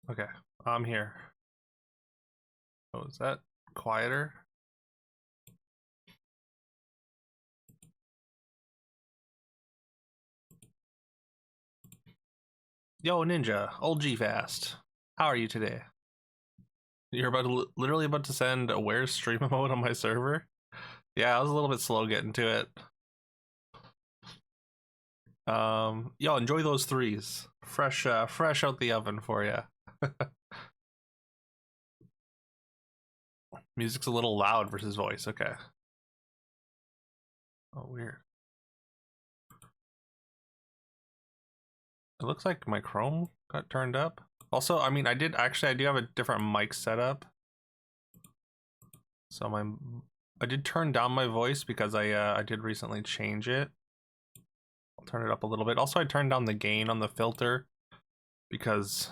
Okay, I'm here. Oh, is that quieter? Yo, Ninja, old G Fast. How are you today? You're about to literally about to send a where's stream mode on my server? Yeah, I was a little bit slow getting to it. Yo, enjoy those threes. Fresh out the oven for you. Music's a little loud versus voice. Okay. Oh, weird. It looks like my Chrome got turned up. Also, I mean, I do have a different mic setup. So I did turn down my voice because I did recently change it. I'll turn it up a little bit. Also, I turned down the gain on the filter because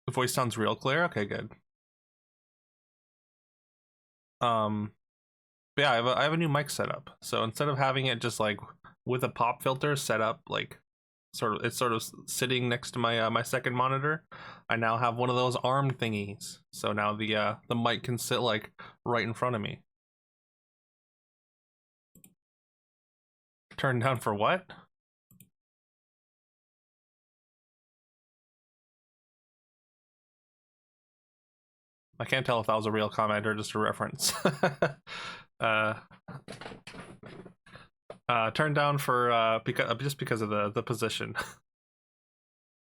the voice sounds real clear. Okay, good. But yeah, I have a new mic setup. So instead of having it just like with a pop filter set up like it's sort of sitting next to my my second monitor, I now have one of those arm thingies. So now the mic can sit like right in front of me. Turned down for what? I can't tell if that was a real comment or just a reference. uh, Turned down for because of the position.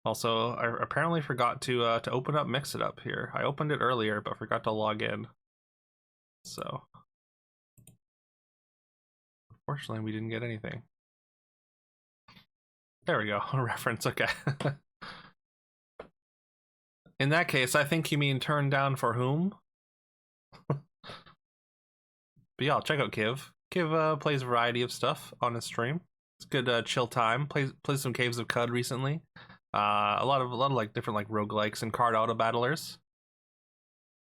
Also, I apparently forgot to open up Mix It Up here. I opened it earlier, but forgot to log in. So, unfortunately, we didn't get anything. There we go. A reference. Okay. In that case, I think you mean turn down for whom? But yeah, check out Kiv. Kiv plays a variety of stuff on his stream. It's good chill time. Plays some Caves of Cud recently. A lot of like different like roguelikes and card auto battlers.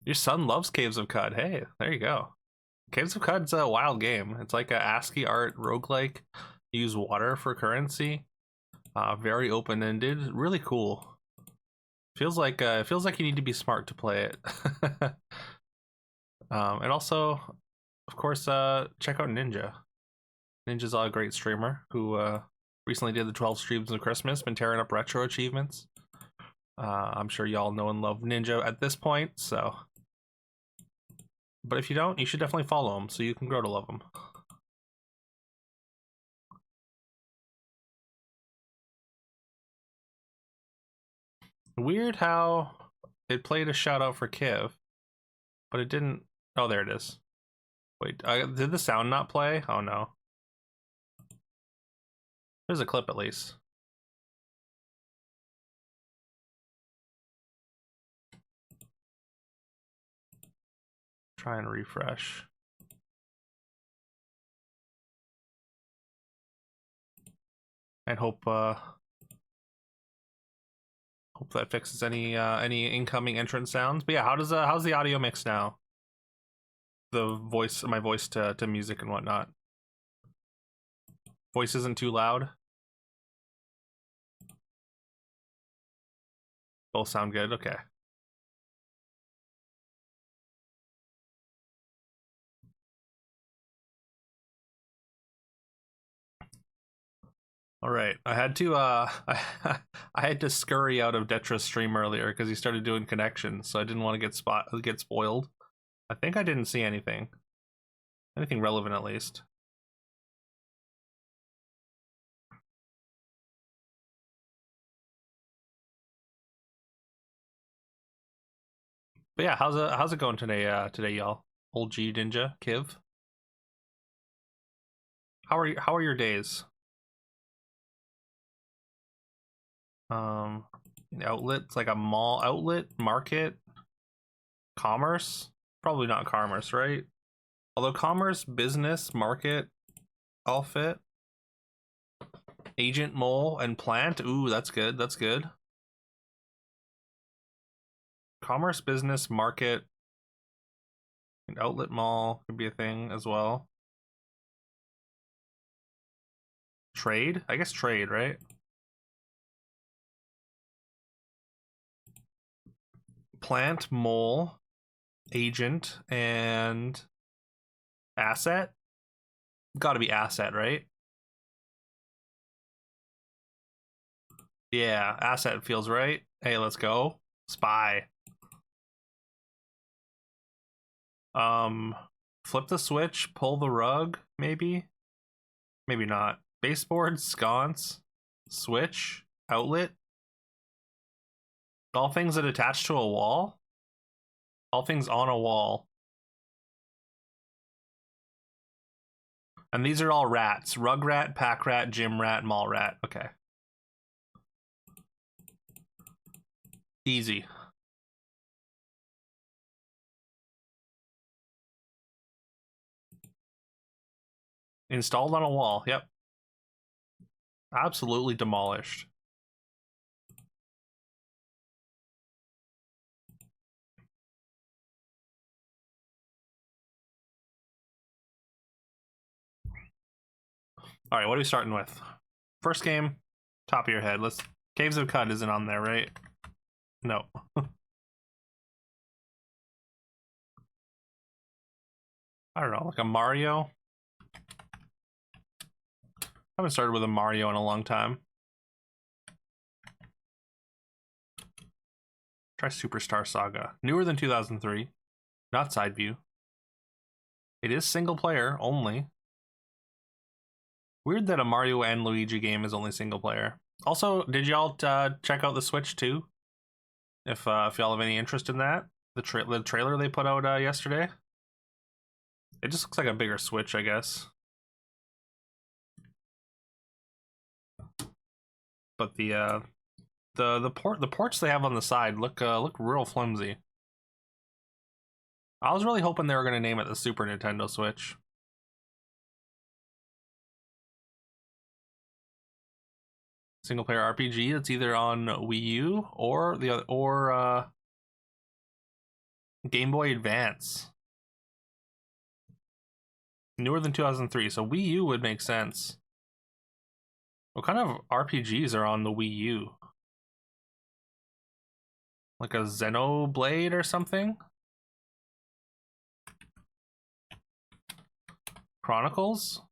Your son loves Caves of Cud. Hey, there you go. Caves of Cud's a wild game. It's like a ASCII art roguelike. You use water for currency. Very open ended. Really cool. Feels like you need to be smart to play it. And also, of course, check out Ninja. Ninja's a great streamer who recently did the 12 streams of Christmas, been tearing up retro achievements. I'm sure y'all know and love Ninja at this point, so. But if you don't, you should definitely follow him so you can grow to love him. Weird how it played a shout out for Kiv, but it didn't. Oh, there it is. Wait, did the sound not play? Oh no. There's a clip at least. Try and refresh. And hope that fixes any incoming entrance sounds. But yeah, how's the audio mix now? My voice to music and whatnot. Voice isn't too loud. Both sound good. Okay. All right. I had to I had to scurry out of Detra's stream earlier because he started doing connections, so I didn't want to get spoiled. I think I didn't see anything relevant at least. But yeah, how's it going today? Today, y'all. Old G Ninja Kiv. How are your days? Um, Outlets like a mall outlet, market, commerce. Probably not commerce, right? Although commerce, business, market, all fit. Agent, mole, and plant. Ooh, that's good. That's good. Commerce, business, market, and outlet mall could be a thing as well. Trade? I guess trade, right? plant, mole, agent, and asset. Got to be asset, right? Yeah, asset feels right. Hey, let's go. Spy. Flip the switch, pull the rug, maybe? Maybe not. Baseboard, sconce, switch, outlet. All things that attach to a wall? All things on a wall. And these are all rats. Rug rat, pack rat, gym rat, mall rat. Okay. Easy. Installed on a wall. Yep. Absolutely demolished. All right, what are we starting with? First game, top of your head. Let's. Caves of Cud isn't on there, right? No. I don't know, like a Mario. I haven't started with a Mario in a long time. Try Superstar Saga. Newer than 2003. Not side view. It is single player only. Weird that a Mario and Luigi game is only single player. Also, did y'all check out the Switch too? If y'all have any interest in that, the trailer they put out yesterday. It just looks like a bigger Switch, I guess. But the ports they have on the side look real flimsy. I was really hoping they were gonna name it the Super Nintendo Switch. Single player RPG. It's either on Wii U or Game Boy Advance. Newer than 2003, so Wii U would make sense. What kind of RPGs are on the Wii U? Like a Xenoblade or something? Chronicles?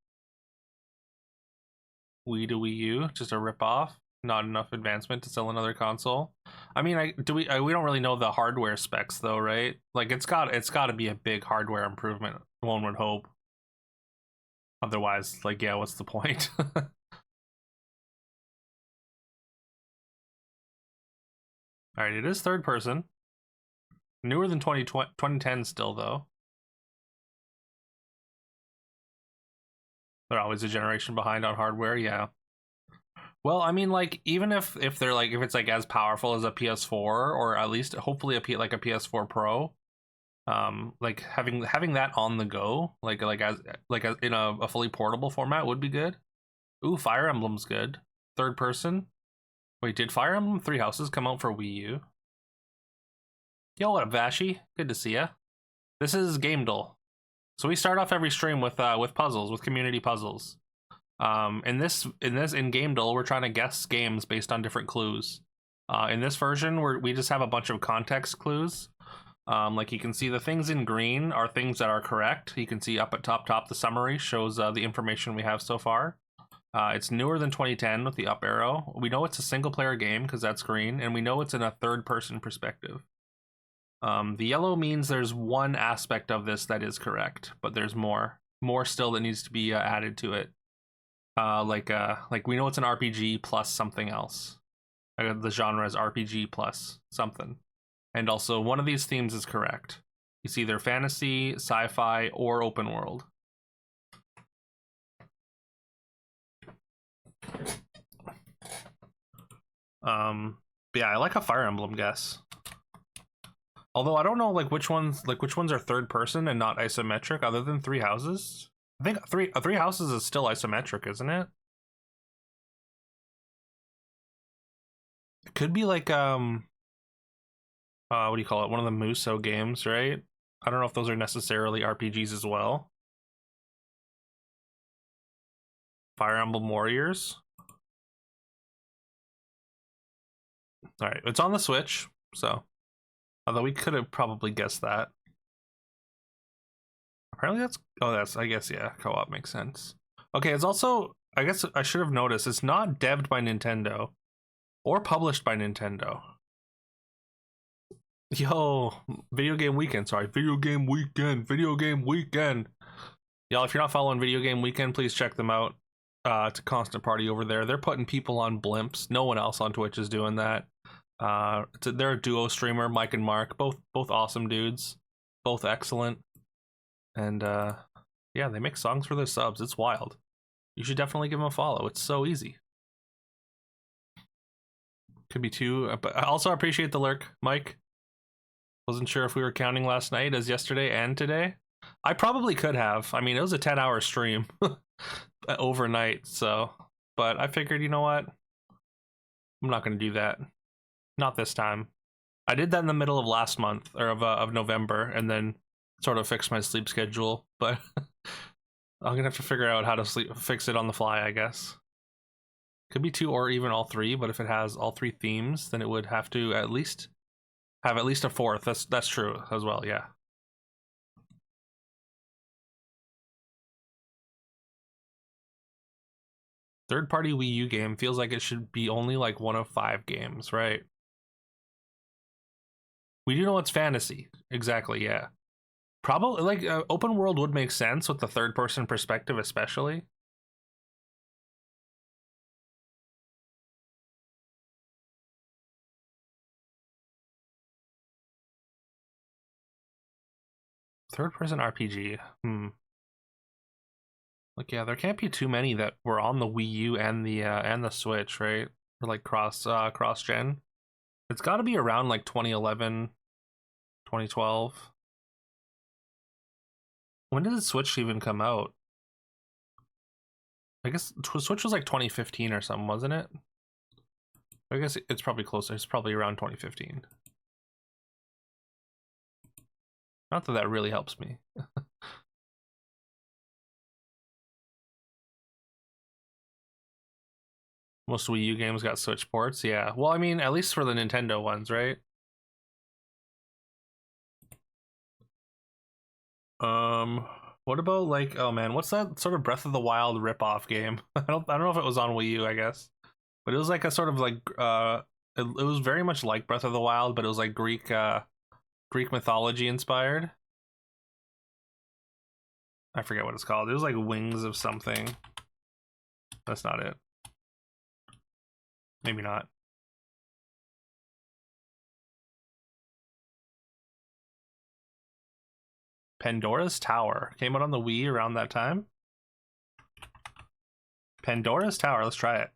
Wii to Wii U, just a ripoff. Not enough advancement to sell another console. I mean, we don't really know the hardware specs though, right? Like it's got to be a big hardware improvement. One would hope. Otherwise, like, yeah, what's the point? All right, it is third person. Newer than 2010 still though. They're always a generation behind on hardware, yeah. Well, I mean, like, even if they're like if it's like as powerful as a PS4 or at least hopefully like a PS4 Pro, like having that on the go, like as in a fully portable format would be good. Ooh, Fire Emblem's good. Third person. Wait, did Fire Emblem Three Houses come out for Wii U? Yo, what up, Vashi? Good to see ya. This is Game Duel. So we start off every stream with puzzles, with community puzzles. In Game Duel, we're trying to guess games based on different clues. In this version, we just have a bunch of context clues. Like you can see the things in green are things that are correct. You can see up at top the summary shows the information we have so far. It's newer than 2010 with the up arrow. We know it's a single player game because that's green, and we know it's in a third person perspective. The yellow means there's one aspect of this that is correct, but there's more still that needs to be added to it. Like we know it's an RPG plus something else. The genre is RPG plus something, and also one of these themes is correct. It's either fantasy, sci-fi, or open world. Yeah, I like a Fire Emblem guess. Although I don't know which ones are third person and not isometric other than Three Houses. I think three Houses is still isometric, isn't it? It could be like what do you call it? One of the Muso games, right? I don't know if those are necessarily RPGs as well. Fire Emblem Warriors. All right, it's on the Switch, so Although we could have probably guessed that. Apparently that's I guess yeah, co-op makes sense. Okay, it's also I guess I should have noticed it's not devved by Nintendo or published by Nintendo. Yo, video game weekend, sorry. Video game weekend. Y'all, if you're not following Video Game Weekend, please check them out. It's a constant party over there. They're putting people on blimps. No one else on Twitch is doing that. They're a duo streamer, Mike and Mark, both awesome dudes, both excellent, and yeah, they make songs for their subs. It's wild. You should definitely give them a follow. It's so easy. Could be two, but I also appreciate the lurk, Mike. Wasn't sure if we were counting last night as yesterday and today. I probably could have. I mean, it was a 10-hour stream overnight, so. But I figured, you know what? I'm not going to do that. Not this time. I did that in the middle of last month, or of November, and then sort of fixed my sleep schedule. But I'm going to have to figure out how to fix it on the fly, I guess. Could be two or even all three, but if it has all three themes, then it would have to at least have at least a fourth. That's true as well, yeah. Third-party Wii U game feels like it should be only like one of 5 games, right? We do know it's fantasy. Exactly, yeah. Probably, like, open world would make sense with the third-person perspective, especially. Third-person RPG. Like, yeah, there can't be too many that were on the Wii U and the Switch, right? Or like cross gen. It's got to be around like 2011, 2012. When did the Switch even come out? I guess Switch was like 2015 or something, wasn't it? I guess it's probably closer. It's probably around 2015. Not that that really helps me. Most Wii U games got Switch ports, yeah. Well, I mean, at least for the Nintendo ones, right? What about like, oh man, what's that sort of Breath of the Wild ripoff game? I don't know if it was on Wii U, I guess, but it was like a sort of like it was very much like Breath of the Wild, but it was like Greek mythology inspired. I forget what it's called. It was like Wings of something. That's not it. Maybe not. Pandora's Tower came out on the Wii around that time. Pandora's Tower, let's try it.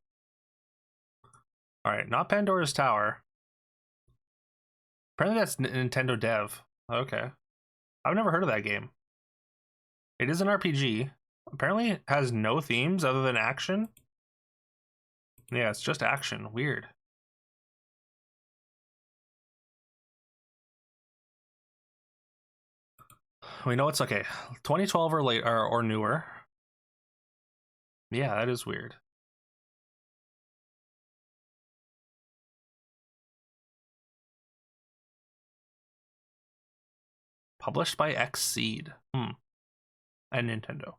All right, not Pandora's Tower. Apparently that's Nintendo Dev. Okay. I've never heard of that game. It is an RPG. Apparently it has no themes other than action. Yeah, it's just action. Weird. We know it's okay. 2012 or late or newer. Yeah, that is weird. Published by Xseed. And Nintendo.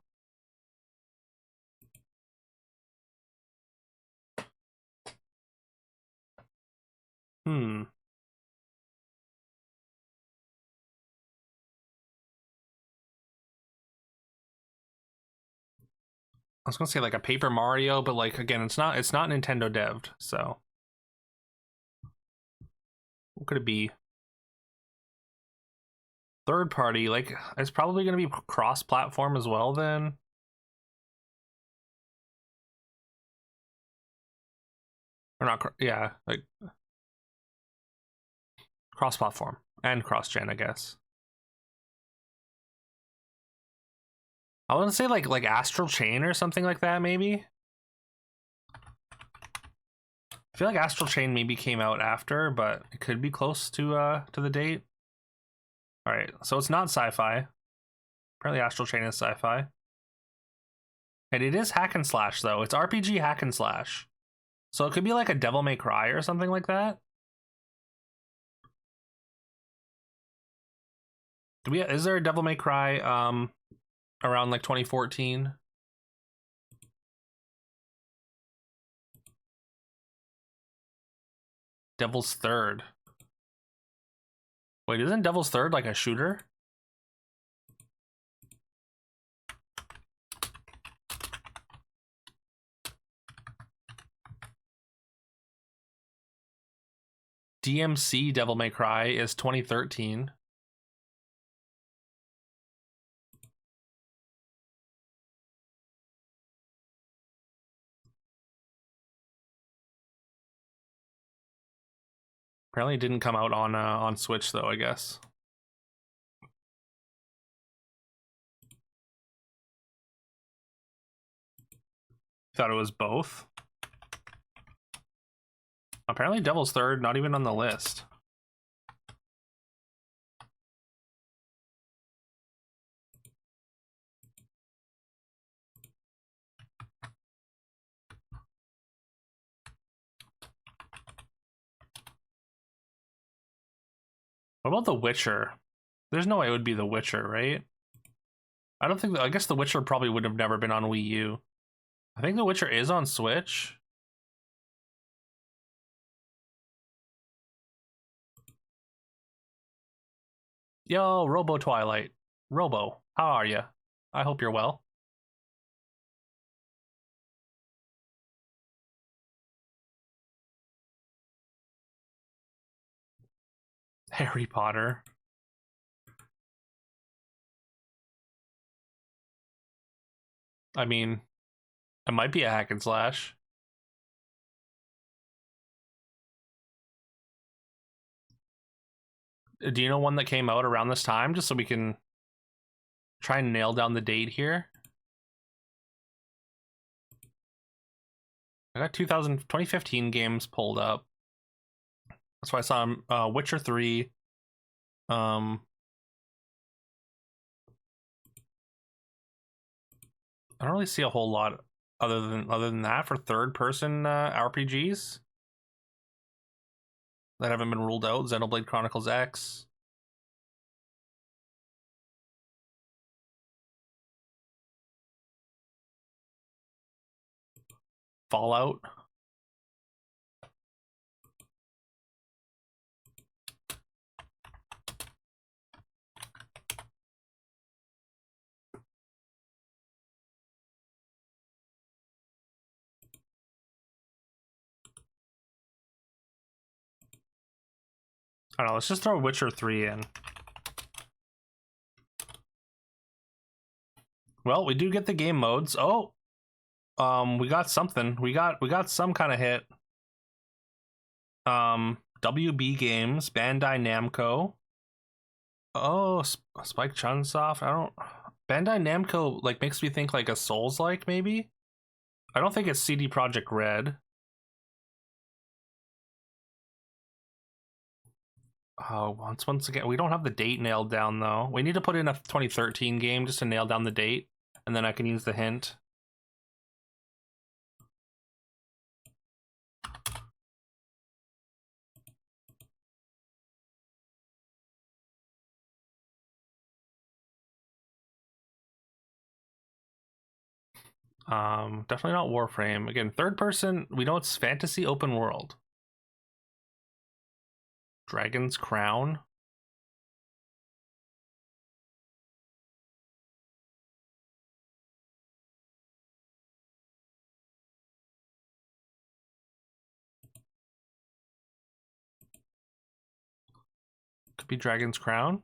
I was gonna say like a Paper Mario, but like again, it's not Nintendo devved, so what could it be? Third party, like it's probably gonna be cross-platform as well then. Or not, yeah, like cross-platform and cross-gen, I guess. I want to say like Astral Chain or something like that, maybe. I feel like Astral Chain maybe came out after, but it could be close to the date. All right, so it's not sci-fi. Apparently, Astral Chain is sci-fi, and it is hack and slash though. It's RPG hack and slash, so it could be like a Devil May Cry or something like that. Is there a Devil May Cry around like 2014? Devil's Third. Wait, isn't Devil's Third like a shooter? DMC Devil May Cry is 2013. Apparently it didn't come out on Switch though, I guess. Thought it was both. Apparently Devil's Third, not even on the list. What about The Witcher? There's no way it would be The Witcher, right? I don't think, I guess The Witcher probably would have never been on Wii U. I think The Witcher is on Switch. Yo, Robo Twilight. Robo, how are you? I hope you're well. Harry Potter. I mean, it might be a hack and slash. Do you know one that came out around this time, just so we can try and nail down the date here? I got 2015 games pulled up. That's why I saw Witcher 3. I don't really see a whole lot other than that for third-person RPGs that haven't been ruled out. Xenoblade Chronicles X. Fallout. I don't know, let's just throw Witcher 3 in. Well, we do get the game modes. Oh, we got something. We got some kind of hit. WB Games, Bandai Namco. Oh, Spike Chunsoft. I don't. Bandai Namco like makes me think like a Souls-like maybe. I don't think it's CD Projekt Red. Oh, once again, we don't have the date nailed down though. We need to put in a 2013 game just to nail down the date, and then I can use the hint. Definitely not Warframe. Again, third person, we know it's fantasy open world. Dragon's Crown. Could be Dragon's Crown.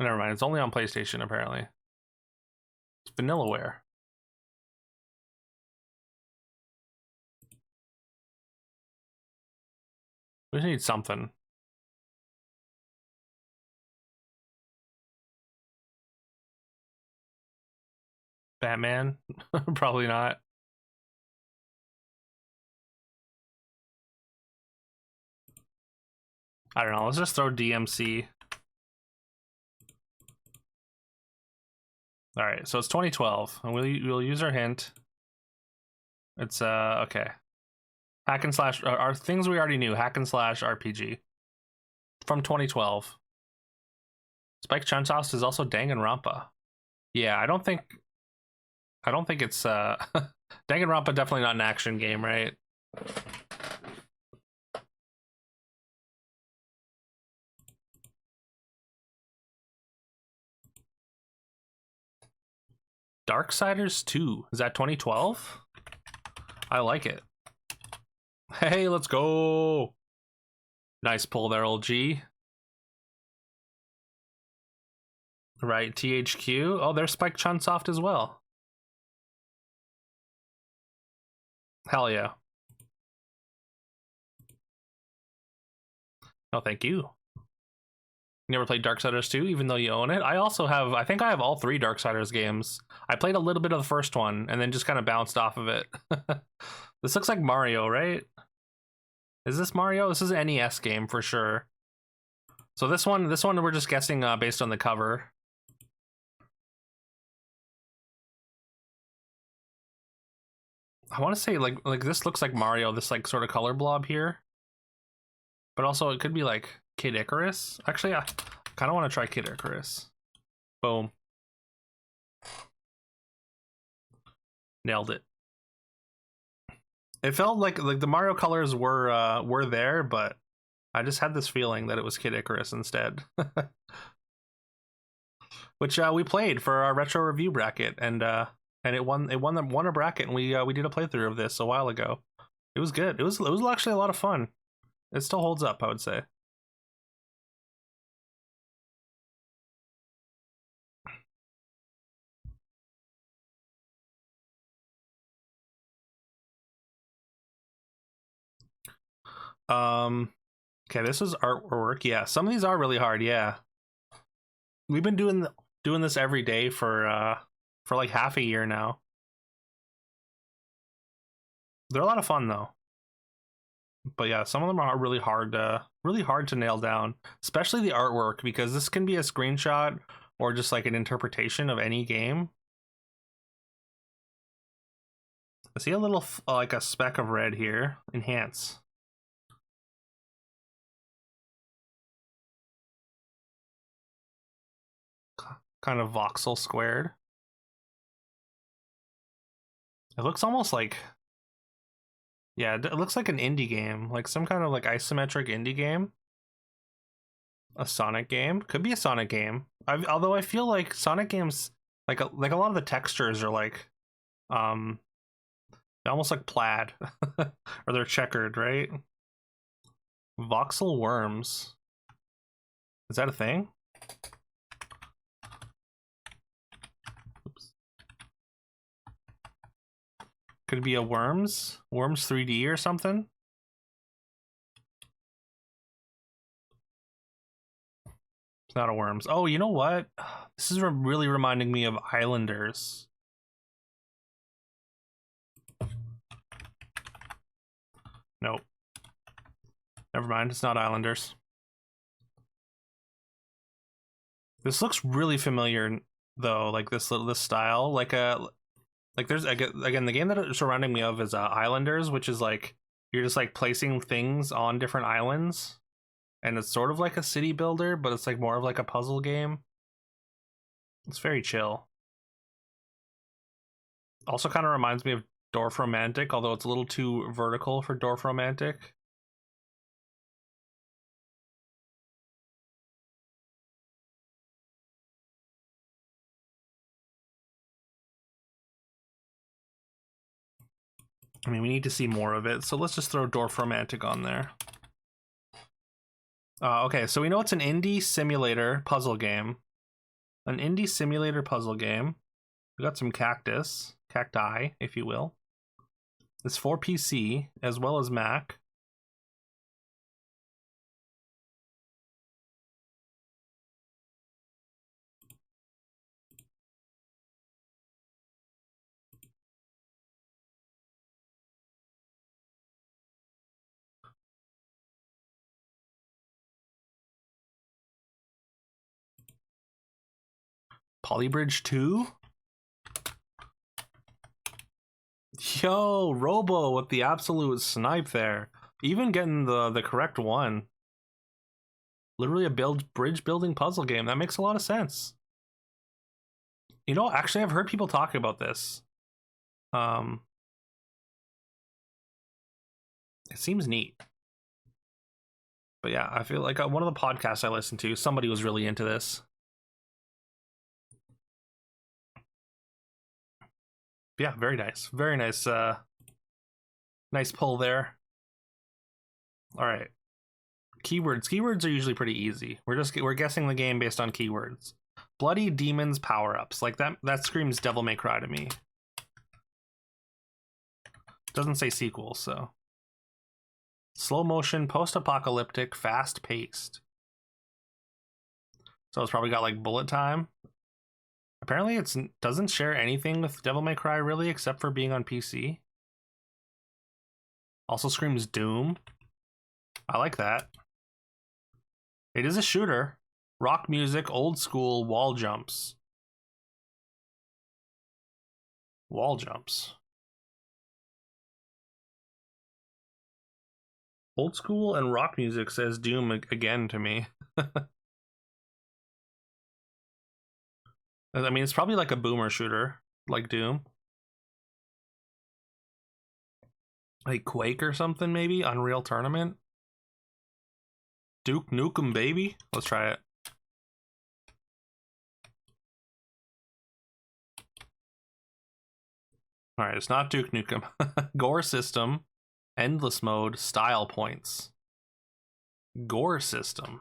Never mind, it's only on PlayStation apparently. It's Vanillaware. We just need something. Batman? Probably not. I don't know, let's just throw DMC. All right, so it's 2012, and we'll use our hint. It's okay. Hack and slash are things we already knew. Hack and slash RPG from 2012. Spike Chunsoft is also Danganronpa. Yeah, I don't think it's Danganronpa definitely not an action game, right? Darksiders 2. Is that 2012? I like it. Hey, let's go. Nice pull there, old G. Right, THQ. Oh, there's Spike Chunsoft as well. Hell yeah. No, thank you. You never played Darksiders 2, even though you own it? I also have, I think I have all 3 Darksiders games. I played a little bit of the first one, and then just kind of bounced off of it. This looks like Mario, right? Is this Mario? This is an NES game for sure. So this one we're just guessing based on the cover. I want to say like this looks like Mario, this like sort of color blob here. But also it could be like Kid Icarus. Actually, I kind of want to try Kid Icarus. Boom. Nailed it. It felt like the Mario colors were there, but I just had this feeling that it was Kid Icarus instead. Which we played for our retro review bracket, and it won a bracket, and we did a playthrough of this a while ago. It was good. It was actually a lot of fun. It still holds up, I would say. Okay, this is artwork. Yeah, some of these are really hard. Yeah, we've been doing this every day for like half a year now. They're a lot of fun though. But yeah, some of them are really hard to nail down, especially the artwork, because this can be a screenshot or just like an interpretation of any game. I see a little like a speck of red here. Enhance. Kind of voxel squared. It looks almost like, yeah, it looks like an indie game, like some kind of like isometric indie game. A Sonic game, could be a Sonic game. Although I feel like Sonic games, like a lot of the textures are like, almost like plaid, or they're checkered, right? Voxel worms. Is that a thing? Oops. Could it be a Worms 3D or something? It's not a Worms. Oh, you know what? This is really reminding me of Islanders. Nope. Never mind, it's not Islanders. This looks really familiar though, like this style, like there's again the game that it's surrounding me of is Islanders, which is like you're just like placing things on different islands, and it's sort of like a city builder, but it's like more of like a puzzle game. It's very chill. Also kind of reminds me of Dorf Romantic, although it's a little too vertical for Dorf Romantic. I mean, we need to see more of it, so let's just throw Dorf Romantic on there. Okay, so we know it's an indie simulator puzzle game. An indie simulator puzzle game. We got some cacti, if you will. It's for PC as well as Mac. Polybridge 2? Yo, Robo with the absolute snipe there. Even getting the correct one. Literally a bridge building puzzle game. That makes a lot of sense. You know, actually, I've heard people talk about this. It seems neat. But yeah, I feel like one of the podcasts I listened to, somebody was really into this. Yeah, very nice. Very nice. Nice pull there. All right. Keywords. Keywords are usually pretty easy. We're guessing the game based on keywords. Bloody demons power-ups. Like that screams Devil May Cry to me. Doesn't say sequel, so. Slow motion, post-apocalyptic, fast-paced. So it's probably got like bullet time. Apparently it doesn't share anything with Devil May Cry really, except for being on PC. Also screams Doom. I like that. It is a shooter. Rock music, old school, wall jumps. Wall jumps. Old school and rock music says Doom again to me. I mean, it's probably like a boomer shooter, like Doom. Like Quake or something, maybe? Unreal Tournament? Duke Nukem, baby? Let's try it. Alright, it's not Duke Nukem. Gore system, endless mode, style points. Gore system.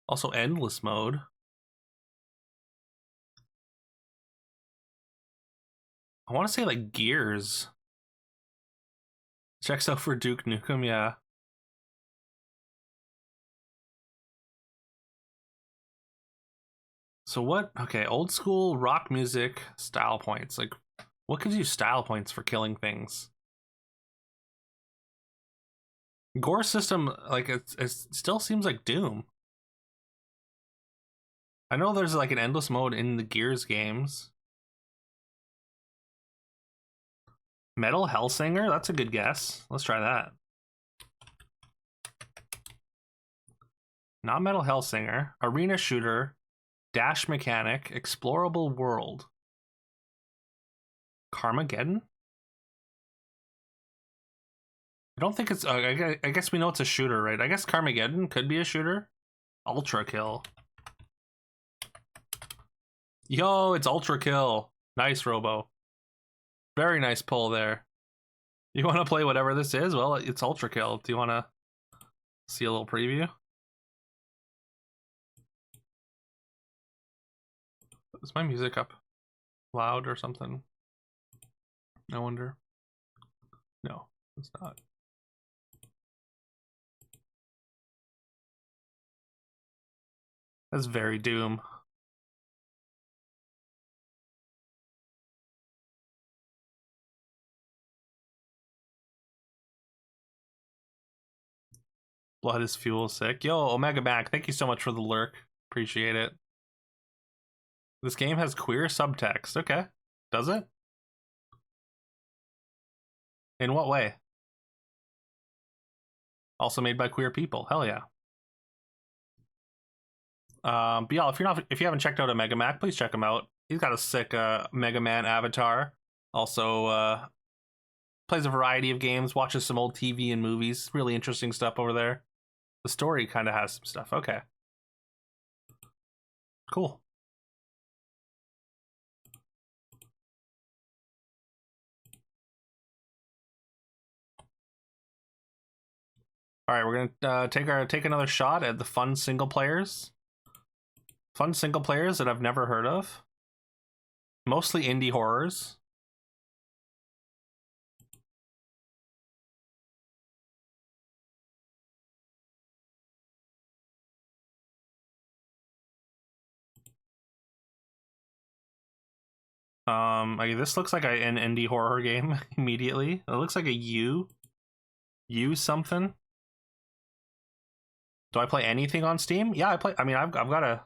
Also endless mode. I want to say like Gears. Checks out for Duke Nukem, yeah. So what? Okay, old school rock music, style points. Like, what gives you style points for killing things? Gore system, like, it still seems like Doom. I know there's like an endless mode in the Gears games. Metal Hellsinger? That's a good guess. Let's try that. Not Metal Hellsinger. Arena shooter. Dash mechanic. Explorable world. Carmageddon? I don't think it's... I guess we know it's a shooter, right? I guess Carmageddon could be a shooter. Ultra Kill. Yo, it's Ultra Kill. Nice, Robo. Very nice pull there. You want to play whatever this is? Well, it's Ultra Kill. Do you want to see a little preview? Is my music up loud or something? I wonder. No, it's not. That's very Doom. Blood is fuel sick. Yo, Omega Mac, thank you so much for the lurk. Appreciate it. This game has queer subtext. Okay. Does it? In what way? Also made by queer people. Hell yeah. But yeah, if you haven't checked out Omega Mac, please check him out. He's got a sick Mega Man avatar. Also plays a variety of games, watches some old TV and movies. Really interesting stuff over there. The story kind of has some stuff. Okay. Cool. All right, we're gonna take another shot at the fun single players. Fun single players that I've never heard of. Mostly indie horrors. This looks like an indie horror game immediately. It looks like a U something. Do I play anything on Steam? Yeah, I play. I mean, I've got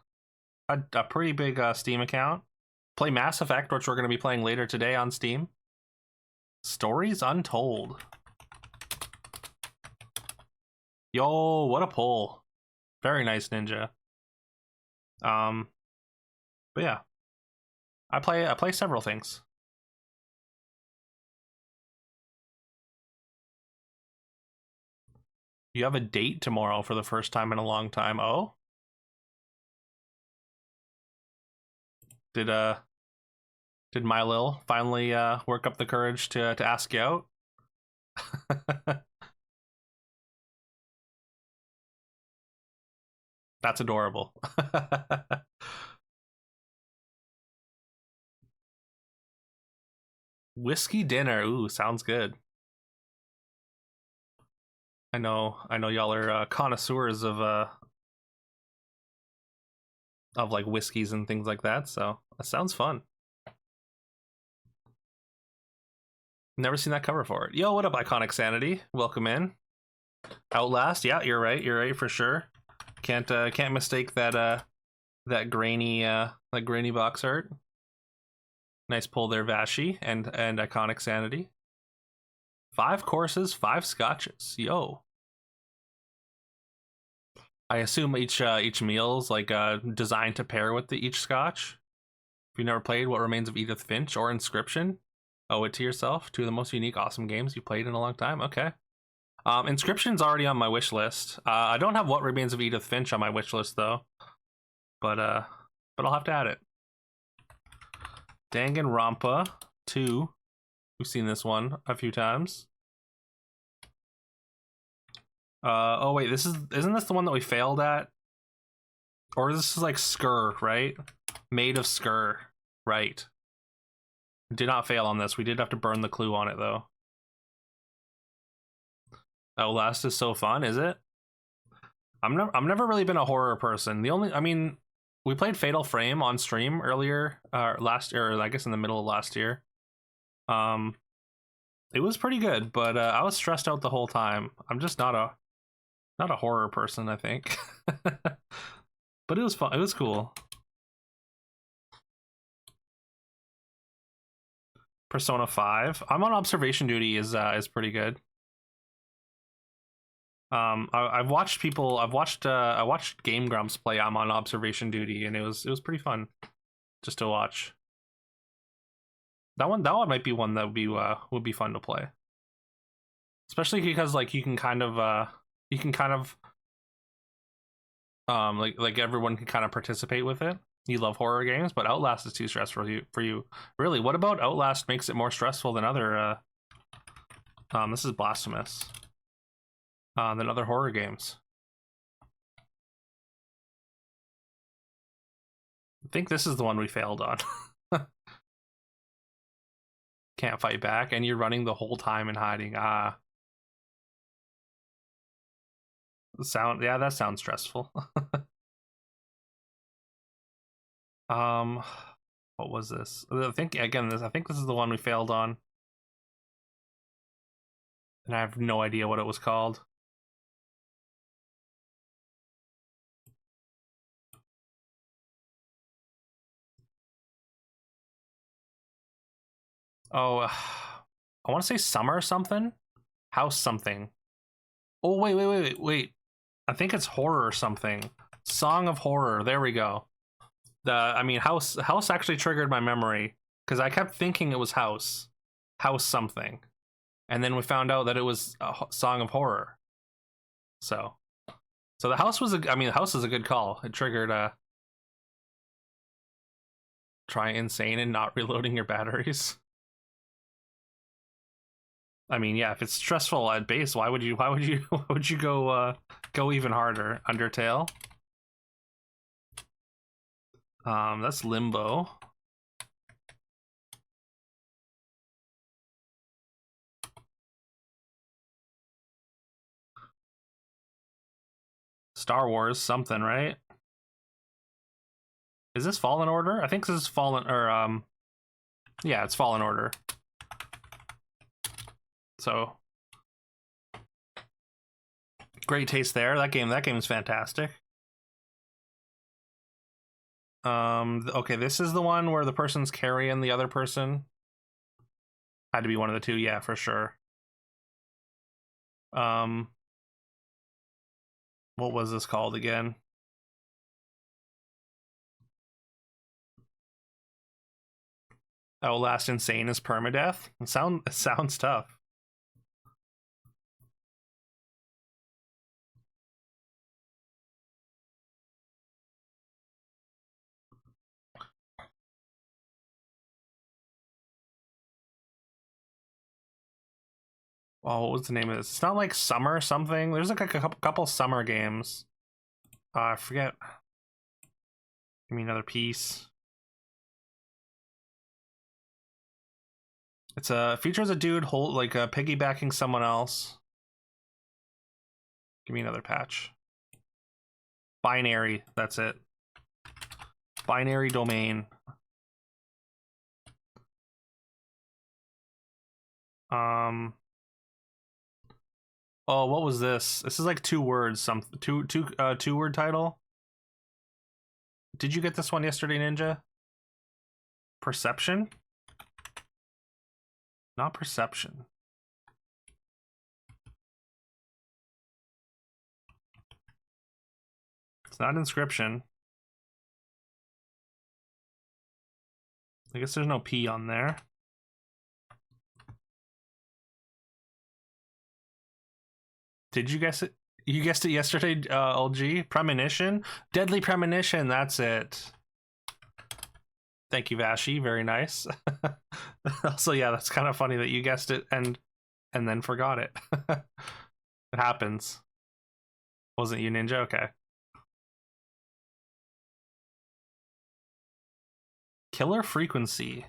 a pretty big Steam account. play Mass Effect, which we're going to be playing later today on Steam. Stories Untold. Yo, what a pull. Very nice, Ninja. But yeah. I play several things. You have a date tomorrow for the first time in a long time. Oh? Did Mylil finally work up the courage to ask you out? That's adorable. Whiskey dinner. Ooh, sounds good. I know y'all are connoisseurs of like whiskeys and things like that, so that sounds fun. Never seen that cover for it. Yo, what up, Iconic Sanity? Welcome in. Outlast, yeah, you're right for sure. Can't mistake that that grainy box art. Nice pull there, Vashi and Iconic Sanity. 5 courses, 5 scotches. Yo. I assume each meal's like designed to pair with each scotch. If you've never played What Remains of Edith Finch or Inscription, owe it to yourself. 2 of the most unique, awesome games you played in a long time. Okay. Inscription's already on my wish list. I don't have What Remains of Edith Finch on my wish list though, but I'll have to add it. Danganronpa 2. We've seen this one a few times. Oh wait, isn't this the one that we failed at? Or this is like Skur, right? Made of Skur, right? Did not fail on this. We did have to burn the clue on it though. Outlast is so fun, is it? I'm never really been a horror person. We played Fatal Frame on stream earlier, last year, or I guess in the middle of last year. It was pretty good, but I was stressed out the whole time. I'm just not a horror person, I think. But it was fun. It was cool. Persona 5. I'm on observation duty is pretty good. I watched Game Grumps play I'm on observation duty, and it was pretty fun just to watch. That one might be one that would be fun to play. Especially because like you can kind of like everyone can kind of participate with it. You love horror games, but Outlast is too stressful for you. Really, what about Outlast makes it more stressful than other this is blasphemous. Than other horror games. I think this is the one we failed on. Can't fight back, and you're running the whole time and hiding. Yeah, that sounds stressful. What was this? I think this is the one we failed on, and I have no idea what it was called. Oh, I want to say Summer something, House something. Oh wait. I think it's Horror something. Song of Horror. There we go. House actually triggered my memory because I kept thinking it was House something, and then we found out that it was a Song of Horror. So the House was the House is a good call. It triggered try insane and not reloading your batteries. I mean, yeah, if it's stressful at base, why would you go even harder? Undertale. That's Limbo. Star Wars something, right? Is this Fallen Order? I think this is Fallen, or yeah, it's Fallen Order. So great taste there. That game is fantastic. Okay, this is the one where the person's carrying the other person. Had to be one of the two, yeah, for sure. What was this called again? Outlast Insane is permadeath. It sounds tough. Oh, what was the name of this? It's not like summer something. There's like a couple summer games. I forget. Give me another piece. It's features a dude piggybacking someone else. Give me another patch. Binary. That's it. Binary domain. Oh, what was this? This is like 2 words. Two word title. Did you get this one yesterday, Ninja? Perception? Not perception. It's not inscription. I guess there's no P on there. Did you guess it? You guessed it yesterday, LG? Premonition? Deadly Premonition, that's it. Thank you, Vashi. Very nice. Also, yeah, that's kind of funny that you guessed it and then forgot it. It happens. Wasn't you, Ninja? Okay. Killer Frequency.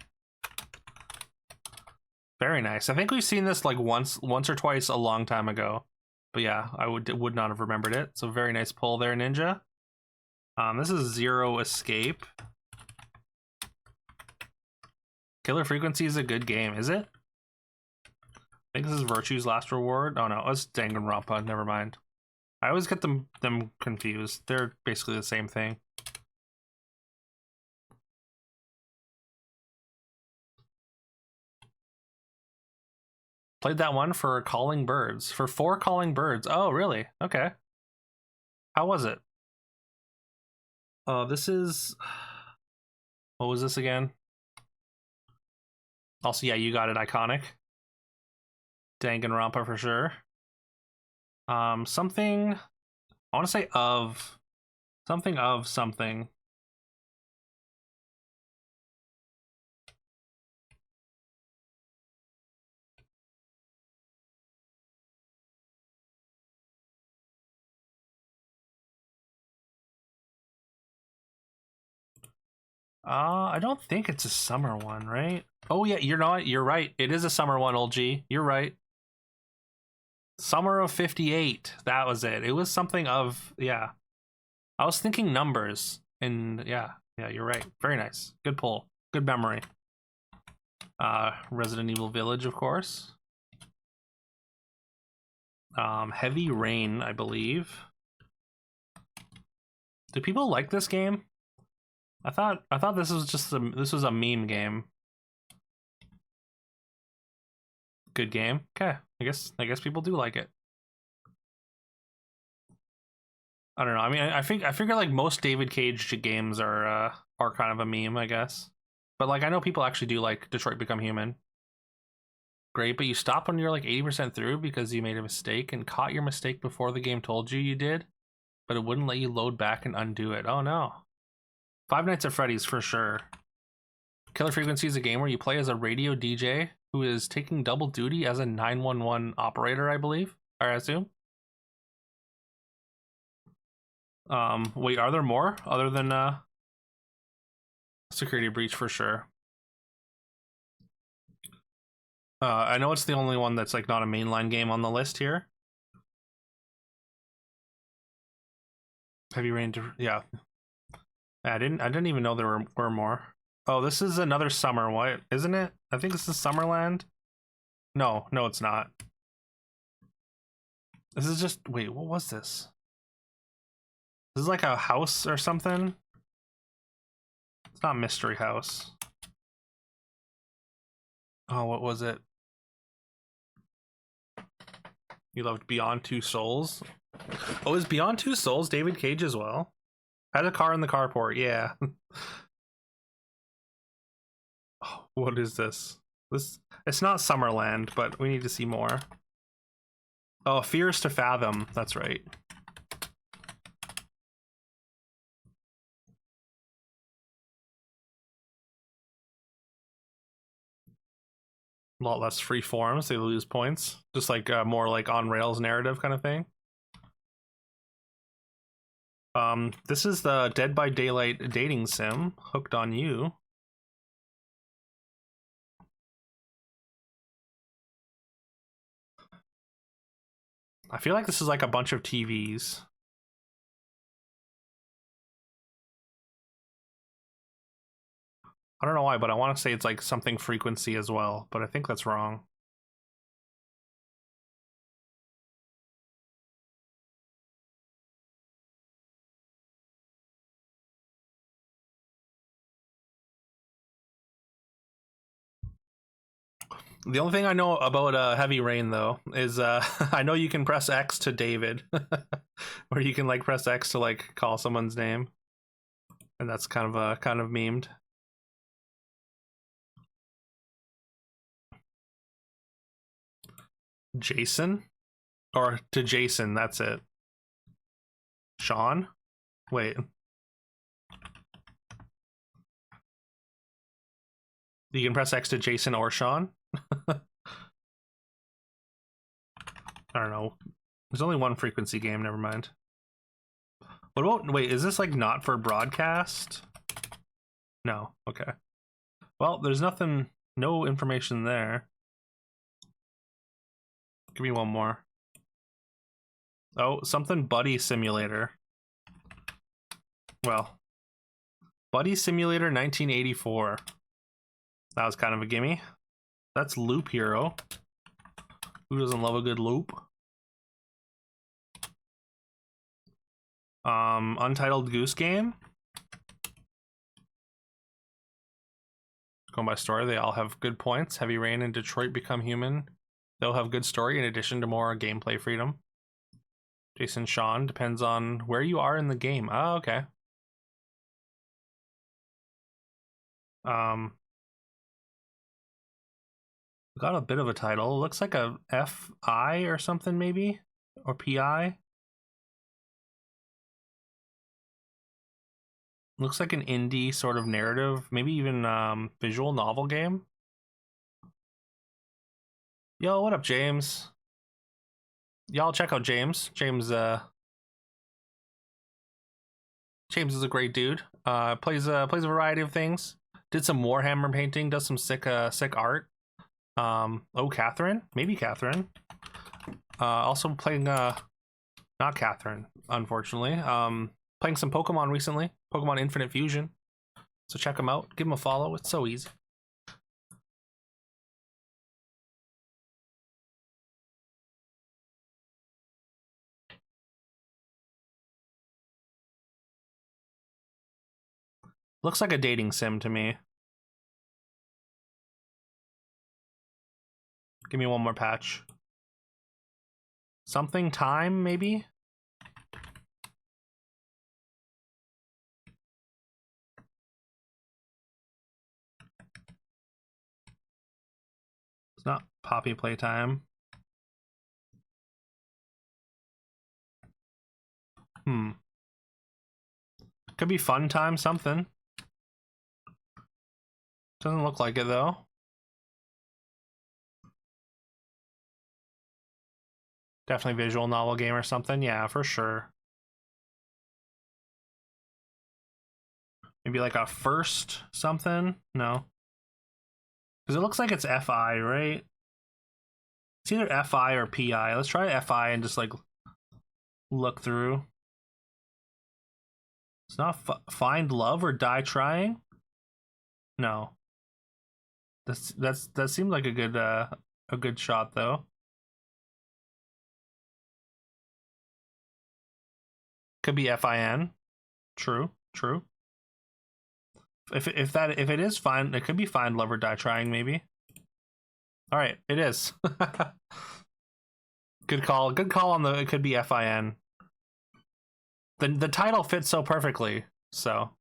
Very nice. I think we've seen this like once or twice a long time ago. But yeah, I would not have remembered it. So very nice pull there, Ninja. This is Zero Escape. Killer Frequency is a good game, is it? I think this is Virtue's Last Reward. Oh no, it's Danganronpa. Never mind. I always get them confused. They're basically the same thing. Played that one for Calling Birds. For 4 Calling Birds. Oh, really? Okay. How was it? This is... What was this again? Also, yeah, you got it. Iconic. Danganronpa for sure. Something... I want to say of... Something of something. I don't think it's a summer one, right? Oh yeah, you're right. It is a summer one, old G. You're right. Summer of 58. That was it. It was something of, yeah. I was thinking numbers, and yeah, you're right. Very nice. Good pull. Good memory. Resident Evil Village, of course. Heavy Rain, I believe. Do people like this game? I thought this was this was a meme game. Good game. Okay, I guess people do like it. I don't know. I mean, I figure like most David Cage games are kind of a meme, I guess. But like I know people actually do like Detroit Become Human. Great, but you stopped when you're like 80% through because you made a mistake and caught your mistake before the game told you did, but it wouldn't let you load back and undo it. Oh no. Five Nights at Freddy's for sure. Killer Frequency is a game where you play as a radio DJ who is taking double duty as a 911 operator, I believe, or I assume. Wait, are there more other than Security Breach for sure? I know it's the only one that's like not a mainline game on the list here. Heavy Rain, yeah. I didn't even know there were more. Oh, this is another summer, what? Isn't it? I think this is Summerland. No, it's not. This is just, wait, what was this? This is like a house or something? It's not Mystery House. Oh, what was it? You loved Beyond Two Souls? Oh, is Beyond Two Souls David Cage as well? Had a car in the carport, yeah. Oh, what is this? It's not Summerland, but we need to see more. Oh, Fears to Fathom, that's right. A lot less free forms, they lose points. Just like more like on rails narrative kind of thing. This is the Dead by Daylight dating sim, Hooked on You. I feel like this is like a bunch of TVs. I don't know why, but I want to say it's like something frequency as well, but I think that's wrong. The only thing I know about Heavy Rain though is I know you can press X to David, or you can like press X to like call someone's name, and that's kind of memed. Jason, or to Jason. That's it. Sean, wait. You can press X to Jason or Sean. I don't know. There's only one frequency game. Never mind. What about? Wait, is this like not for broadcast? No. Okay. Well, there's nothing. No information there. Give me one more. Oh, something Buddy Simulator. Well, Buddy Simulator 1984. That was kind of a gimme. That's Loop Hero. Who doesn't love a good loop? Untitled Goose Game. Going by story, they all have good points. Heavy Rain and Detroit Become Human. They'll have good story in addition to more gameplay freedom. Jason Sean depends on where you are in the game. Oh, okay. Got a bit of a title. Looks like a FI or something maybe, or PI. Looks like an indie sort of narrative, maybe even visual novel game. Yo, what up, James? Y'all check out James. James is a great dude. Plays a variety of things. Did some Warhammer painting. Does some sick art. Oh, Catherine, maybe Catherine. Also playing not Catherine, unfortunately. Playing some Pokemon recently. Pokemon Infinite Fusion. So check him out. Give him a follow. It's so easy. Looks like a dating sim to me. Give me one more patch. Something time, maybe? It's not Poppy Playtime. Could be Fun Time something. Doesn't look like it though. Definitely visual novel game or something. Yeah, for sure. Maybe like a first something? No. Because it looks like it's FI, right? It's either FI or PI. Let's try FI and just like look through. It's not Find Love or Die Trying? No. That seemed like a good shot though. Could be FIN. True. If it is fine, it could be Find Love or Die Trying maybe. All right, it is. Good call. Good call on the. It could be FIN. The title fits so perfectly. So,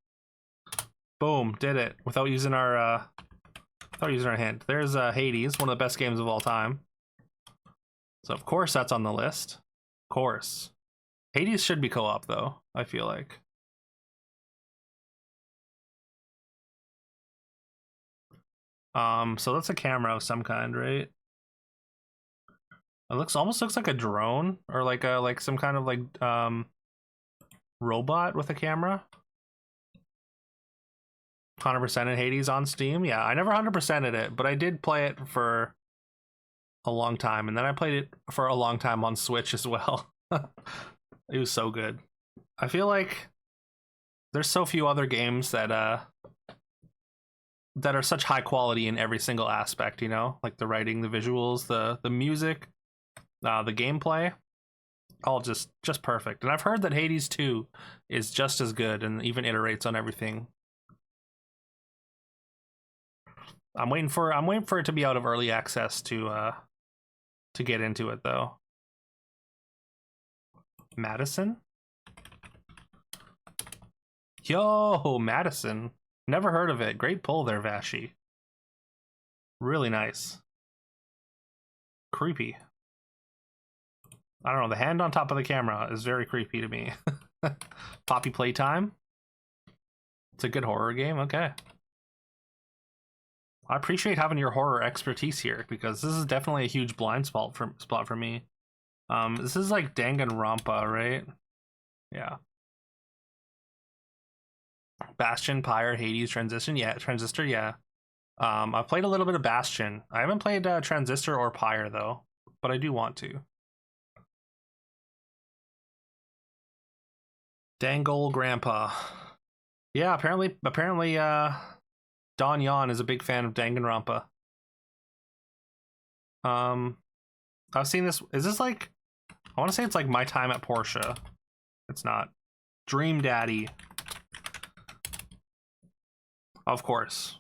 boom, did it without using our hint. There's Hades, one of the best games of all time. So of course that's on the list. Of course, Hades should be co-op though. I feel like. So that's a camera of some kind, right? It almost looks like a drone or like some kind of like robot with a camera. 100% in Hades on Steam. Yeah, I never 100%ed it, but I did play it for a long time, and then I played it for a long time on Switch as well. It was so good. I feel like there's so few other games that are such high quality in every single aspect, you know? Like the writing, the visuals, the music, the gameplay, all just perfect. And I've heard that Hades 2 is just as good and even iterates on everything. I'm waiting for it to be out of early access to get into it though. Madison? Yo, Madison. Never heard of it. Great pull there, Vashi. Really nice. Creepy. I don't know, the hand on top of the camera is very creepy to me. Poppy Playtime? It's a good horror game, okay. I appreciate having your horror expertise here, because this is definitely a huge blind spot for me. This is like Danganronpa, right? Yeah. Bastion, Pyre, Hades, Transistor, yeah. I've played a little bit of Bastion. I haven't played Transistor or Pyre though, but I do want to. Dangle Grandpa. Yeah, apparently Don Yon is a big fan of Danganronpa. I've seen this. Is this like, I want to say it's like My Time at Portia. It's not. Dream Daddy. Of course.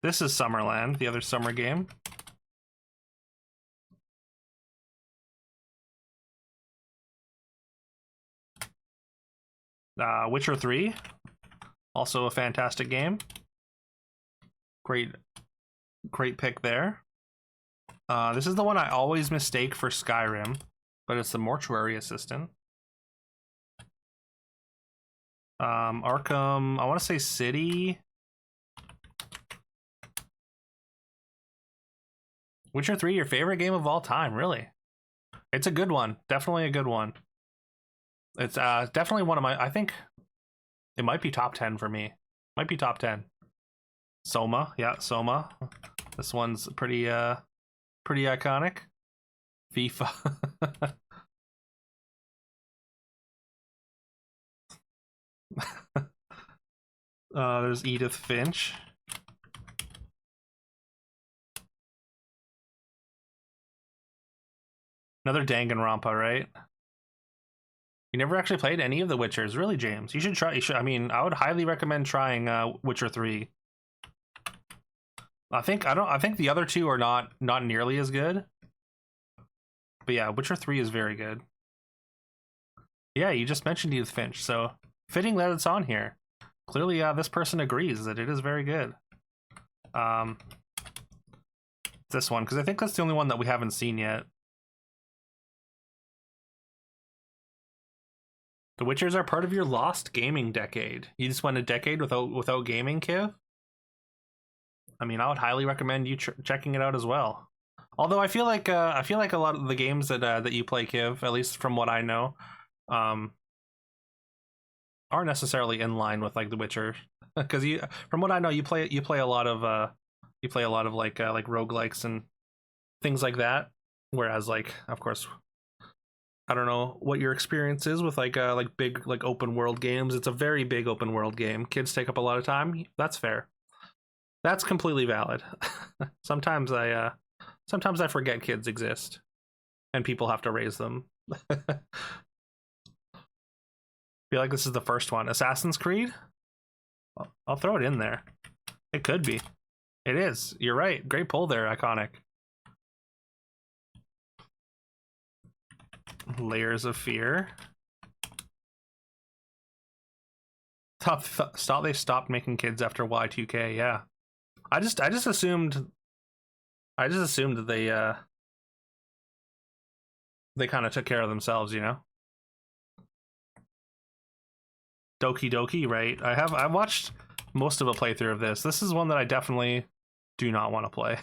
This is Summerland, the other summer game. Witcher 3. Also a fantastic game. Great pick there. This is the one I always mistake for Skyrim, but it's the Mortuary Assistant. Arkham, I want to say City. Witcher 3, your favorite game of all time, really? It's a good one. Definitely a good one. It's definitely one of my, I think it might be top 10 for me. Might be top 10. Soma, yeah, Soma. This one's pretty iconic. FIFA. There's Edith Finch. Another Danganronpa, right? You never actually played any of the Witchers, really, James? You should try. I mean, I would highly recommend trying Witcher 3. I think the other two are not nearly as good. But yeah, Witcher 3 is very good. Yeah, you just mentioned Edith Finch, so fitting that it's on here. Clearly, this person agrees that it is very good. This one, because I think that's the only one that we haven't seen yet. The Witchers are part of your lost gaming decade. You just went a decade without gaming, Kiv? I mean, I would highly recommend you checking it out as well. Although I feel like a lot of the games that you play, Kiv, at least from what I know, aren't necessarily in line with like The Witcher, because from what I know, you play a lot of like roguelikes and things like that. Whereas like, of course, I don't know what your experience is with like big like open world games. It's a very big open world game. Kids take up a lot of time. That's fair. That's completely valid. Sometimes I forget kids exist and people have to raise them. Feel like this is the first one. Assassin's Creed? I'll throw it in there. It could be. It is. You're right. Great pull there, Iconic. Layers of Fear. They stopped making kids after Y2K. Yeah, I just assumed that they kind of took care of themselves, you know. Doki Doki, right? I watched most of a playthrough of this. This is one that I definitely do not want to play.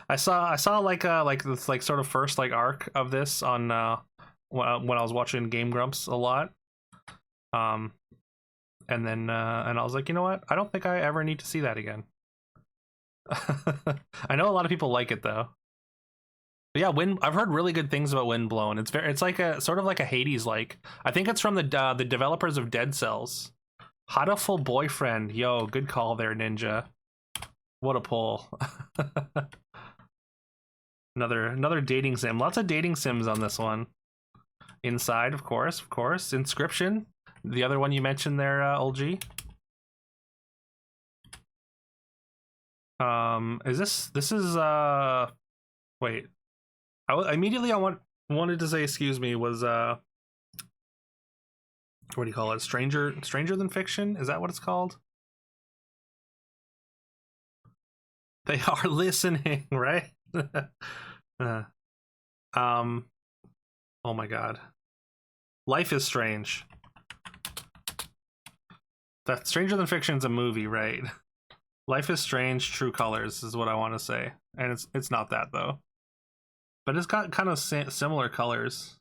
I saw like this like sort of first like arc of this on when I was watching Game Grumps a lot. And then and I was like, you know what? I don't think I ever need to see that again. I know a lot of people like it though. But yeah, I've heard really good things about Windblown. It's like a sort of like a Hades like. I think it's from the developers of Dead Cells. Hatoful Boyfriend. Yo, good call there, Ninja. What a pull. another dating sim. Lots of dating sims on this one. Inside, of course. Inscription. The other one you mentioned there, OG. This is wait. Immediately I wanted to say excuse me was what do you call it? Stranger Than Fiction? Is that what it's called? They are listening, right? Oh my god. Life is Strange. That Stranger Than Fiction's a movie, right? Life is Strange, True Colors is what I want to say. And it's not that though. But it's got kind of similar colors.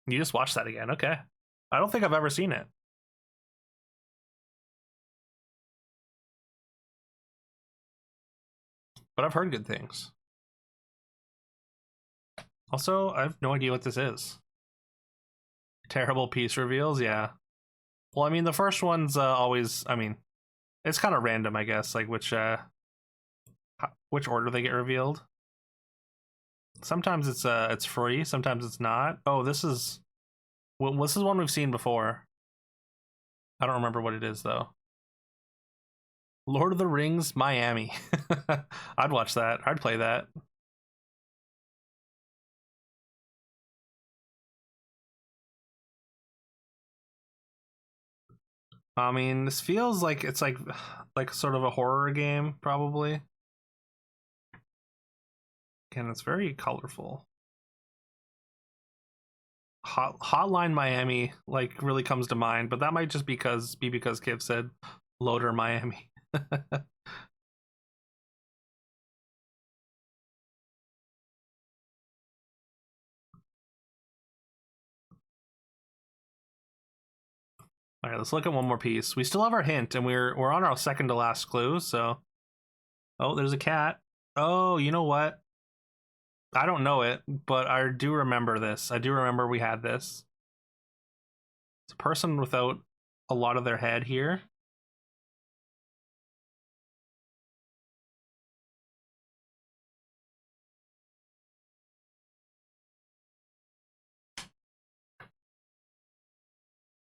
You just watched that again. Okay. I don't think I've ever seen it. But I've heard good things. Also, I have no idea what this is. Terrible piece reveals, yeah. Well, I mean, the first one's always, I mean, it's kind of random, I guess, like which order they get revealed. Sometimes it's free, sometimes it's not. Oh, this is one we've seen before. I don't remember what it is though. Lord of the Rings Miami. I'd watch that. I'd play that. I mean, this feels like it's like sort of a horror game, probably. Again, it's very colorful. Hotline Miami like really comes to mind, but that might just be because Kiv said Loader Miami. All right, let's look at one more piece. We still have our hint, and we're on our second to last clue. So, oh, there's a cat. Oh, you know what? I don't know it, but I do remember this. I do remember we had this. It's a person without a lot of their head here.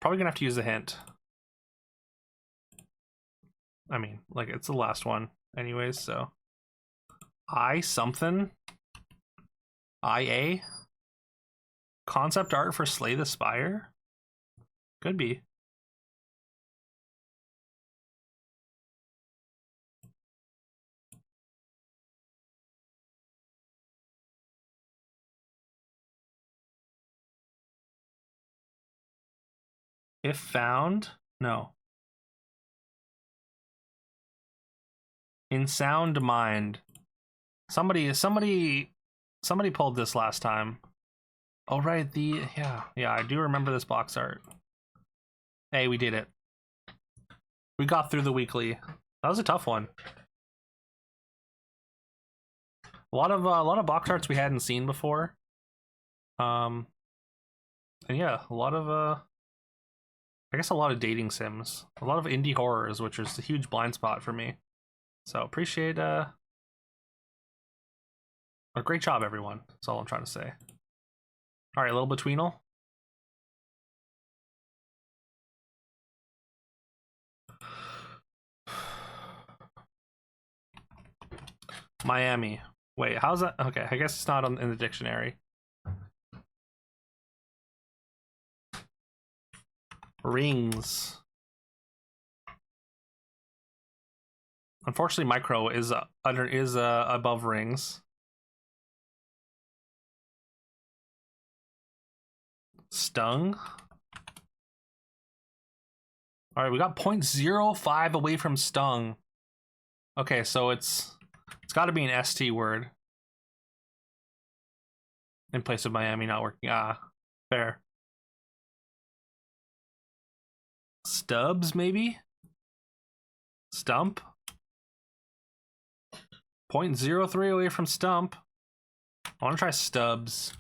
Probably gonna have to use a hint. I mean, like, it's the last one anyways, so. Something? IA? Concept art for Slay the Spire? Could be. If found? No. In Sound Mind. Somebody pulled this last time. Oh right, yeah, I do remember this box art. Hey, we did it. We got through the weekly. That was a tough one. A lot of box arts we hadn't seen before. And yeah, a lot of I guess a lot of dating sims, a lot of indie horrors, which is a huge blind spot for me. So appreciate But great job, everyone. That's all I'm trying to say. All right, a little betweenal. Miami. Wait, how's that? Okay, I guess it's not in the dictionary. Rings. Unfortunately, micro is above rings. Stung. All right, we got 0.05 away from stung. Okay, so it's got to be an ST word in place of Miami not working. Ah, fair. Stubbs, maybe? Stump? 0.03 away from stump. I want to try Stubbs.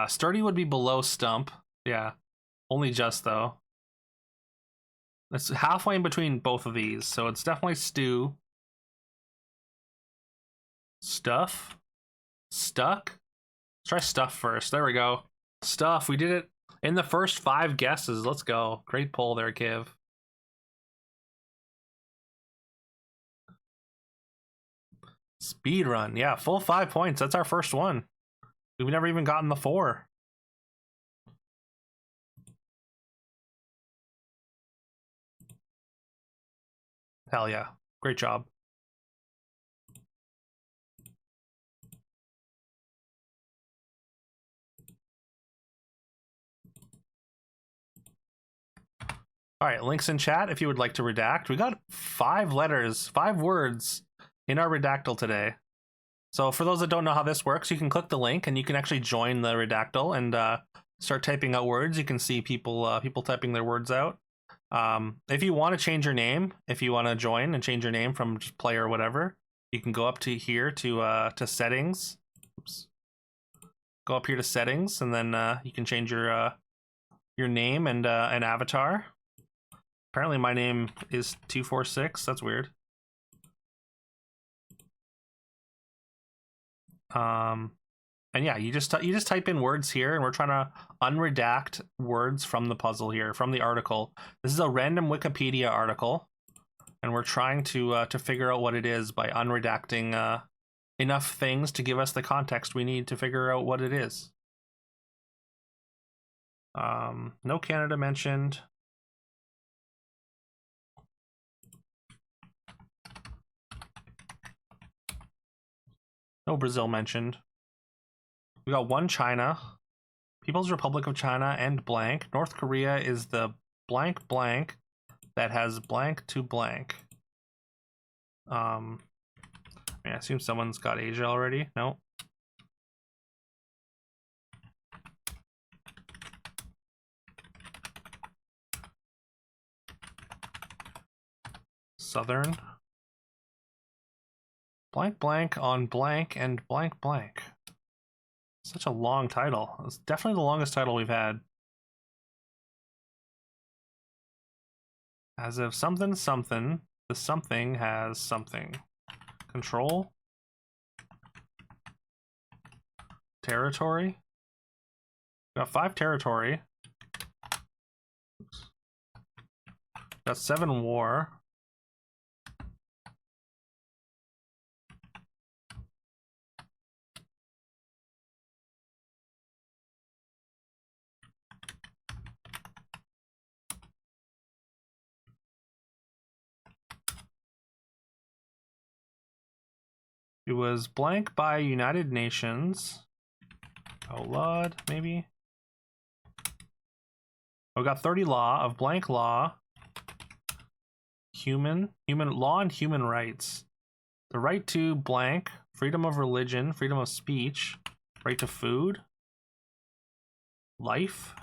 Sturdy would be below stump. Yeah, only just though. It's halfway in between both of these, so it's definitely stew. Stuff? Stuck? Let's try stuff first. There we go. Stuff. We did it in the first 5 guesses. Let's go. Great poll there, Kiv. Speed run. Yeah, full 5 points. That's our first one. We've never even gotten the 4. Hell yeah. Great job. All right, links in chat if you would like to redact. We got 5 letters, 5 words in our redactyl today. So for those that don't know how this works, you can click the link and you can actually join the redactyl and start typing out words. You can see people typing their words out. If you want to change your name, if you want to join and change your name from just player or whatever, you can go up to here to settings. Oops. Go up here to settings, and then you can change your name and an avatar. Apparently, my name is 246. That's weird. And yeah, you just type in words here, and we're trying to unredact words from the puzzle here, from the article. This is a random Wikipedia article, and we're trying to figure out what it is by unredacting enough things to give us the context we need to figure out what it is. No Canada mentioned. No Brazil mentioned. We got 1 China, People's Republic of China, and blank. North Korea is the blank blank that has blank to blank. I assume someone's got Asia already. No. Southern. Blank blank on blank and blank blank. Such a long title. It's definitely the longest title we've had. As if something something, the something has something. Control. Territory. We got 5 territory. Oops. Got 7 war. It was blank by United Nations. OLUD, maybe? We got 30 law of blank law. Human law and human rights. The right to blank, freedom of religion, freedom of speech, right to food, life.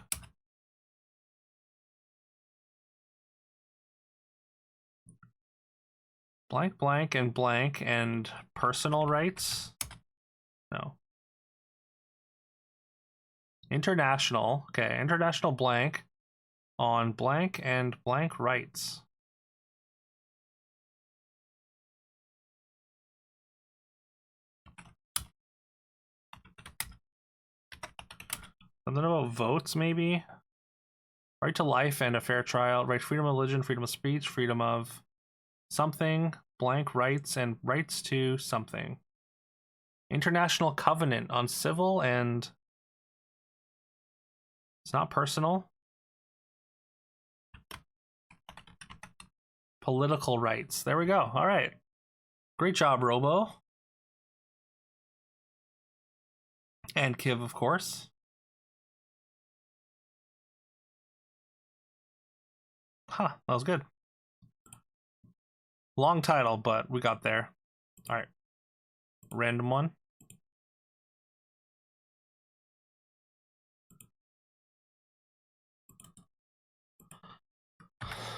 Blank, blank, and personal rights? No. International. Okay, international blank on blank and blank rights. Something about votes, maybe? Right to life and a fair trial. Right, freedom of religion, freedom of speech, freedom of something, blank rights, and rights to something. International covenant on civil and... It's not personal. Political rights. There we go. All right. Great job, Robo. And Kiv, of course. Huh, that was good. Long title, but we got there. All right. Random one.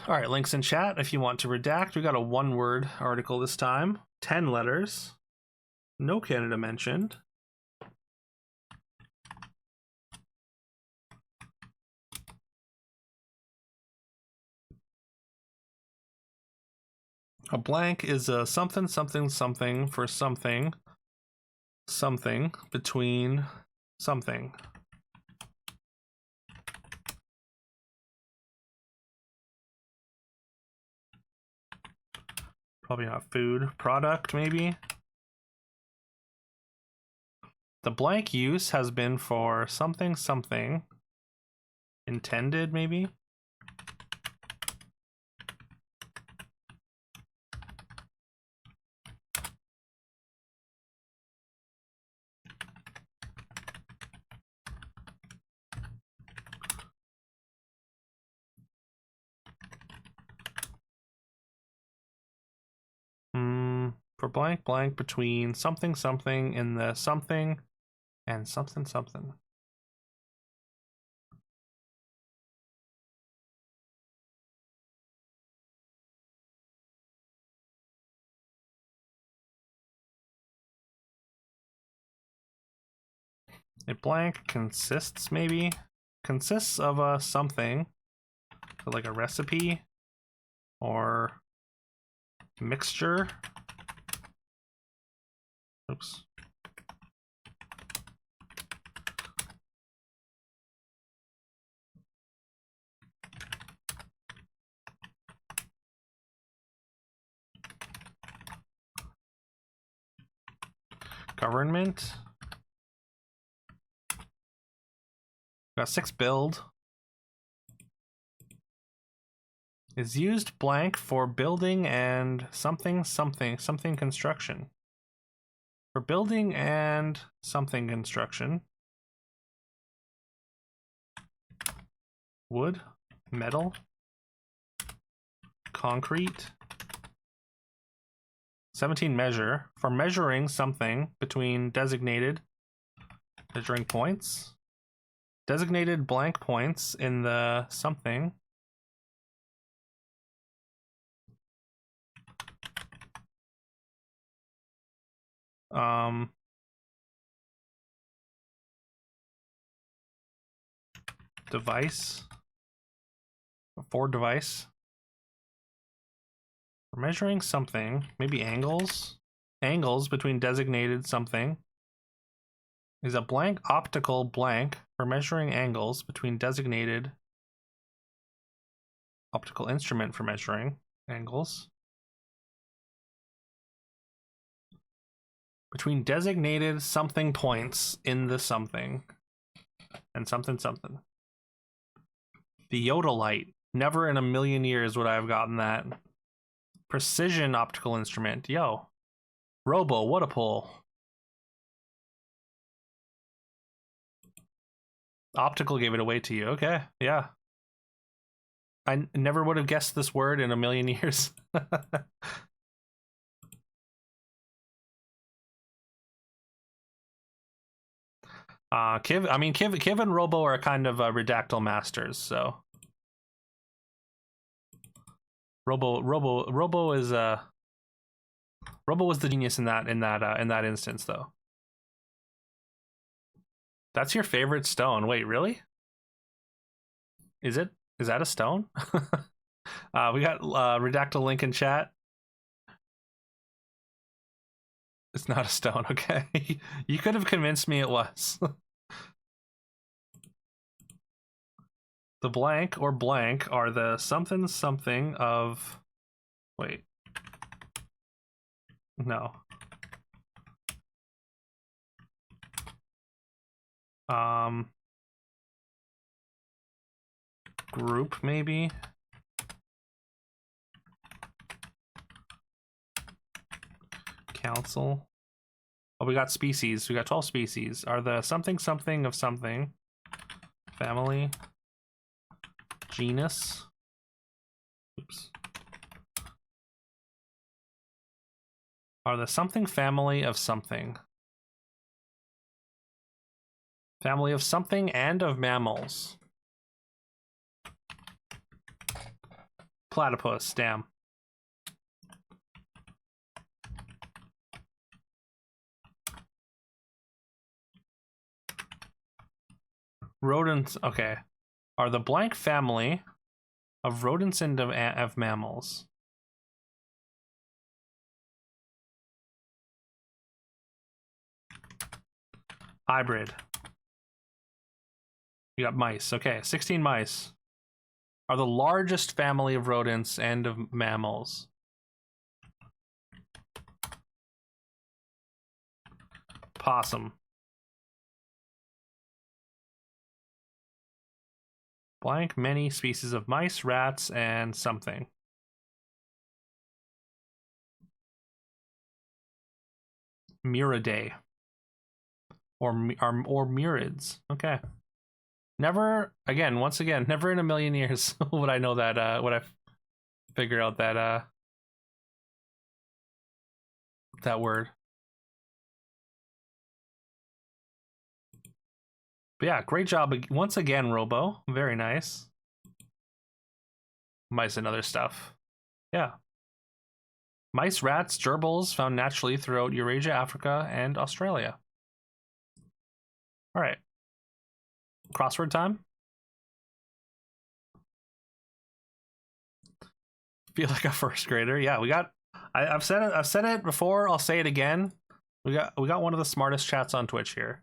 All right, links in chat if you want to redact. We got a one-word article this time. 10 letters. No Canada mentioned. A blank is a something, something, something for something, something between something. Probably not food. Product, maybe. The blank use has been for something, something. Intended, maybe? For blank, blank between something, something in the something and something, something. A blank consists, maybe? Consists of a something. So like a recipe or mixture. Oops. Government. Got 6 build. Is used blank for building and something, something, something construction. For building and something construction. Wood, metal, concrete. 17 measure, for measuring something between designated measuring points. Designated blank points in the something. Device. For device. For measuring something, maybe angles. Angles between designated something. Is a blank optical blank for measuring angles between designated optical instrument for measuring angles. Between designated something points in the something. And something something. The Yodelite. Never in a million years would I have gotten that. Precision optical instrument. Yo. Robo, what a pull. Optical gave it away to you. Okay, yeah. I never would have guessed this word in a million years. Kiv and Robo are kind of redactyl masters, so Robo is Robo was the genius in that instance, though. That's your favorite stone. Wait, really? Is it? Is that a stone? We got redactyl link in chat. It's not a stone, okay? You could have convinced me it was. The blank or blank are the something something of... Wait. No. Group, maybe? Council. Oh, we got species. We got 12 species. Are the something something of something. Family. Genus. Oops. Are the something family of something. Family of something and of mammals. Platypus, damn. Rodents, okay. Are the blank family of rodents and of mammals. Hybrid. You got mice. Okay, 16 mice. Are the largest family of rodents and of mammals. Possum. Blank, many species of mice, rats, and something. Muridae. Or murids. Okay. Never, again, once again, never in a million years would I know that, would I figure out that, that word. But yeah, great job once again, Robo. Very nice. Mice and other stuff. Yeah. Mice, rats, gerbils found naturally throughout Eurasia, Africa, and Australia. All right. Crossword time. Feel like a first grader. Yeah, we got. I've said it. I've said it before. I'll say it again. We got one of the smartest chats on Twitch here.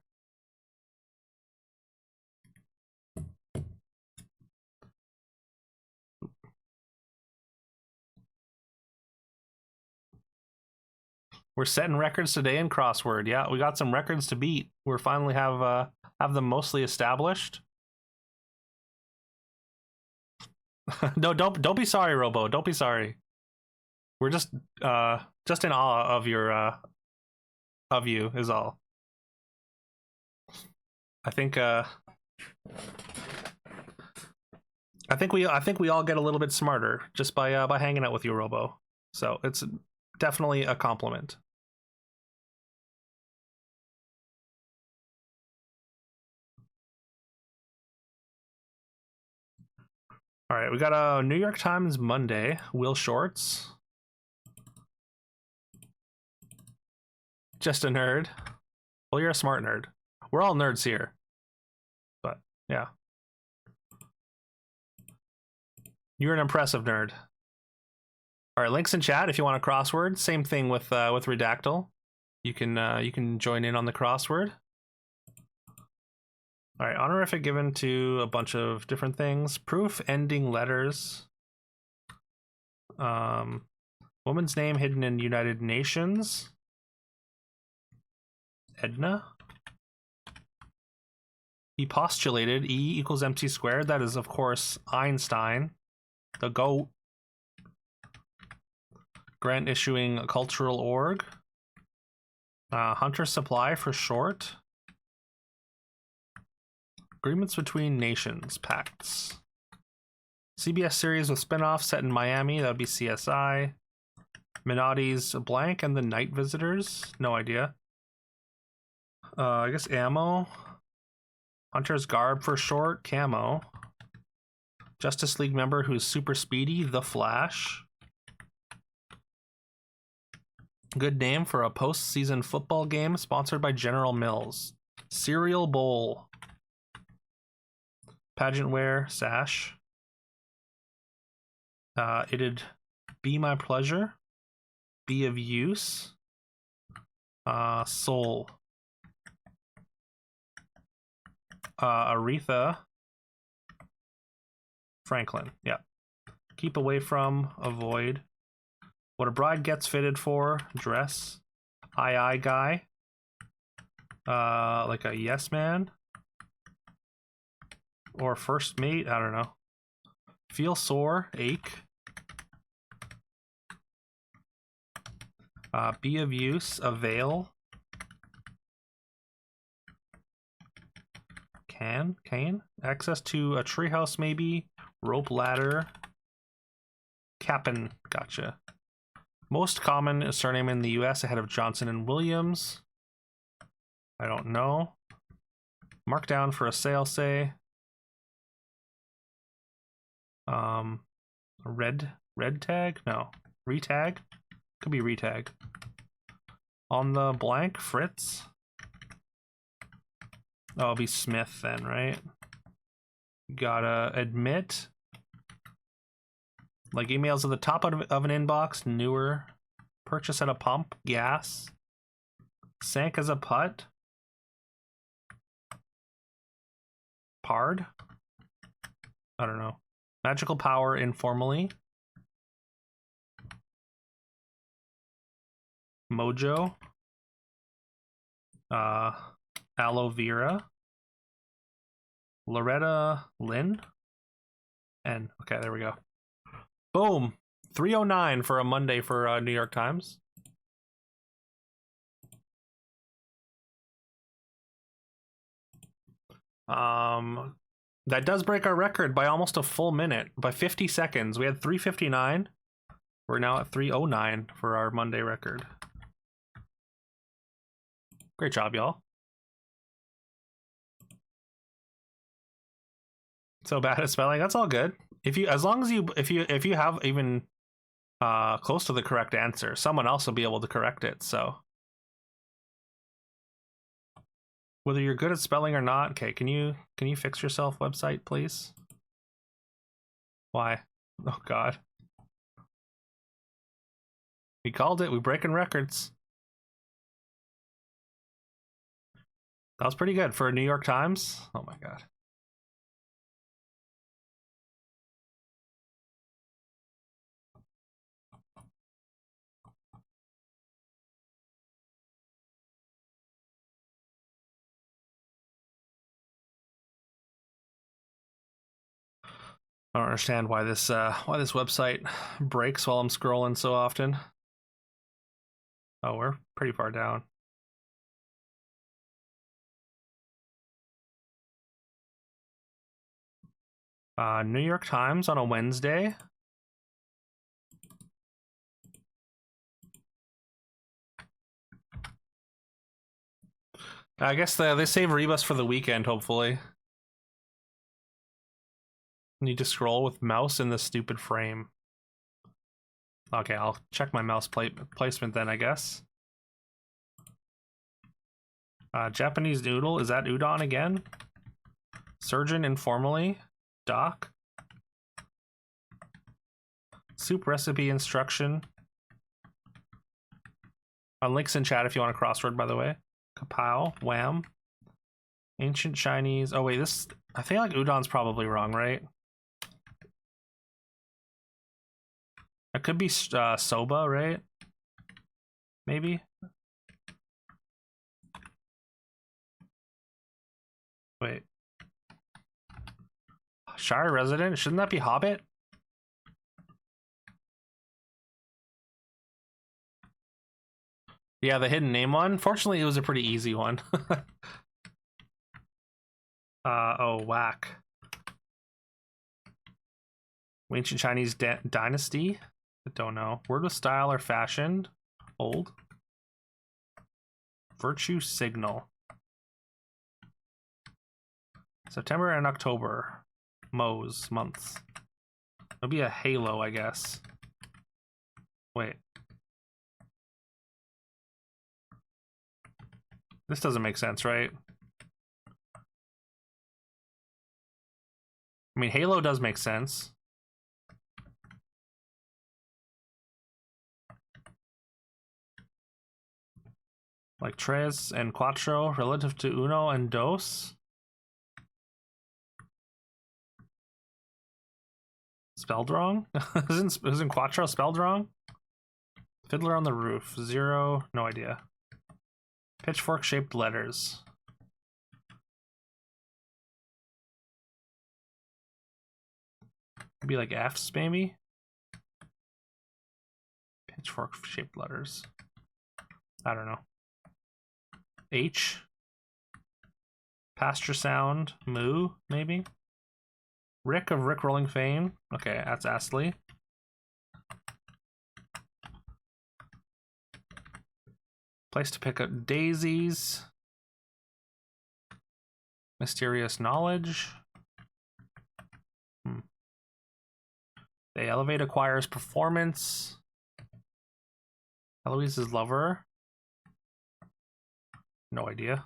We're setting records today in crossword. Yeah, we got some records to beat. We're finally have them mostly established. No, don't be sorry, Robo. Don't be sorry. We're just in awe of your of you is all. I think we all get a little bit smarter just by hanging out with you, Robo. So it's definitely a compliment. All right, we got a New York Times Monday. Will Shorts. Just a nerd. Well, you're a smart nerd. We're all nerds here. But yeah. You're an impressive nerd. All right, links in chat if you want a crossword. Same thing with Redactyl. You can join in on the crossword. All right, honorific given to a bunch of different things. Proof ending letters. Woman's name hidden in United Nations. Edna. He postulated E equals mc squared. That is, of course, Einstein. The GOAT. Grant issuing a cultural org. Hunter Supply for short. Agreements between nations, pacts. CBS series with spin-offs set in Miami, that would be CSI. Minotti's Blank and the Night Visitors, no idea. I guess Ammo. Hunter's Garb for short, Camo. Justice League member who's super speedy, The Flash. Good name for a post-season football game sponsored by General Mills. Cereal Bowl. Pageant wear, sash. It'd be my pleasure. Be of use. Soul. Aretha. Franklin. Yeah. Keep away from, avoid. What a bride gets fitted for, dress. Aye guy. Like a yes man. Or first mate, I don't know. Feel sore, ache. Be of use, avail. Cane. Access to a treehouse maybe. Rope ladder. Cap'n, gotcha. Most common surname in the US ahead of Johnson and Williams. I don't know. Markdown for a sale, say. Red tag? No. Retag? Could be retag. On the blank, Fritz. Oh, it'll be Smith then, right? Gotta admit. Like emails at the top of an inbox, newer. Purchase at a pump, gas. Sank as a putt. Pard? I don't know. Magical power informally. Mojo. Aloe vera. Loretta Lynn. And okay, there we go. Boom. 309 for a Monday for New York Times. That does break our record by almost a full minute, by 50 seconds. We had 359. We're now at 309 for our Monday record. Great job, y'all. So bad at spelling. That's all good. If you have even close to the correct answer, someone else will be able to correct it. So whether you're good at spelling or not, okay, can you fix yourself, website, please? Why? Oh God. We called it. We're breaking records. That was pretty good for a New York Times. Oh my God. I don't understand why this website breaks while I'm scrolling so often. Oh, we're pretty far down. New York Times on a Wednesday. I guess they save Rebus for the weekend, hopefully. Need to scroll with mouse in the stupid frame. Okay, I'll check my mouse placement then, I guess. Japanese noodle, is that udon again? Surgeon informally. Doc. Soup recipe instruction. Links in chat if you want a crossword, by the way. Kapow, wham. Ancient Chinese. Oh wait, this, I feel like udon's probably wrong, right? It could be soba, right? Maybe. Wait. Shire resident? Shouldn't that be Hobbit? Yeah, the hidden name one. Fortunately, it was a pretty easy one. Oh, whack. Ancient Chinese dynasty? I don't know. Word with style or fashioned? Old. Virtue signal. September and October. Mo's months. It'll be a halo, I guess. Wait. This doesn't make sense, right? I mean, halo does make sense. Like tres and cuatro relative to uno and dos. Spelled wrong? Isn't Quattro spelled wrong? Fiddler on the Roof. 0. No idea. Pitchfork-shaped letters. Maybe like F's, maybe? Pitchfork-shaped letters. I don't know. H. Pasture Sound. Moo, maybe? Rick of Rick Rolling fame. Okay, that's Astley. Place to pick up daisies. Mysterious knowledge. They elevate acquires performance. Eloise's lover. No idea.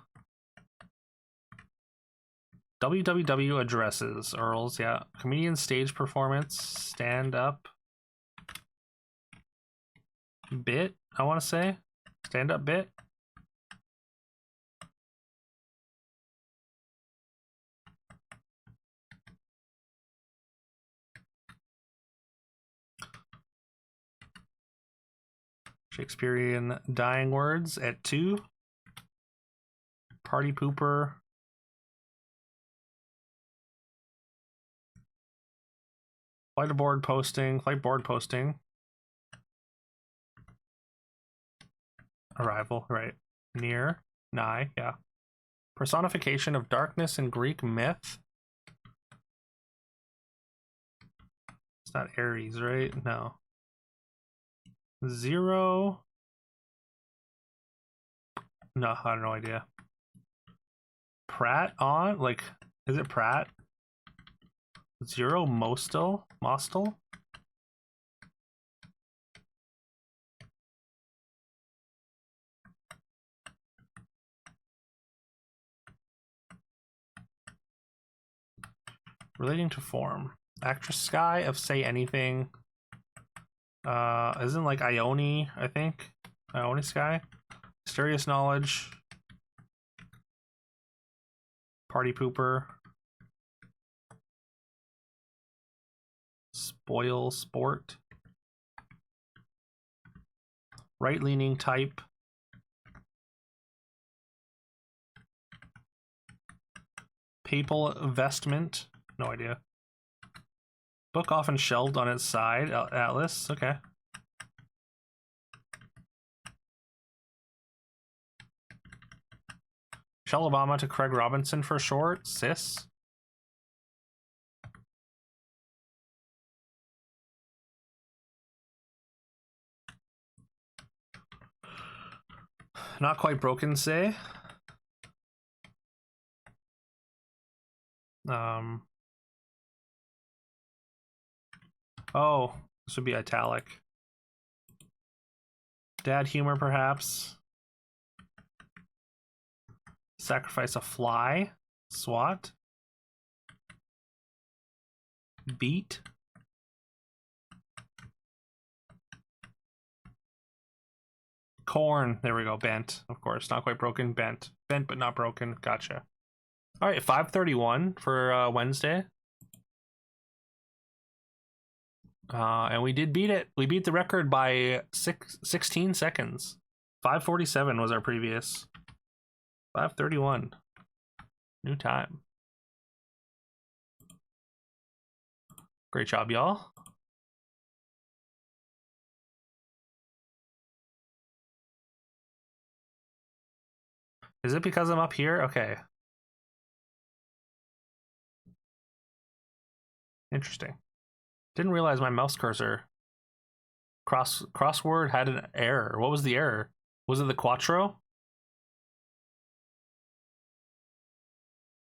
WWW addresses. Earls, yeah. Comedian stage performance. Stand up. Bit, I want to say. Stand up bit. Shakespearean dying words at 2. Party pooper. Flight board posting. Arrival, right. Near. Nigh, yeah. Personification of darkness in Greek myth. It's not Ares, right? No. 0. No, I have no idea. Pratt on? Like, is it Pratt? 0. Mostel? Relating to form. Actress Sky of Say Anything. Isn't like Ione, I think. Ione Sky. Mysterious knowledge. Party pooper. Spoil sport. Right leaning type. Papal vestment. No idea. Book often shelved on its side. Atlas. Okay. Michelle Obama to Craig Robinson for short. Sis. Not quite broken, say. Oh, this would be italic. Dad humor, perhaps. Sacrifice a fly. SWAT. Beat. Corn. There we go. Bent. Of course. Not quite broken. Bent. Bent, but not broken. Gotcha. All right. 5:31 for Wednesday. And we did beat it. We beat the record by 16 seconds. 5:47 was our previous. 5:31. New time. Great job, y'all. Is it because I'm up here? Okay. Interesting. Didn't realize my mouse cursor crossword had an error. What was the error? Was it the Quattro?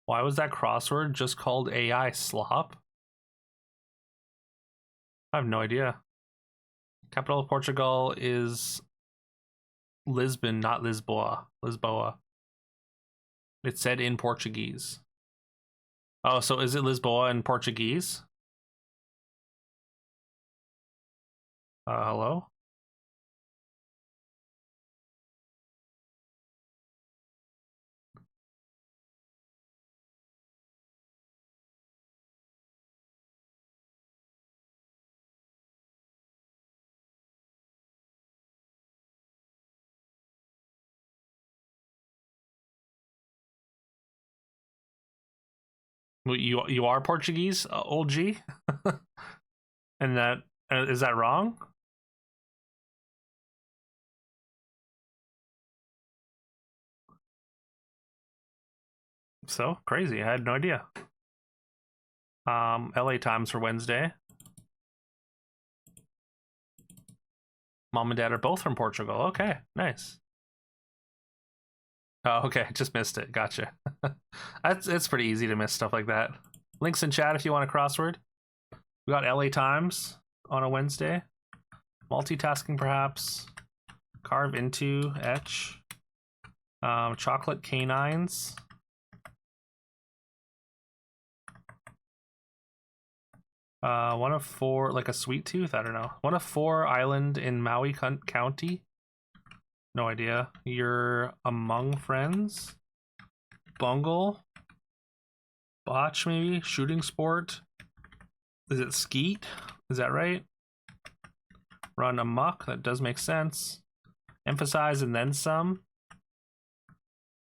Why was that crossword just called AI slop? I have no idea. Capital of Portugal is Lisbon, not Lisboa. Lisboa. It said in Portuguese. Oh, so is it Lisboa in Portuguese? Hello? Well, you are Portuguese, old G? And that is that wrong? So crazy. I had no idea. LA times for Wednesday. Mom and dad are both from Portugal. Okay, nice. Oh, okay, just missed it. Gotcha. It's pretty easy to miss stuff like that. Links in chat if you want a crossword. We got LA times on a Wednesday. Multitasking, perhaps. Carve into, etch. Chocolate canines. One of four, like a sweet tooth. I don't know. One of four island in Maui County. No idea. You're among friends. Bungle. Botch, maybe. Shooting sport. Is it skeet? Is that right? Run amok. That does make sense. Emphasize and then some.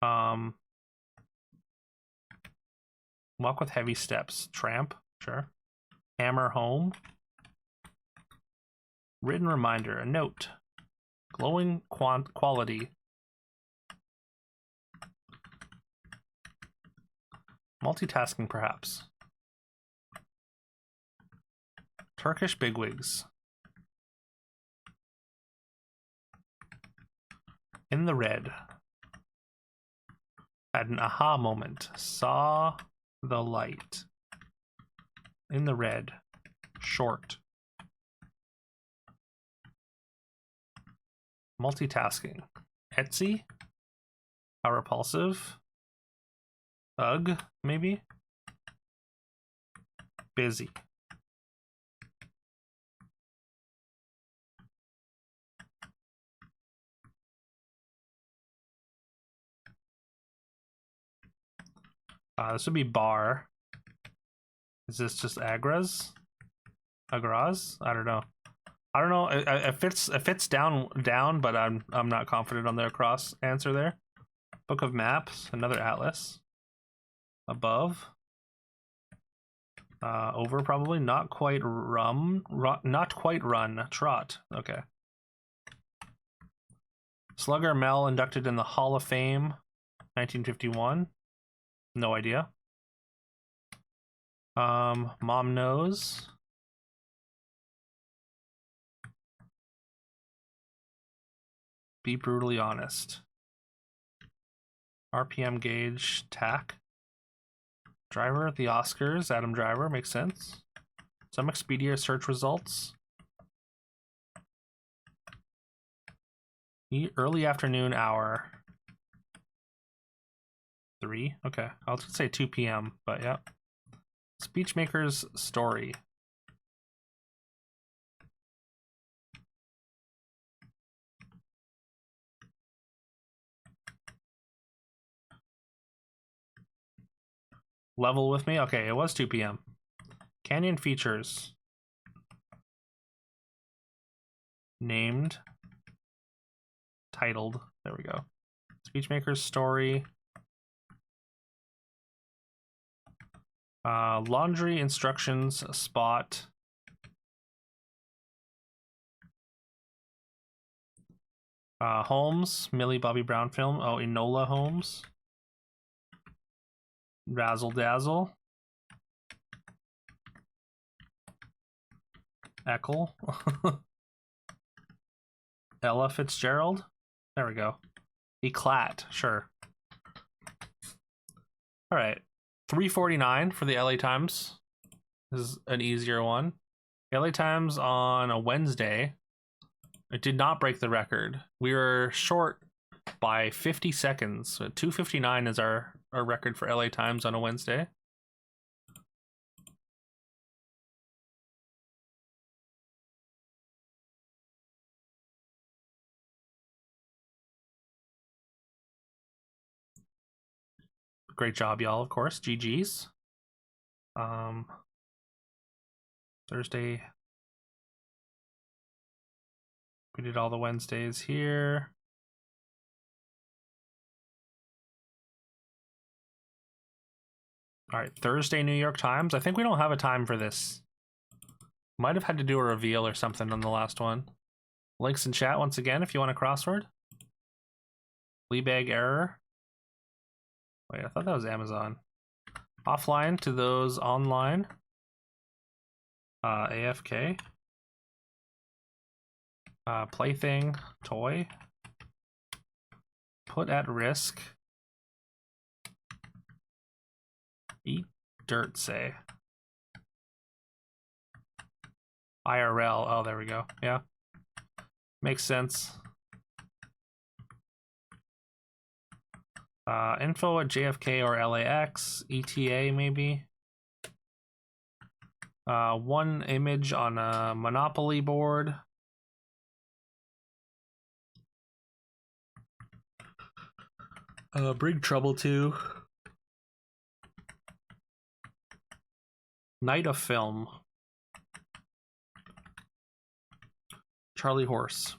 Walk with heavy steps. Tramp. Sure. Hammer home. Written reminder. A note. Glowing quality. Multitasking, perhaps. Turkish bigwigs. In the red. Had an aha moment. Saw the light. In the red. Short. Multitasking. Etsy. How repulsive. Ugh, maybe. Busy. This would be bar. Is this just agras? Agras? I don't know. I don't know. It fits down, but I'm not confident on the across answer there. Book of Maps, another atlas. Above. Over probably. Not quite not quite run. Trot. Okay. Slugger Mel inducted in the Hall of Fame, 1951. No idea. Mom knows. Be brutally honest. RPM gauge, tack. Driver at the Oscars, Adam Driver, makes sense. Some Expedia search results. Early afternoon hour. 3, okay. I'll just say 2 p.m., but yeah. Speechmaker's story. Level with me? Okay, it was 2 p.m. Canyon features. Named. Titled. There we go. Speechmaker's story. Laundry instructions spot. Holmes, Millie Bobby Brown film. Oh, Enola Holmes. Razzle Dazzle. Eckel. Ella Fitzgerald. There we go. Eclat, sure. All right. 349 for the LA Times. This is an easier one. LA Times on a Wednesday. It did not break the record. We were short by 50 seconds. So 2:59 is our record for LA Times on a Wednesday. Great job, y'all, of course. GG's. Thursday. We did all the Wednesdays here. All right, Thursday, New York times. I think we don't have a time for this. Might have had to do a reveal or something on the last one. Links in chat once again if you want a crossword. Fleabag error. Wait, I thought that was Amazon. Offline to those online. AFK. Plaything, toy. Put at risk. Eat dirt, say. IRL. Oh, there we go. Yeah. Makes sense. Info at JFK or LAX. ETA, maybe. One image on a Monopoly board. Bring trouble to. Night of film. Charlie Horse.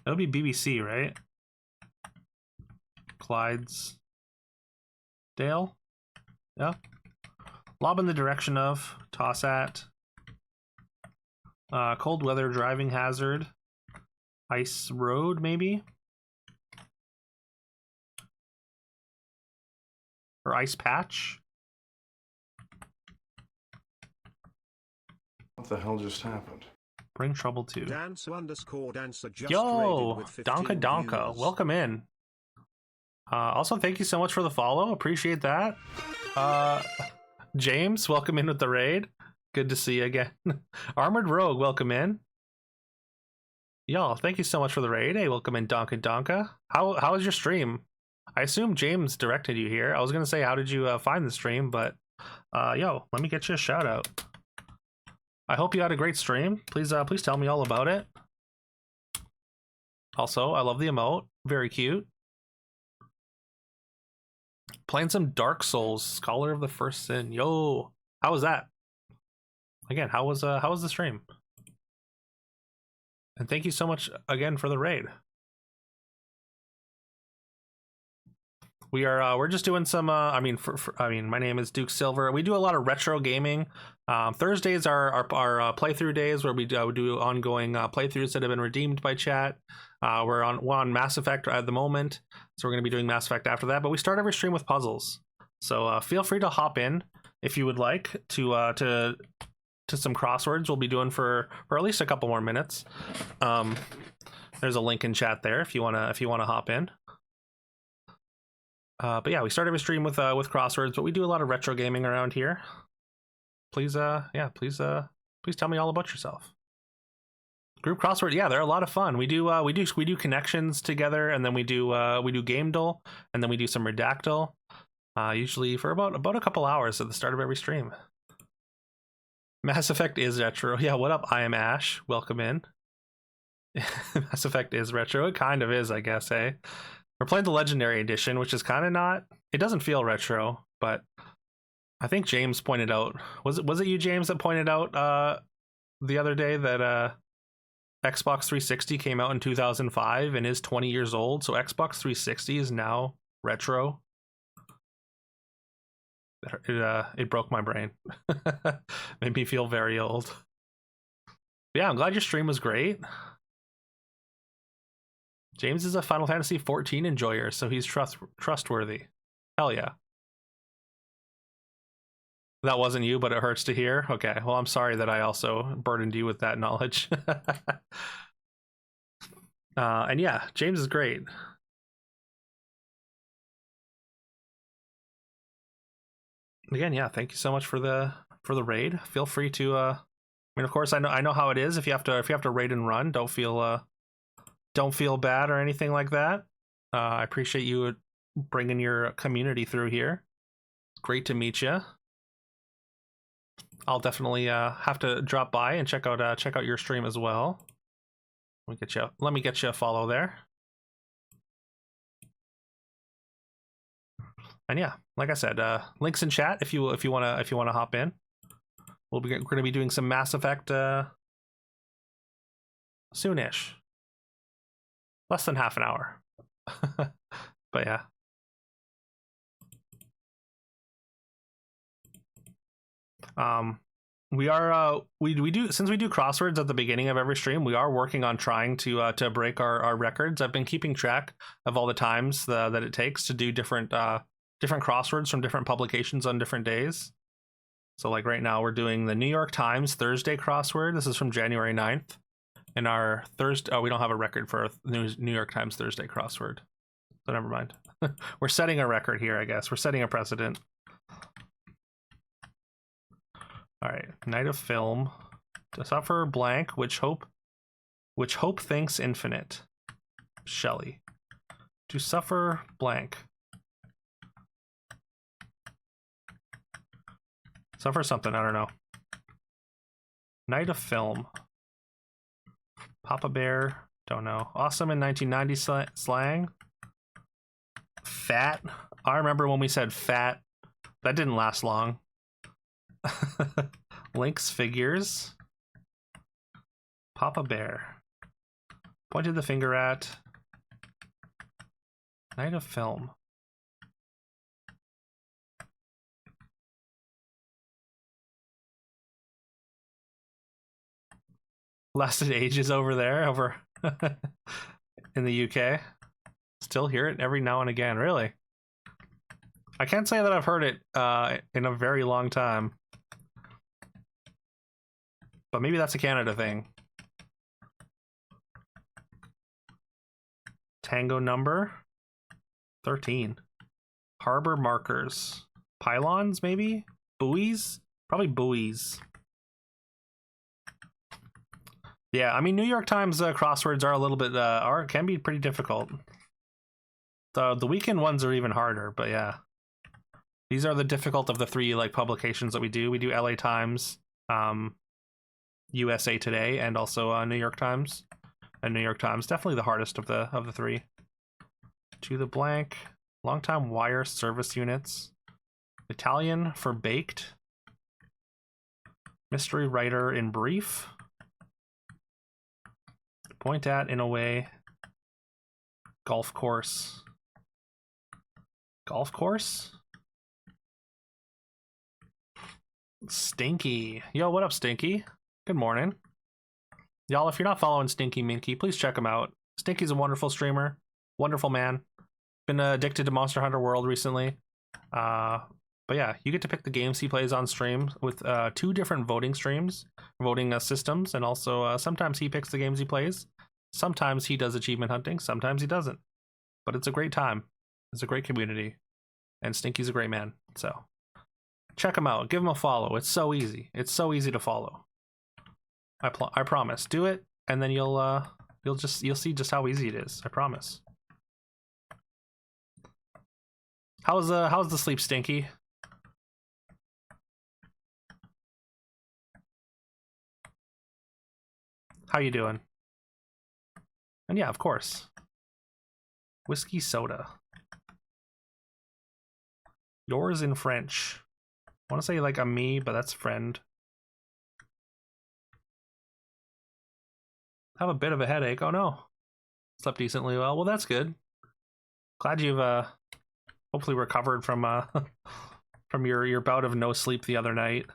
That would be BBC, right? Clydesdale? Yeah. Lob in the direction of. Toss at. Cold weather driving hazard. Ice road, maybe? Or ice patch? What the hell just happened? Bring trouble to. Dancer just Yo, Donka Donka, welcome in. Also, thank you so much for the follow. Appreciate that. James, welcome in with the raid. Good to see you again. Armored Rogue, welcome in. Y'all, thank you so much for the raid. Hey, welcome in, Donka Donka. How was your stream? I assume James directed you here. I was gonna say, how did you find the stream? But yo, let me get you a shout out. I hope you had a great stream. Please tell me all about it. Also, I love the emote. Very cute. Playing some Dark Souls, Scholar of the First Sin. Yo, how was that? Again, how was the stream? And thank you so much again for the raid. We're just doing some my name is Duke Silver. We do a lot of retro gaming. Thursdays are our playthrough days where we do ongoing playthroughs that have been redeemed by chat. We're on Mass Effect at the moment, so we're going to be doing Mass Effect after that. But we start every stream with puzzles, so feel free to hop in if you would like to some crosswords we'll be doing for at least a couple more minutes. There's a link in chat there if you wanna hop in. But yeah, we start every stream with crosswords, but we do a lot of retro gaming around here. Please tell me all about yourself. Group crossword, yeah, they're a lot of fun. We do connections together, and then we do game duel, and then we do some redactyl. Usually for about a couple hours at the start of every stream. Mass Effect is retro. Yeah, what up? I am Ash. Welcome in. Mass Effect is retro. It kind of is, I guess, hey. We're playing the Legendary Edition, which is kind of not. It doesn't feel retro, but I think James pointed out. Was it you, James, that pointed out the other day that Xbox 360 came out in 2005 and is 20 years old, so Xbox 360 is now retro. It broke my brain. Made me feel very old. Yeah, I'm glad your stream was great. James is a Final Fantasy 14 enjoyer, so he's trustworthy. Hell yeah. That wasn't you, but it hurts to hear. Okay, well, I'm sorry that I also burdened you with that knowledge. And yeah, James is great. Again, yeah, thank you so much for the raid. Feel free to I mean, of course, I know how it is. If you have to raid and run, don't feel bad or anything like that. I appreciate you bringing your community through here. Great to meet you. I'll definitely have to drop by and check out your stream as well. Let me get you a follow there. And yeah, like I said, links in chat if you wanna hop in. We're gonna be doing some Mass Effect soonish. less than half an hour. But yeah. We are we do, since we do crosswords at the beginning of every stream, we are working on trying to break our records. I've been keeping track of all the times that it takes to do different crosswords from different publications on different days. So like right now we're doing the New York Times Thursday crossword. This is from January 9th. And our Thursday, we don't have a record for a New York Times Thursday crossword. So never mind. We're setting a record here, I guess. We're setting a precedent. All right, Night of Film. To suffer blank, which hope thinks infinite. Shelley. To suffer blank. Suffer something, I don't know. Night of Film. Papa Bear, don't know. Awesome in 1990 slang. Fat. I remember when we said fat. That didn't last long. Link's figures. Papa Bear. Pointed the finger at. Night of Film. Lasted ages over there, over in the UK. Still hear it every now and again, really. I can't say that I've heard it in a very long time. But maybe that's a Canada thing. Tango number 13. Harbor markers. Pylons, maybe? Buoys? Probably buoys. Yeah, I mean, New York Times crosswords are a little bit can be pretty difficult. The weekend ones are even harder, but yeah, these are the difficult of the three like publications that we do. We do LA Times, USA Today, and also New York Times. And New York Times definitely the hardest of the three. To the blank. Longtime wire service units. Italian for baked. Mystery writer in brief. Point at in a way. Golf course. Golf course? Stinky. Yo, what up, Stinky? Good morning. Y'all, if you're not following Stinky Minky, please check him out. Stinky's a wonderful streamer. Wonderful man. Been addicted to Monster Hunter World recently. But yeah, you get to pick the games he plays on stream with 2 different voting systems, and also sometimes he picks the games he plays. Sometimes he does achievement hunting, sometimes he doesn't. But it's a great time. It's a great community. And Stinky's a great man. So check him out. Give him a follow. It's so easy. It's so easy to follow. I promise. Do it, and then you'll see just how easy it is. I promise. How's the sleep, Stinky? How you doing? And yeah, of course. Whiskey soda. Yours in French. I want to say like a me, but that's friend. Have a bit of a headache. Oh no. Slept decently well. Well, that's good. Glad you've hopefully recovered from from your bout of no sleep the other night.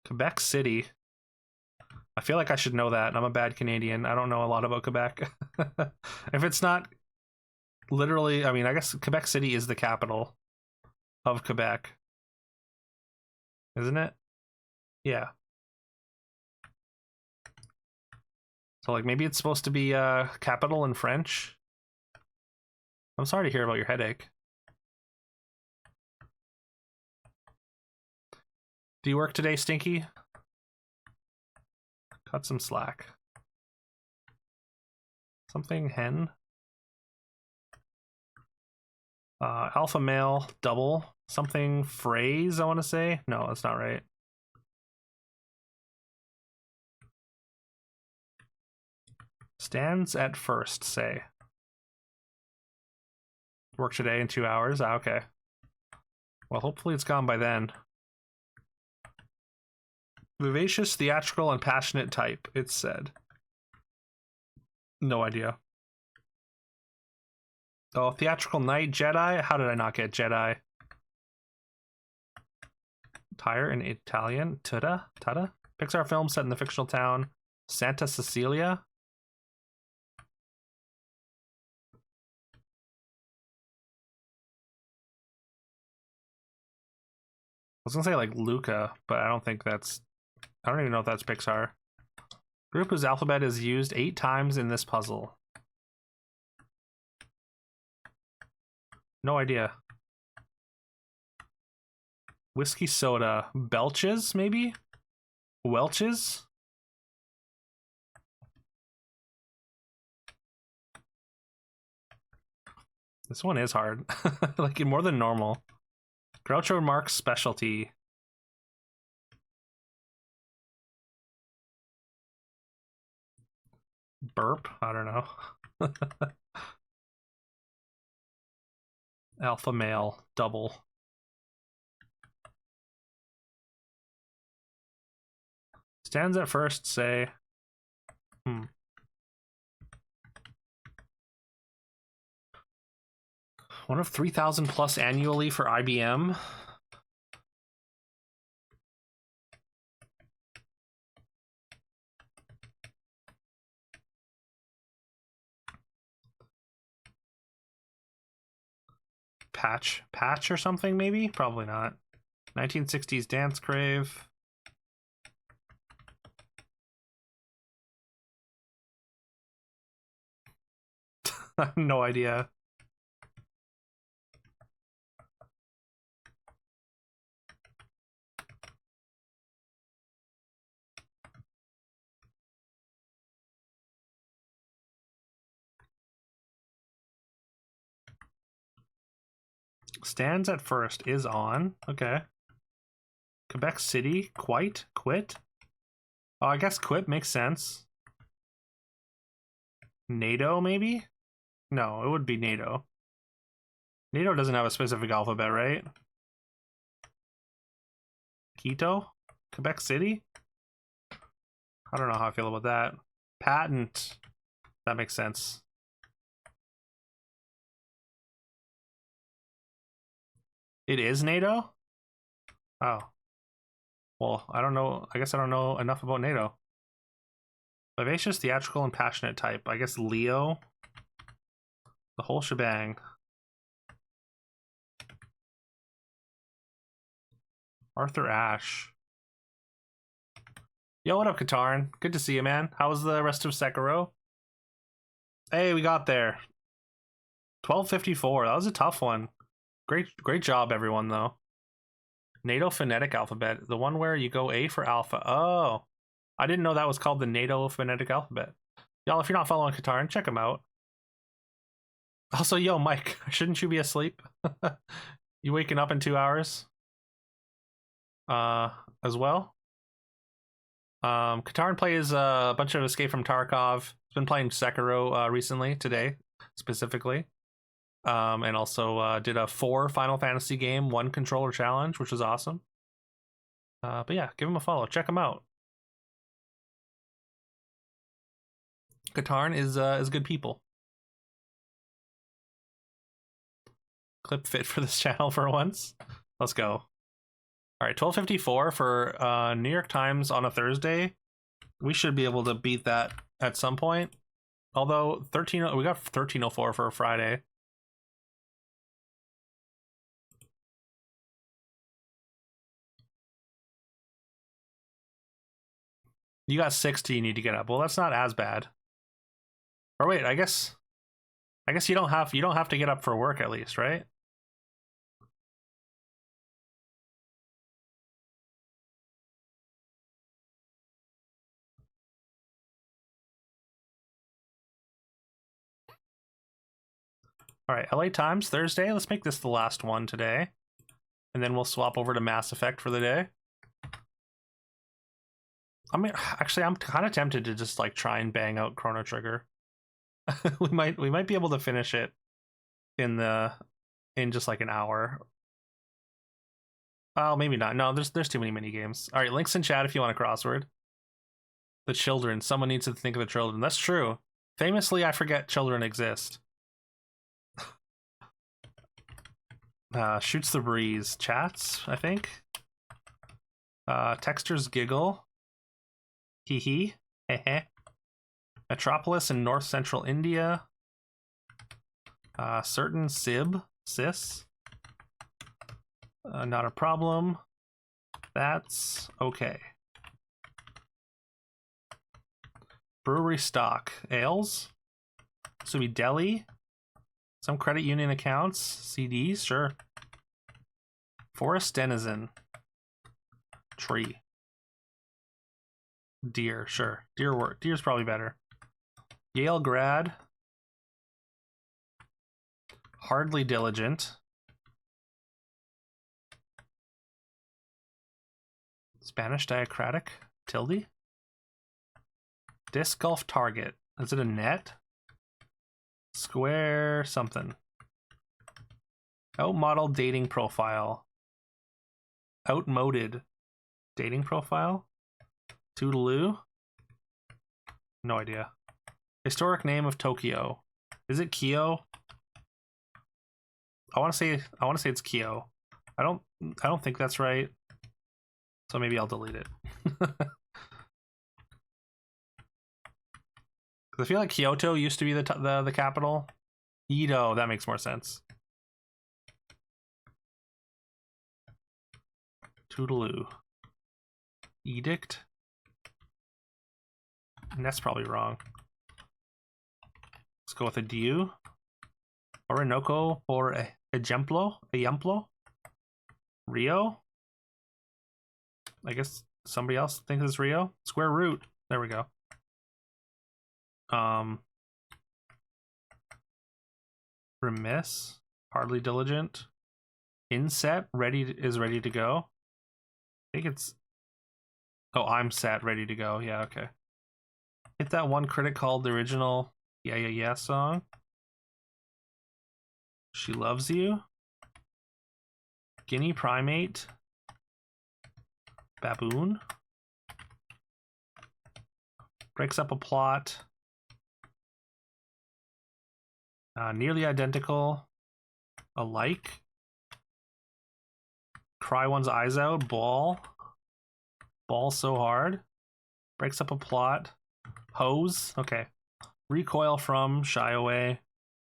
Quebec City. I feel like I should know that. I'm a bad Canadian. I don't know a lot about Quebec. If it's not literally, I mean, I guess Quebec City is the capital of Quebec. Isn't it? Yeah. So like maybe it's supposed to be capital in French. I'm sorry to hear about your headache. Do you work today, Stinky? Cut some slack. Something hen. Alpha male double. Something phrase, I want to say. No, that's not right. Stands at first, say. Work today in 2 hours? Ah, okay. Well, hopefully it's gone by then. Vivacious, theatrical, and passionate type, it's said. No idea. Oh, Theatrical Night, Jedi. How did I not get Jedi? Tire in Italian. Tada. Pixar film set in the fictional town Santa Cecilia. I was gonna say like Luca, but I don't think that's. I don't even know if that's Pixar. Group whose alphabet is used 8 times in this puzzle. No idea. Whiskey soda. Belches, maybe? Welches? This one is hard. Like more than normal. Groucho Marx specialty. Burp? I don't know. Alpha male. Double. Stands at first, say. One of 3,000 plus annually for IBM. Patch or something, maybe? Probably not. 1960s Dance Crave. No idea. Stands at first is on. Okay. Quebec City. Quit? Oh, I guess quit makes sense. NATO, maybe? No, it would be NATO. NATO doesn't have a specific alphabet, right? Quito? Quebec City? I don't know how I feel about that. Patent. That makes sense. It is NATO? Oh. Well, I don't know. I guess I don't know enough about NATO. Vivacious, theatrical, and passionate type. I guess Leo. The whole shebang. Arthur Ashe. Yo, what up, Katarn? Good to see you, man. How was the rest of Sekiro? Hey, we got there. 1254. That was a tough one. Great job, everyone, though. NATO phonetic alphabet. The one where you go A for alpha. Oh. I didn't know that was called the NATO phonetic alphabet. Y'all, if you're not following Katarn, check him out. Also, yo, Mike, shouldn't you be asleep? You waking up in 2 hours? As well? Katarn plays a bunch of Escape from Tarkov. He's been playing Sekiro recently, today, specifically. And also did a 4 Final Fantasy game, 1 controller challenge, which was awesome. But yeah, give him a follow. Check him out. Katarn is good people. Clip fit for this channel for once. Let's go. All right, 12:54 for New York Times on a Thursday. We should be able to beat that at some point. Although we got 13:04 for a Friday. You got 60 you need to get up. Well, that's not as bad. Or wait, I guess you don't have to get up for work at least, right? All right, LA Times Thursday. Let's make this the last one today. And then we'll swap over to Mass Effect for the day. I mean, actually, I'm kind of tempted to just like try and bang out Chrono Trigger. we might be able to finish it in just like an hour. Oh, maybe not. No, there's too many mini games. All right, links in chat if you want a crossword. The children. Someone needs to think of the children. That's true. Famously, I forget children exist. Shoots the breeze. Chats, I think. Textures giggle. Hee hee. Heh. Metropolis in north central India. Certain Sib. Sis. Not a problem. That's okay. Brewery stock. Ales. So be Delhi. Some credit union accounts. CDs, sure. Forest denizen. Tree. Deer, sure. Deer's probably better. Yale grad. Hardly diligent. Spanish diacritic. Tilde. Disc golf target. Is it a net? Square something. Outmodel dating profile. Outmoded dating profile. Toodaloo. No idea. Historic name of Tokyo. Is it Kyo? I want to say it's Kyo. I don't think that's right. So maybe I'll delete it. I feel like Kyoto used to be the capital. Edo, that makes more sense. Toodaloo. Edict. And that's probably wrong. Let's go with a Diu. Orinoco or Ejemplo. Rio. I guess somebody else thinks it's Rio. Square root. There we go. Remiss. Hardly diligent. Inset. Is ready to go. I think it's... Oh, I'm set. Ready to go. Yeah, okay. Hit that one critic called the original Yeah Yeah Yeah song. She Loves You. Guinea primate. Baboon. Breaks up a plot. Nearly identical. Alike. Cry one's eyes out. Ball. Ball so hard. Breaks up a plot. Hose. Okay. Recoil from. Shy away.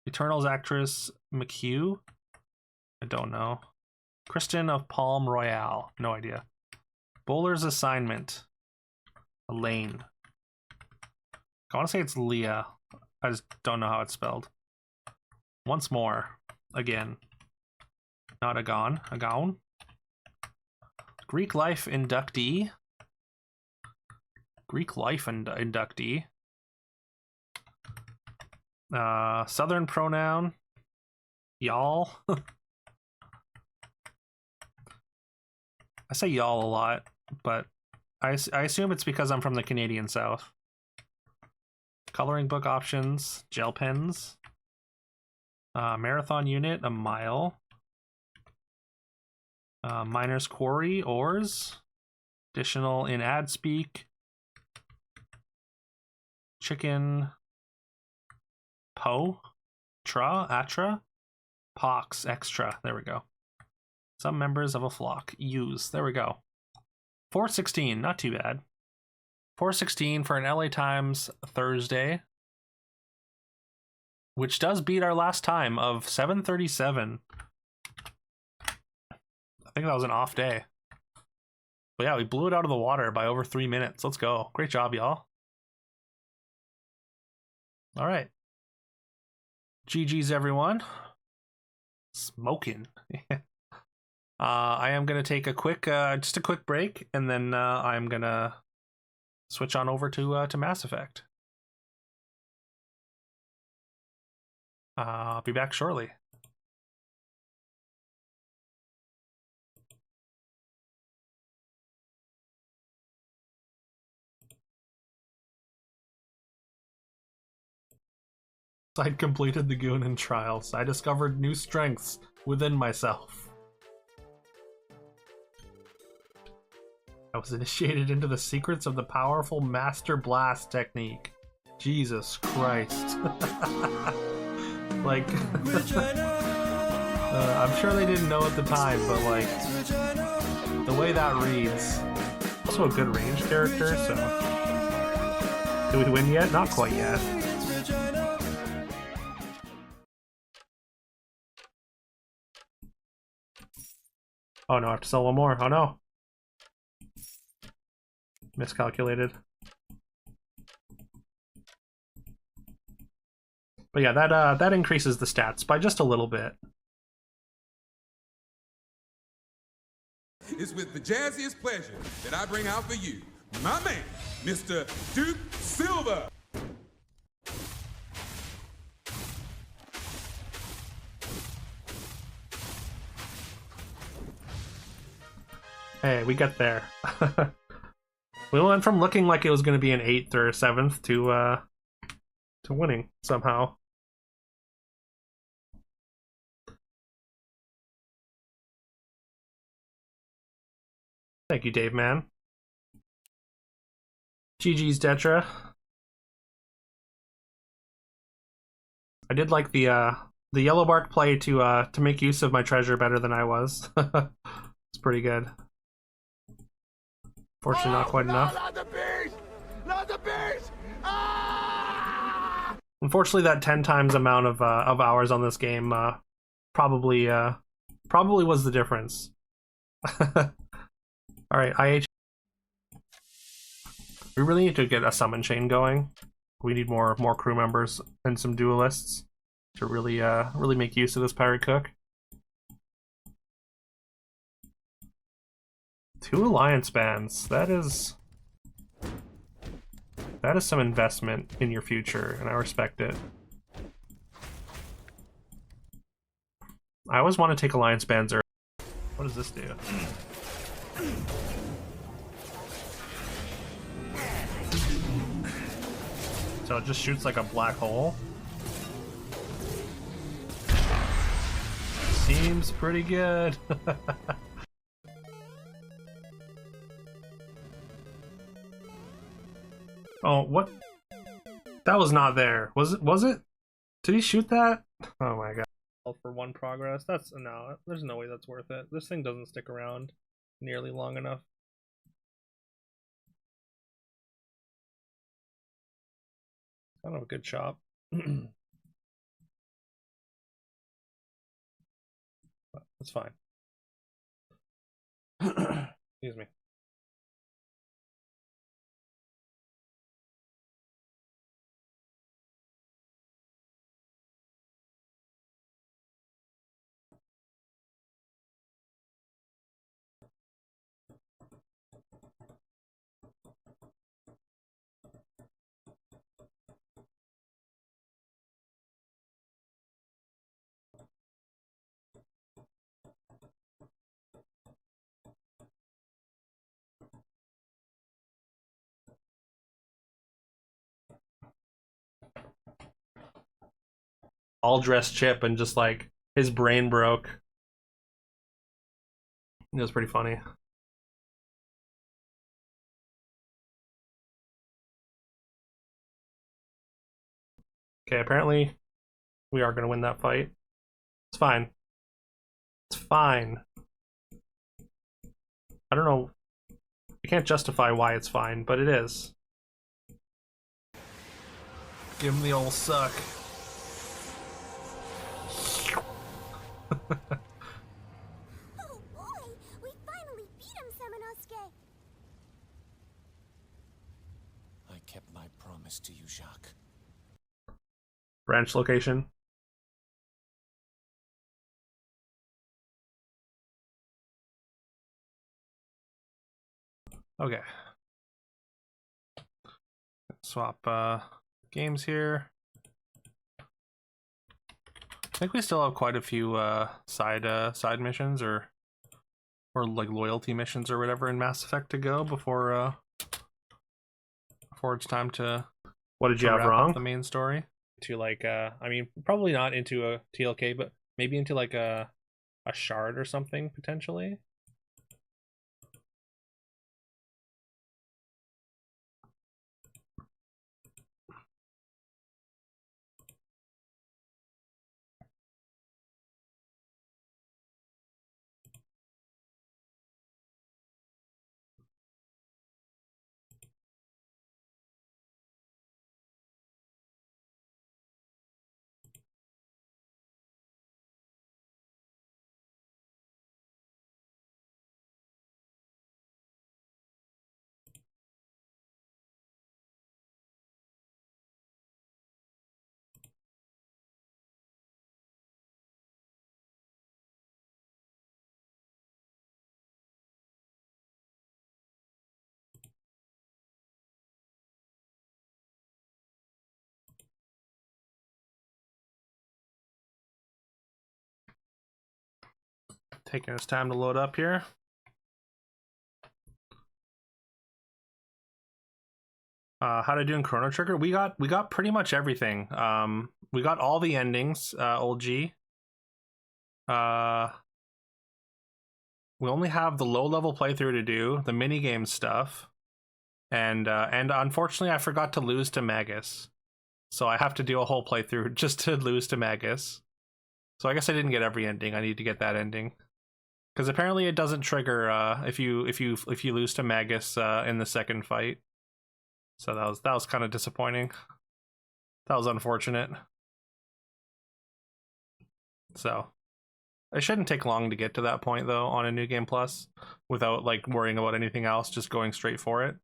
Eternals actress McHugh. I don't know. Kristen of Palm Royale. No idea. Bowler's assignment. Elaine. I want to say it's Leah. I just don't know how it's spelled. Once more. Again. Not a gone. A gown. Greek life inductee. Greek life inductee. Southern pronoun. Y'all. I say y'all a lot, but I assume it's because I'm from the Canadian South. Coloring book options. Gel pens. Marathon unit, a mile. Miner's quarry, ores. Additional in ad speak. Chicken. Po. Atra. Pox, extra. There we go. Some members of a flock. Use. There we go. 416, not too bad. 416 for an LA Times Thursday. Which does beat our last time of 737. I think that was an off day. But yeah, we blew it out of the water by over 3 minutes. Let's go. Great job, y'all. All right. GG's, everyone. Smoking. I am going to take a quick, just a quick break, and then I'm going to switch on over to Mass Effect. I'll be back shortly. I'd completed the Goonin trials. I discovered new strengths within myself. I was initiated into the secrets of the powerful Master Blast technique. Jesus Christ. Like... I'm sure they didn't know at the time, but like the way that reads, also a good range character. So, did we win yet? Not quite yet. Oh no, I have to sell one more. Oh no, miscalculated. But yeah, that increases the stats by just a little bit. It's with the jazziest pleasure that I bring out for you my man, Mr. Duke Silver. Hey, we got there. We went from looking like it was going to be an 8th or 7th to winning somehow. Thank you, Dave, man. GG's, Detra. I did like the yellow bark play to make use of my treasure better than I was. It's pretty good. Fortunately, not quite enough. Not the beast! Not the beast! Ah! Unfortunately, that 10 times amount of hours on this game probably was the difference. All right, IH. We really need to get a summon chain going. We need more crew members and some duelists to really make use of this pirate cook. 2 alliance bands. That is some investment in your future, and I respect it. I always want to take alliance bands early. What does this do? So it just shoots like a black hole. Seems pretty good. Oh, what? That was not there. Was it? Was it? Did he shoot that? Oh my god. For 1 progress. That's no. There's no way that's worth it. This thing doesn't stick around nearly long enough. Kind of a good shop. That's fine. Excuse me. All dressed Chip and just like his brain broke. It was pretty funny. Okay, apparently we are going to win that fight. It's fine. It's fine. I don't know. I can't justify why it's fine, but it is. Give him the old suck. Oh boy, we finally beat him, Semenosuke. I kept my promise to you, Jacques. Branch location. Okay. Swap games here. I think we still have quite a few side missions or like loyalty missions or whatever in Mass Effect to go before it's time to. What did you have wrong? The main story to like I mean probably not into a TLK, but maybe into like a shard or something potentially. Taking its time to load up here. How to do in Chrono Trigger? We got pretty much everything. We got all the endings, old G. We only have the low-level playthrough to do, the minigame stuff, and unfortunately I forgot to lose to Magus. So I have to do a whole playthrough just to lose to Magus. So I guess I didn't get every ending. I need to get that ending. Because apparently it doesn't trigger if you lose to Magus in the second fight. So that was kind of disappointing. That was unfortunate. So it shouldn't take long to get to that point though on a New Game Plus without like worrying about anything else, just going straight for it.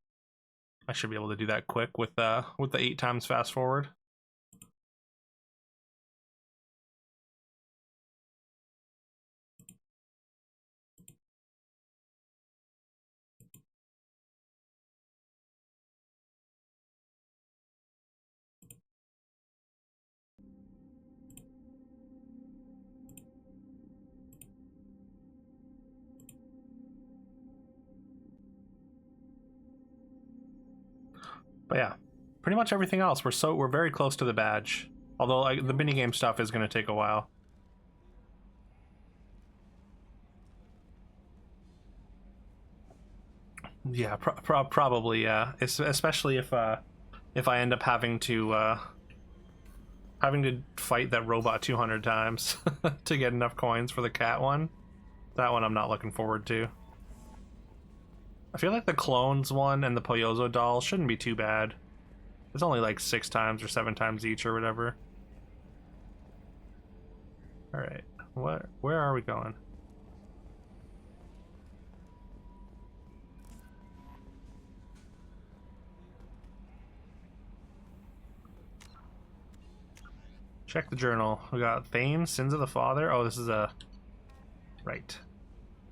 I should be able to do that quick with the 8 times fast forward. But yeah, pretty much everything else. We're very close to the badge. Although like, the minigame stuff is going to take a while. Yeah, probably yeah. Especially if I end up having to fight that robot 200 times to get enough coins for the cat one. That one I'm not looking forward to. I feel like the clones one and the Poyozo doll shouldn't be too bad. It's only like 6 times or 7 times each or whatever. Alright, where are we going? Check the journal. We got Thane, Sins of the Father. Oh, this is a... Right.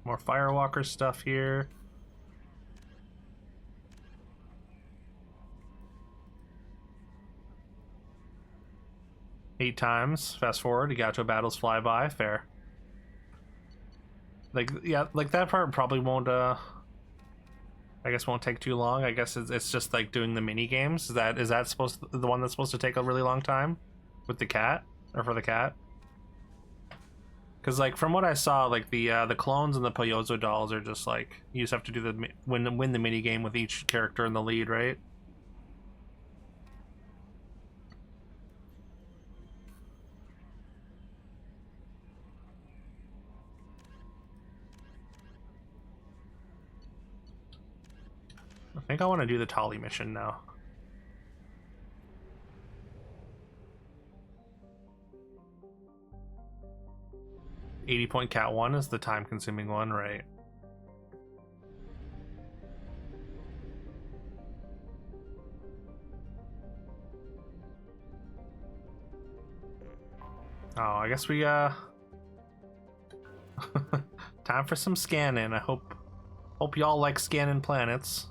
More Firewalker stuff here. Eight times. Fast forward. Igacho battles fly by. Fair. Like, yeah, like that part probably won't, I guess won't take too long. I guess it's just like doing the mini games. Is that supposed to, the one that's supposed to take a really long time? With the cat? Or for the cat? Because like from what I saw, like the clones and the Poyozo dolls are just like you just have to do the win the mini game with each character in the lead, right? I think I want to do the Tali mission now. $80 cat one is the time-consuming one, right? Oh, I guess we time for some scanning. I hope y'all like scanning planets.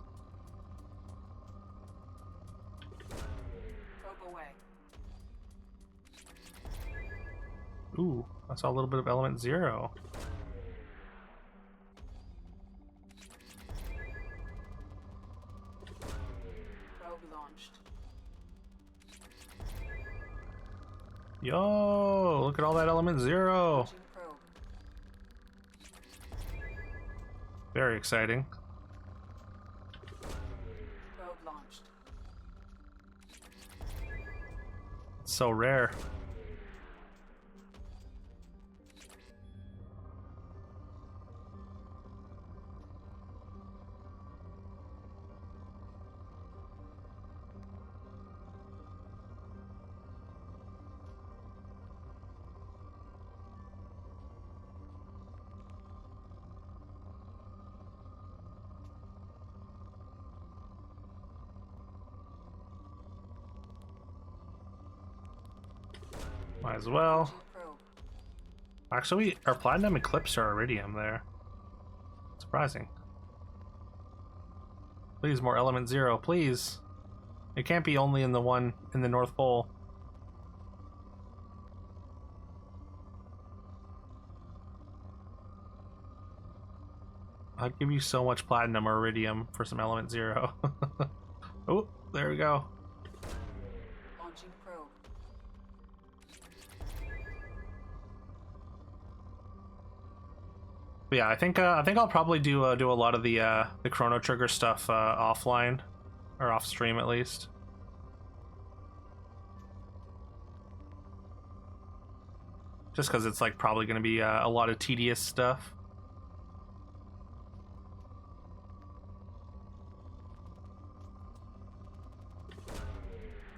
Ooh, I saw a little bit of Element Zero. Probe launched. Yo, look at all that Element Zero. Launching probe. Very exciting. Probe launched. It's so rare. Might as well. Launching probe. Actually, our Platinum Eclipse or Iridium there. Surprising. Please, more Element Zero, please. It can't be only in the one in the North Pole. I'd give you so much platinum or iridium for some element 0. Oh, there we go. Launching probe. But yeah, I think I'll probably do a lot of the Chrono Trigger stuff offline, or off stream at least. Just because it's like probably going to be a lot of tedious stuff.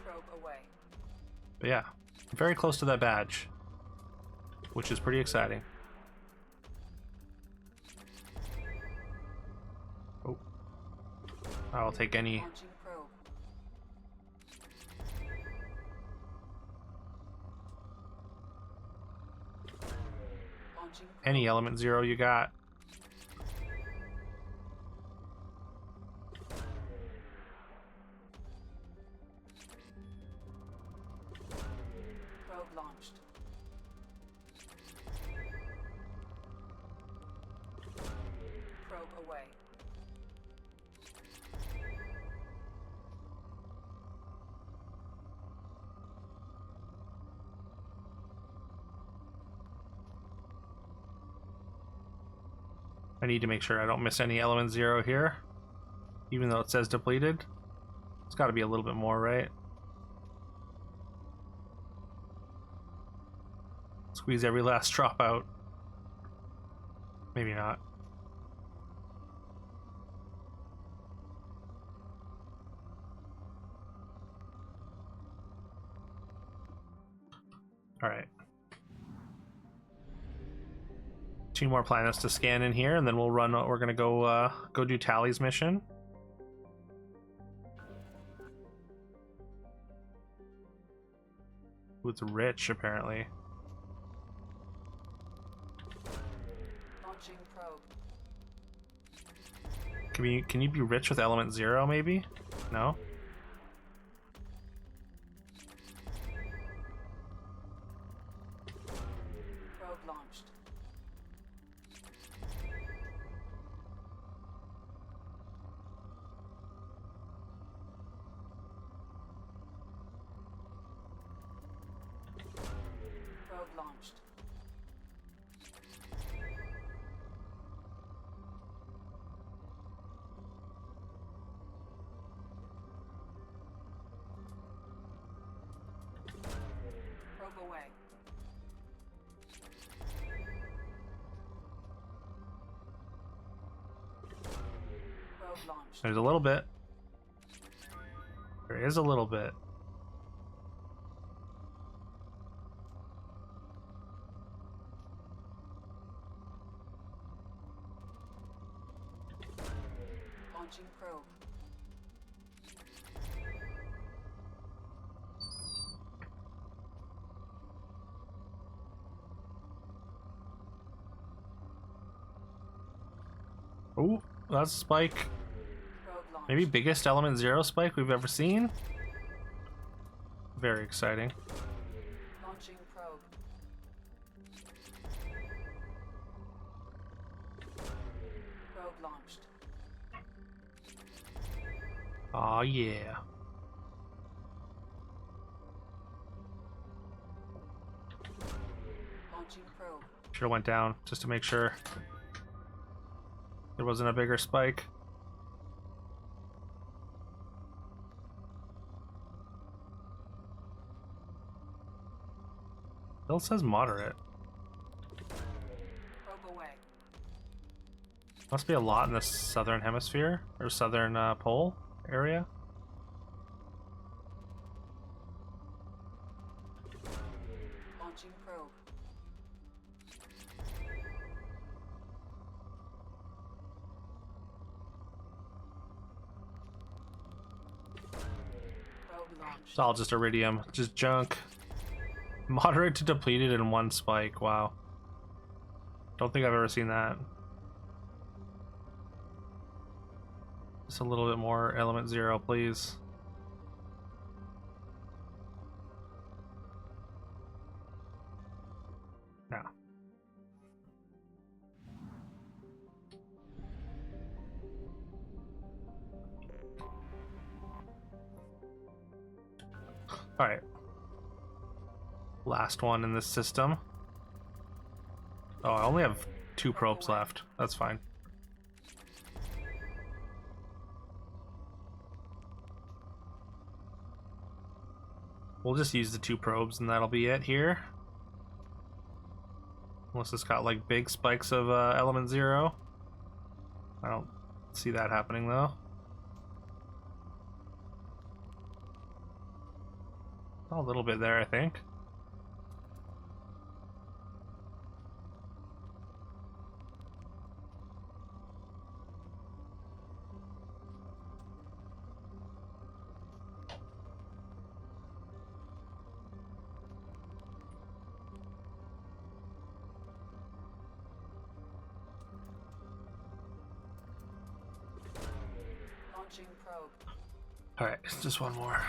Probe away. But yeah, very close to that badge, which is pretty exciting. Oh, I'll take any. Launching probe. Launching probe. Any element 0 you got. Probe launched. Probe away. I need to make sure I don't miss any element 0 here, even though it says depleted. It's got to be a little bit more, right? Squeeze every last drop out. Maybe not. All right. 2 more planets to scan in here, and then we'll run. We're gonna go do Tally's mission. Ooh, it's rich, apparently. Launching probe. Can you be rich with element 0, maybe? No? Probe launched. Probe launched. Probe away. Probe launched. There's a little bit. There is a little bit. Launching probe. Ooh, that's a spike. Probe launched. Maybe biggest element 0 spike we've ever seen. Very exciting. Launching probe. Probe launched. Aw, yeah. Launching probe. Should have went down just to make sure there wasn't a bigger spike. Still says moderate. Probe away. Must be a lot in the southern hemisphere or southern pole area. Launching probe. Probe launched. It's all just iridium, just junk. Moderate to depleted in 1 spike. Wow. Don't think I've ever seen that. Just a little bit more element 0, please. No. All right. Last one in this system. Oh, I only have 2 probes left. That's fine. We'll just use the 2 probes and that'll be it here. Unless it's got like big spikes of element 0. I don't see that happening though. A little bit there, I think. Launching probe. All right, just one more.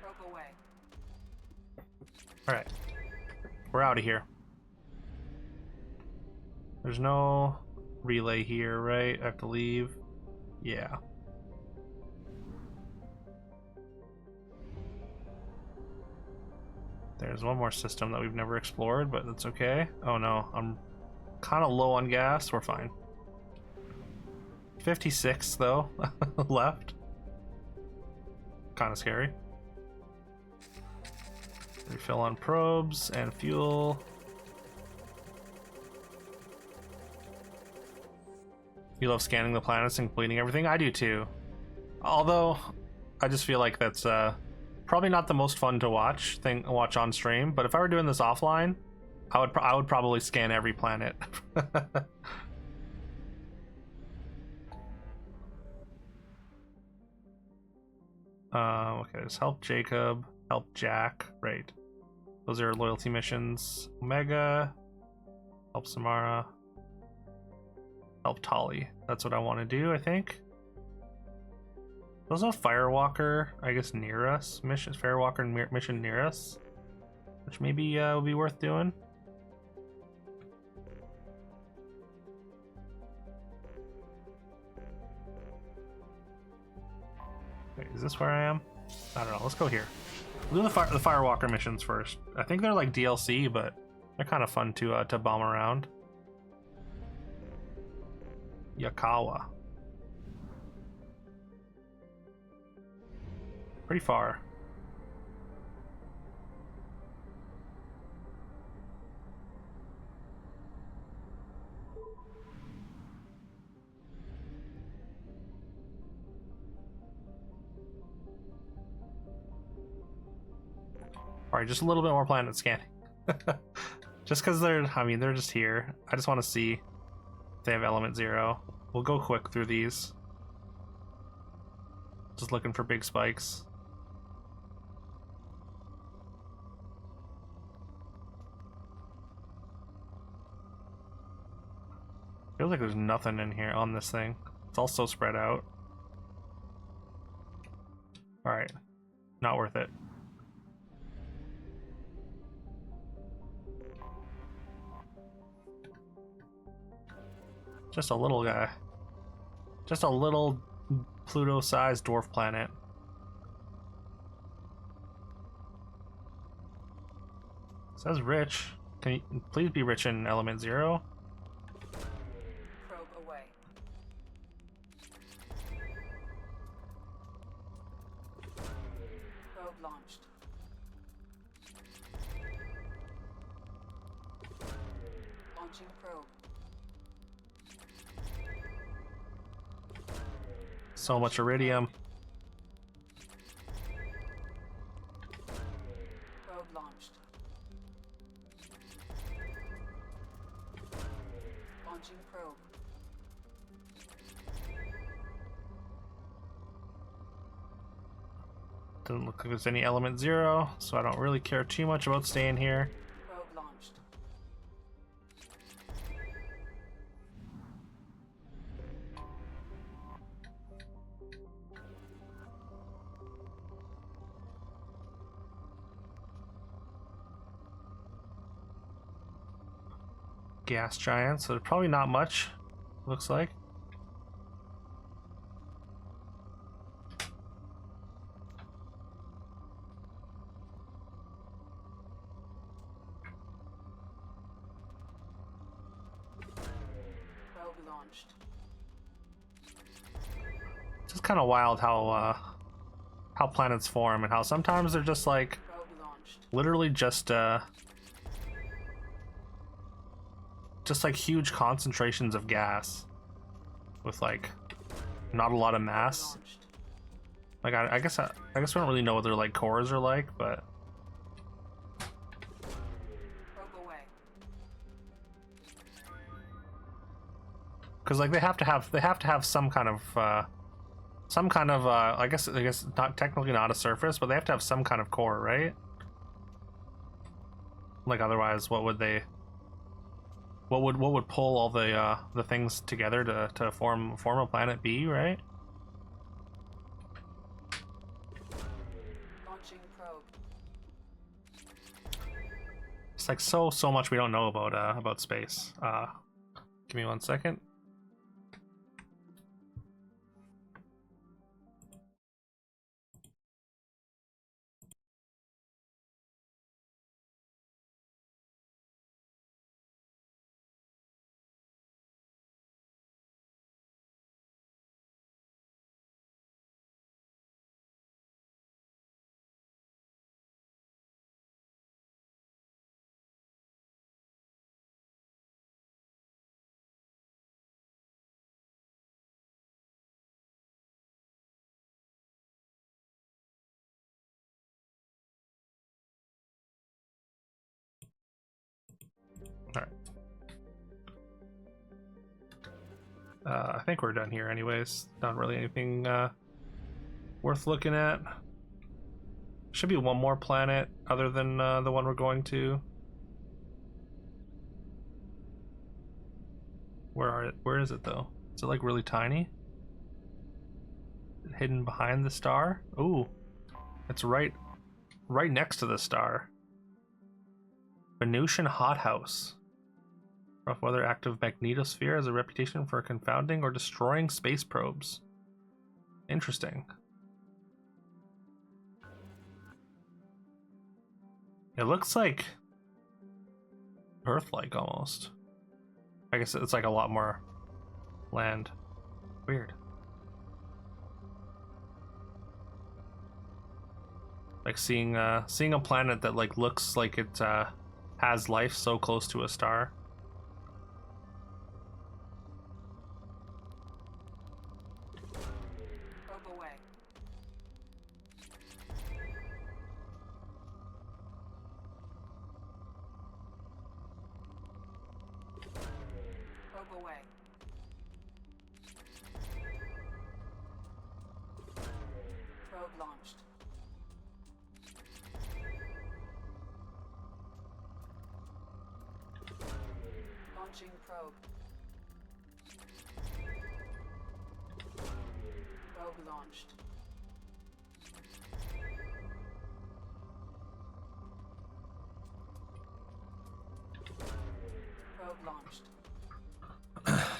Probe away. All right, we're out of here. There's no relay here, right? I have to leave. Yeah. There's one more system that we've never explored, but that's okay. Oh no, I'm kind of low on gas. We're fine. 56 though left. Kind of scary. Refill on probes and fuel. You love scanning the planets and completing everything? I do too. Although, I just feel like that's probably not the most fun to watch on stream. But if I were doing this offline, I would probably scan every planet. Okay, just help Jacob, help Jack. Right, those are loyalty missions. Omega, help Samara, help Tali. That's what I want to do, I think. There's a Firewalker, I guess, near us. Firewalker mission near us, which maybe would be worth doing. Wait, is this where I am? I don't know. Let's go here. We'll do the Firewalker missions first. I think they're like DLC, but they're kind of fun to bomb around. Yakawa. Pretty far. All right, just a little bit more planet scanning. Just because they're just here. I just want to see if they have element 0. We'll go quick through these. Just looking for big spikes. Feels like there's nothing in here on this thing. It's all so spread out. Alright. Not worth it. Just a little guy. Just a little Pluto-sized dwarf planet. It says rich. Can you please be rich in element 0? Probe away. Probe launched. Launching probe. So much iridium. Probe launched. Launching probe. Doesn't look like there's any element 0, so I don't really care too much about staying here. Probe launched. Gas giant, so there's probably not much looks like. Probe launched. It's just kind of wild how planets form and how sometimes they're just like Probe launched. literally just like huge concentrations of gas with like not a lot of mass. Launched. Like I guess we don't really know what their like cores are like, but Probe away. because like they have to have some kind of I guess not technically not a surface, but they have to have some kind of core, right? Like otherwise, what would pull all the things together to form a planet B, right? Launching probe. It's like so much we don't know about space. Give me 1 second. All right. I think we're done here anyways. Not really anything worth looking at. Should be one more planet other than the one we're going to. Where is it though? Is it like really tiny? Hidden behind the star? Ooh. It's right next to the star. Venusian hothouse. Rough weather active magnetosphere has a reputation for confounding or destroying space probes. Interesting. It looks like Earth-like almost. I guess it's like a lot more land. Weird. Like seeing a planet that like looks like it has life so close to a star. Probe away. Probe away. Probe launched. Launching probe. Probe launched. Probe launched.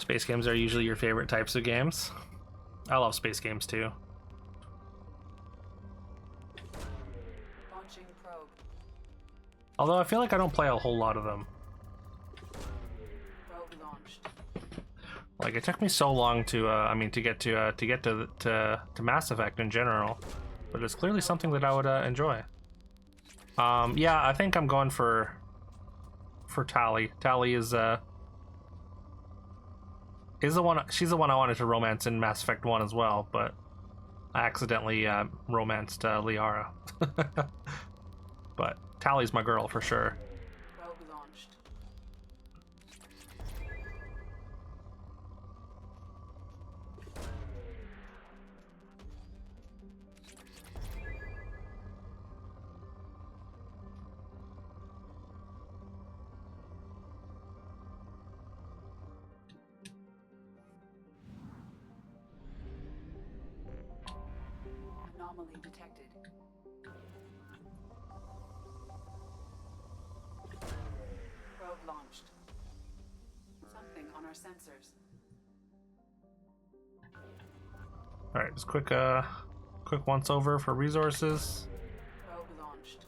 Space games are usually your favorite types of games. I love space games too. Launching probe. Although I feel like I don't play a whole lot of them. Probe launched. Like it took me so long to to get to Mass Effect in general, but it's clearly something that I would enjoy. Yeah, I think I'm going for Tali. Tali is the one. She's the one I wanted to romance in Mass Effect 1 as well, but I accidentally romanced Liara. But Tali's my girl for sure. Probe launched. Anomaly detected. Probe launched. Something on our sensors. All right, just quick once over for resources. Probe launched.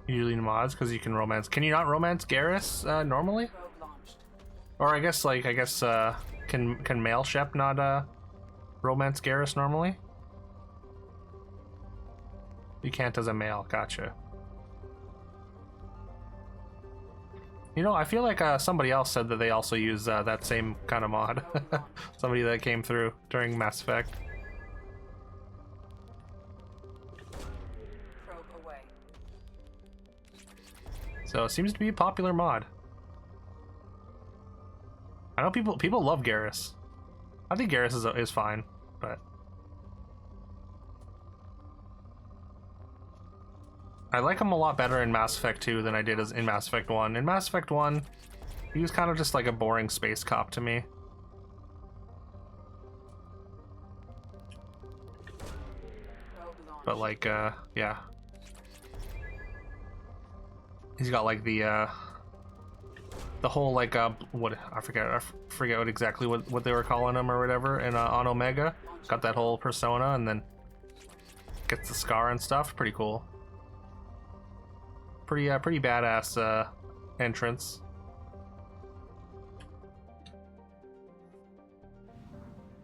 Usually in mods because you can romance. Can you not romance Garrus normally? Probe launched. Or I guess can male Shep not romance Garrus normally? You can't as a male. Gotcha. You know, I feel like somebody else said that they also use that same kind of mod. Somebody that came through during Mass Effect. Probe away. So it seems to be a popular mod. I know people love Garrus. I think Garrus is fine, but I like him a lot better in Mass Effect 2 than I did in Mass Effect 1. In Mass Effect 1, he was kind of just like a boring space cop to me. Probe launched. But like, yeah. He's got like the whole like what I forget what exactly what they were calling him or whatever, and on Omega got that whole persona, and then gets the scar and stuff. Pretty cool. Pretty badass entrance.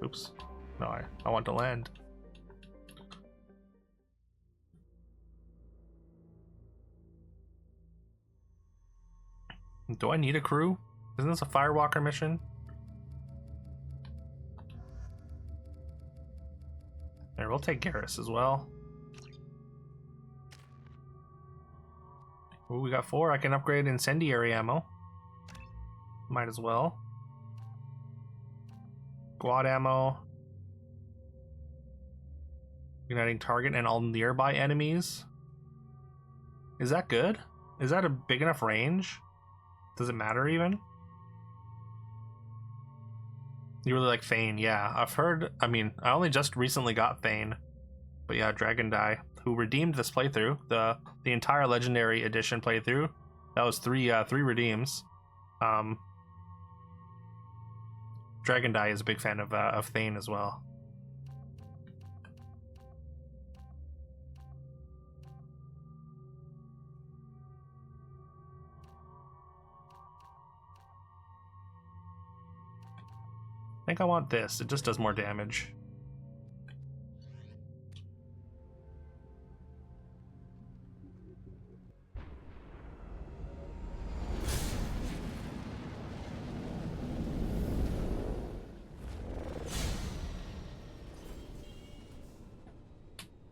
Oops. No, I want to land. Do I need a crew? Isn't this a Firewalker mission? There, we'll take Garrus as well. Ooh, we got 4. I can upgrade incendiary ammo. Might as well. Quad ammo. Igniting target and all nearby enemies. Is that good? Is that a big enough range? Does it matter even? You really like Thane, yeah. I've heard, I mean, I only just recently got Thane. But yeah, Dragon Die, who redeemed this playthrough, the entire Legendary Edition playthrough. That was three redeems. Dragon Die is a big fan of Thane as well. I think I want this. It just does more damage.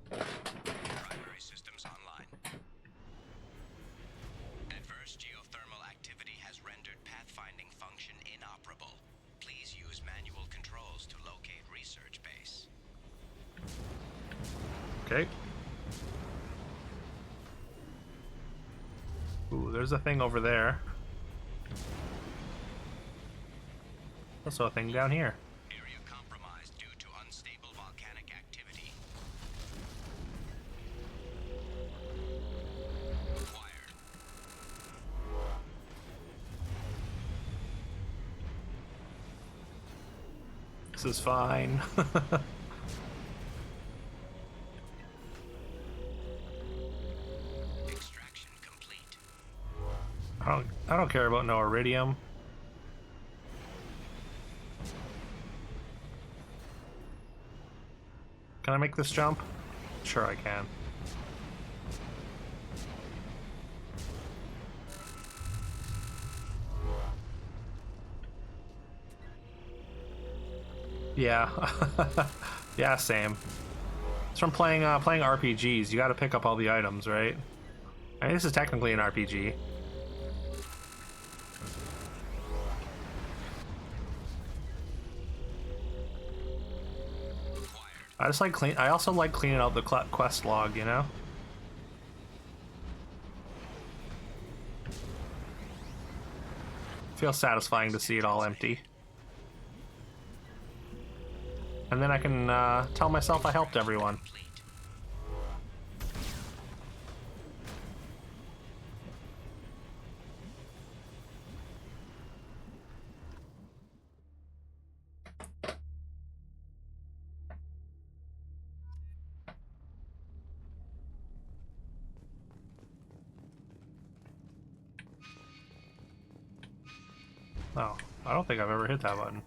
Primary systems online. Adverse geothermal activity has rendered pathfinding function inoperable. Please use manual controls to locate research base. Okay. Ooh, there's a thing over there. Also a thing down here. Area compromised due to unstable volcanic activity. Acquired. This is fine. Extraction complete. I don't care about no iridium. Can I make this jump? Sure I can. Yeah. Yeah, same. It's from playing RPGs. You gotta pick up all the items, right? I mean, this is technically an RPG. I also like cleaning out the quest log, you know? Feels satisfying to see it all empty. And then I can tell myself I helped everyone. Oh, I don't think I've ever hit that button.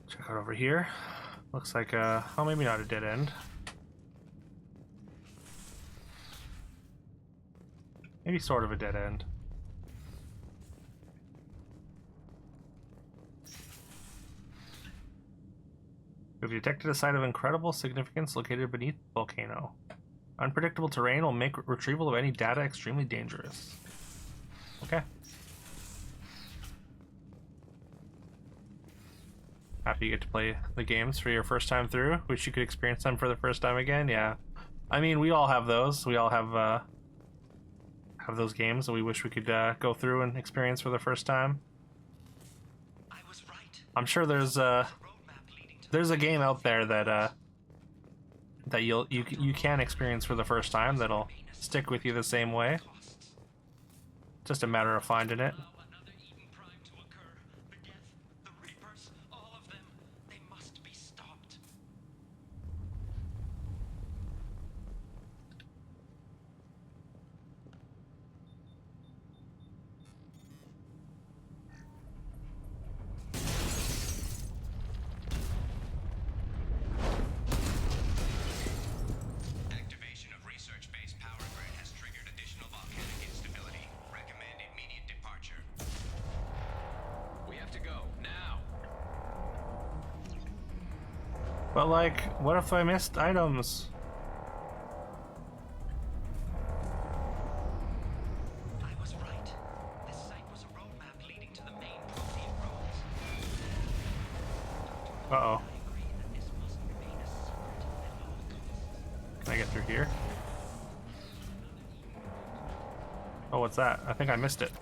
Check out over here. Looks like oh, maybe not a dead end. Maybe sort of a dead end. We've detected a site of incredible significance located beneath the volcano. Unpredictable terrain will make retrieval of any data extremely dangerous. Okay. Happy you get to play the games for your first time through. Wish you could experience them for the first time again. Yeah. I mean, we all have those. We all have those games that we wish we could go through and experience for the first time. I was right. I'm sure there's a game out there that that you can experience for the first time that'll stick with you the same way. Just a matter of finding it. Another Eden Prime to occur. The Geth, the Reapers, all of them, they must be stopped. Activation of research-based power grid has triggered additional volcanic instability. Recommend immediate departure. We have to go now. But like, what if I missed items? I was right. This site was a roadmap leading to the main Prothean roads. Uh-oh. I agree that this must remain a secret at all costs. Can I get through here? Oh, what's that? I think I missed it.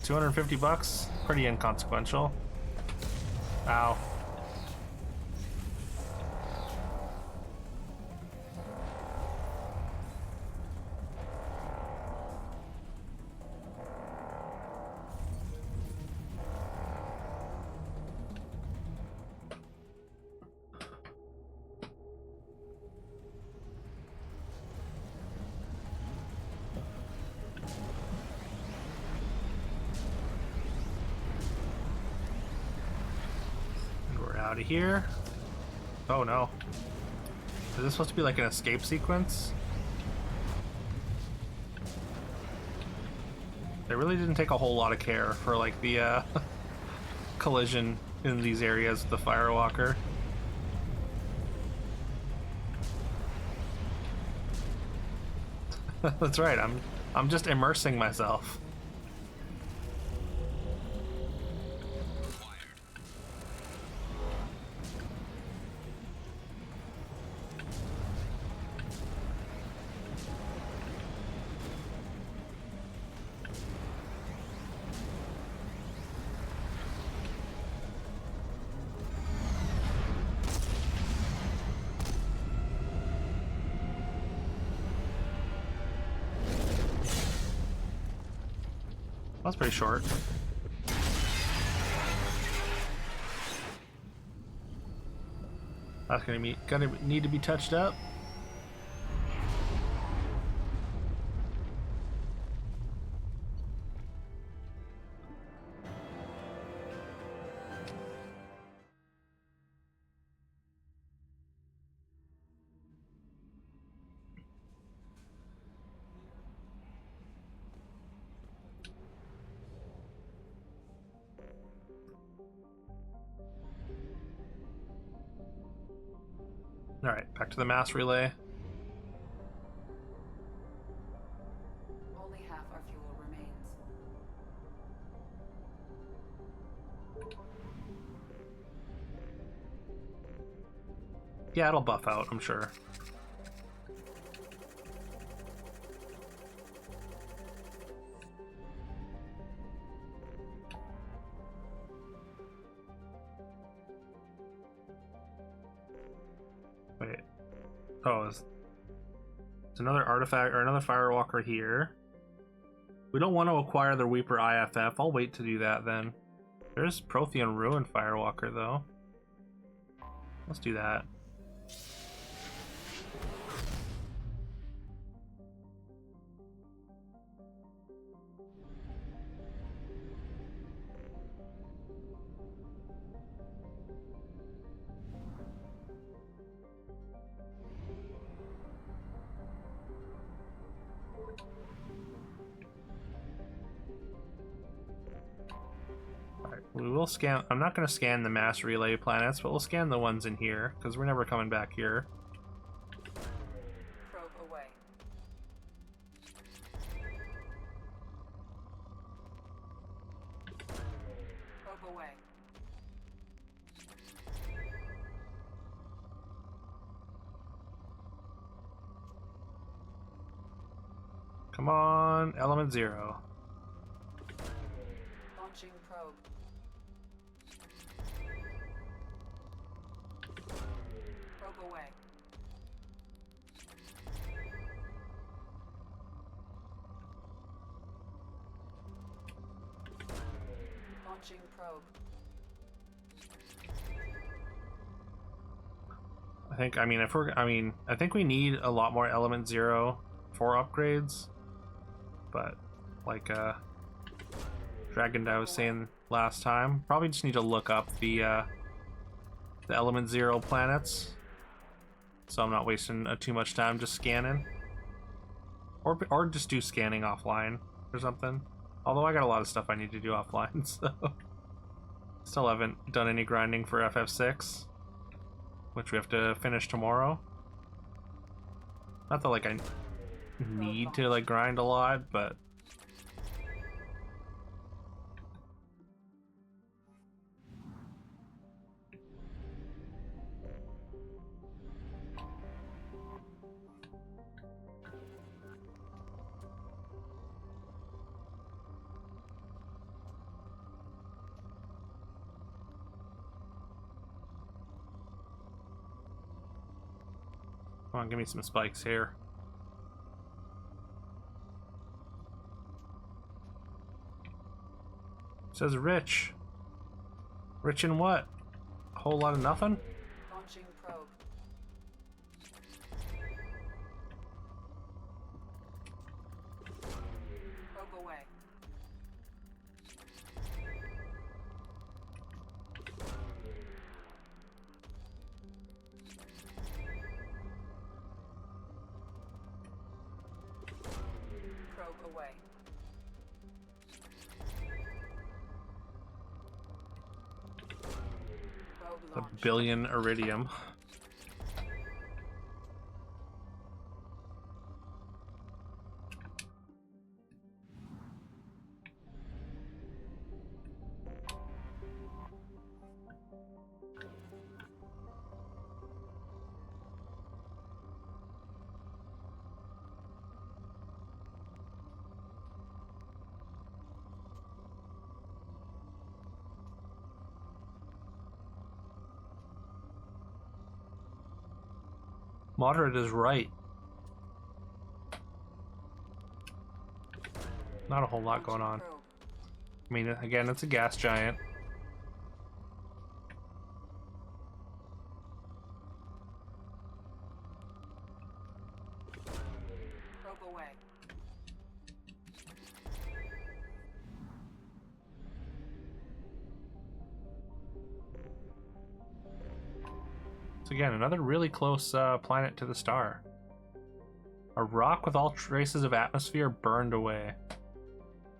250 bucks? Pretty inconsequential. Ow. Out of here. Oh no. Is this supposed to be like an escape sequence? They really didn't take a whole lot of care for like the collision in these areas with the Firewalker. That's right, I'm just immersing myself. That's pretty short. That's gonna need to be touched up. Alright, back to the mass relay. Only half our fuel remains. Yeah, it'll buff out, I'm sure. Wait. Oh, it's another artifact or another firewalker here. We don't want to acquire the Weeper IFF. I'll wait to do that then. There's Prothean Ruin Firewalker though. Let's do that. We will scan. I'm not going to scan the mass relay planets, but we'll scan the ones in here because we're never coming back here. Probe away. Probe away. Come on, element 0. Launching probe. Probe away. Launching probe. I think we need a lot more element 0 for upgrades. But like Dragon I was saying last time, probably just need to look up the element 0 planets, so I'm not wasting too much time just scanning, or just do scanning offline or something. Although I got a lot of stuff I need to do offline, so still haven't done any grinding for FF6, which we have to finish tomorrow. Not that like I need to like grind a lot, but come on, give me some spikes here. It says rich. Rich in what? A whole lot of nothing? Launching probe. Probe away. Probe away. Probe A launched. billion iridium. Moderate is right. Not a whole lot going on. Probe. I mean, again, it's a gas giant. Probe away. So again, another really close planet to the star. A rock with all traces of atmosphere burned away.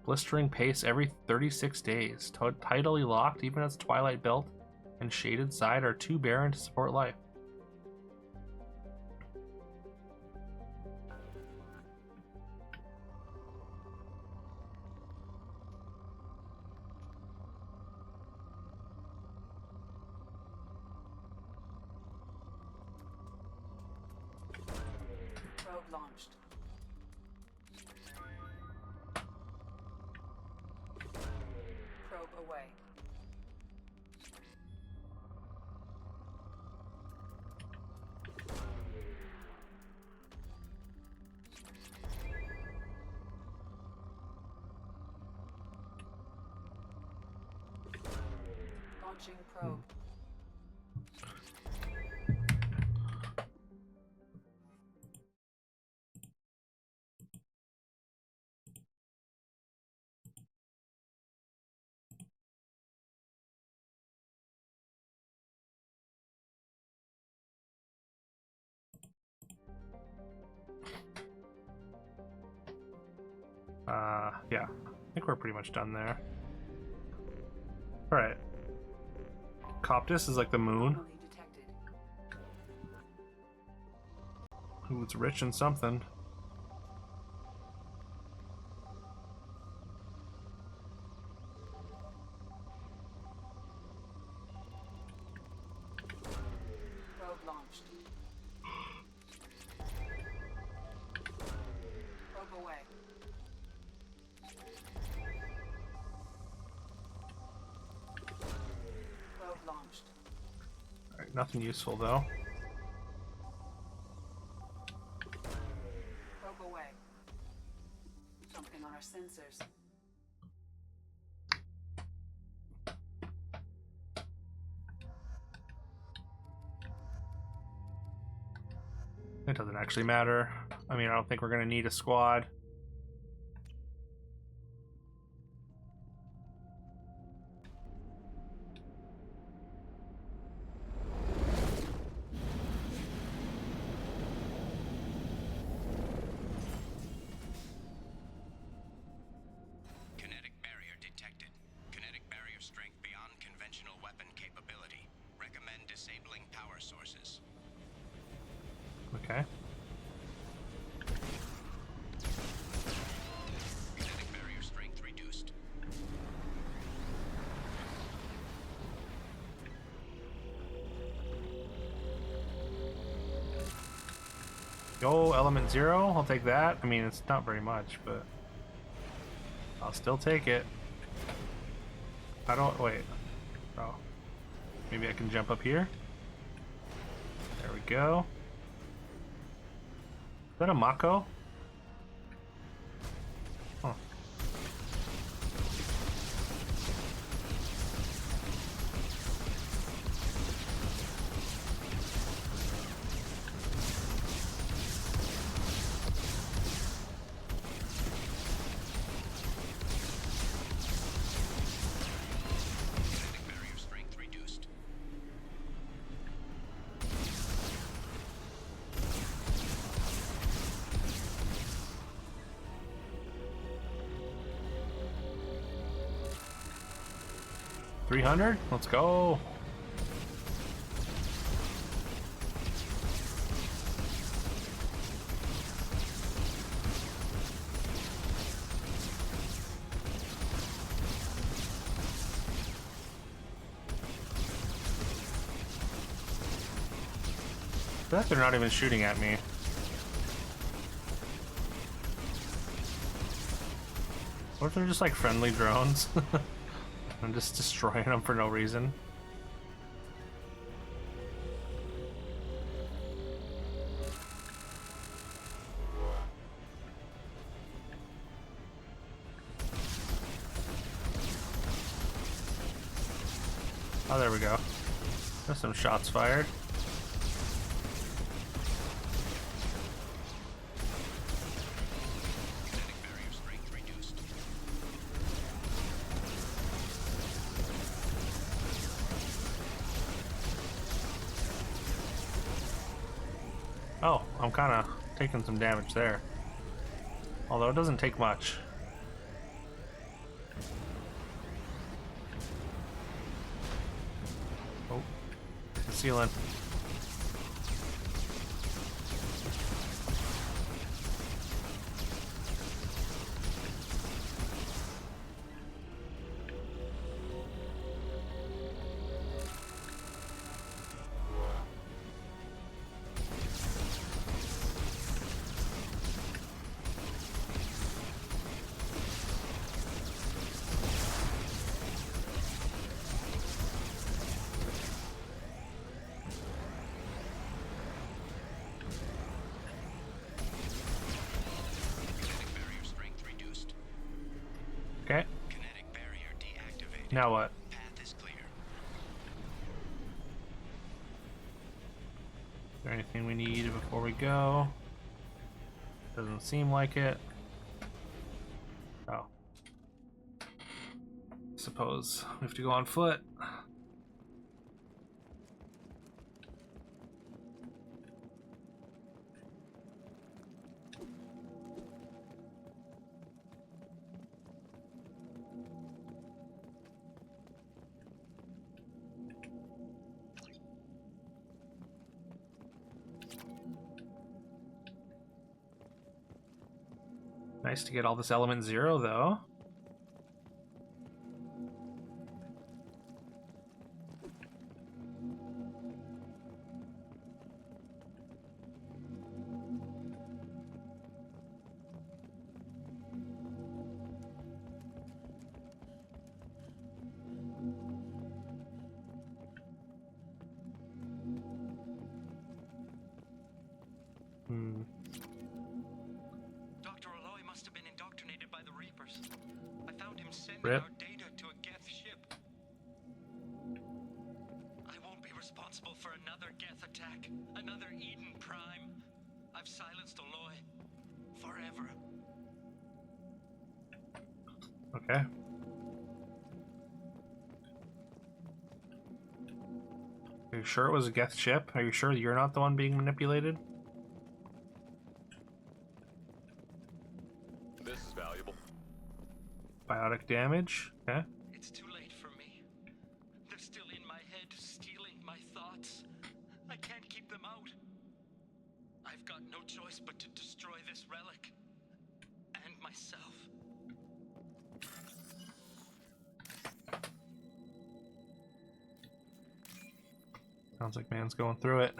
Blistering pace every 36 days. Tidally locked even as twilight belt and shaded side are too barren to support life. Probe launched. Probe away. Launching probe. Yeah. I think we're pretty much done there. Alright. Coptis is like the moon. Anomaly detected. Ooh, it's rich in something. Probe launched. Probe away. Probe launched. Alright, nothing useful though. Probe away. Something on our sensors. It doesn't actually matter. I mean, I don't think we're gonna need a squad. Kinetic barrier detected. Kinetic barrier strength beyond conventional weapon capability. Recommend disabling power sources. Okay. Kinetic barrier strength reduced. Go element 0. I'll take that. I mean, it's not very much, but I'll still take it. I don't wait. Oh, maybe I can jump up here. There we go. Is that a Mako? Huh. Kinetic barrier strength reduced. 300? Let's go. I feel like they're not even shooting at me. What if they're just like friendly drones? I'm just destroying them for no reason. Oh, there we go. There's some shots fired. Kinetic barrier strength reduced. Oh, I'm kind of taking some damage there. Although it doesn't take much. Oh, the ceiling. Kinetic barrier strength reduced. Okay, Kinetic barrier deactivated. now what? Path is clear. there anything we need before we go? Doesn't seem like it. Oh. Suppose we have to go on foot. Nice to get all this element 0 though. Dr. Aloy must have been indoctrinated by the Reapers. I found him sending Rip. our data to a Geth ship. I won't be responsible for another Geth attack, another Eden Prime. I've silenced Aloy forever. Okay. Are you sure it was a Geth ship? Are you sure you're not the one being manipulated? This is valuable. Biotic damage? Okay. It's too late for me. They're still in my head, stealing my thoughts. I can't keep them out. I've got no choice but to destroy this relic. And myself. Sounds like man's going through it.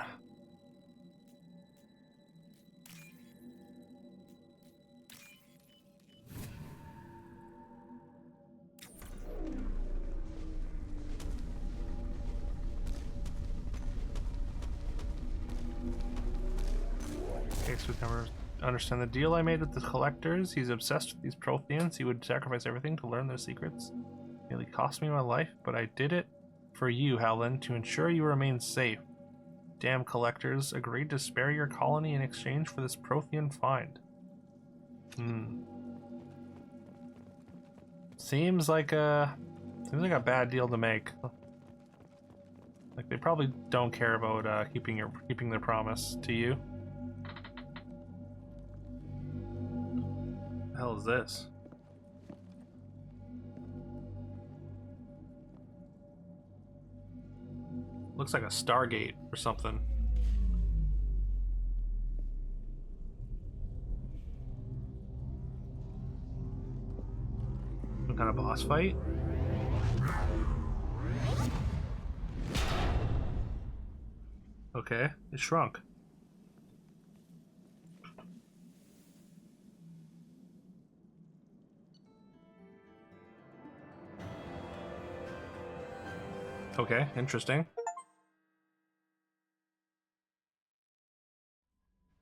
Case would never understand the deal I made with the collectors. He's obsessed with these Protheans. He would sacrifice everything to learn their secrets. Nearly cost me my life, but I did it for you, Helen, to ensure you remain safe. Damn collectors agreed to spare your colony in exchange for this Prothean find. Seems like a bad deal to make. Like they probably don't care about keeping their promise to you. The hell is this? Looks like a Stargate or something. Some kind of boss fight? Okay, it shrunk. Okay, interesting.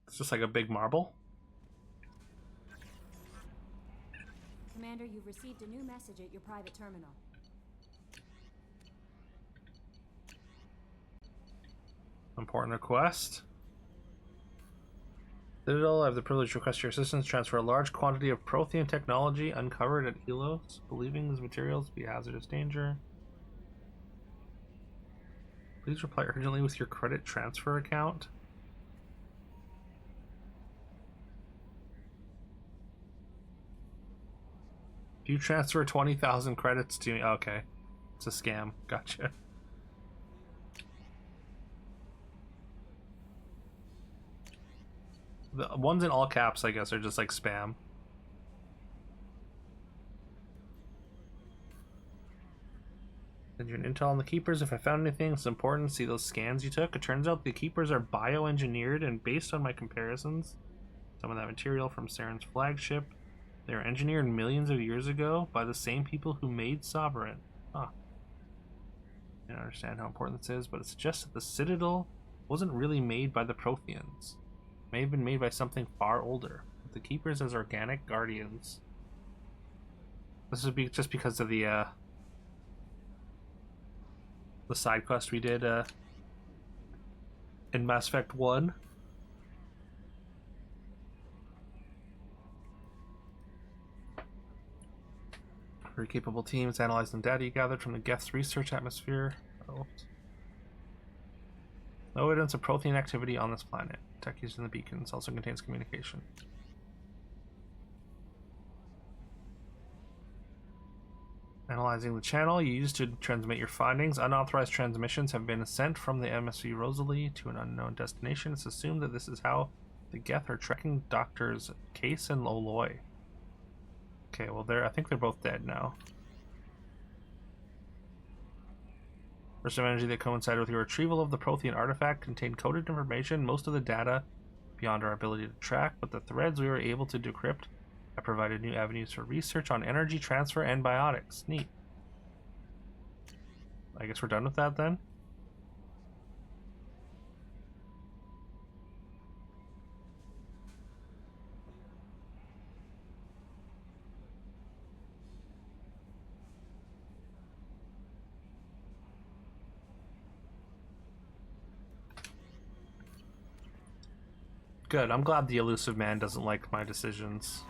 It's just like a big marble. Commander, you've received a new message at your private terminal. Important request. Citadel, I have the privilege to request your assistance. Transfer a large quantity of Prothean technology uncovered at Elos, believing these materials to be a hazardous danger. Please reply urgently with your credit transfer account. If you transfer 20,000 credits to me, okay. It's a scam. Gotcha. The ones in all caps, I guess, are just like spam. Send you an intel on the Keepers. If I found anything that's important, see those scans you took. It turns out the Keepers are bioengineered, and based on my comparisons, some of that material from Saren's flagship, they were engineered millions of years ago by the same people who made Sovereign. Huh. I don't understand how important this is, but it suggests that the Citadel wasn't really made by the Protheans. It may have been made by something far older, with the Keepers as organic guardians. This would be just because of the side quest we did in Mass Effect 1. Very capable teams analyzing data you gathered from the Geth's research atmosphere. Oh. No evidence of Prothean activity on this planet. Tech used in the beacons also contains communication. Analyzing the channel you used to transmit your findings. Unauthorized transmissions have been sent from the MSV Rosalie to an unknown destination. It's assumed that this is how the Geth are tracking Doctors Case and Loloy. Okay, well, I think they're both dead now. Burst of energy that coincided with your retrieval of the Prothean artifact contained coded information, most of the data beyond our ability to track, but the threads we were able to decrypt have provided new avenues for research on energy transfer and biotics. Neat. I guess we're done with that then? Good. I'm glad the elusive man doesn't like my decisions.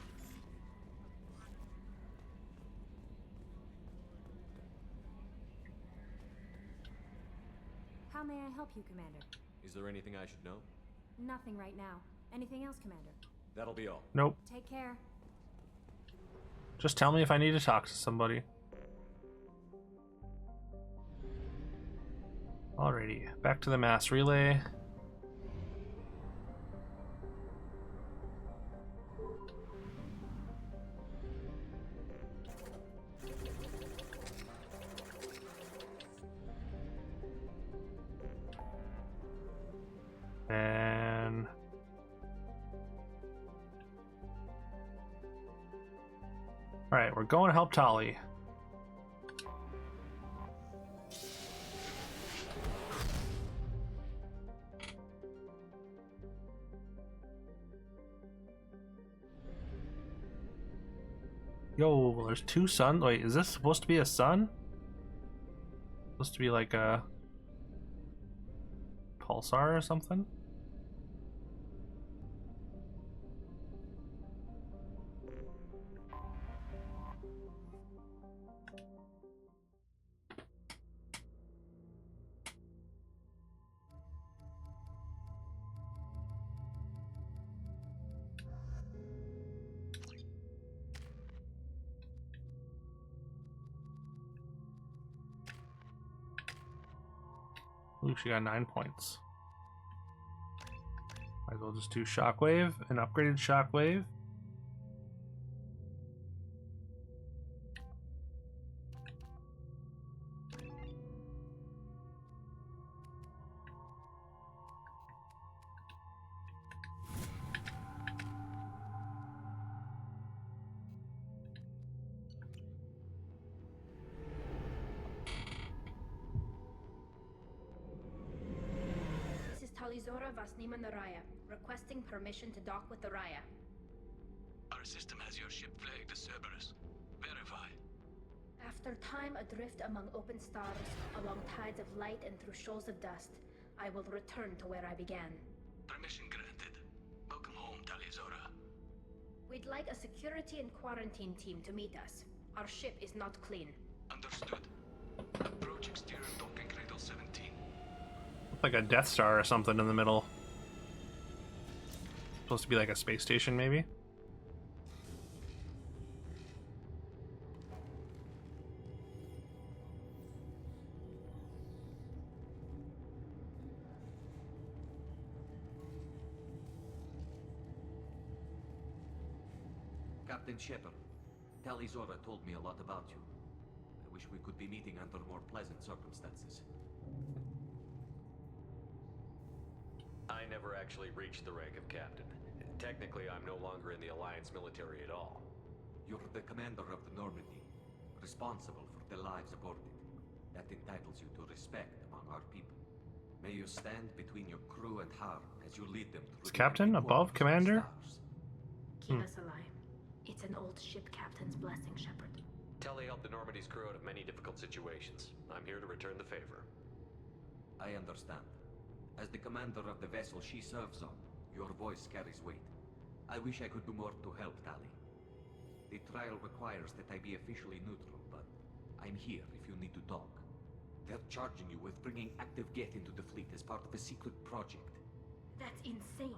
How may I help you, Commander? Is there anything I should know? Nothing right now. Anything else, Commander? That'll be all. Nope. Take care. Just tell me if I need to talk to somebody. Alrighty, back to the mass relay. And alright, we're going to help Tali. Yo, there's two suns. Wait, is this supposed to be a sun? Supposed to be like a pulsar or something? Ooh, she got 9 points. Might as well just do Shockwave, an upgraded Shockwave. Talizora Vasnima Naraya, requesting permission to dock with the Raya. Our system has your ship flagged as Cerberus. Verify. After time adrift among open stars, along tides of light and through shoals of dust, I will return to where I began. Permission granted. Welcome home, Talizora. We'd like a security and quarantine team to meet us. Our ship is not clean. Understood. Approach exterior docking cradle 17. Like a Death Star or something in the middle. Supposed to be like a space station, maybe? Captain Shepard, Talizora told me a lot about you. I wish we could be meeting under more pleasant circumstances. I never actually reached the rank of captain. Technically, I'm no longer in the Alliance military at all. You're the commander of the Normandy, responsible for the lives aborted. That entitles you to respect among our people. May you stand between your crew and harm as you lead them through Is Captain above Commander? Keep us alive. It's an old ship captain's blessing, Shepard. Telly helped the Normandy's crew out of many difficult situations. I'm here to return the favor. I understand. As the commander of the vessel she serves on, your voice carries weight. I wish I could do more to help, Tali. The trial requires that I be officially neutral, but I'm here if you need to talk. They're charging you with bringing active Geth into the fleet as part of a secret project. That's insane.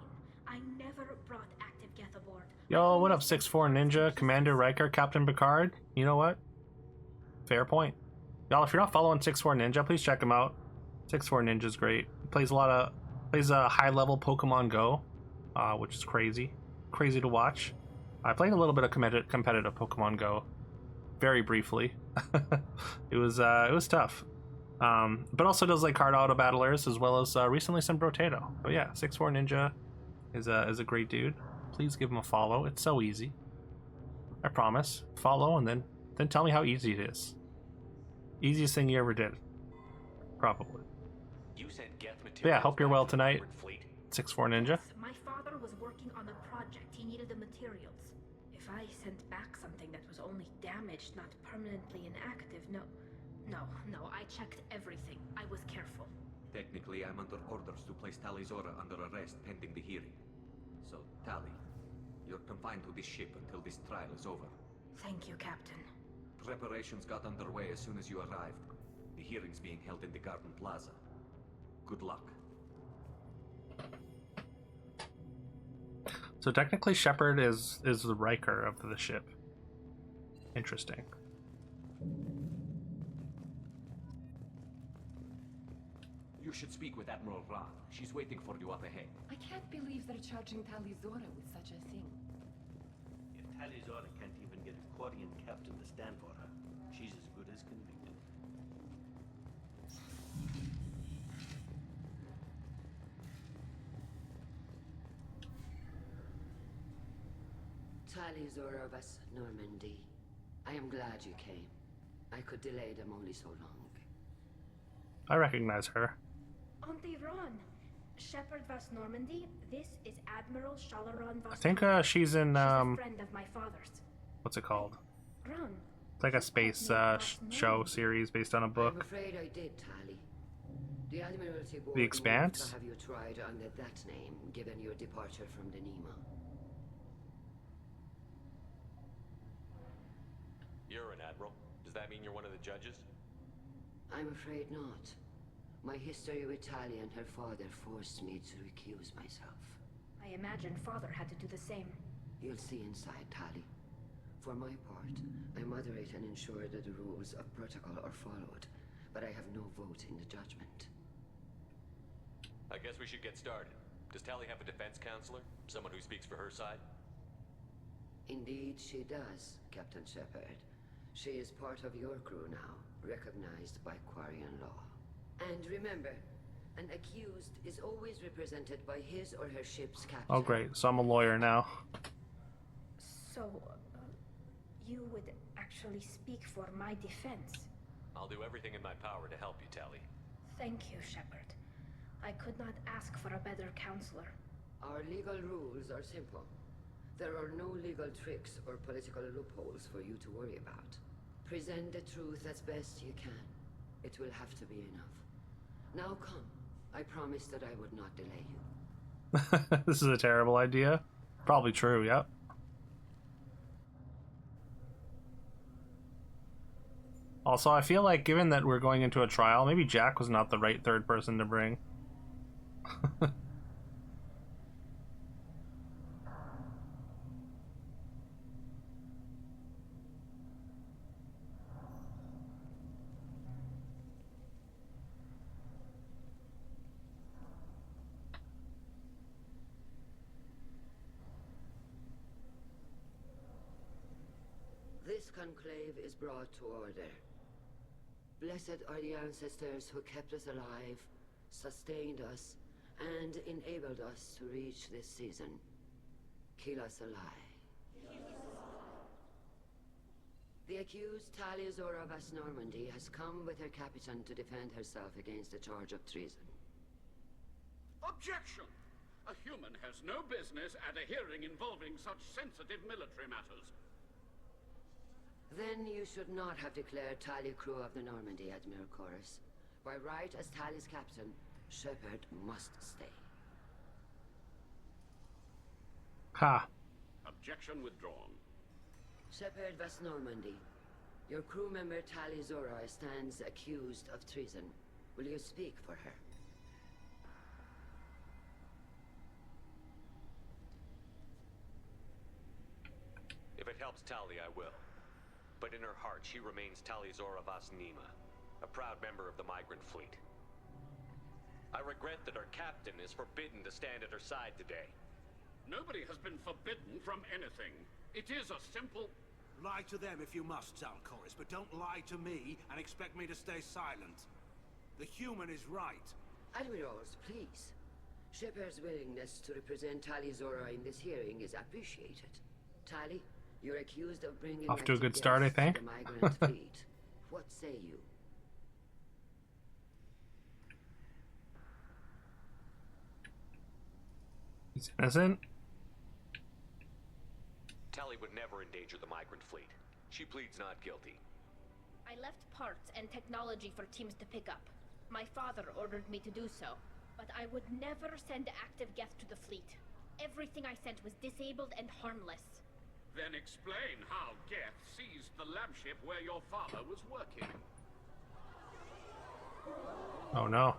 I never brought active Geth aboard. Yo, what up, 6'4 Ninja, Commander Riker, Captain Picard? You know what? Fair point. Y'all, if you're not following 6'4 Ninja, please check him out. 6'4 Ninja's great. He plays a high-level Pokemon Go, which is crazy. Crazy to watch. I played a little bit of competitive Pokemon Go, very briefly. It was tough. But also does like card auto battlers as well as recently some Brotato. But yeah, 6'4 Ninja is a great dude. Please give him a follow. It's so easy. I promise. Follow and then tell me how easy it is. Easiest thing you ever did. Probably. You sent Geth materials. But yeah, hope you're well tonight. Fleet. 6'4 Ninja. Yes, my father was working on a project. He needed the materials. If I sent back something that was only damaged, not permanently inactive, no, I checked everything. I was careful. Technically, I'm under orders to place Tali Zora under arrest pending the hearing. So, Tali, you're confined to this ship until this trial is over. Thank you, Captain. Preparations got underway as soon as you arrived. The hearing's being held in the Garden Plaza. Good luck. So technically Shepard is the Riker of the ship. Interesting. You should speak with Admiral Ra. She's waiting for you up ahead. I can't believe they're charging Talizora with such a thing. If Talizora can't even get a Quarian captain to stand for her, she's as good as convicted. Talizora of us, Normandy. I am glad you came. I could delay them only so long. I recognize her. Auntie Ron, Shepard Vas Normandy, this is Admiral Shalaron Vas. I think she's in She's a friend of my father's. what's it called? Ron. It's like a space show series based on a I'm book. afraid I did, Tali. The Admiralty Board The Expanse? wants to have you tried under that name, given your departure from the Nima. You're an admiral. Does that mean you're one of the judges? I'm afraid not. My history with Tali and her father forced me to recuse myself. I imagine father had to do the same. You'll see inside, Tali. For my part, I moderate and ensure that the rules of protocol are followed, but I have no vote in the judgment. I guess we should get started. Does Tali have a defense counselor? Someone who speaks for her side? Indeed, she does, Captain Shepard. She is part of your crew now, recognized by Quarian law. And remember, an accused is always represented by his or her ship's captain. Oh great, so I'm a lawyer now. So, you would actually speak for my defense? I'll do everything in my power to help you, Tali. Thank you, Shepard. I could not ask for a better counselor. Our legal rules are simple. There are no legal tricks or political loopholes for you to worry about. Present the truth as best you can. It will have to be enough. Now come. I promised that I would not delay you. This is a terrible idea. Probably true, yep. Also, I feel like given that we're going into a trial, maybe Jack was not the right third person to bring. This conclave is brought to order. Blessed are the ancestors who kept us alive, sustained us, and enabled us to reach this season. Kill us alive. The accused Talizora Vas Normandy has come with her captain to defend herself against the charge of treason. Objection! A human has no business at a hearing involving such sensitive military matters. Then you should not have declared Tali crew of the Normandy, Admiral Chorus. By right as Tali's captain, Shepard must stay. Ha. Objection withdrawn. Shepard West Normandy. Your crew member Tali Zora stands accused of treason. Will you speak for her? If it helps Tali, I will. But in her heart, she remains Tali Zora Vasnima, a proud member of the migrant fleet. I regret that her captain is forbidden to stand at her side today. Nobody has been forbidden from anything. It is a simple... Lie to them if you must, Zalcoris, but don't lie to me and expect me to stay silent. The human is right. Admirals, please. Shepard's willingness to represent Tali Zora in this hearing is appreciated. Tali, you're accused of bringing Off to a active good start, I death to think. the migrant fleet. What say you? He's innocent. Tali would never endanger the migrant fleet. She pleads not guilty. I left parts and technology for teams to pick up. My father ordered me to do so, but I would never send active Geth to the fleet. Everything I sent was disabled and harmless. Then explain how Geth seized the lab ship where your father was working. Oh no.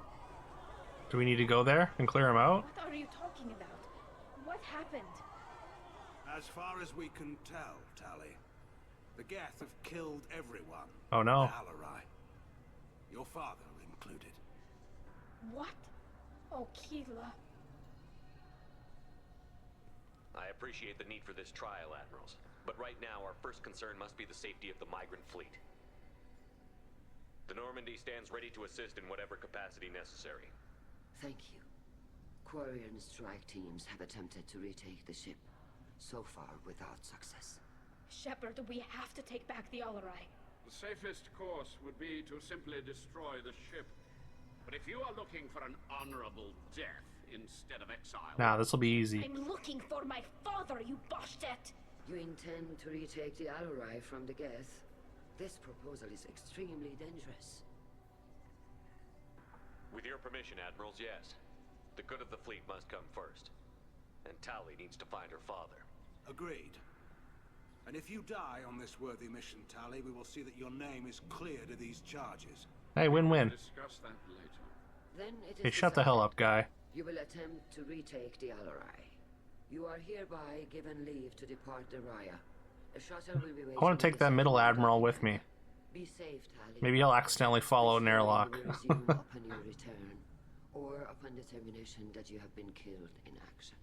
Do we need to go there and clear him out? What are you talking about? What happened? As far as we can tell, Tali, the Geth have killed everyone. Oh no. The Alarai. Your father included. What? Oh, Keela. I appreciate the need for this trial, Admirals. But right now, our first concern must be the safety of the migrant fleet. The Normandy stands ready to assist in whatever capacity necessary. Thank you. Quarry and strike teams have attempted to retake the ship, so far without success. Shepard, we have to take back the Alarai. The safest course would be to simply destroy the ship. But if you are looking for an honorable death instead of exile... Nah, this'll be easy. I'm looking for my father, you bastet! You intend to retake the Alarai from the Geth? This proposal is extremely dangerous. With your permission, Admirals, yes. The good of the fleet must come first. And Tali needs to find her father. Agreed. And if you die on this worthy mission, Tali, we will see that your name is cleared of these charges. Hey, win-win. Discuss that later. Then it is Hey, shut the hell up, guy. You will attempt to retake the Alarai. You are hereby given leave to depart the Raya. A shuttle will be waiting. I want to take that middle admiral with me. Be safe, Tali. Maybe he'll accidentally follow an airlock. Will resume upon your return, or upon determination that you have been killed in action.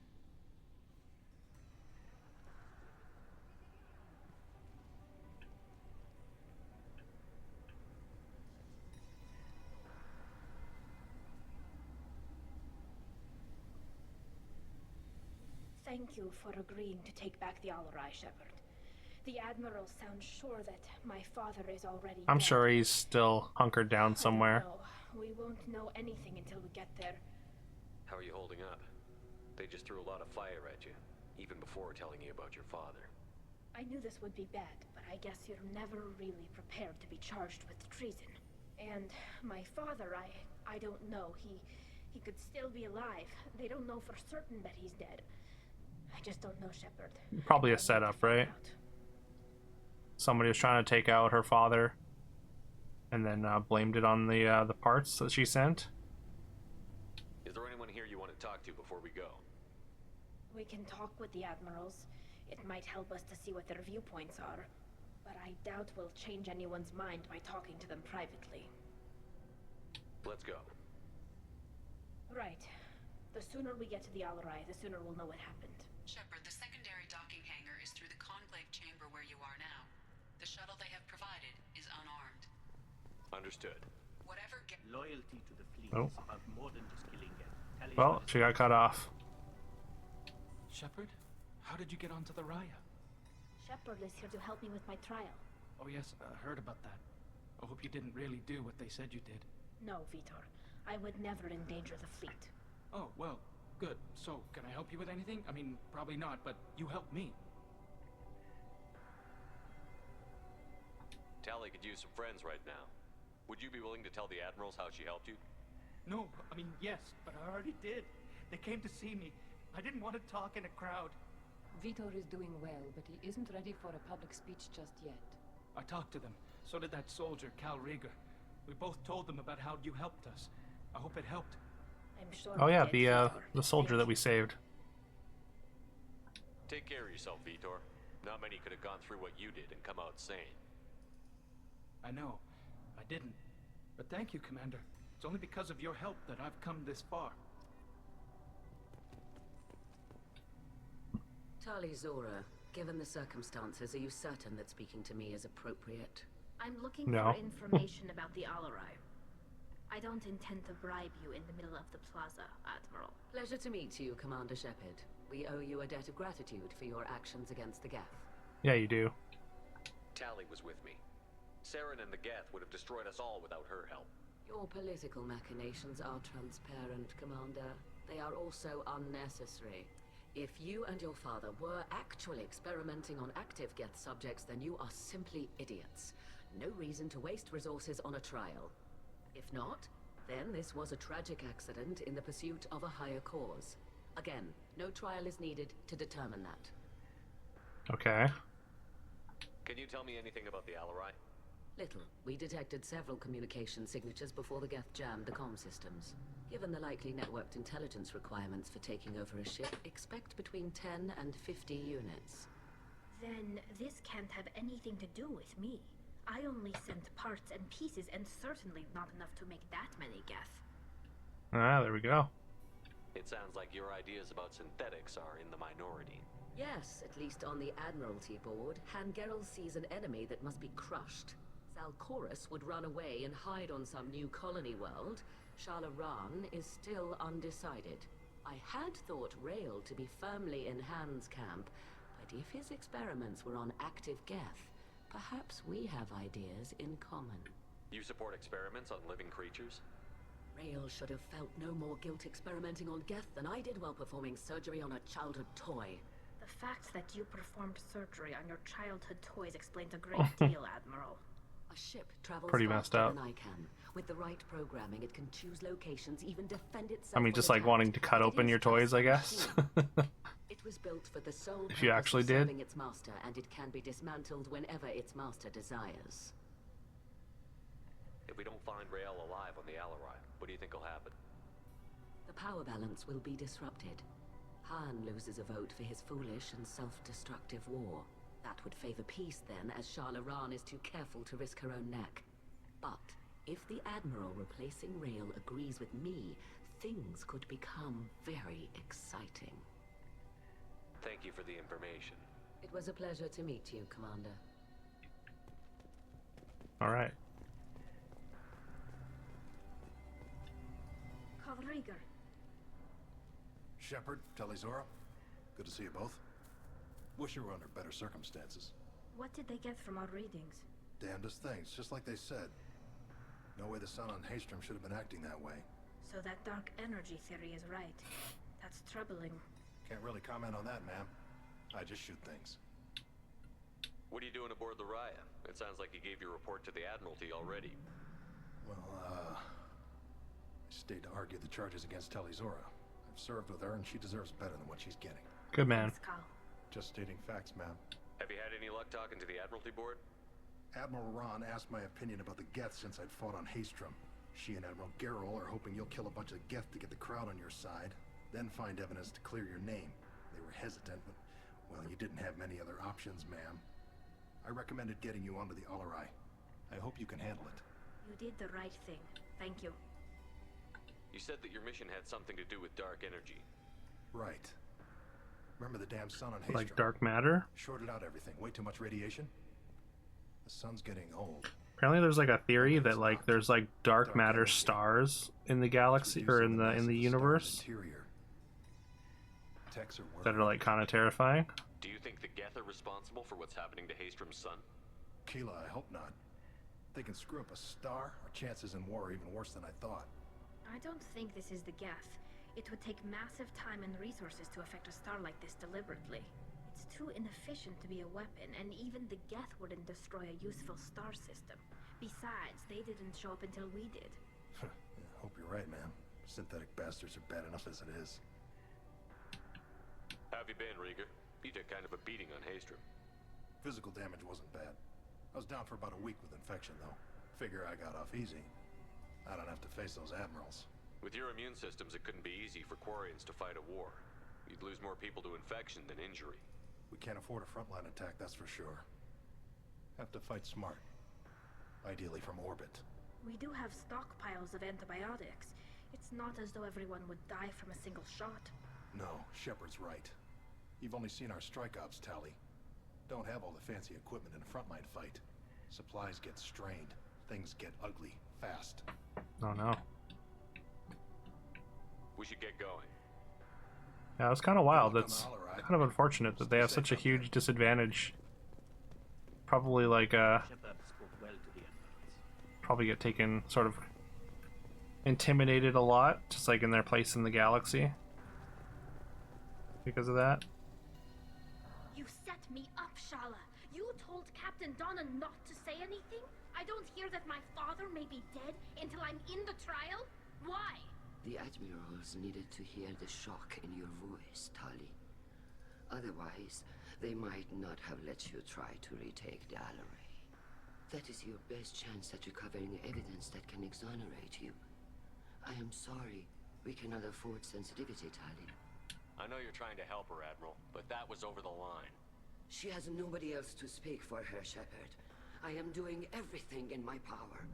Thank you for agreeing to take back the Alarai, Shepard. The Admiral sounds sure that my father is already I'm dead. sure he's still hunkered down somewhere. No, we won't know anything until we get there. How are you holding up? They just threw a lot of fire at you, even before telling you about your father. I knew this would be bad, but I guess you're never really prepared to be charged with treason. And my father, I don't know. He could still be alive. They don't know for certain that he's dead. I just don't know, Shepard. Probably a setup, right? Somebody was trying to take out her father, and then blamed it on the parts that she sent. Is there anyone here you want to talk to before we go? We can talk with the Admirals. It might help us to see what their viewpoints are. But I doubt we'll change anyone's mind by talking to them privately. Let's go. Right. The sooner we get to the Alarai, the sooner we'll know what happened. Shepard, the secondary docking hangar is through the conclave chamber where you are now. The shuttle they have provided is unarmed. Understood. Whatever Loyalty to the fleet Oh. is about more than just killing Geth. Well, she got cut off. Shepard, how did you get onto the Raya? Shepard is here to help me with my trial. Oh yes, I heard about that. I hope you didn't really do what they said you did. No, Vitor. I would never endanger the fleet. Oh, well, good. So, can I help you with anything? I mean, probably not, but you helped me. Tali could use some friends right now. Would you be willing to tell the Admirals how she helped you? No, I mean, yes, but I already did. They came to see me. I didn't want to talk in a crowd. Vitor is doing well, but he isn't ready for a public speech just yet. I talked to them. So did that soldier, Cal Rieger. We both told them about how you helped us. I hope it helped. I'm sure Oh yeah, it did, the soldier that we saved. Take care of yourself, Vitor. Not many could have gone through what you did and come out sane. I know. I didn't. But thank you, Commander. It's only because of your help that I've come this far. Tali Zora, given the circumstances, are you certain that speaking to me is appropriate? I'm looking No. for information about the Alarai. I don't intend to bribe you in the middle of the plaza, Admiral. Pleasure to meet you, Commander Shepard. We owe you a debt of gratitude for your actions against the Geth. Yeah, you do. Tali was with me. Saren and the Geth would have destroyed us all without her help. Your political machinations are transparent, Commander. They are also unnecessary. If you and your father were actually experimenting on active Geth subjects, then you are simply idiots. No reason to waste resources on a trial. If not, then this was a tragic accident in the pursuit of a higher cause. Again, no trial is needed to determine that. Okay. Can you tell me anything about the Alarai? Little. We detected several communication signatures before the Geth jammed the comm systems. Given the likely networked intelligence requirements for taking over a ship, expect between 10 and 50 units. Then this can't have anything to do with me. I only sent parts and pieces, and certainly not enough to make that many Geth. Ah, there we go. It sounds like your ideas about synthetics are in the minority. Yes, at least on the Admiralty board, Hangerel sees an enemy that must be crushed. Zalcorus would run away and hide on some new colony world. Shalaran is still undecided. I had thought Rail to be firmly in Han's camp, but if his experiments were on active Geth, perhaps we have ideas in common. You support experiments on living creatures? Rail should have felt no more guilt experimenting on Geth than I did while performing surgery on a childhood toy. The fact that you performed surgery on your childhood toys explains a great deal, Admiral. A ship travels Pretty messed faster up. than I can. With the right programming, it can choose locations, even defend itself. I mean, when just like attacked. wanting to cut It open is your just toys, a I guess. machine. It was built for the sole If you purpose actually of did. serving its master, and it can be dismantled whenever its master desires. If we don't find Rael alive on the Alarai, what do you think will happen? The power balance will be disrupted. Han loses a vote for his foolish and self-destructive war. That would favor peace then, as Shalaran is too careful to risk her own neck. But if the Admiral replacing Rail agrees with me, things could become very exciting. Thank you for the information. It was a pleasure to meet you, Commander. All right. Cal Rieger. Shepard, Telizora, good to see you both. Wish you were under better circumstances. What did they get from our readings? Damnedest things, just like they said. No way the sun on Haystrom should have been acting that way. So that dark energy theory is right. That's troubling. Can't really comment on that, ma'am. I just shoot things. What are you doing aboard the Raya? It sounds like you gave your report to the Admiralty already. Well, I stayed to argue the charges against Telizora. I've served with her, and she deserves better than what she's getting. Good man. Thanks, Cal. Just stating facts, ma'am. Have you had any luck talking to the Admiralty board? Admiral Ron asked my opinion about the Geth since I'd fought on Haystrom. She and Admiral Gerrel are hoping you'll kill a bunch of Geth to get the crowd on your side, then find evidence to clear your name. They were hesitant, but, well, you didn't have many other options, ma'am. I recommended getting you onto the Alarai. I hope you can handle it. You did the right thing. Thank you. You said that your mission had something to do with dark energy. Right. Remember the damn sun on Haystrom? Like dark matter? Shorted out everything. Way too much radiation? The sun's getting old. Apparently there's like a theory that like there's like dark matter stars in the galaxy or in the universe that are like kind of terrifying. Do you think the Geth are responsible for what's happening to Haystrom's sun? Keela, I hope not. If they can screw up a star, our chances in war are even worse than I thought. I don't think this is the Geth. It would take massive time and resources to affect a star like this deliberately. It's too inefficient to be a weapon, and even the Geth wouldn't destroy a useful star system. Besides, they didn't show up until we did. Hope you're right, man. Synthetic bastards are bad enough as it is. How have you been, Rieger? You took kind of a beating on Haystrom. Physical damage wasn't bad. I was down for about a week with infection, though. Figure I got off easy. I don't have to face those admirals. With your immune systems, it couldn't be easy for Quarians to fight a war. You'd lose more people to infection than injury. We can't afford a frontline attack, that's for sure. Have to fight smart. Ideally from orbit. We do have stockpiles of antibiotics. It's not as though everyone would die from a single shot. No, Shepard's right. You've only seen our strike ops tally. Don't have all the fancy equipment in a frontline fight. Supplies get strained. Things get ugly, fast. Oh no. We should get going. Yeah, it's kind of wild. It's kind of unfortunate that they have such a huge disadvantage. Probably like Shepard spoke well to the Admirals. probably get taken sort of intimidated a lot, just like in their place in the galaxy. Because of that. You set me up, Shala. You told Captain Donna not to say anything? I don't hear that my father may be dead until I'm in the trial? Why? The Admirals needed to hear the shock in your voice, Tali. Otherwise, they might not have let you try to retake the Jamuary. That is your best chance at recovering evidence that can exonerate you. I am sorry. We cannot afford sensitivity, Tali. I know you're trying to help her, Admiral, but that was over the line. She has nobody else to speak for her, Shepard. I am doing everything in my power.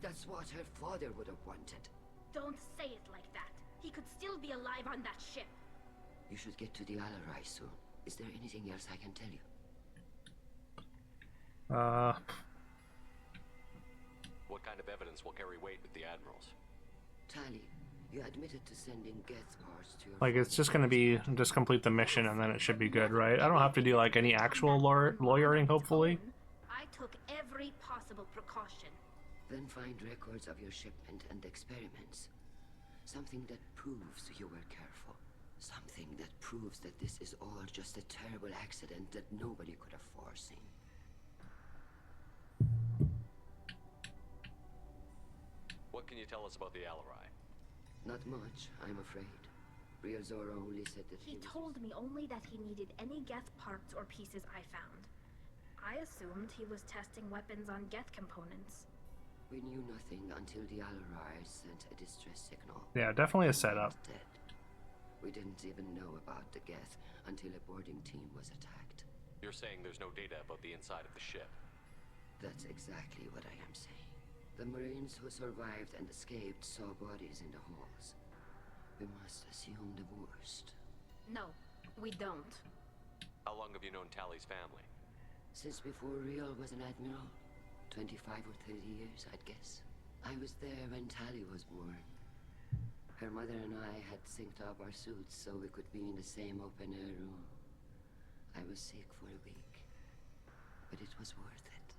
That's what her father would have wanted. Don't say it like that. He could still be alive on that ship. You should get to the Jamuary soon. Is there anything else I can tell you? What kind of evidence will carry weight with the Admirals? Tali, you admitted to sending Geth parts to your... Like, it's just gonna be, just complete the mission and then it should be good, right? I don't have to do, like, any actual lawyering, hopefully. I took every possible precaution. Then find records of your shipment and experiments. Something that proves you were careful. Something that proves that this is all just a terrible accident that nobody could have foreseen. What can you tell us about the Jamuary? Not much, I'm afraid. Real Zora only said that He told me only that he needed any Geth parts or pieces I found. I assumed he was testing weapons on Geth components. We knew nothing until the Jamuary sent a distress signal. Yeah, definitely a setup. Dead. We didn't even know about the Geth until a boarding team was attacked. You're saying there's no data about the inside of the ship? That's exactly what I am saying. The Marines who survived and escaped saw bodies in the halls. We must assume the worst. No, we don't. How long have you known Tali's family? Since before Riel was an admiral. 25 or 30 years, I'd guess. I was there when Tali was born. Her mother and I had synced up our suits so we could be in the same open-air room. I was sick for a week, but it was worth it.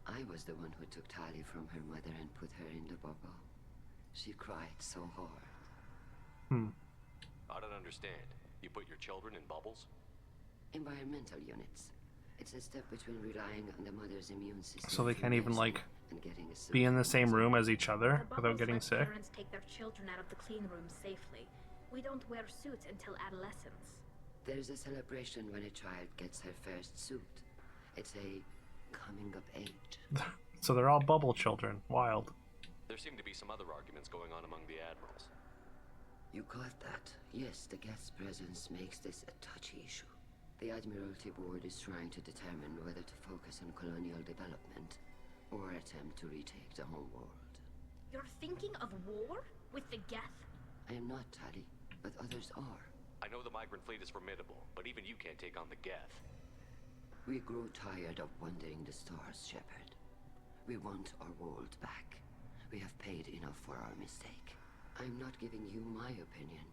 I was the one who took Tali from her mother and put her in the bubble. She cried so hard. I don't understand. You put your children in bubbles? Environmental units. It's a step between relying on the mother's immune system. So they can't even, like, and getting a be in the same room as each other without getting sick? Parents take their children out of the clean room safely. We don't wear suits until adolescence. There's a celebration when a child gets her first suit. It's a coming of age. So they're all bubble children. Wild. There seem to be some other arguments going on among the Admirals. You caught that? Yes, the Geth's presence makes this a touchy issue. The Admiralty Board is trying to determine whether to focus on colonial development or attempt to retake the homeworld. You're thinking of war? With the Geth? I am not, Tali, but others are. I know the migrant fleet is formidable, but even you can't take on the Geth. We grow tired of wandering the stars, Shepard. We want our world back. We have paid enough for our mistake. I'm not giving you my opinion.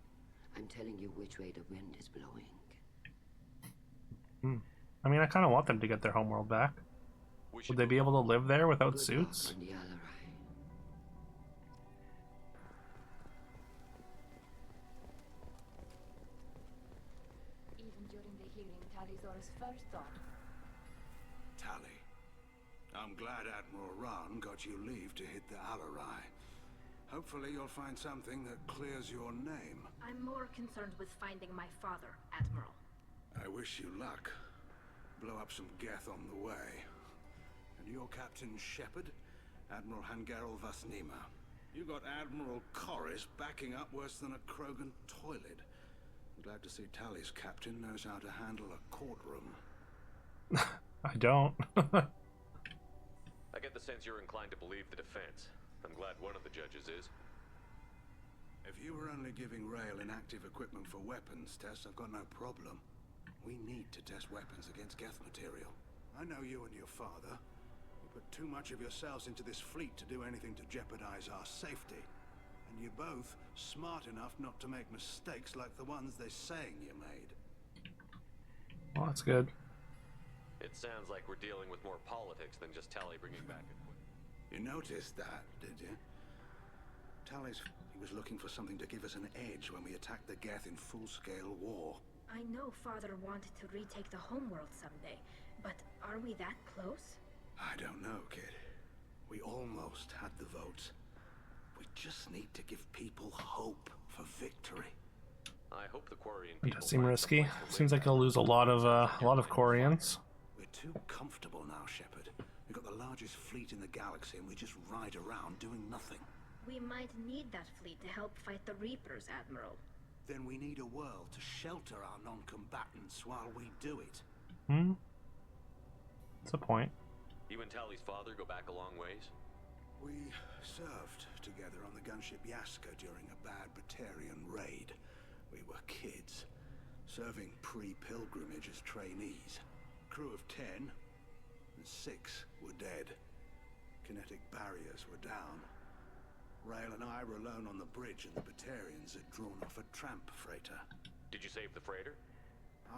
I'm telling you which way the wind is blowing. I mean, I kind of want them to get their homeworld back. Would they be able to live there without suits? Even during the hearing, Tali's first thought. Tali, I'm glad Admiral Ron got you leave to hit the Jamuary. Hopefully you'll find something that clears your name. I'm more concerned with finding my father, Admiral. I wish you luck. Blow up some Geth on the way. And your Captain Shepard, Admiral Hangarel Vasnima. You got Admiral Corris backing up worse than a Krogan toilet. I'm glad to see Tally's captain knows how to handle a courtroom. I don't. I get the sense you're inclined to believe the defense. I'm glad one of the judges is. If you were only giving Rail inactive equipment for weapons tests, I've got no problem. We need to test weapons against Geth material. I know you and your father. You put too much of yourselves into this fleet to do anything to jeopardize our safety. And you're both smart enough not to make mistakes like the ones they're saying you made. Well, that's good. It sounds like we're dealing with more politics than just Tally bringing back equipment. You noticed that, did you? He was looking for something to give us an edge when we attacked the Geth in full-scale war. I know Father wanted to retake the homeworld someday, but are we that close? I don't know, kid. We almost had the votes. We just need to give people hope for victory. I hope the Quarian It people does seem find risky. some place to Seems live like he'll lose a lot of Quarians. We're too comfortable now, Shepard. We've got the largest fleet in the galaxy and we just ride around doing nothing. We might need that fleet to help fight the Reapers, Admiral. Then we need a world to shelter our non-combatants while we do it. That's a point. You and Tally's father go back a long ways? We served together on the gunship Yaska during a bad Batarian raid. We were kids, serving pre-pilgrimage as trainees. Crew of 10, and 6 were dead. Kinetic barriers were down. Rail and I were alone on the bridge, and the Batarians had drawn off a tramp freighter. Did you save the freighter?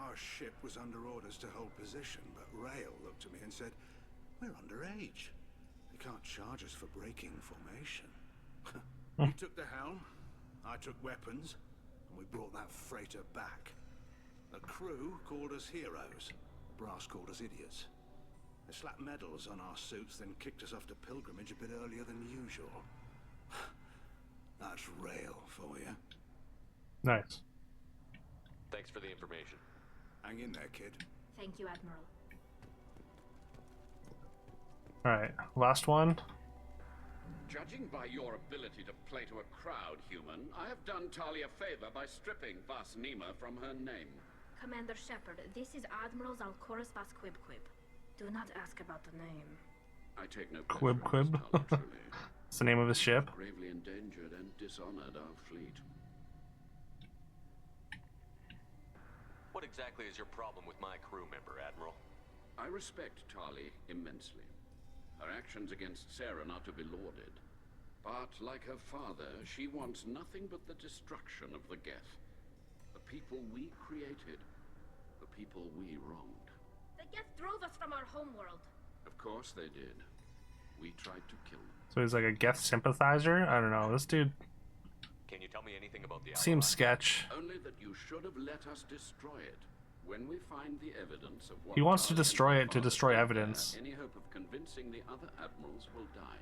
Our ship was under orders to hold position, but Rail looked at me and said, "We're underage. They can't charge us for breaking formation." He took the helm, I took weapons, and we brought that freighter back. The crew called us heroes. The brass called us idiots. They slapped medals on our suits, then kicked us off to pilgrimage a bit earlier than usual. That's Rail for you. Nice. Thanks for the information. Hang in there, kid. Thank you, Admiral. Alright, last one. Judging by your ability to play to a crowd, human, I have done Talia a favor by stripping Vasnima from her name. Commander Shepard, this is Admiral Zalcoris Vas Quibquib. Do not ask about the name. I take no Quib pleasure in Quib. this, Talia, truly. It's the name of his ship. Gravely endangered and dishonored our fleet. What exactly is your problem with my crew member, Admiral? I respect Tali immensely. Her actions against Saren are to be lauded. But like her father, she wants nothing but the destruction of the Geth. The people we created. The people we wronged. The Geth drove us from our homeworld. Of course they did. We tried to kill them. So he's like a Geth sympathizer? I don't know. This dude Can you tell me anything about the seems Ally? sketch. Only that you should have let us destroy it. When we find the evidence of what He wants to Tali destroy and it to her destroy father evidence. did there, any hope of convincing the other admirals will die.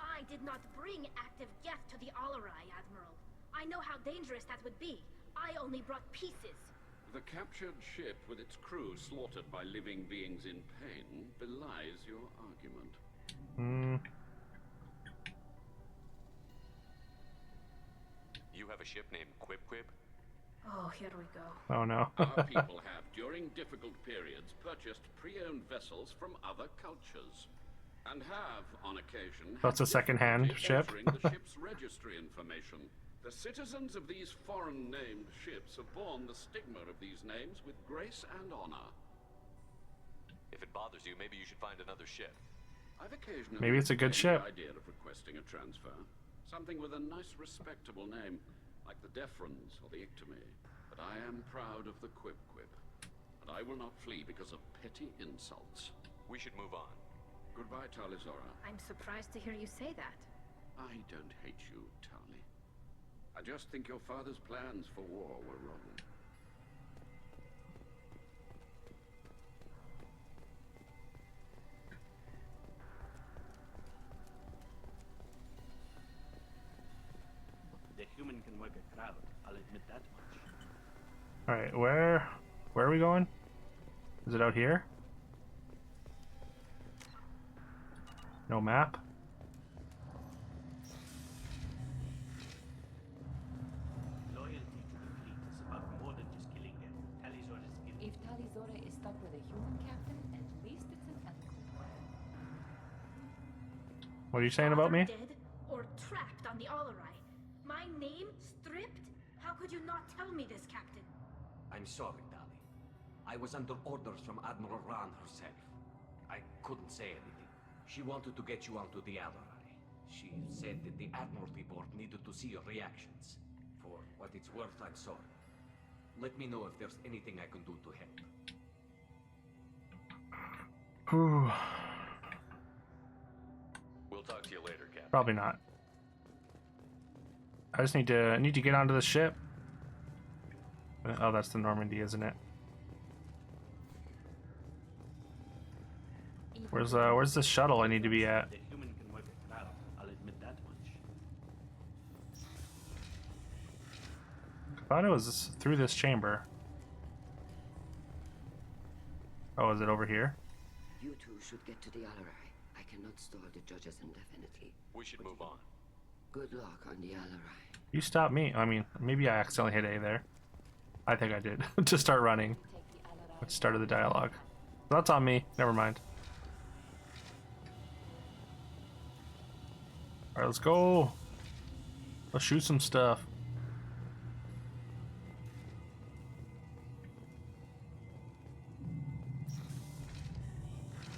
I did not bring active Geth to the Alarai, Admiral. I know how dangerous that would be. I only brought pieces. The captured ship with its crew slaughtered by living beings in pain belies your argument. You have a ship named Quib Quib? Oh, here we go. Oh no. Our people have, during difficult periods, purchased pre-owned vessels from other cultures. And have, on occasion, That's a second-hand ship. entering the ship's registry information. The citizens of these foreign-named ships have borne the stigma of these names with grace and honor. If it bothers you, maybe you should find another ship. I've occasionally Maybe it's a good entertained ship. the idea of requesting a transfer. Something with a nice, respectable name, like the Defrons or the Ictomy. But I am proud of the Quib Quib. And I will not flee because of petty insults. We should move on. Goodbye, Talizora. I'm surprised to hear you say that. I don't hate you, Tali. I just think your father's plans for war were wrong. can work a crowd, I'll admit that much. Alright, where are we going? Is it out here? No map? Loyalty to the fleet is about more than just killing them. Talizora is guilty. If Talizora is stuck with a human captain, at least it's an ethical one. What are you saying about me? Dead or trapped on the Alarai. My name stripped? How could you not tell me this, Captain? I'm sorry, Tali. I was under orders from Admiral Ran herself. I couldn't say anything. She wanted to get you onto the Alarai. She said that the Admiralty Board needed to see your reactions. For what it's worth, I'm sorry. Let me know if there's anything I can do to help. Whew. We'll talk to you later, Captain. Probably not. I just need to get onto the ship. Oh, that's the Normandy, isn't it? Where's the shuttle I need to be at? The human can work a crowd, I'll admit that much. I thought it was through this chamber. Oh, is it over here? You two should get to the Alarai. I cannot stall the judges indefinitely. We should move on. Good luck on the Alarai. You stopped me. I mean, maybe I accidentally hit A there. I think I did. To start running. Which started the dialogue. That's on me. Never mind. Alright, let's go. Let's shoot some stuff.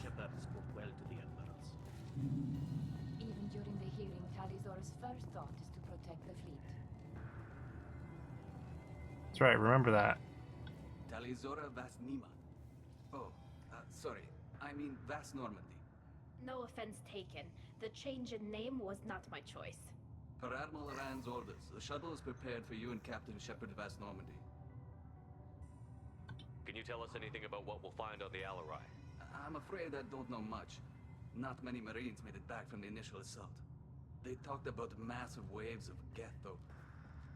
Shepard spoke well to the admirals. Even during the hearing, Talizora's first thought is to protect the fleet. That's right, remember that. Talizora Vas Nima. Oh, sorry. I mean Vas Normandy. No offense taken. The change in name was not my choice. Per Admiral Rand's orders, the shuttle is prepared for you and Captain Shepard Vas Normandy. Can you tell us anything about what we'll find on the Alarai? I'm afraid I don't know much. Not many Marines made it back from the initial assault. They talked about massive waves of Geth, though.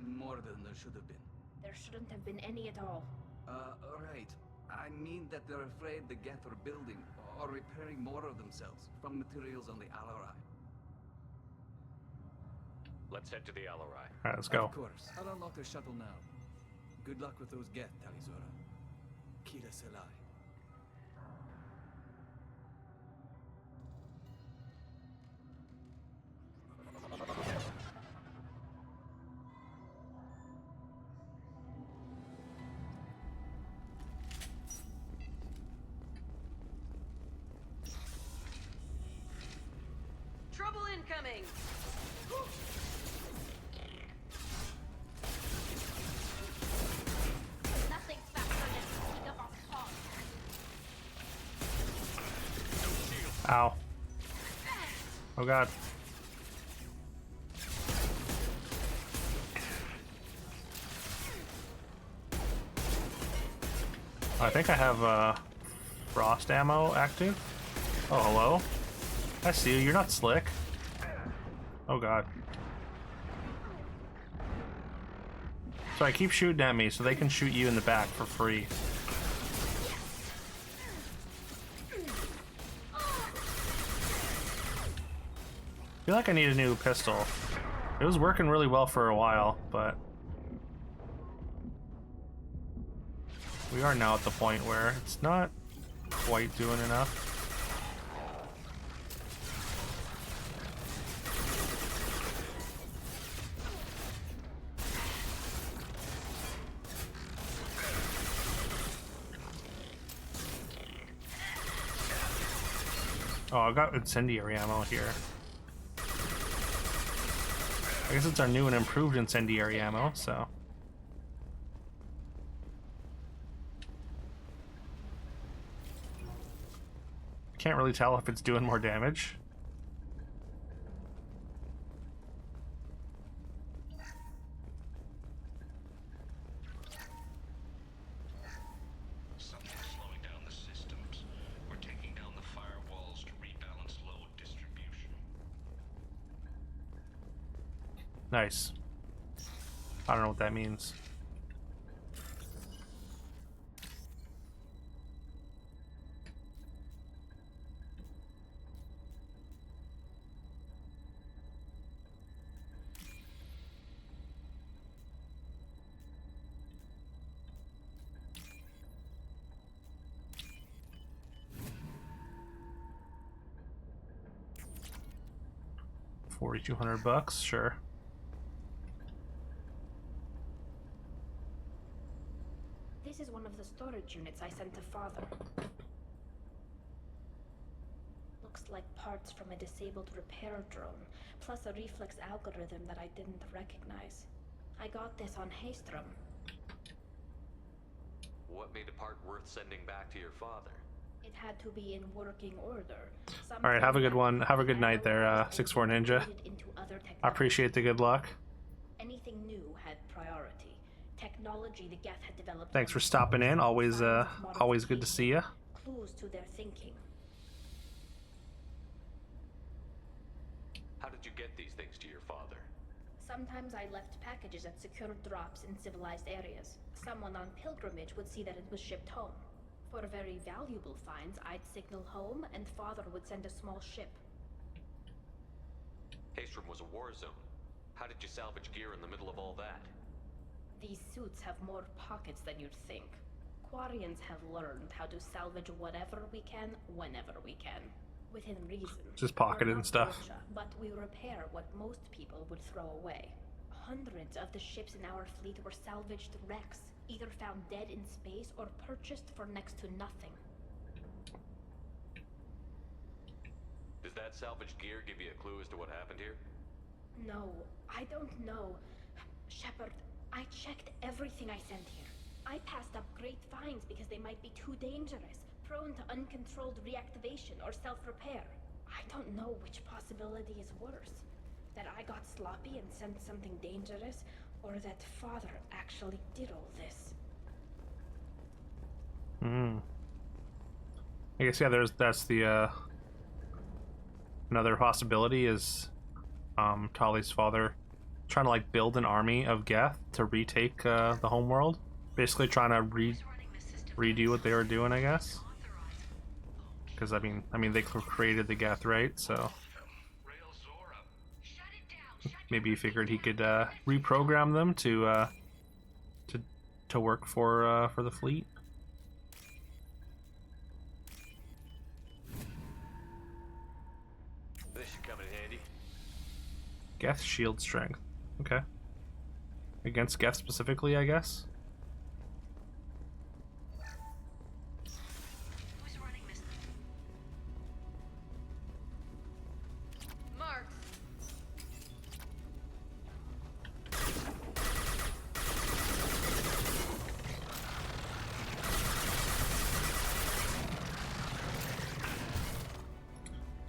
More than there should have been. There shouldn't have been any at all. Right. I mean that they're afraid the Geth are building or repairing more of themselves from materials on the Alarai. Let's head to the Alarai. Alright, let's go. Of course. I'll unlock the shuttle now. Good luck with those Geth, Talizora. Kira Selai. Trouble incoming! Nothing's faster than picking up on cogs. Ow. Oh god. I think I have frost ammo active. Oh, hello. I see you. You're not slick. Oh god. So I keep shooting at me so they can shoot you in the back for free. I feel like I need a new pistol. It was working really well for a while, but we are now at the point where it's not quite doing enough. Oh, I got incendiary ammo here. I guess it's our new and improved incendiary ammo, so. Can't really tell if it's doing more damage. Nice. I don't know what that means. $4,200, sure. This is one of the storage units I sent to Father. Looks like parts from a disabled repair drone, plus a reflex algorithm that I didn't recognize. I got this on Haystrom. What made a part worth sending back to your father? It had to be in working order. All right, have a good one. Have a good night there, 6'4" Ninja. I appreciate the good luck. Anything new had priority. Technology the Geth had developed. Thanks for stopping in. Always good to see you. Clues to their thinking. How did you get these things to your father? Sometimes I left packages at secure drops in civilized areas. Someone on pilgrimage would see that it was shipped home. For very valuable finds, I'd signal home, and Father would send a small ship. Haystrom was a war zone. How did you salvage gear in the middle of all that? These suits have more pockets than you'd think. Quarians have learned how to salvage whatever we can, whenever we can. Within reason. Just pocketed and stuff. Militia, but we repair what most people would throw away. Hundreds of the ships in our fleet were salvaged wrecks, either found dead in space or purchased for next to nothing. Does that salvaged gear give you a clue as to what happened here? No, I don't know. Shepard, I checked everything I sent here. I passed up great finds because they might be too dangerous, prone to uncontrolled reactivation or self-repair. I don't know which possibility is worse. That I got sloppy and sent something dangerous, or that Father actually did all this. I guess, yeah, that's the another possibility is Tali's father trying to like build an army of Geth to retake the homeworld. Basically trying to redo what they were doing, I guess. Because I mean they created the Geth, right? So maybe he figured he could reprogram them to work for the fleet. This should come in handy. Geth shield strength. Okay. Against Geth specifically, I guess. Who's running this? Mark.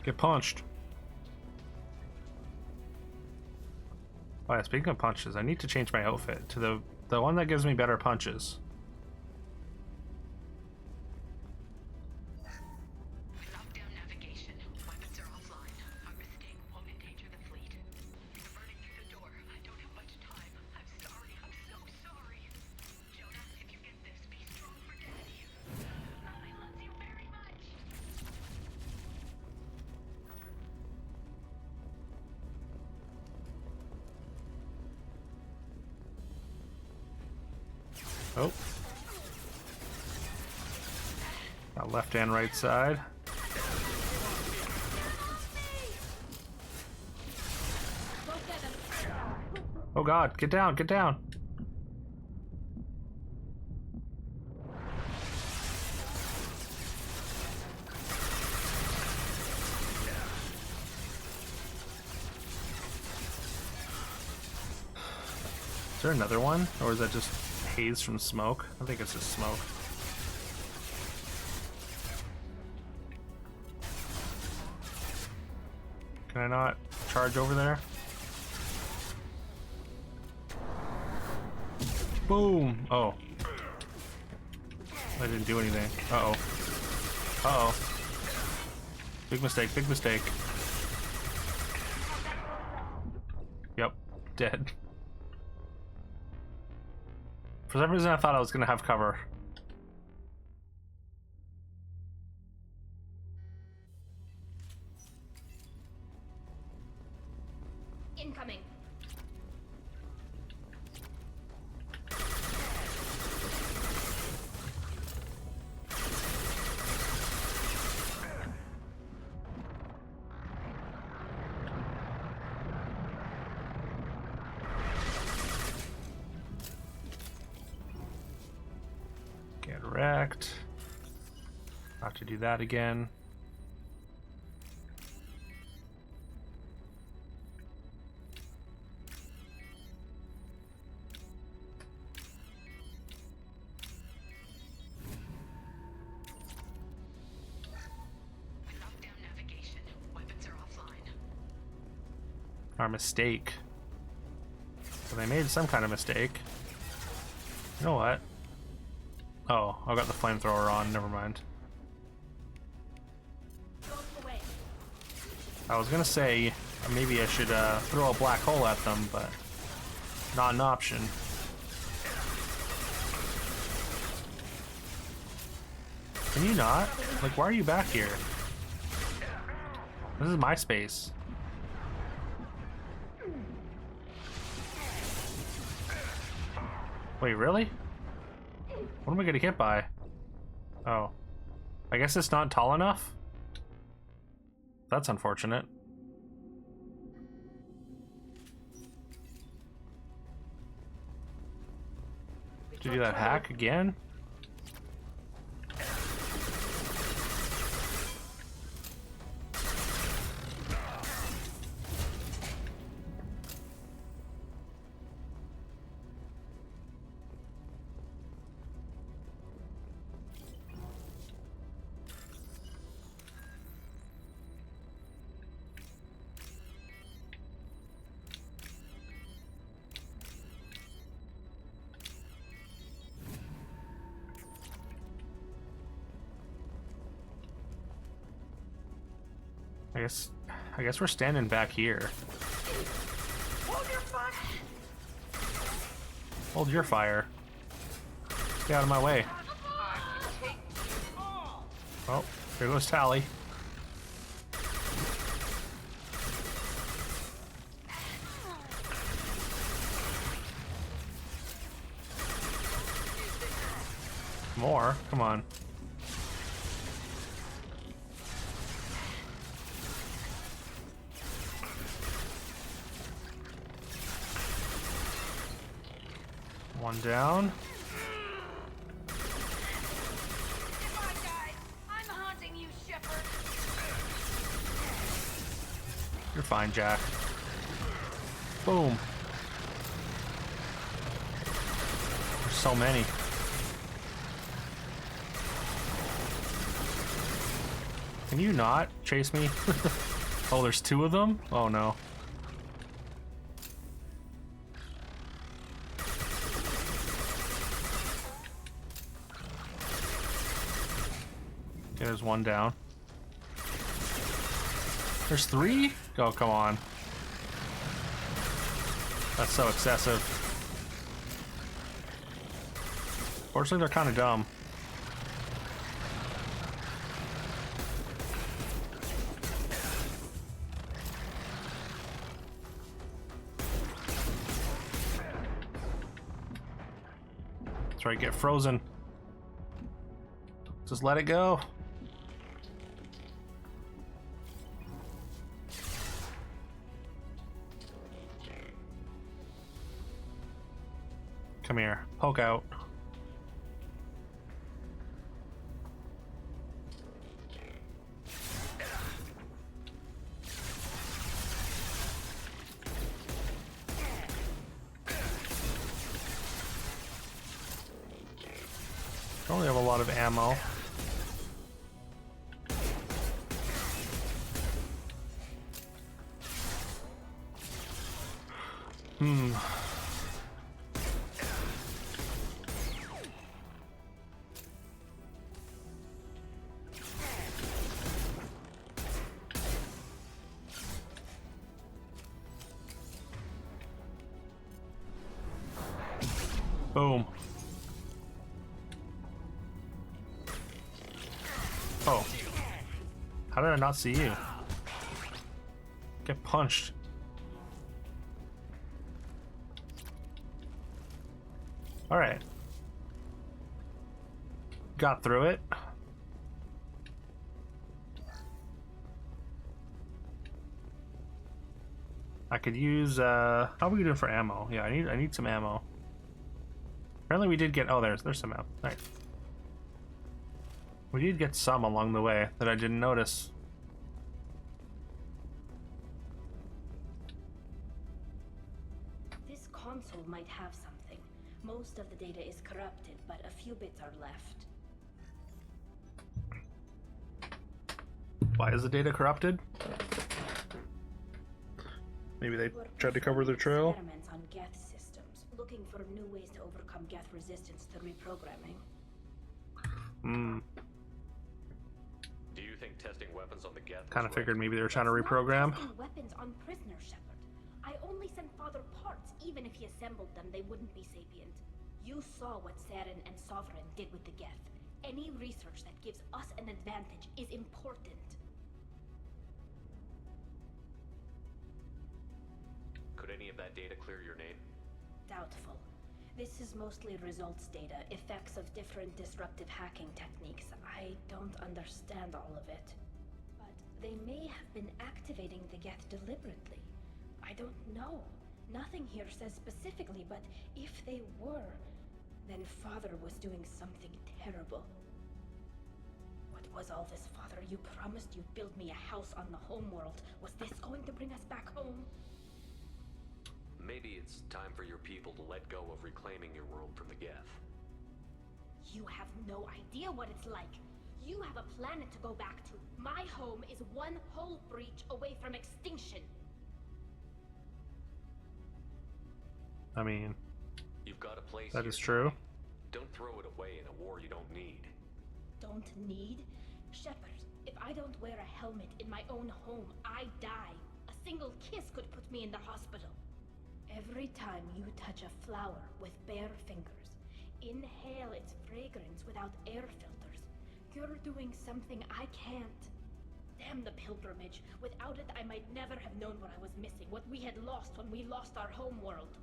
Get punched. Oh yeah, speaking of punches, I need to change my outfit to the one that gives me better punches. Lockdown navigation. Weapons are offline. Our mistake won't endanger the fleet. You're burning through the door. I don't have much time. I'm sorry. I'm so sorry. Jonah, if you get this, be strong for Daddy. I love you very much. Oh. Got left and right side. Oh god, get down, get down. Is there another one? Or is that just haze from smoke? I think it's just smoke. Can I not charge over there? Boom! Oh. I didn't do anything. Uh-oh. Uh-oh. Big mistake, big mistake. Yep, dead. For some reason, I thought I was gonna have cover. Incoming. Get wrecked. Have to do that again. Our mistake. So they made some kind of mistake. You know what? Oh, I got the flamethrower on. Never mind. I was gonna say maybe I should throw a black hole at them, but not an option. Can you not? Like, why are you back here? This is my space. Wait, really? What am I gonna get by? Oh. I guess it's not tall enough? That's unfortunate. Did you do that hack again? I guess we're standing back here. Hold your fire. Get out of my way. Oh, here goes Tally. More? Come on. One down. I'm haunting you, Shepard. You're fine, Jack. Boom. There's so many. Can you not chase me? Oh, there's two of them? Oh no. Okay, there's one down. There's three? Oh, come on. That's so excessive. Fortunately, they're kind of dumb. That's right, get frozen. Just let it go. Come here, poke out. I only have a lot of ammo. Boom. Oh. How did I not see you? Get punched. Alright. Got through it. I could use how are we doing for ammo? Yeah, I need some ammo. Apparently we did get there's some ammo. Alright. We did get some along the way that I didn't notice. This console might have something. Most of the data is corrupted, but a few bits are left. Why is the data corrupted? Maybe they tried to cover their trail. Experiments on Geth systems, looking for new ways to overcome Geth resistance to reprogramming. Hmm. Do you think testing weapons on the Geth? Kind of figured maybe they were trying to reprogram. Testing weapons on prisoner Shepard. I only sent Father parts. Even if he assembled them, they wouldn't be sapient. You saw what Saren and Sovereign did with the Geth. Any research that gives us an advantage is important. Could any of that data clear your name? Doubtful. This is mostly results data, effects of different disruptive hacking techniques. I don't understand all of it. But they may have been activating the Geth deliberately. I don't know. Nothing here says specifically, but if they were, then Father was doing something terrible. What was all this, Father? You promised you'd build me a house on the homeworld. Was this going to bring us back home? Maybe it's time for your people to let go of reclaiming your world from the Geth. You have no idea what it's like. You have a planet to go back to. My home is one whole breach away from extinction. I mean, You've got a place. that is true. Don't throw it away in a war you don't need. Don't need? Shepard, if I don't wear a helmet in my own home, I die. A single kiss could put me in the hospital. Every time you touch a flower with bare fingers, inhale its fragrance without air filters, you're doing something I can't. Damn the pilgrimage. Without it, I might never have known what I was missing, what we had lost when we lost our home world.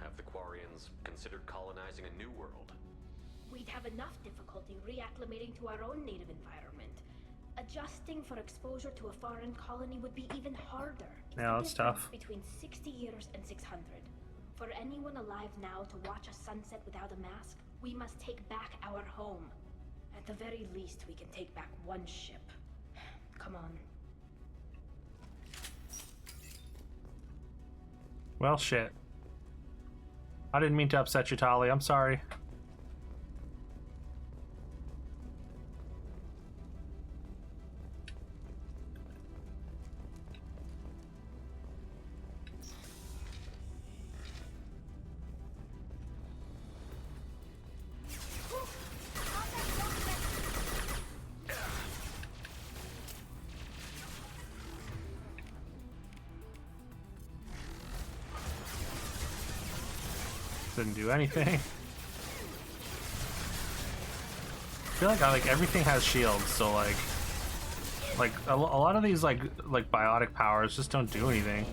Have the Quarians considered colonizing a new world? We'd have enough difficulty reacclimating to our own native environment. Adjusting for exposure to a foreign colony would be even harder. It's Yeah, that's tough. Between 60 years and 600. For anyone alive now to watch a sunset without a mask, we must take back our home. At the very least, we can take back one ship. Come on. Well, shit. I didn't mean to upset you, Tali. I'm sorry. Didn't do anything. I feel like everything has shields, so like a lot of these like biotic powers just don't do anything.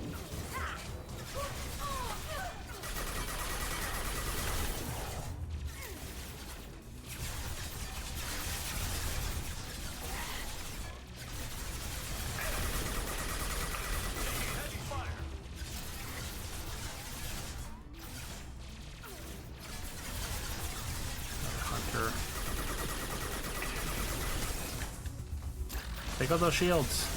Take out those shields.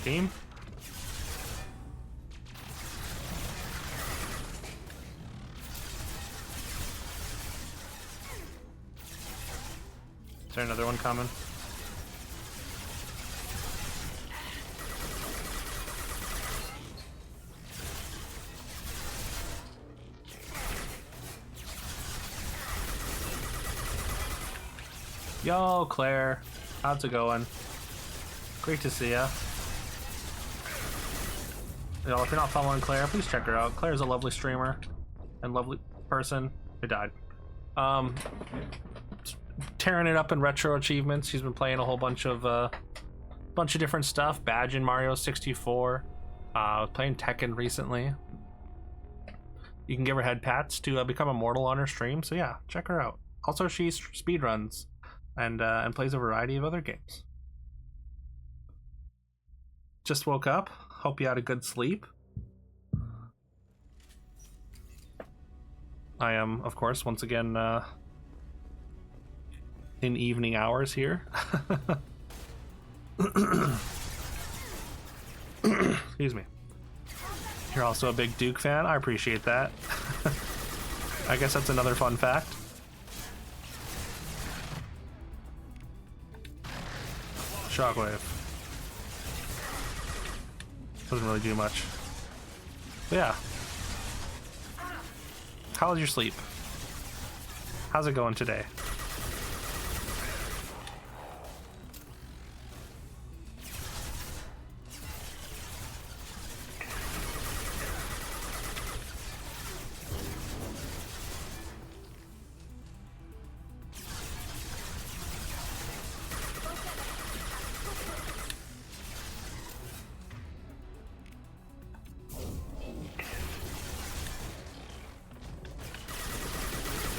Team? Is there another one coming? Yo, Claire. How's it going? Great to see ya. You know, if you're not following Claire, please check her out. Claire's a lovely streamer and lovely person. I died. Tearing it up in retro achievements. She's been playing a whole bunch of different stuff. Badge in Mario 64. Playing Tekken recently. You can give her head pats to become immortal on her stream. So yeah, check her out. Also, she speedruns and plays a variety of other games. Just woke up. Hope you had a good sleep. I am, of course, once again in evening hours here. Excuse me. You're also a big Duke fan? I appreciate that. I guess that's another fun fact. Shockwave. Doesn't really do much. But yeah. How was your sleep? How's it going today?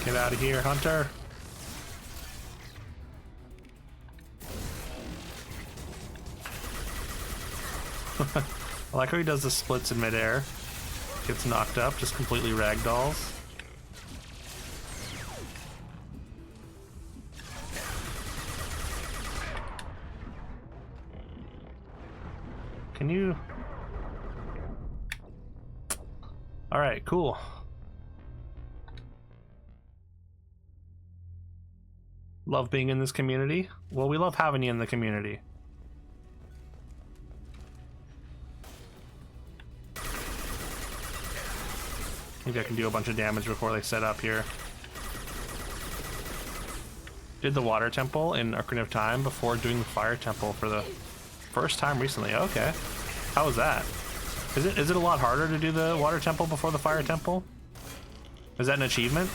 Get out of here, Hunter. I like how he does the splits in midair. Gets knocked up, just completely ragdolls. Can you... Alright, cool. Love being in this community? Well, we love having you in the community. Maybe I can do a bunch of damage before they set up here. Did the water temple in Ocarina of Time before doing the fire temple for the first time recently. Okay. How was that? Is it a lot harder to do the water temple before the fire temple? Is that an achievement?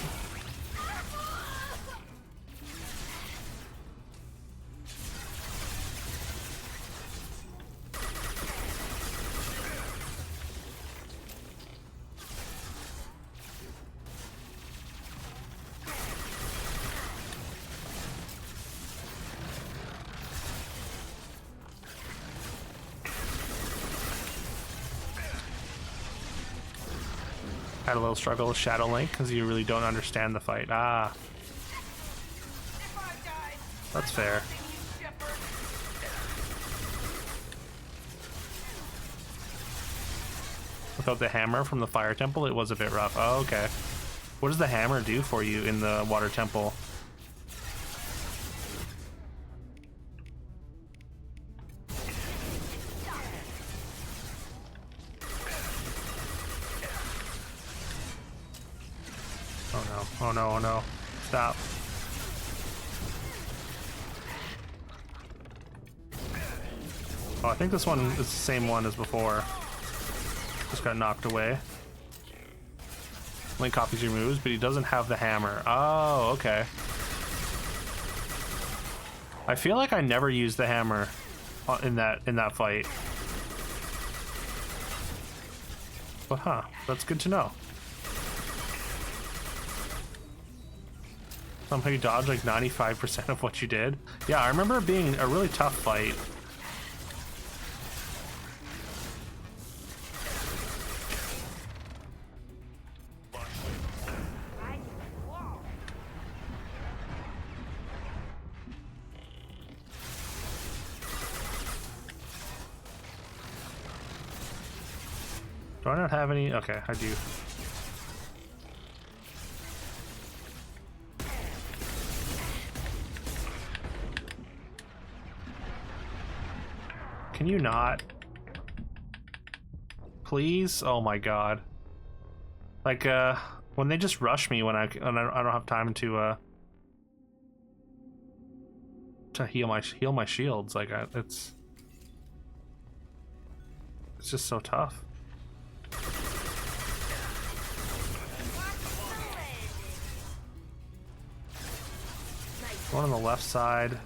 Had a little struggle with Shadow Link because you really don't understand the fight. Ah. That's fair. Without the hammer from the fire temple, it was a bit rough. Oh, okay. What does the hammer do for you in the water temple? Oh no, oh no. Stop. Oh, I think this one is the same one as before. Just got knocked away. Link copies your moves, but he doesn't have the hammer. Oh, okay. I feel like I never used the hammer in that fight. But huh, that's good to know. Somehow you dodged like 95% of what you did. Yeah, I remember it being a really tough fight. Do I not have any? Okay, I do. Can you not? Please? Oh my god. Like, when they just rush me when I don't have time to, to heal my shields. Like it's just so tough. One on the left side.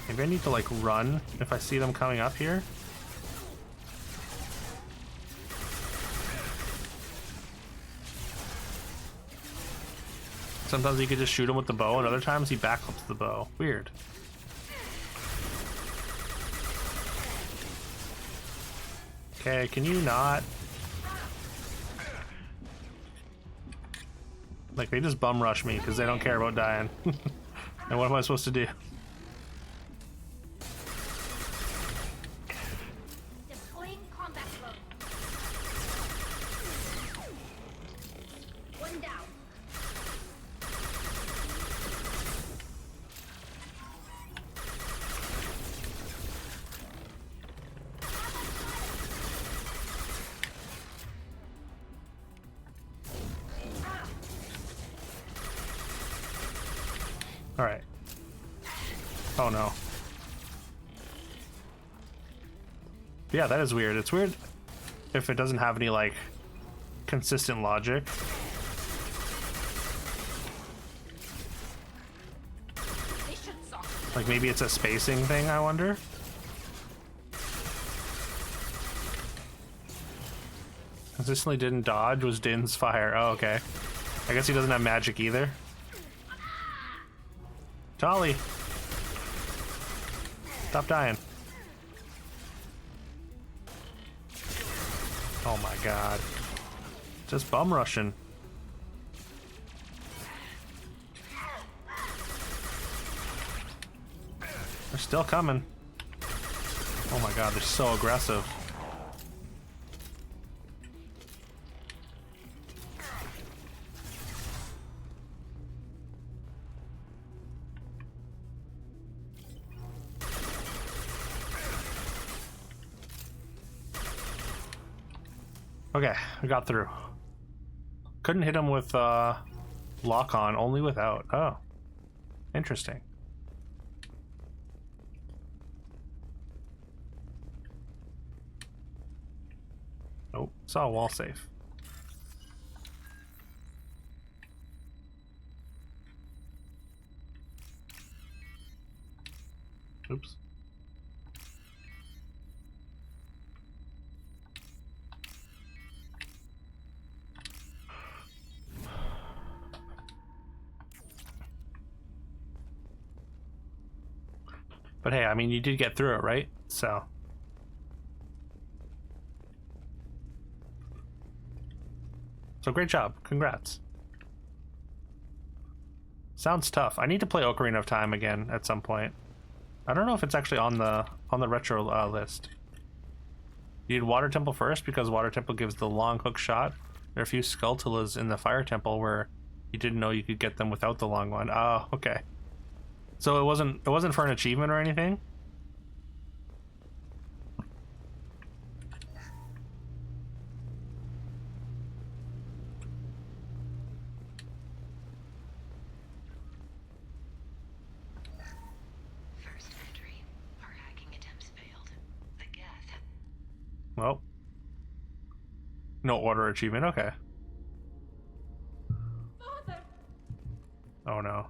Maybe I need to like run if I see them coming up here. Sometimes you could just shoot him with the bow, and other times he backflips the bow. Weird. Okay, can you not? Like, they just bum rush me because they don't care about dying. And what am I supposed to do? Deploying combat mode. One down. All right. Oh no. Yeah, that is weird. It's weird if it doesn't have any like consistent logic. Like maybe it's a spacing thing, I wonder. Consistently didn't dodge was Din's fire. Oh, okay. I guess he doesn't have magic either. Tali! Stop dying. Oh my god. Just bum rushing. They're still coming. Oh my god, they're so aggressive. Okay, I got through. Couldn't hit him with lock on, only without. Oh, interesting. Oh, saw a wall safe. Oops. But hey, I mean, you did get through it, right? So. So great job. Congrats. Sounds tough. I need to play Ocarina of Time again at some point. I don't know if it's actually on the retro list. You need Water Temple first because Water Temple gives the long hook shot. There are a few Skulltulas in the Fire Temple where you didn't know you could get them without the long one. Oh, okay. So it wasn't for an achievement or anything? First entry. Our hacking attempts failed. The Geth. Well. No order achievement, okay. Father! Oh no.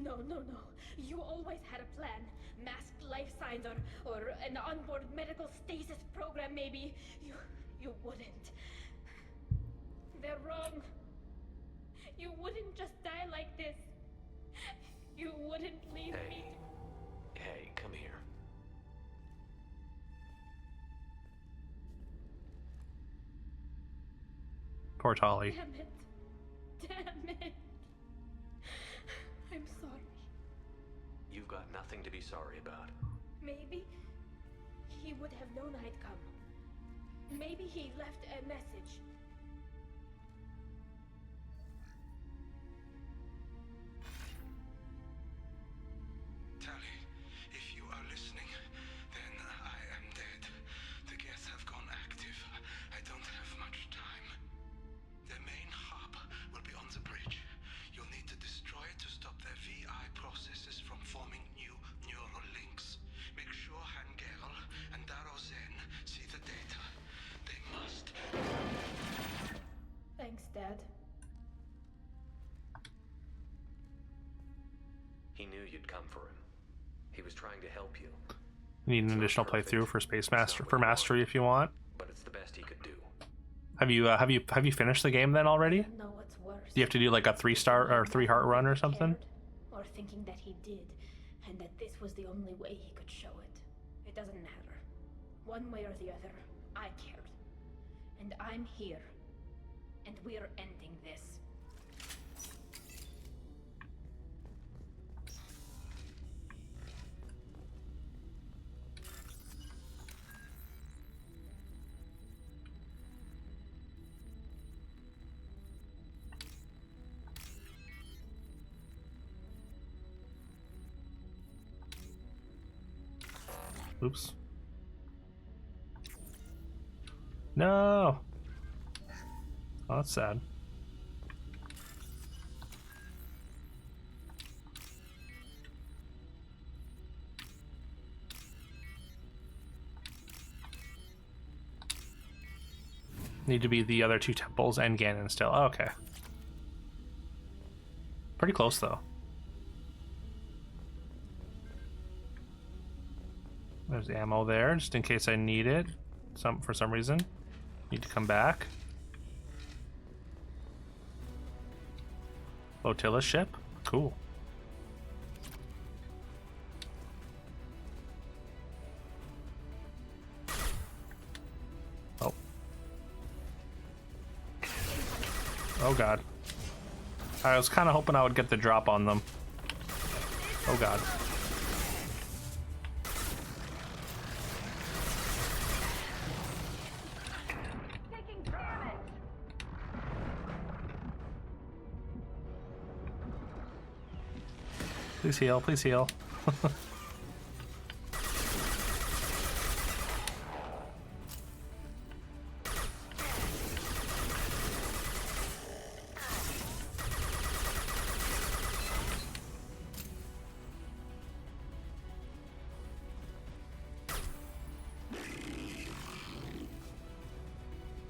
No. You always had a plan. Masked life signs or an onboard medical stasis program maybe. You wouldn't. They're wrong. You wouldn't just die like this. You wouldn't leave me. Hey, come here. Poor Tali. Damn it. I'm sorry. You've got nothing to be sorry about. Maybe he would have known I'd come. Maybe he left a message. Tali, if you are listening, then I am dead. The Geth have gone active. I don't have much time. The main knew you'd come for him. He was trying to help you. You need an additional playthrough for mastery if you want. But it's the best he could do. Have you finished the game then already? I know what's worse. Do you have to do like a 3-star or 3-heart run or something? Or thinking that he did, and that this was the only way he could show it. It doesn't matter. One way or the other, I cared. And I'm here. And we're ending this. Oops. No. Oh, that's sad. Need to be the other 2 temples and Ganon still. Oh, okay. Pretty close though. There's ammo there, just in case I need it. For some reason. Need to come back. Flotilla ship? Cool. Oh. Oh god. I was kind of hoping I would get the drop on them. Oh god. Please heal, please heal.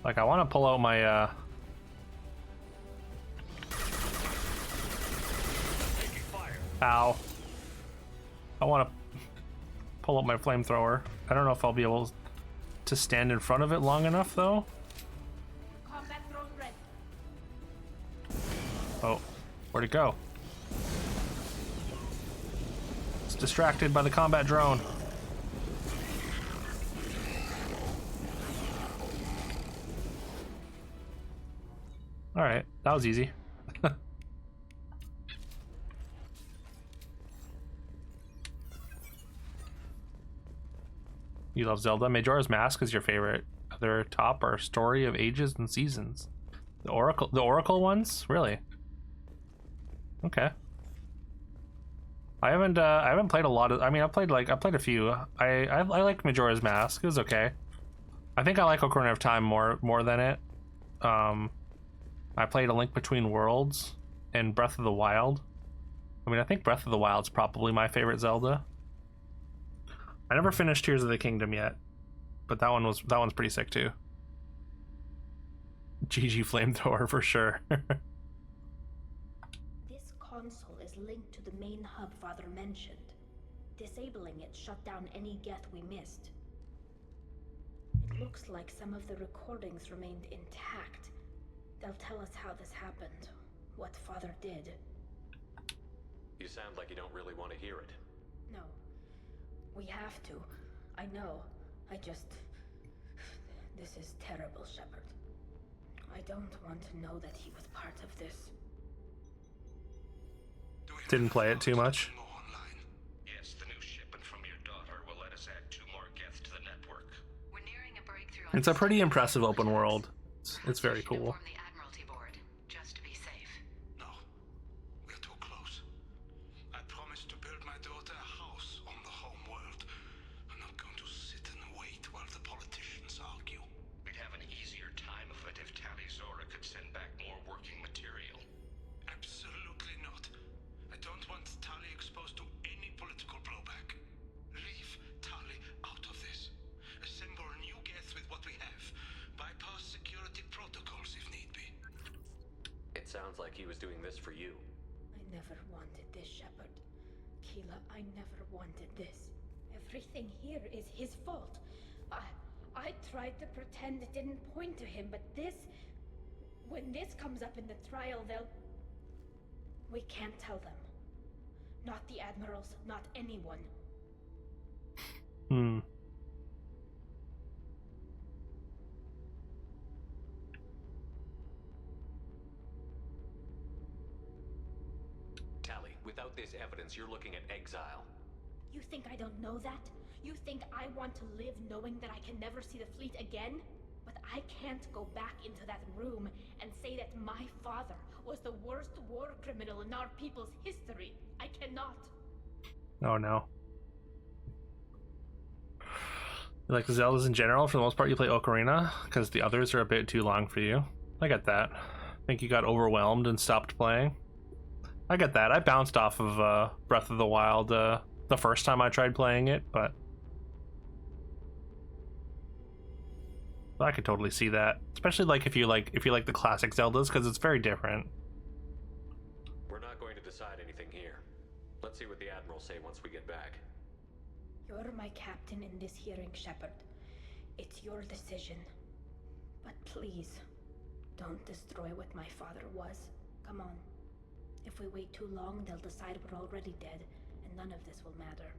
Like, I want to pull out my, Ow. I want to pull up my flamethrower. I don't know if I'll be able to stand in front of it long enough, though. Combat drone ready. Oh, where'd it go? It's distracted by the combat drone. Alright, that was easy. You love Zelda. Majora's Mask is your favorite. Other top are Story of Ages and Seasons. The Oracle ones? Really? Okay. I haven't played a lot of. I mean, I played a few. I like Majora's Mask. It was okay. I think I like Ocarina of Time more than it. I played A Link Between Worlds and Breath of the Wild. I mean, I think Breath of the Wild's probably my favorite Zelda. I never finished Tears of the Kingdom yet, but that one's pretty sick too. GG flamethrower for sure. This console is linked to the main hub Father mentioned. Disabling it shut down any Geth we missed. It looks like some of the recordings remained intact. They'll tell us how this happened, what Father did. You sound like you don't really want to hear it. No. We have to. I know. This is terrible, Shepard. I don't want to know that he was part of this. Didn't play it too much. Yes, the new shipment from your daughter will let us add 2 more Geth to the network. We're nearing a breakthrough. It's a pretty impressive open world. It's very cool. The Admiralty Board, just to be safe. No, we're too close. I promised to build my daughter a house on the home world. I'm not going to sit and wait while the politicians argue. We'd have an easier time of it if Tali'Zorah could send back more working material. Absolutely not. I don't want Tali exposed to any political blowback. Leave Tali out of this. Assemble new Geth with what we have. Bypass security protocols if need be. It sounds like he was doing this for you. I never wanted this, Shepard. Tila, I never wanted this. Everything here is his fault. I tried to pretend it didn't point to him, but this... When this comes up in the trial, they'll... We can't tell them. Not the admirals, not anyone. Tally, without this evidence, you're looking at exile. You think I don't know that? You think I want to live knowing that I can never see the fleet again? But I can't go back into that room and say that my father was the worst war criminal in our people's history. I cannot. Oh no. Like Zeldas in general, for the most part, you play Ocarina because the others are a bit too long for you. I get that. I think you got overwhelmed and stopped playing. I get that. I bounced off of Breath of the Wild the first time I tried playing it, but I could totally see that, especially like if you like the classic Zeldas, because it's very different. We're not going to decide anything here. Let's see what the Admirals say once we get back. You're my captain in this hearing, Shepard. It's your decision. But please, don't destroy what my father was. Come on. If we wait too long, they'll decide we're already dead, and none of this will matter.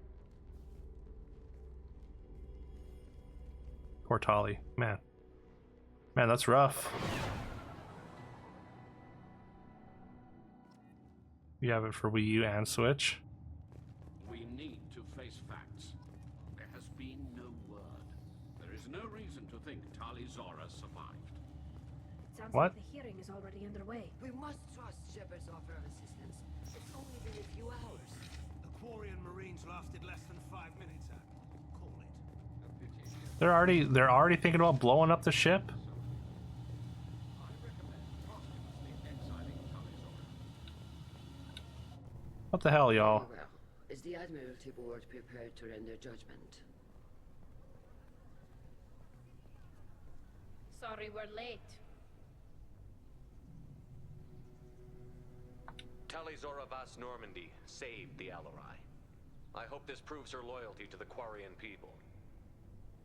Poor Tali. Man, that's rough. You have it for Wii U and Switch. We need to face facts. There has been no word. There is no reason to think Tali Zora survived. Sounds What? like the hearing is already underway. We must trust Shepard's offer of assistance. It's only been a few hours. The Quarian Marines lasted less than 5 minutes, Call it. They're already thinking about blowing up the ship. What the hell, y'all? Well, is the Admiralty Board prepared to render judgment? Sorry we're late. Tali Zora Vas Normandy saved the Alarai. I hope this proves her loyalty to the Quarian people.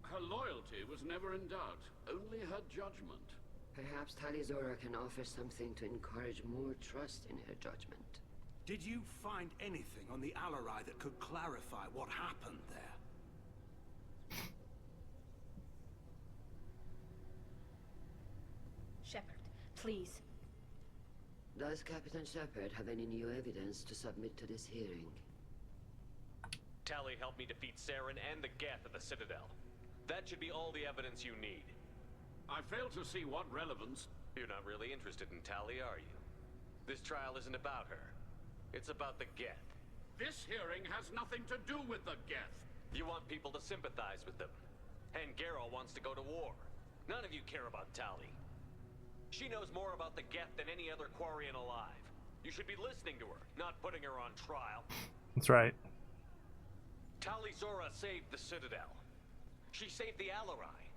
Her loyalty was never in doubt, only her judgment. Perhaps Tali Zora can offer something to encourage more trust in her judgment. Did you find anything on the Alarai that could clarify what happened there? Shepard, please. Does Captain Shepard have any new evidence to submit to this hearing? Tali helped me defeat Saren and the Geth at the Citadel. That should be all the evidence you need. I fail to see what relevance... You're not really interested in Tali, are you? This trial isn't about her. It's about the Geth. This hearing has nothing to do with the Geth. You want people to sympathize with them. And Geralt wants to go to war. None of you care about Tali. She knows more about the Geth than any other Quarian alive. You should be listening to her, not putting her on trial. That's right. Tali Zora saved the Citadel. She saved the Alarai.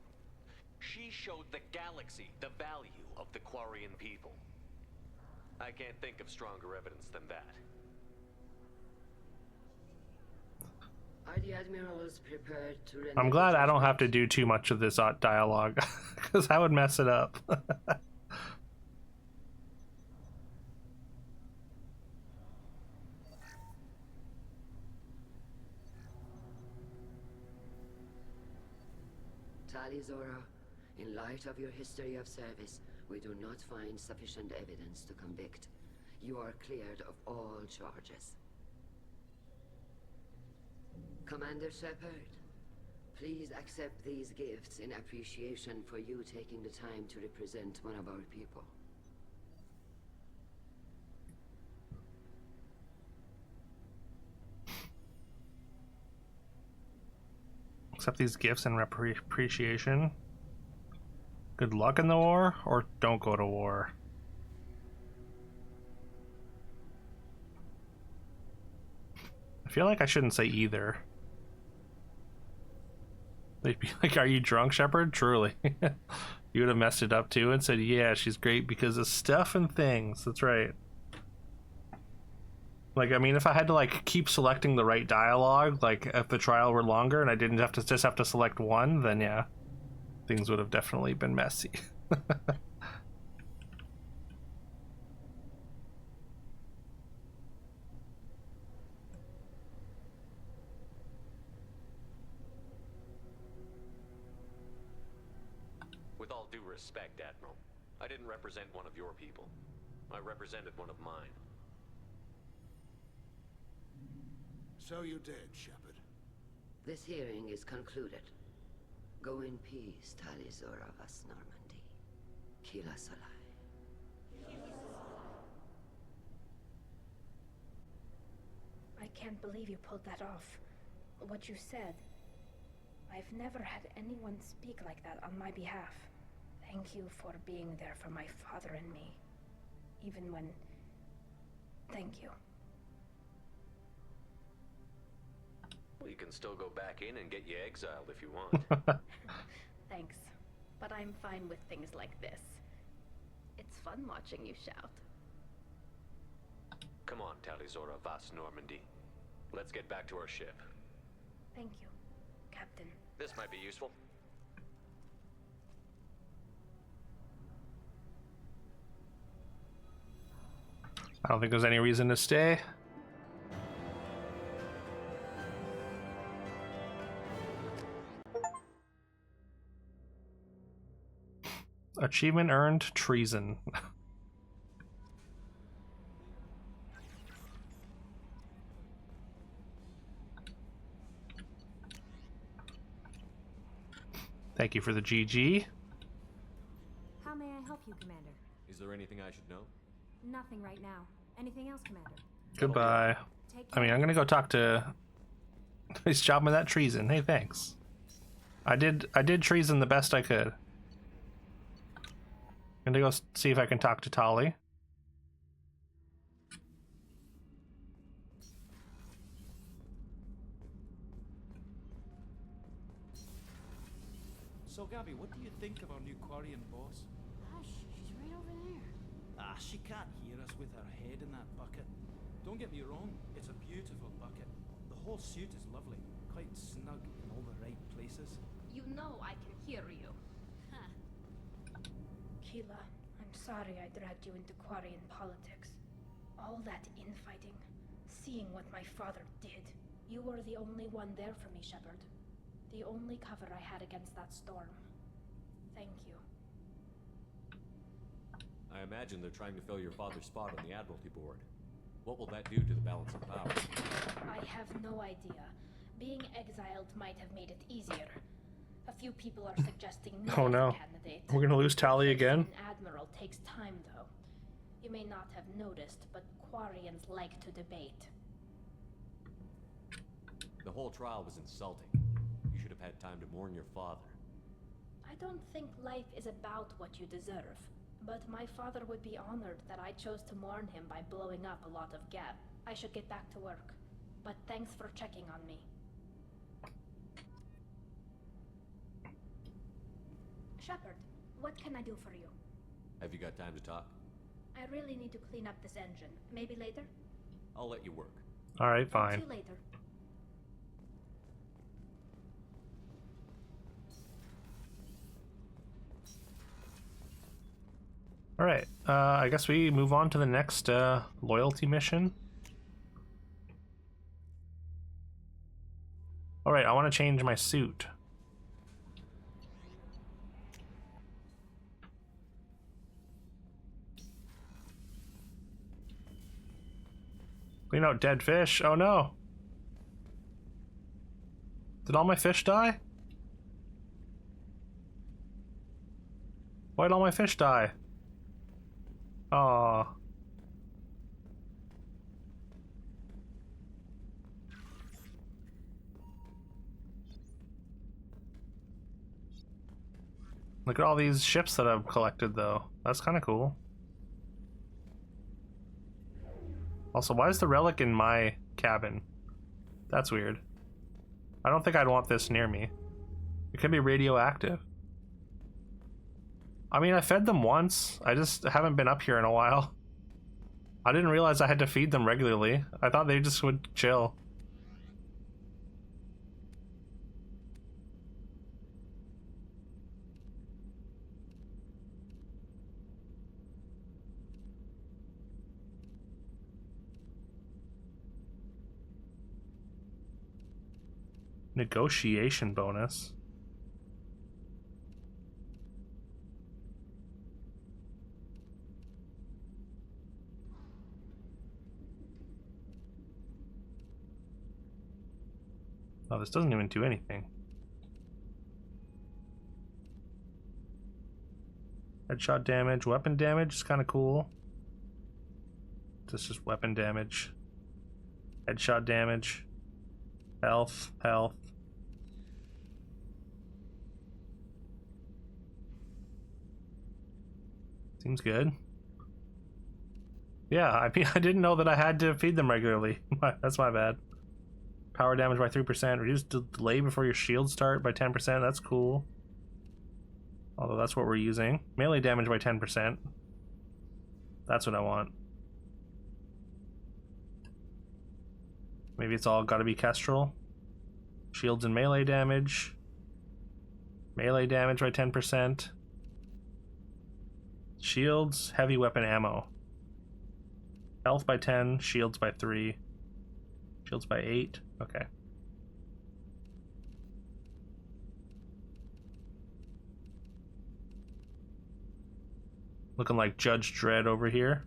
She showed the galaxy the value of the Quarian people. I can't think of stronger evidence than that. Are the admirals prepared to render... I'm glad I don't have to do too much of this dialogue, because I would mess it up. Tali Zora, in light of your history of service, we do not find sufficient evidence to convict. You are cleared of all charges. Commander Shepard, please accept these gifts in appreciation for you taking the time to represent one of our people. Accept these gifts in appreciation. Good luck in the war, or don't go to war. I feel like I shouldn't say either. They'd be like, are you drunk, Shepard? Truly. You would have messed it up too and said, yeah, she's great because of stuff and things. That's right. Like, I mean, if I had to like keep selecting the right dialogue, like if the trial were longer and I didn't have to just have to select one, then yeah, things would have definitely been messy. With all due respect, Admiral, I didn't represent one of your people. I represented one of mine. So you did, Shepard. This hearing is concluded. Go in peace, Talizor of Us Normandy. Kila Salai. I can't believe you pulled that off. What you said. I've never had anyone speak like that on my behalf. Thank you for being there for my father and me. Even when... Thank you. Well, you can still go back in and get you exiled if you want. Thanks. But I'm fine with things like this. It's fun watching you shout. Come on, Talizora Vas Normandy. Let's get back to our ship. Thank you, Captain. This might be useful. I don't think there's any reason to stay. Achievement earned, treason. Thank you for the GG. How may I help you, Commander? Is there anything I should know? Nothing right now. Anything else, Commander? Goodbye. I mean, I'm gonna go talk to... Nice job with that treason. Hey, thanks. I did treason the best I could. I'm gonna go see if I can talk to Tali. So, Gabby, what do you think of our new Quarian boss? Hush, she's right over there. Ah, she can't hear us with her head in that bucket. Don't get me wrong, it's a beautiful bucket. The whole suit is lovely, quite snug in all the right places. You know I can hear you. Huh. Keela, I'm sorry I dragged you into Quarian politics. All that infighting, seeing what my father did. You were the only one there for me, Shepard. The only cover I had against that storm. Thank you. I imagine they're trying to fill your father's spot on the Admiralty Board. What will that do to the balance of power? I have no idea. Being exiled might have made it easier. A few people are suggesting me Oh as no. a candidate. We're gonna lose Tali again? An admiral takes time, though. You may not have noticed, but Quarians like to debate. The whole trial was insulting. You should have had time to mourn your father. I don't think life is about what you deserve. But my father would be honored that I chose to mourn him by blowing up a lot of gab. I should get back to work. But thanks for checking on me. Shepard, what can I do for you? Have you got time to talk? I really need to clean up this engine. Maybe later? I'll let you work. Alright, Talk fine. to you later. Alright, I guess we move on to the next loyalty mission. Alright, I want to change my suit. Clean out dead fish. Oh no. Did all my fish die? Why'd all my fish die? Aww. Look at all these ships that I've collected though. That's kind of cool. Also, why is the relic in my cabin? That's weird. I don't think I'd want this near me. It could be radioactive. I mean, I fed them once. I just haven't been up here in a while. I didn't realize I had to feed them regularly. I thought they just would chill. Negotiation bonus. Oh, this doesn't even do anything. Headshot damage, weapon damage is kind of cool. This is just weapon damage. Headshot damage. Health, health. Seems good. Yeah, I mean, I didn't know that I had to feed them regularly. That's my bad. Power damage by 3%. Reduce delay before your shields start by 10%. That's cool. Although that's what we're using. Melee damage by 10%. That's what I want. Maybe it's all gotta be Kestrel. Shields and melee damage. Melee damage by 10%. Shields, heavy weapon ammo. Health by 10, shields by 3. Shields by 8. Okay. Looking like Judge Dredd over here.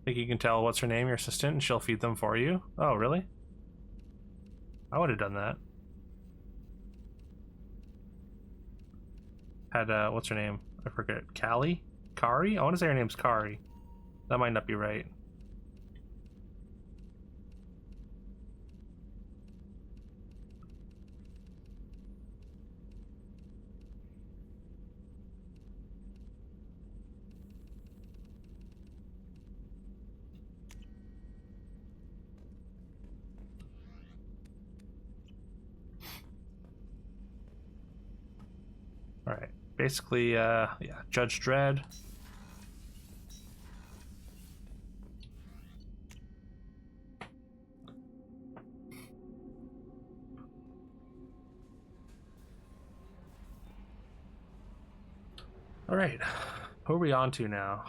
Think you can tell what's her name, your assistant, and she'll feed them for you? Oh, really? I would have done that. Had, what's her name? I forget. Callie? Kari? I want to say her name's Kari. That might not be right. Alright, basically, yeah, Judge Dredd. Alright, who are we on to now?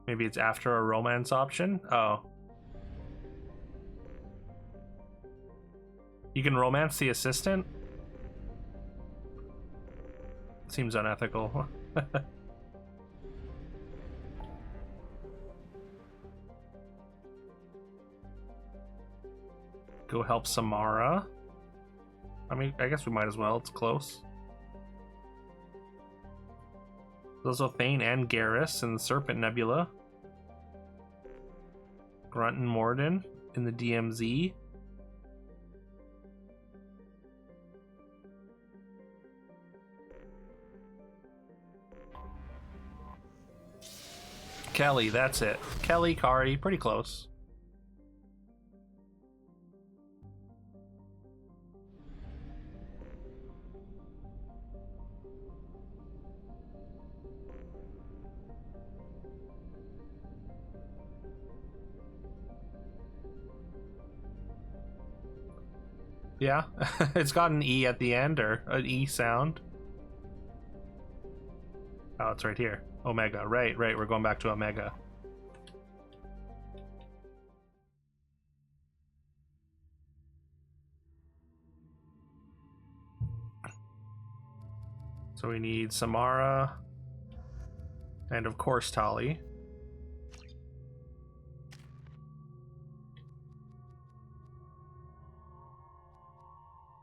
Maybe it's after a romance option? Oh. You can romance the assistant? Seems unethical. Go help Samara. I mean, I guess we might as well. It's close. There's also Thane and Garrus in the Serpent Nebula. Grunt and Morden in the DMZ. Kelly, that's it. Kelly, Kari, pretty close. Yeah, it's got an E at the end, or an E sound. Oh, it's right here. Omega. Right, we're going back to Omega. So we need Samara. And of course Tali.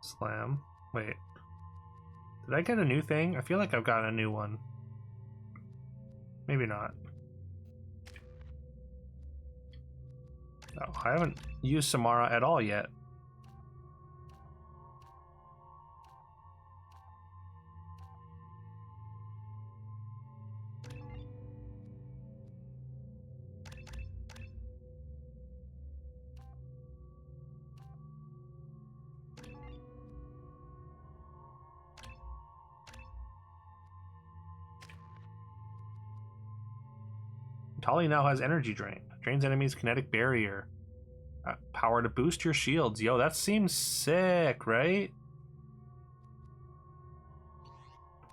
Slam. Wait. Did I get a new thing? I feel like I've gotten a new one. Maybe not. Oh, I haven't used Samara at all yet. Tali now has energy drain. Drains enemies' kinetic barrier. Power to boost your shields. Yo, that seems sick, right?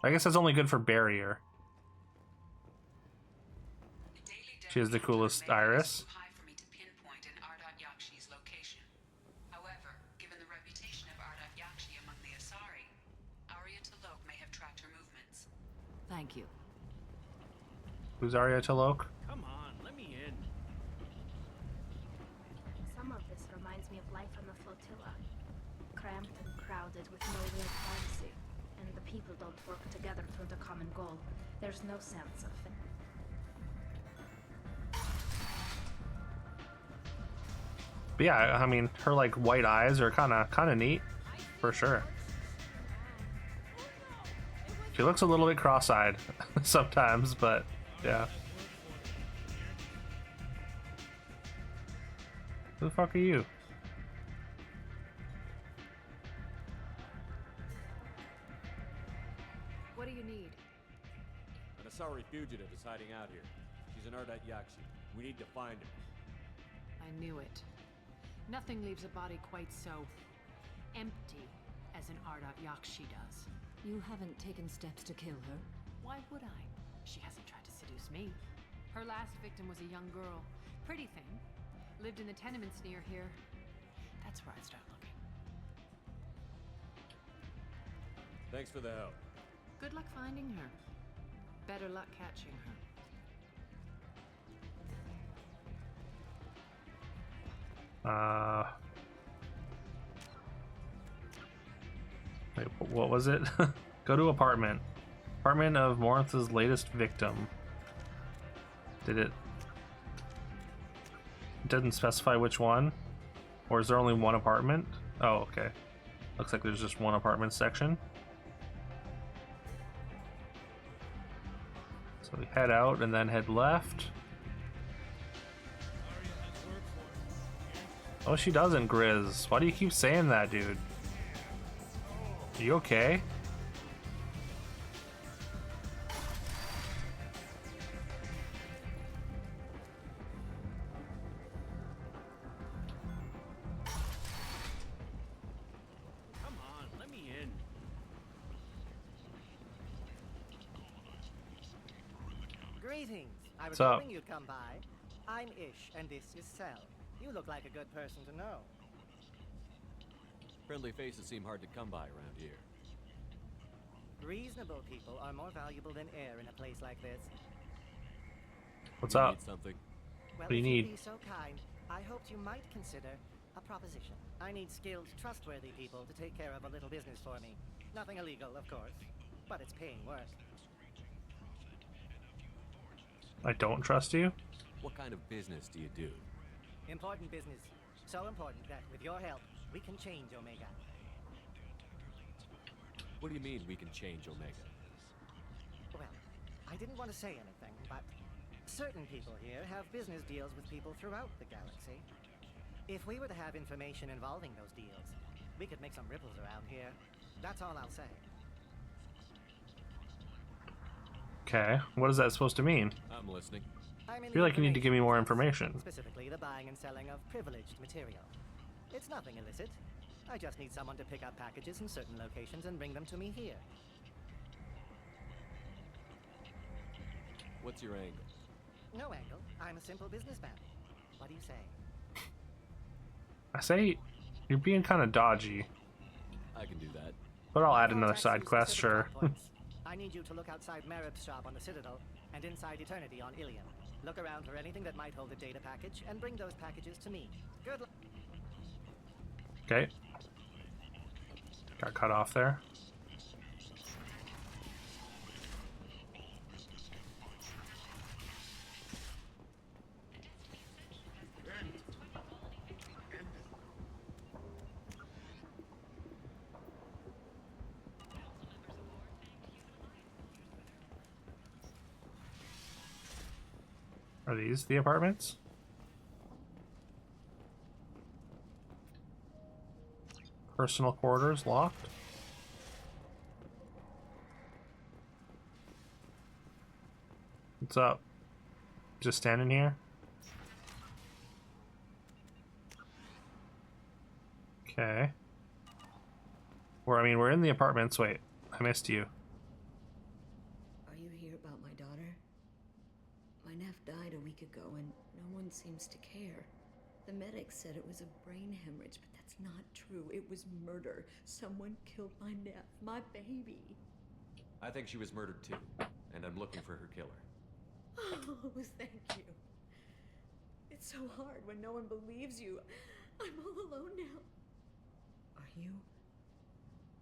I guess that's only good for barrier. She has the coolest iris. However, given the reputation of Ardat Yakshi among the Asari, Arya T'Loak may have tracked her movements. Thank you. Who's Arya T'Loak? Come on, let me in. Some of this reminds me of life on the flotilla. Cramped and crowded with no real privacy. And the people don't work together toward a common goal. There's no sense of it. But yeah, I mean, her like white eyes are kind of neat, for sure. She looks a little bit cross-eyed sometimes, but yeah. Who the fuck are you? What do you need? An Asari fugitive is hiding out here. She's an Ardat Yakshi. We need to find her. I knew it. Nothing leaves a body quite so empty as an Ardat Yakshi does. You haven't taken steps to kill her? Why would I? She hasn't tried to seduce me. Her last victim was a young girl. Pretty thing. Lived in the tenements near here. That's where I'd start looking. Thanks for the help. Good luck finding her. Better luck catching her. Wait, what was it? Go to apartment. Apartment of Morinth's latest victim. Did it... It doesn't specify which one? Or is there only one apartment? Oh, okay. Looks like there's just one apartment section. So we head out and then head left. Oh, she doesn't, Grizz. Why do you keep saying that, dude? Are you okay? Come on, let me in. Greetings. I was What's up? hoping you'd come by. I'm Ish, and this is Sel. You look like a good person to know. Friendly faces seem hard to come by around here. Reasonable people are more valuable than air in a place like this. What's You up? need something? Well, What do you if need? you'd be so kind, I hoped you might consider a proposition. I need skilled, trustworthy people to take care of a little business for me. Nothing illegal, of course, but it's paying work. I don't trust you? What kind of business do you do? Important business. So important that, with your help, we can change Omega. What do you mean we can change Omega? Well, I didn't want to say anything, but certain people here have business deals with people throughout the galaxy. If we were to have information involving those deals, we could make some ripples around here. That's all I'll say. Okay, what is that supposed to mean? I'm listening. I'm in I feel the like you need to give me more information. Specifically, the buying and selling of privileged material. It's nothing illicit. I just need someone to pick up packages in certain locations and bring them to me here. What's your angle? No angle. I'm a simple businessman. What do you say? I say you're being kind of dodgy, I can do that. but I'll add another side quest, sure. I need you to look outside Merib's shop on the Citadel and inside Eternity on Ilion. Look around for anything that might hold a data package and bring those packages to me. Good luck. Okay. Got cut off there. Are these the apartments? Personal quarters locked. What's up? Just standing here? Okay. We're in the apartments. Wait, I missed you. Are you here about my daughter? My nephew died a week ago and no one seems to care. The medics said it was a brain hemorrhage, but that's not true. It was murder. Someone killed my nephew, my baby. I think she was murdered too, and I'm looking for her killer. Oh, thank you. It's so hard when no one believes you. I'm all alone now. Are you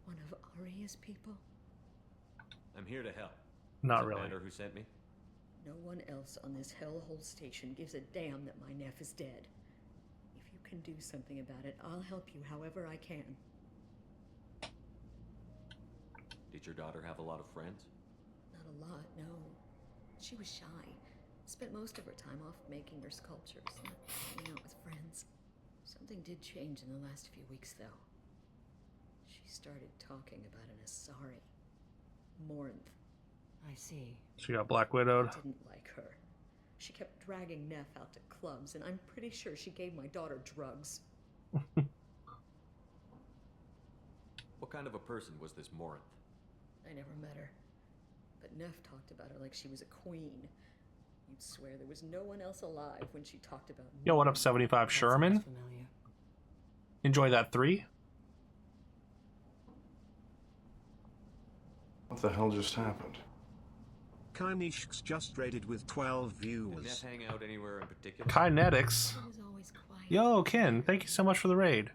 one of Aria's people? I'm here to help. Not Does it really. matter who sent me? No one else on this hellhole station gives a damn that my nephew is dead. If you can do something about it, I'll help you however I can. Did your daughter have a lot of friends? Not a lot, no. She was shy. Spent most of her time off making her sculptures, not hanging out with friends. Something did change in the last few weeks, though. She started talking about an Asari. Morinth. I see. She got Black Widowed. I didn't like her. She kept dragging Neff out to clubs, and I'm pretty sure she gave my daughter drugs. What kind of a person was this Morinth? I never met her. But Neff talked about her like she was a queen. You'd swear there was no one else alive when she talked about me. Yo, what up, 75 Sherman? Enjoy that 3. What the hell just happened? Kinetics just rated with 12 Did Neff views. hang out anywhere in particular? Kinetics. Yo, Ken, thank you so much for the raid.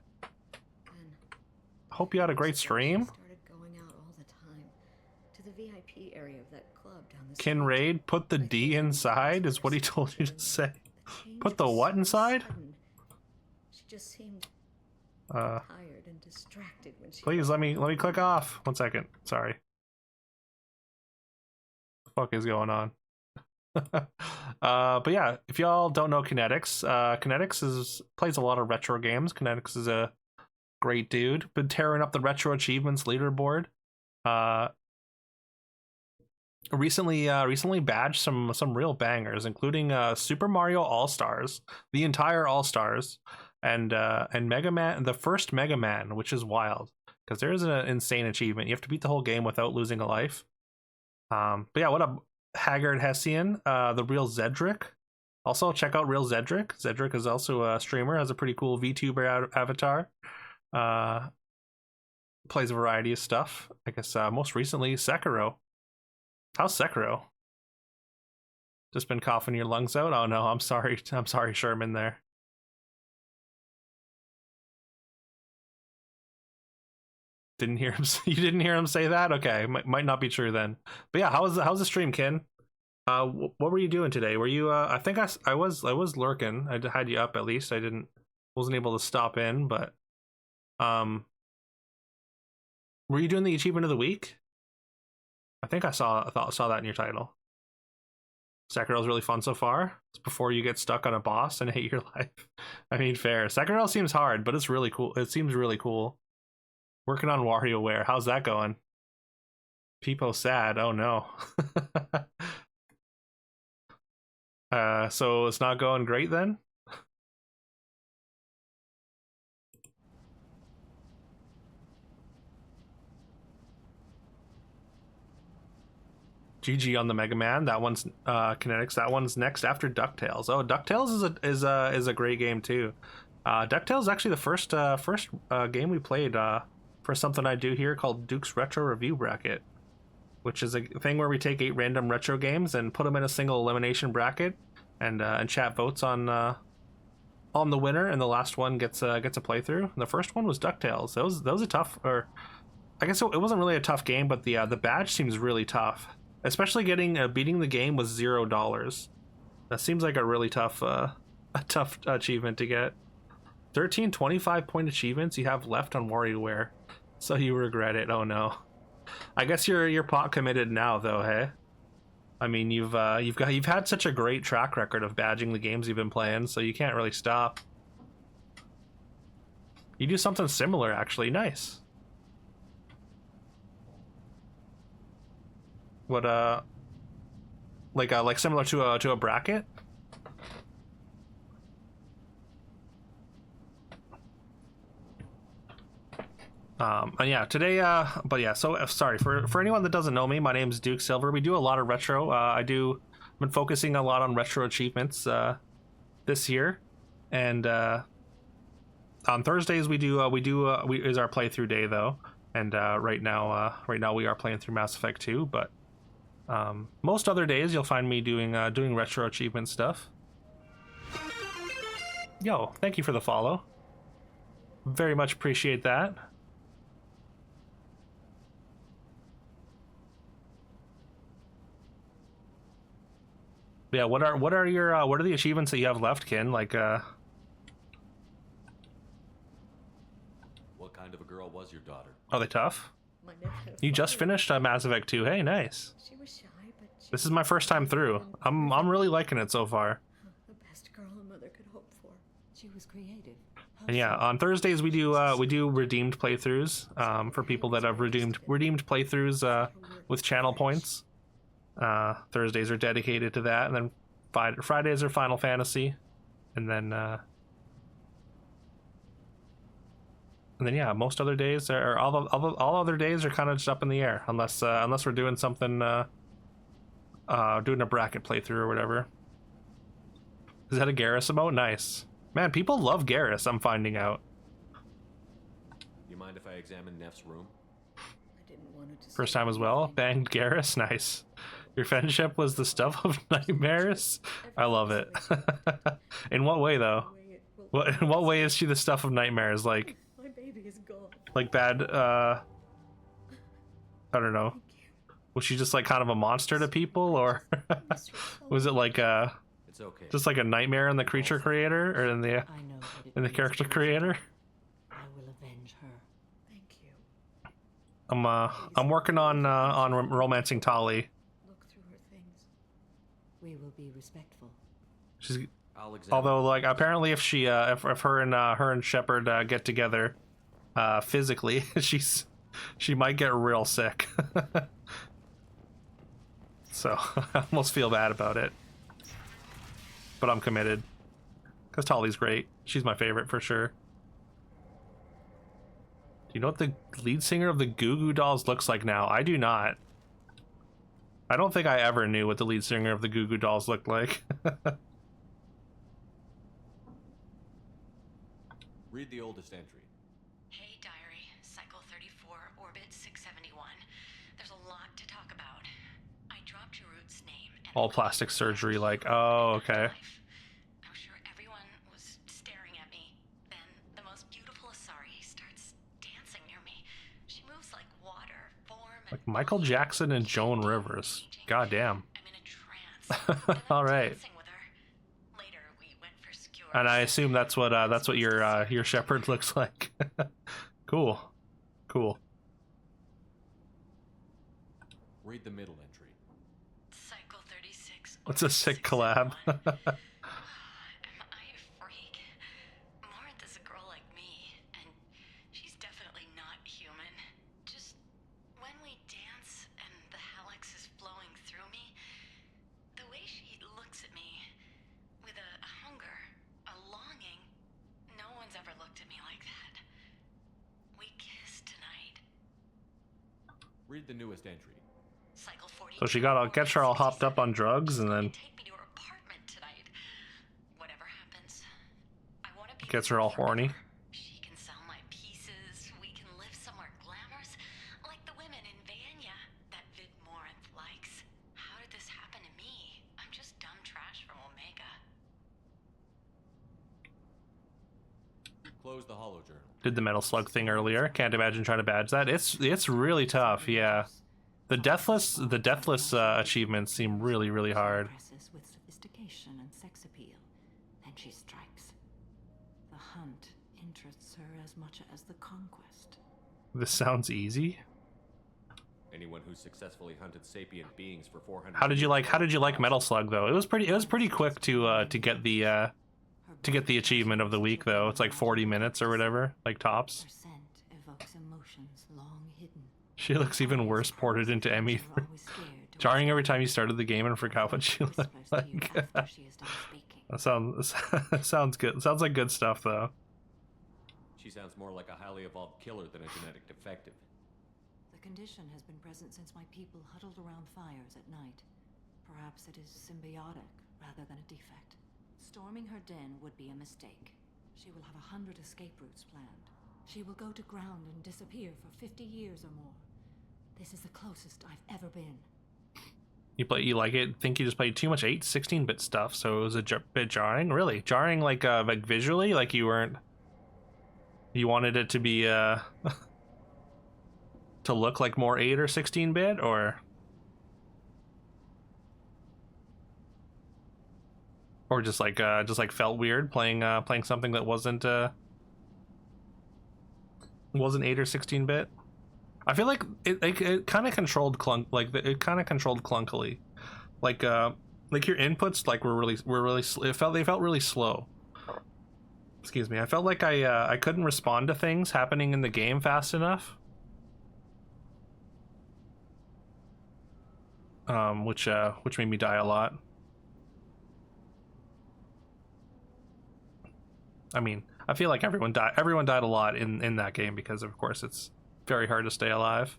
Hope you had a great stream. Started going out all the time to the VIP area of that club down the Ken raid, put the D inside is what he told you to say. Put the what inside? She just seemed Uh, tired and distracted when she please let me click off. 1 second. Sorry. The fuck is going on? But yeah, if y'all don't know Kinetics, Kinetics plays a lot of retro games. Kinetics is a great dude. Been tearing up the retro achievements leaderboard. Recently badged some real bangers, including Super Mario All Stars, the entire All Stars, and Mega Man, the first Mega Man, which is wild because there is an insane achievement. You have to beat the whole game without losing a life. But yeah, what up, Haggard Hessian, the real Zedric. Also check out real Zedric. Zedric is also a streamer, has a pretty cool VTuber avatar. Plays a variety of stuff. I guess most recently Sekiro. How's Sekiro? Just been coughing your lungs out? Oh no, I'm sorry, Sherman there. Didn't hear him. You didn't hear him say that? Okay, might not be true then. But yeah, how's the stream, Ken? What were you doing today? Were you? I think I was lurking. I had you up at least. Wasn't able to stop in, but were you doing the achievement of the week? I think I saw that in your title. Sekiro's really fun so far. It's before you get stuck on a boss and hate your life. I mean, fair. Sekiro seems hard, but it's really cool. It seems really cool. Working on WarioWare. How's that going? Peepo sad. Oh no. So it's not going great then? GG on the Mega Man. That one's Kinetics. That one's next after DuckTales. Oh, DuckTales is a great game too. DuckTales is actually the first game we played for something I do here called Duke's Retro Review Bracket, which is a thing where we take 8 random retro games and put them in a single elimination bracket, and chat votes on the winner, and the last one gets a playthrough. And the first one was DuckTales. That was a tough, or I guess it wasn't really a tough game, but the badge seems really tough. Especially beating the game with $0. That seems like a really tough achievement to get. 13 25-point achievements you have left on WarioWare, so you regret it. Oh no. I guess you're pot committed now though, hey? I mean, you've had such a great track record of badging the games you've been playing, so you can't really stop. You do something similar, actually. Nice. What like similar to a bracket? And yeah, today, but yeah, so sorry for anyone that doesn't know me. My name is Duke Silver. We do a lot of retro. I've been focusing a lot on retro achievements this year, and on Thursdays we is our playthrough day though. And right now we are playing through Mass Effect 2. But most other days you'll find me doing retro achievement stuff. Yo, thank you for the follow. Very much appreciate that. Yeah, what are the achievements that you have left, Kin? Like What kind of a girl was your daughter? are they tough? My nephew You just finished Mass Effect 2. Hey, nice. She was shy, but she This is my first time through. I'm really liking it so far. the best girl a mother could hope for. She was creative. And yeah, on Thursdays we do redeemed playthroughs for people that have redeemed playthroughs with channel points. Thursdays are dedicated to that, and then Fridays are Final Fantasy, and then yeah, most other days are all other days are kind of just up in the air, unless we're doing something doing a bracket playthrough or whatever. Is that a Garrus emote? Nice. Man, people love Garrus, I'm finding out. You mind if I examine Neff's room? First time as well. Banged Garrus, nice. Your friendship was the stuff of nightmares? I love it. In what way though? In what way is she the stuff of nightmares? Like My baby is gone. like bad I don't know. Was she just like kind of a monster to people, or was it like It's okay. just like a nightmare in the creature creator, or in the character creator? I will avenge her. Thank you. I'm working on romancing Tali. Look through her things. We will be respectful. She's although like apparently if her and Shepard get together physically, she might get real sick. So I almost feel bad about it, but I'm committed because Tali's great. She's my favorite for sure. Do you know what the lead singer of the Goo Goo Dolls looks like now? I do not. I don't think I ever knew what the lead singer of the Goo Goo Dolls looked like. Read the oldest entry. Hey, Diary. Cycle 34, Orbit 671. There's a lot to talk about. I dropped your root's name and All plastic surgery, like, oh, okay. I'm sure everyone was staring at me. Then the most beautiful Asari starts dancing near me. She moves like water, form, and Like Michael Jackson and Joan Rivers. God damn. All right. And I assume that's what your shepherd looks like. Cool. Cool. Read the middle entry. Cycle 36. What's a sick collab? Am I a freak? Morinth is a girl like me, and she's definitely not human. Just when we dance and the Hallex is flowing through me, the way she looks at me with a hunger, a longing, no one's ever looked at me like that. We kissed tonight. Read the newest entry. Cycle 40. So she gets her all hopped up on drugs, and then Whatever happens, I want to be gets her all horny. She can sell my pieces. We can live somewhere glamorous, like the women in Vanya that Vid Morinth likes. How did this happen to me? I'm just dumb trash from Omega. Close the holo journal. Did the metal slug thing earlier. Can't imagine trying to badge that. It's really tough. Yeah, the deathless achievements seem really hard. Impresses with sophistication and sex appeal. Then she strikes. The hunt interests her as much as the conquest. This sounds easy. Anyone who successfully hunted sapient beings for 400. How did you like Metal Slug though? It was pretty quick to get the achievement of the week though. It's like 40 minutes or whatever, like tops. Evokes emotions long hidden. She looks even worse ported into ME3. Jarring every time you started the game and forgot what she looked like. That sounds good. Sounds like good stuff though. She sounds more like a highly evolved killer than a genetic defective. The condition has been present since my people huddled around fires at night. Perhaps it is symbiotic rather than a defect. Storming her den would be a mistake. She will have 100 escape routes planned. She will go to ground and disappear for 50 years or more. This is the closest I've ever been. You like it? Think you just played too much 16-bit stuff, so it was a bit jarring. Really jarring, like visually, like you wanted it to be to look like more 8 or 16-bit, or just like felt weird playing something that wasn't 8 or 16-bit. I feel like it kind of controlled it kind of controlled clunkily, like your inputs like were really they felt really slow. Excuse me. I felt like I couldn't respond to things happening in the game fast enough. Which made me die a lot. I mean, I feel like everyone died a lot in that game because of course it's very hard to stay alive.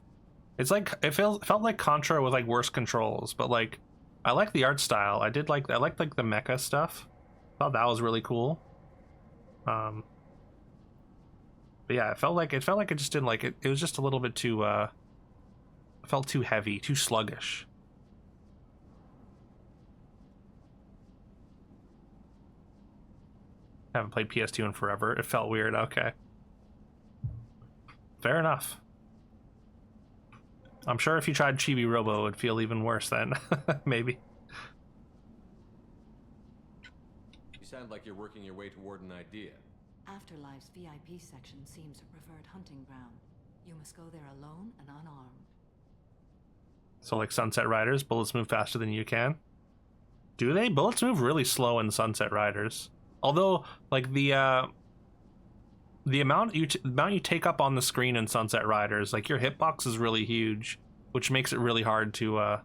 It's like it felt like Contra with like worse controls, but like I like the art style. I liked like the mecha stuff. Thought that was really cool. But yeah, it felt like it just didn't like it. It was just a little bit too felt too heavy, too sluggish. Haven't played PS2 in forever. It felt weird. Okay. Fair enough. I'm sure if you tried Chibi Robo, it would feel even worse then. Maybe. You sound like you're working your way toward an idea. Afterlife's VIP section seems a preferred hunting ground. You must go there alone and unarmed. So like Sunset Riders, bullets move faster than you can? Do they? Bullets move really slow in Sunset Riders. Although, like the amount you take up on the screen in Sunset Riders, like your hitbox is really huge, which makes it really hard to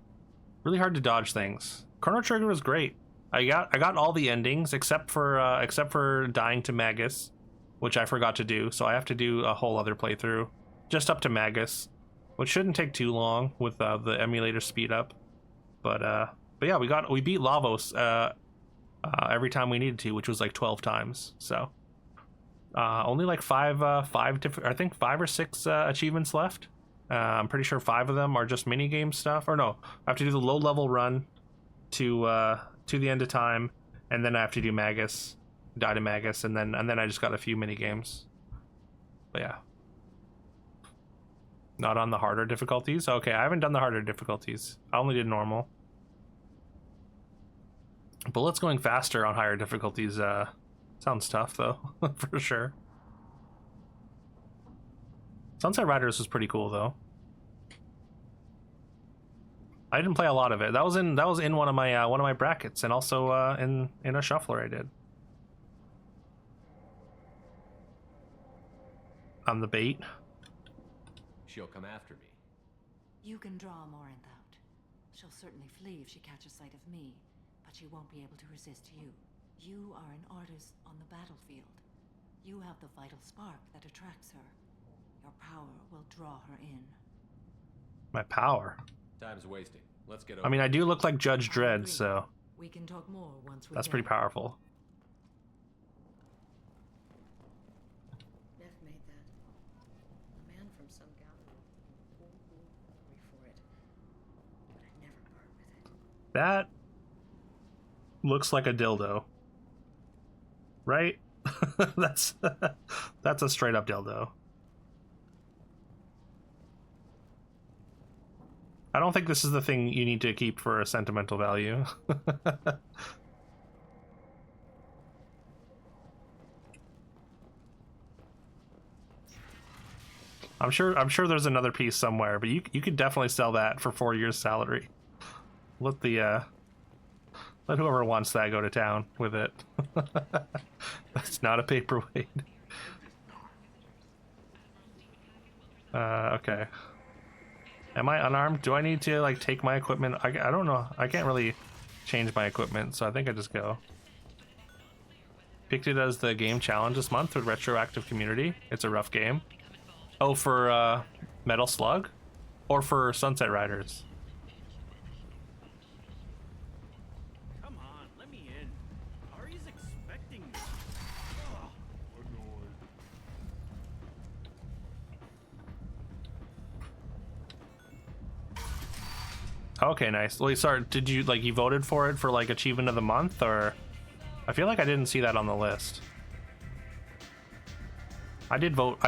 dodge things. Chrono Trigger was great. I got all the endings except for dying to Magus, which I forgot to do. So I have to do a whole other playthrough just up to Magus, which shouldn't take too long with the emulator speed up. But yeah, we beat Lavos every time we needed to, which was like 12 times. So only like five different, I think 5 or 6 achievements left. I'm pretty sure 5 of them are just mini game stuff. Or no, I have to do the low level run to the end of time, and then I have to do Magus, die to Magus, and then I just got a few mini games. But yeah, not on the harder difficulties. Okay, I haven't done the harder difficulties. I only did normal. Bullets going faster on higher difficulties sounds tough though. For sure. Sunset Riders was pretty cool though. I didn't play a lot of it. That was in one of my brackets, and also in a shuffler I did. I'm the bait. She'll come after me. You can draw Morinth out. She'll certainly flee if she catches sight of me, but she won't be able to resist you. You are an artist on the battlefield. You have the vital spark that attracts her. Your power will draw her in. My power? Time's wasting. Let's get over. I mean, I do look like Judge Dredd, so we can talk more once we're that's pretty powerful. Neff made that. A man from some gallery. For it. But I never part with it. That looks like a dildo. Right? that's a straight up dildo. I don't think this is the thing you need to keep for a sentimental value. I'm sure there's another piece somewhere, but you could definitely sell that for 4 years' salary. Let the let whoever wants that go to town with it. That's not a paperweight. Okay. Am I unarmed? Do I need to like take my equipment? I don't know. I can't really change my equipment, so I think I just go. Picked it as the game challenge this month with retroactive community. It's a rough game. Oh, for Metal Slug? Or for Sunset Riders? Come on, let me in. Ari's expecting me. Okay, nice. Well, sorry, did you like you voted for it for like achievement of the month, or I feel like I didn't see that on the list. I did vote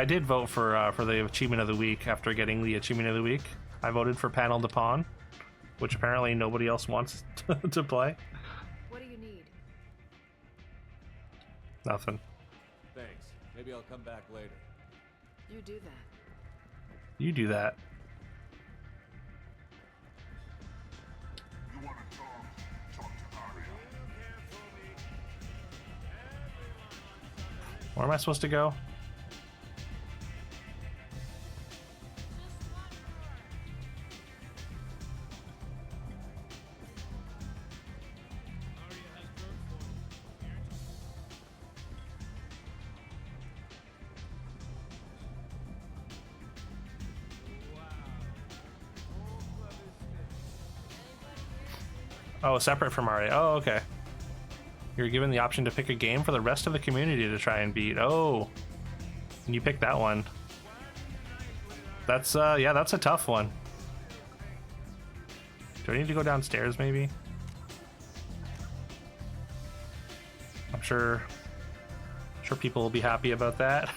for the achievement of the week after getting the achievement of the week. I voted for Panel de Pawn, which apparently nobody else wants to play. What do you need? Nothing. Thanks. Maybe I'll come back later. You do that. You do that. You want to talk to Arya. Where am I supposed to go? Oh, separate from Mario. Oh, okay. You're given the option to pick a game for the rest of the community to try and beat. Oh, and you picked that one. That's yeah, that's a tough one. Do I need to go downstairs maybe? I'm sure people will be happy about that.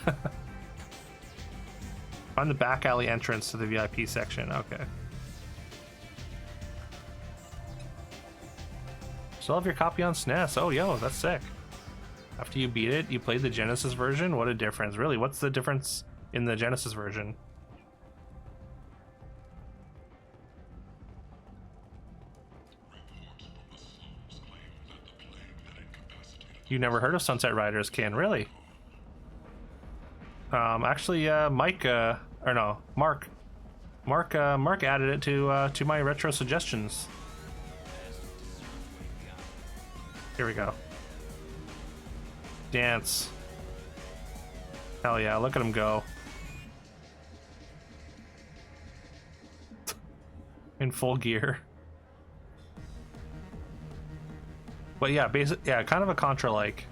Find the back alley entrance to the VIP section. Okay. Still have your copy on SNES. Oh, yo, that's sick. After you beat it, you played the Genesis version? What a difference. Really, what's the difference in the Genesis version? You never heard of Sunset Riders, Ken? Really? Actually, Mike, or no, Mark added it to my retro suggestions. Here we go. Dance. Hell yeah, look at him go. In full gear. But yeah, yeah, kind of a Contra-like.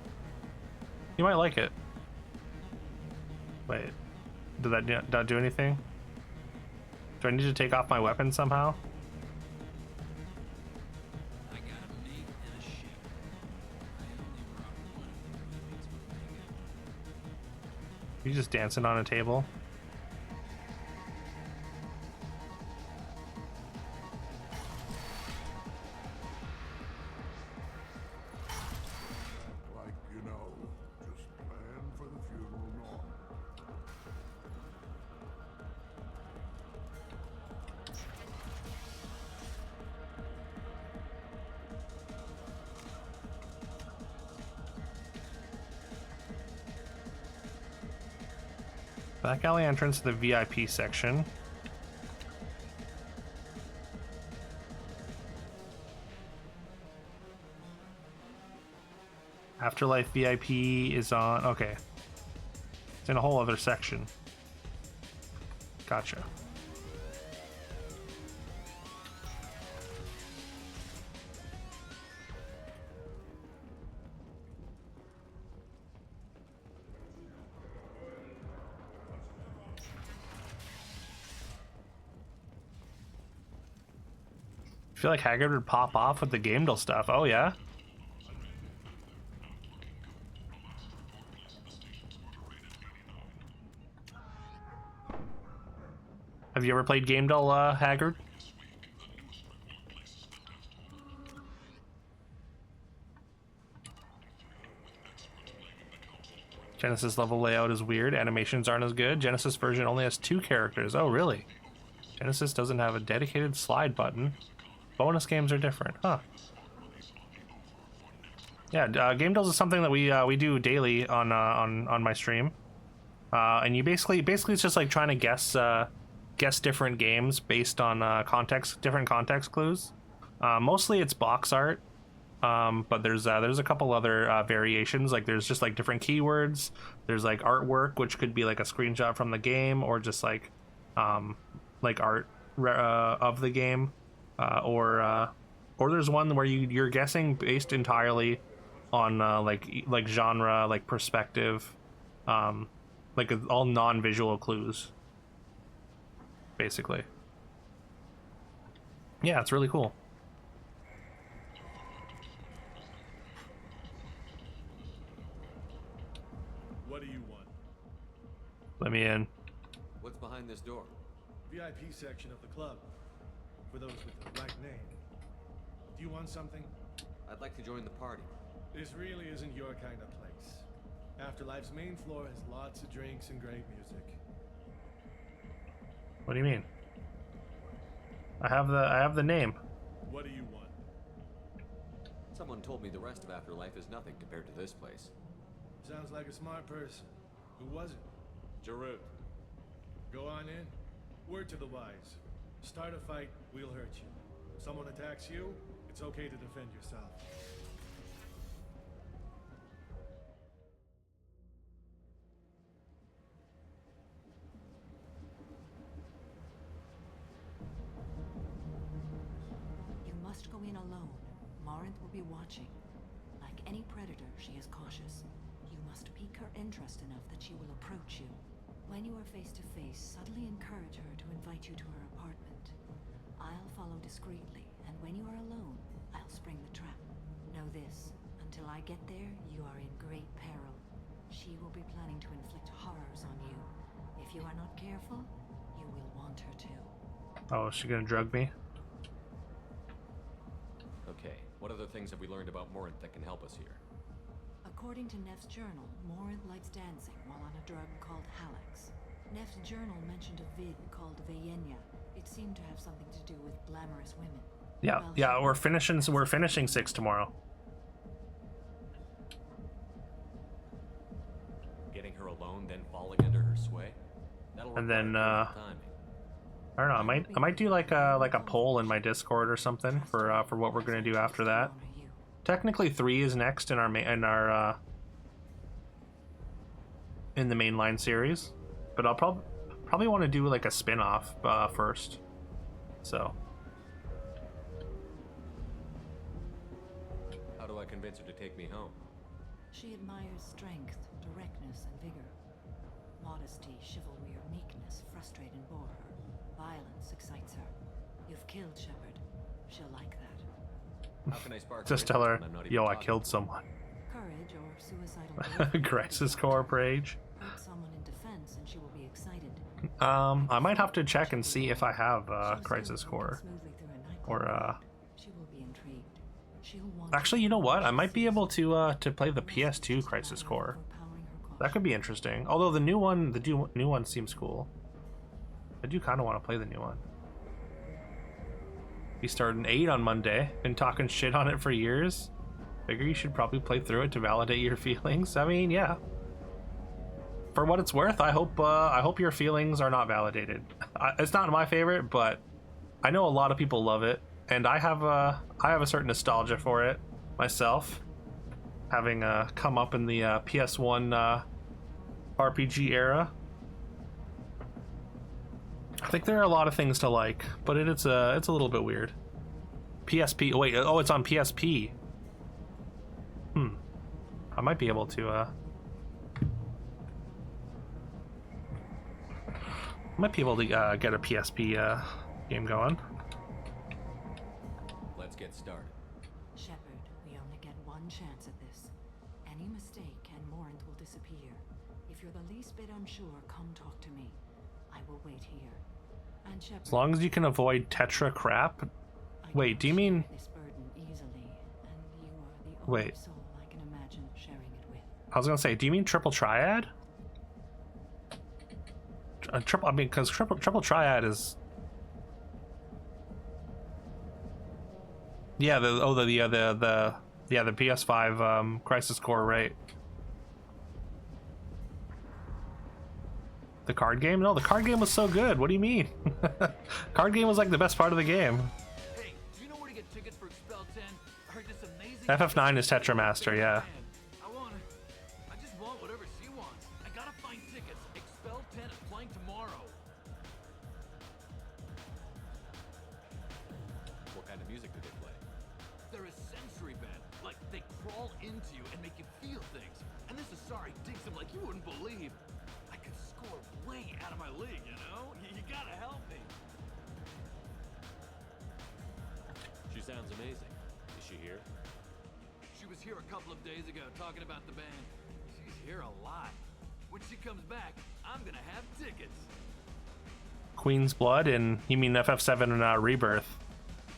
You might like it. Wait, did that not do anything? Do I need to take off my weapon somehow? You just dancing on a table? Like, you know, just plan for the funeral norm. Back alley entrance to the VIP section. Afterlife VIP is on. Okay. It's in a whole other section. Gotcha. I feel like Haggard would pop off with the Gamedel stuff. Oh, yeah? Have you ever played Gamedel, Haggard? Genesis level layout is weird. Animations aren't as good. Genesis version only has 2 characters. Oh, really? Genesis doesn't have a dedicated slide button. Bonus games are different, huh? Yeah, game deals is something that we do daily on my stream, and you basically it's just like trying to guess different games based on different context clues. Mostly it's box art, but there's a couple other variations. Like there's just like different keywords. There's like artwork, which could be like a screenshot from the game, or just like art of the game, or there's one where you're guessing based entirely on like genre, like perspective, like all non-visual clues, basically. Yeah, it's really cool. What do you want? Let me in. What's behind this door? VIP section of the club. For those with the right name. Do you want something? I'd like to join the party. This really isn't your kind of place. Afterlife's main floor has lots of drinks and great music. What do you mean? I have the name. What do you want? Someone told me the rest of Afterlife is nothing compared to this place. Sounds like a smart person. Who was it? Jarut. Go on in. Word to the wise. Start a fight, we'll hurt you. Someone attacks you, it's okay to defend yourself. You must go in alone. Morinth will be watching. Like any predator, she is cautious. You must pique her interest enough that she will approach you. When you are face to face, subtly encourage her to invite you to her apartment. I'll follow discreetly, and when you are alone, I'll spring the trap. Know this, until I get there, you are in great peril. She will be planning to inflict horrors on you. If you are not careful, you will want her to. Oh, is she gonna drug me? Okay, what other things have we learned about Morinth that can help us here? According to Neff's journal, Morinth likes dancing while on a drug called Halax. Neff's journal mentioned a vid called Vayenya. It seemed to have something to do with glamorous women. Yeah, Well, yeah, we're finishing 6 tomorrow. Getting her alone, then falling under her sway? That'll And then require careful timing. I don't know, I might do like a poll in my Discord or something for what we're gonna do after that. Technically 3 is next in our in the mainline series, but I'll probably want to do like a spin-off first. So How do I convince her to take me home? She admires strength, directness, and vigor. Modesty, chivalry, or meekness frustrate and bore her. Violence excites her. You've killed Shepard. She'll like that. How can I spark just her tell her, interest when I'm not yo, even I talking? killed someone. Courage or suicidal. Crisis Core rage. Hurt someone in defense, and she will be excited. I might have to check and see if I have Crisis Core, or She will be intrigued. She'll want actually, you know what? I might be able to play the PS2 Crisis Core. That could be interesting. Although the new one seems cool. I do kind of want to play the new one. We started 8 on Monday. Been talking shit on it for years. Figure you should probably play through it to validate your feelings. I mean, yeah. For what it's worth, I hope your feelings are not validated. It's not my favorite, but I know a lot of people love it, and I have a certain nostalgia for it myself, having come up in the PS1 RPG era. I think there are a lot of things to like, but it's a little bit weird. PSP. Wait, oh, it's on PSP. I might be able to. I might be able to get a PSP game going. Let's get started. Shepard, we only get one chance at this. Any mistake and Morinth will disappear. If you're the least bit unsure, come talk to me. I will wait here. And Shepard, As long as you can avoid Tetra crap. Wait, do you mean? this burden easily, and you are the only Wait. soul I can imagine sharing it with. I was gonna say, do you mean triple triad? Triple, I mean, because triple triad is. Yeah, the PS5 Crisis Core, right? The card game? No, the card game was so good. What do you mean? Card game was like the best part of the game. Hey, do you know where to get tickets for Expel 10? I heard this amazing. FF9 is Tetramaster, yeah. I just want whatever she wants. I gotta find tickets. Expel 10 is playing tomorrow. What kind of music do they play? They're a sensory band. Like, they crawl into you and make you feel things. And this Asari digs them like you wouldn't believe. I could score way out of my league, you know? You gotta help me. She sounds amazing. Is she here? She was here a couple of days ago talking about the band. She's here a lot. When she comes back, I'm gonna have tickets. Queen's Blood, and you mean FF7 and Rebirth.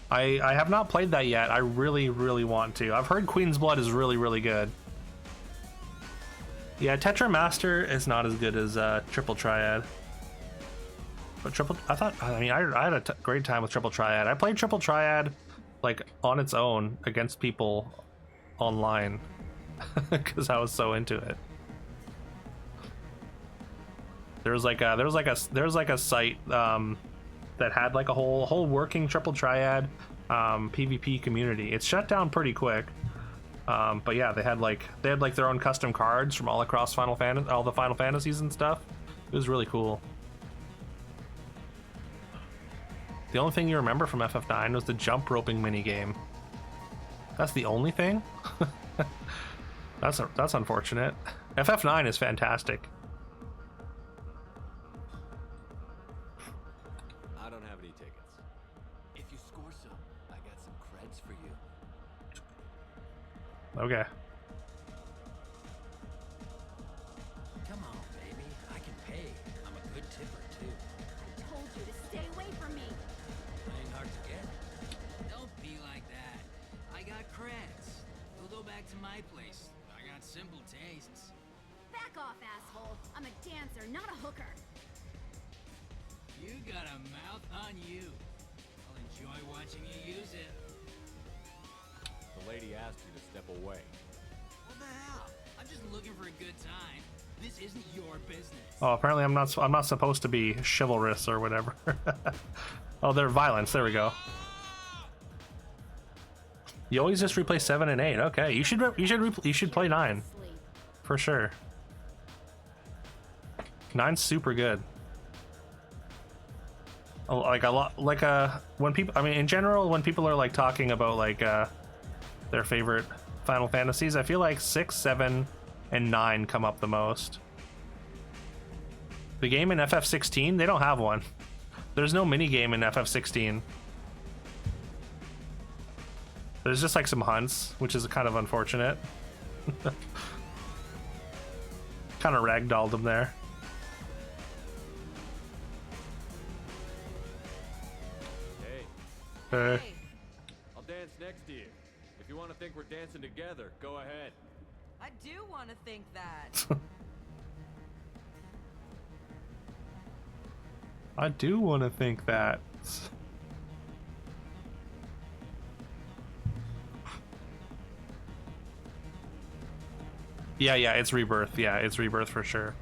I have not played that yet. I really, really want to. I've heard Queen's Blood is really, really good. Yeah, Tetramaster is not as good as Triple Triad. But I had a great time with Triple Triad. I played Triple Triad like on its own against people online because I was so into it. There was like a site that had like a whole working Triple Triad PvP community. It's shut down pretty quick. But yeah, they had like their own custom cards from all across all the Final Fantasies and stuff. It was really cool. The only thing you remember from FF9 was the jump roping minigame. That's the only thing? That's unfortunate. FF9 is fantastic. I don't have any tickets. If you score some, I got some creds for you. Okay. Come on, baby. I can pay. I'm a good tipper, too. I told you to stay away from me. Ain't hard to get. Don't be like that. I got creds. We'll go back to my place. I got simple tastes. Back off, asshole. I'm a dancer, not a hooker. You got a mouth on you. I'll enjoy watching you use it. The lady asked you to step away. What the hell? I'm just looking for a good time. This isn't your business. Oh, apparently I'm not supposed to be chivalrous or whatever. Oh, they're violence. There we go. You always just replay 7 and 8. Okay, you should play 9 for sure. 9's super good. Like a lot, like when people, I mean, in general, when people are like talking about like their favorite Final Fantasies, I feel like 6, 7, and 9 come up the most. The game in FF16, they don't have one. There's no mini game in FF16. There's just like some hunts, which is kind of unfortunate. Kind of ragdolled them there. Hey. I'll dance next to you. If you want to think we're dancing together, go ahead. I do want to think that. I do want to think that. Yeah, it's Rebirth. Yeah, it's Rebirth for sure.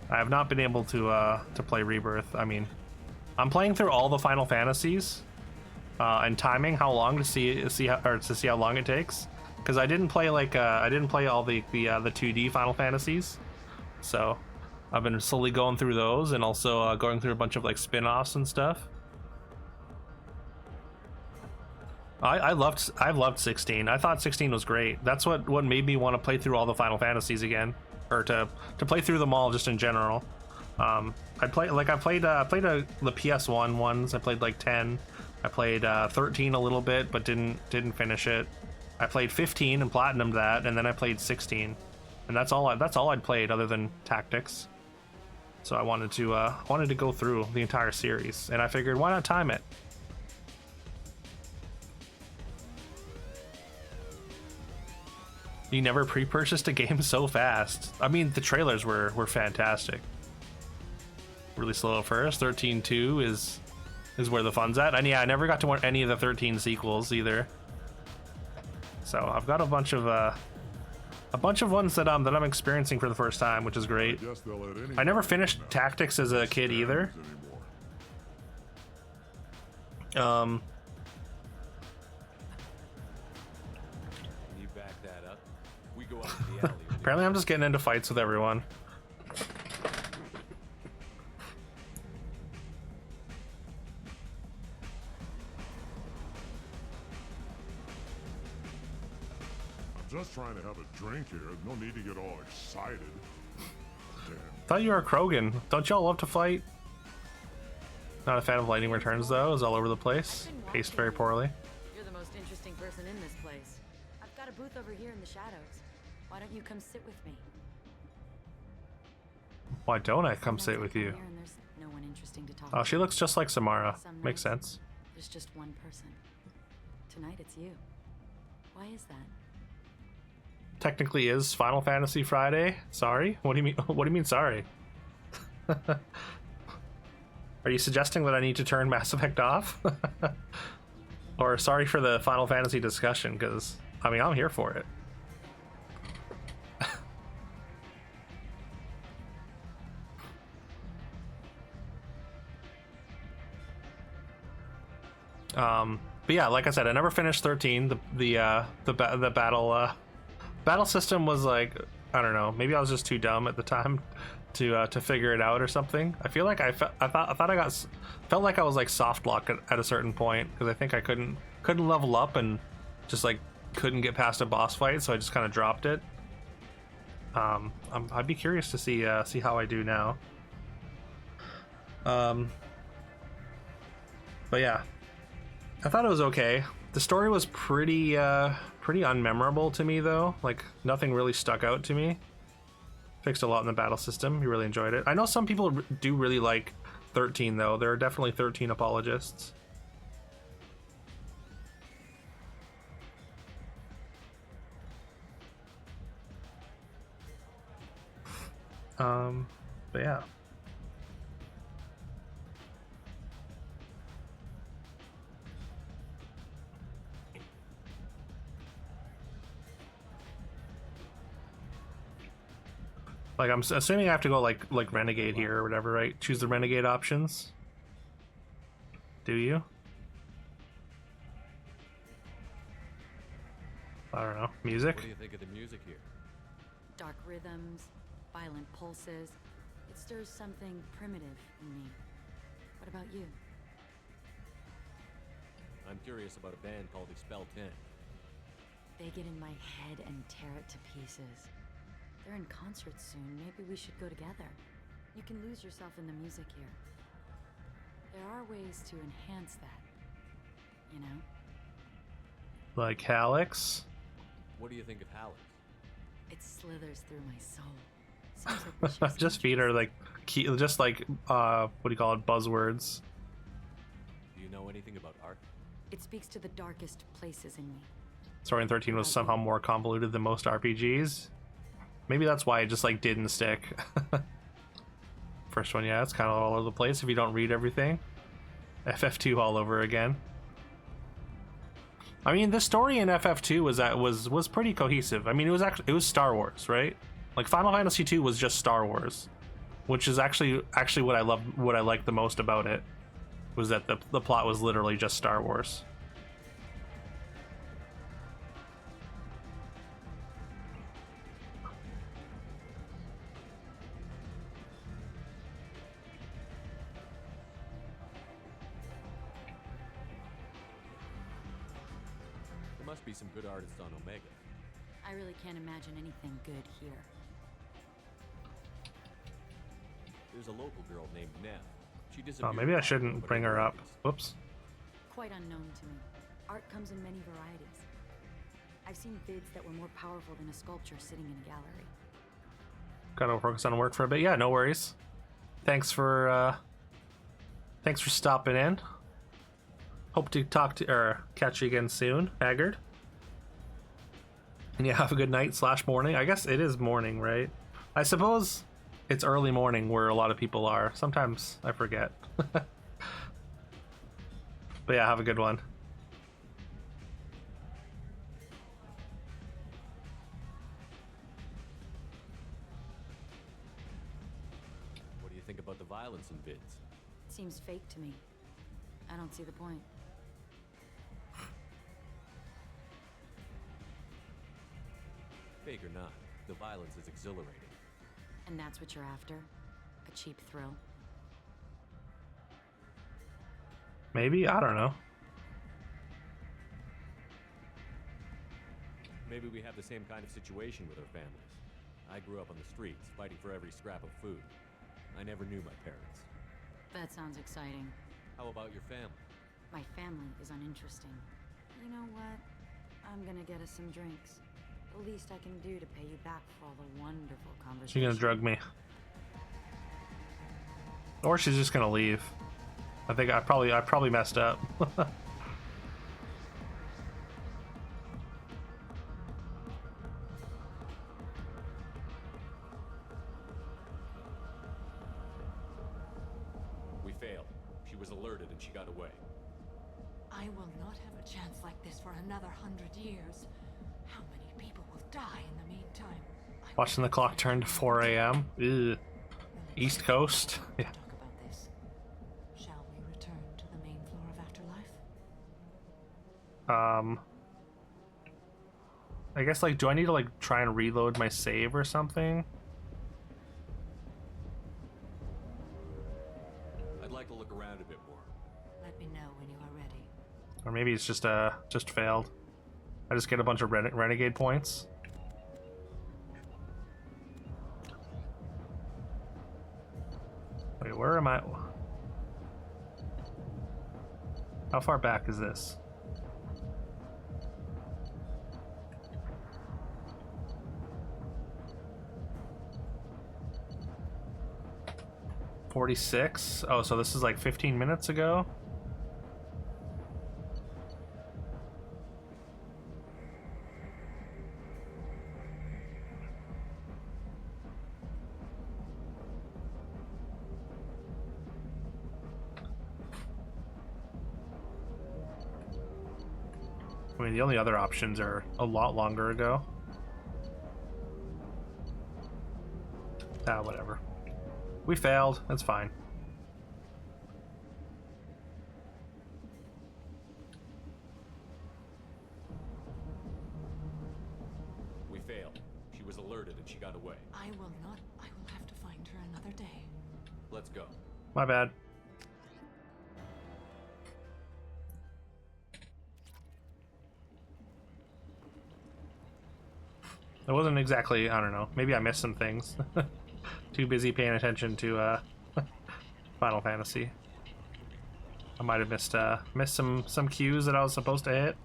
I have not been able to play Rebirth. I mean, I'm playing through all the Final Fantasies and timing how long to see how long it takes, because I didn't play all the 2D Final Fantasies, so I've been slowly going through those and also going through a bunch of like spin-offs and stuff. I've loved 16. I thought 16 was great. That's what made me want to play through all the Final Fantasies again, or to play through them all just in general. I played the PS1 ones. I played like 10. I played 13 a little bit, but didn't finish it. I played 15 and platinumed that, and then I played 16, and that's all I'd played other than Tactics. So I wanted to go through the entire series, and I figured, why not time it? You never pre-purchased a game so fast. I mean, the trailers were fantastic. Really slow at first. 13.2 is where the fun's at. And yeah, I never got to want any of the 13 sequels either. So I've got a bunch of ones that I'm experiencing for the first time, which is great. I never finished Tactics as a kid either. Can you back that up? We go out to the alley. Apparently I'm just getting into fights with everyone. Just trying to have a drink here. No need to get all excited. Damn. Thought you were a Krogan. Don't y'all love to fight? Not a fan of Lightning Returns though. Is all over the place. Paced very poorly. You're the most interesting person in this place. I've got a booth over here in the shadows. Why don't you come sit with me? Why don't I come sit with you? There's no one interesting to talk Oh, she to. looks just like Samara. Some Makes nights, sense. There's just one person. Tonight it's you. Why is that? Technically is Final Fantasy Friday. Sorry? What do you mean? What do you mean sorry? Are you suggesting that I need to turn Mass Effect off? Or sorry for the Final Fantasy discussion, because, I mean, I'm here for it. But yeah, like I said, I never finished 13. The battle system was like, I don't know, maybe I was just too dumb at the time to figure it out or something. I feel like I felt like I was like soft locked at a certain point, because I think I couldn't level up and just like couldn't get past a boss fight, so I just kind of dropped it. I'd be curious to see how I do now. But yeah, I thought it was okay. The story was pretty unmemorable to me though. Like nothing really stuck out to me. Fixed a lot in the battle system. You really enjoyed it. I know some people do really like 13 though. There are definitely 13 apologists. But yeah. Like, I'm assuming I have to go like Renegade here or whatever, right? Choose the Renegade options. Do you? I don't know. Music? What do you think of the music here? Dark rhythms, violent pulses. It stirs something primitive in me. What about you? I'm curious about a band called Expel 10. They get in my head and tear it to pieces. They're in concert soon. Maybe we should go together. You can lose yourself in the music here. There are ways to enhance that, you know? Like Halix? What do you think of Halix? It slithers through my soul. Seems like we should Just feed her like just like what do you call it? Buzzwords. Do you know anything about art? It speaks to the darkest places in me. Story in 13 was somehow more convoluted than most RPGs. Maybe that's why it just like didn't stick. First one, yeah, it's kind of all over the place if you don't read everything. FF2 all over again. I mean, the story in FF2 was pretty cohesive. I mean, it was Star Wars, right? Like Final Fantasy 2 was just Star Wars, which is actually what I liked the most about it, was that the plot was literally just Star Wars. There must be some good artists on Omega. I really can't imagine anything good here. There's a local girl named Neff. She Oh, disappeared. maybe I shouldn't bring her up. Whoops. Quite unknown to me. Art comes in many varieties. I've seen bids that were more powerful than a sculpture sitting in a gallery. Gotta focus on work for a bit. Yeah, no worries. Thanks for stopping in. Hope to catch you again soon, Haggard. And yeah, have a good night / morning. I guess it is morning, right? I suppose it's early morning where a lot of people are. Sometimes I forget. But yeah, have a good one. What do you think about the violence in vids? Seems fake to me. I don't see the point. Fake or not, the violence is exhilarating. And that's what you're after? A cheap thrill? Maybe? I don't know. Maybe we have the same kind of situation with our families. I grew up on the streets, fighting for every scrap of food. I never knew my parents. That sounds exciting. How about your family? My family is uninteresting. You know what? I'm gonna get us some drinks. The least I can do to pay you back for all the wonderful conversations. She's gonna drug me. Or she's just gonna leave. I think I probably messed up. We failed. She was alerted and she got away. I will not have a chance like this for another 100 years. How many people will die in the meantime? Watching the clock turn to 4 a.m. Ew. East Coast. Yeah. Talk about this. Shall we return to the main floor of Afterlife? I guess, like, do I need to, like, try and reload my save or something? I'd like to look around a bit more. Let me know when you are ready. Or maybe it's just failed. I just get a bunch of renegade points. Wait, where am I? How far back is this? $46? Oh, so this is like 15 minutes ago? I mean, the only other options are a lot longer ago. Ah, whatever. We failed. That's fine. We failed. She was alerted and she got away. I will not. I will have to find her another day. Let's go. My bad. It wasn't exactly, I don't know, maybe I missed some things. Too busy paying attention to Final Fantasy. I might have missed some cues that I was supposed to hit.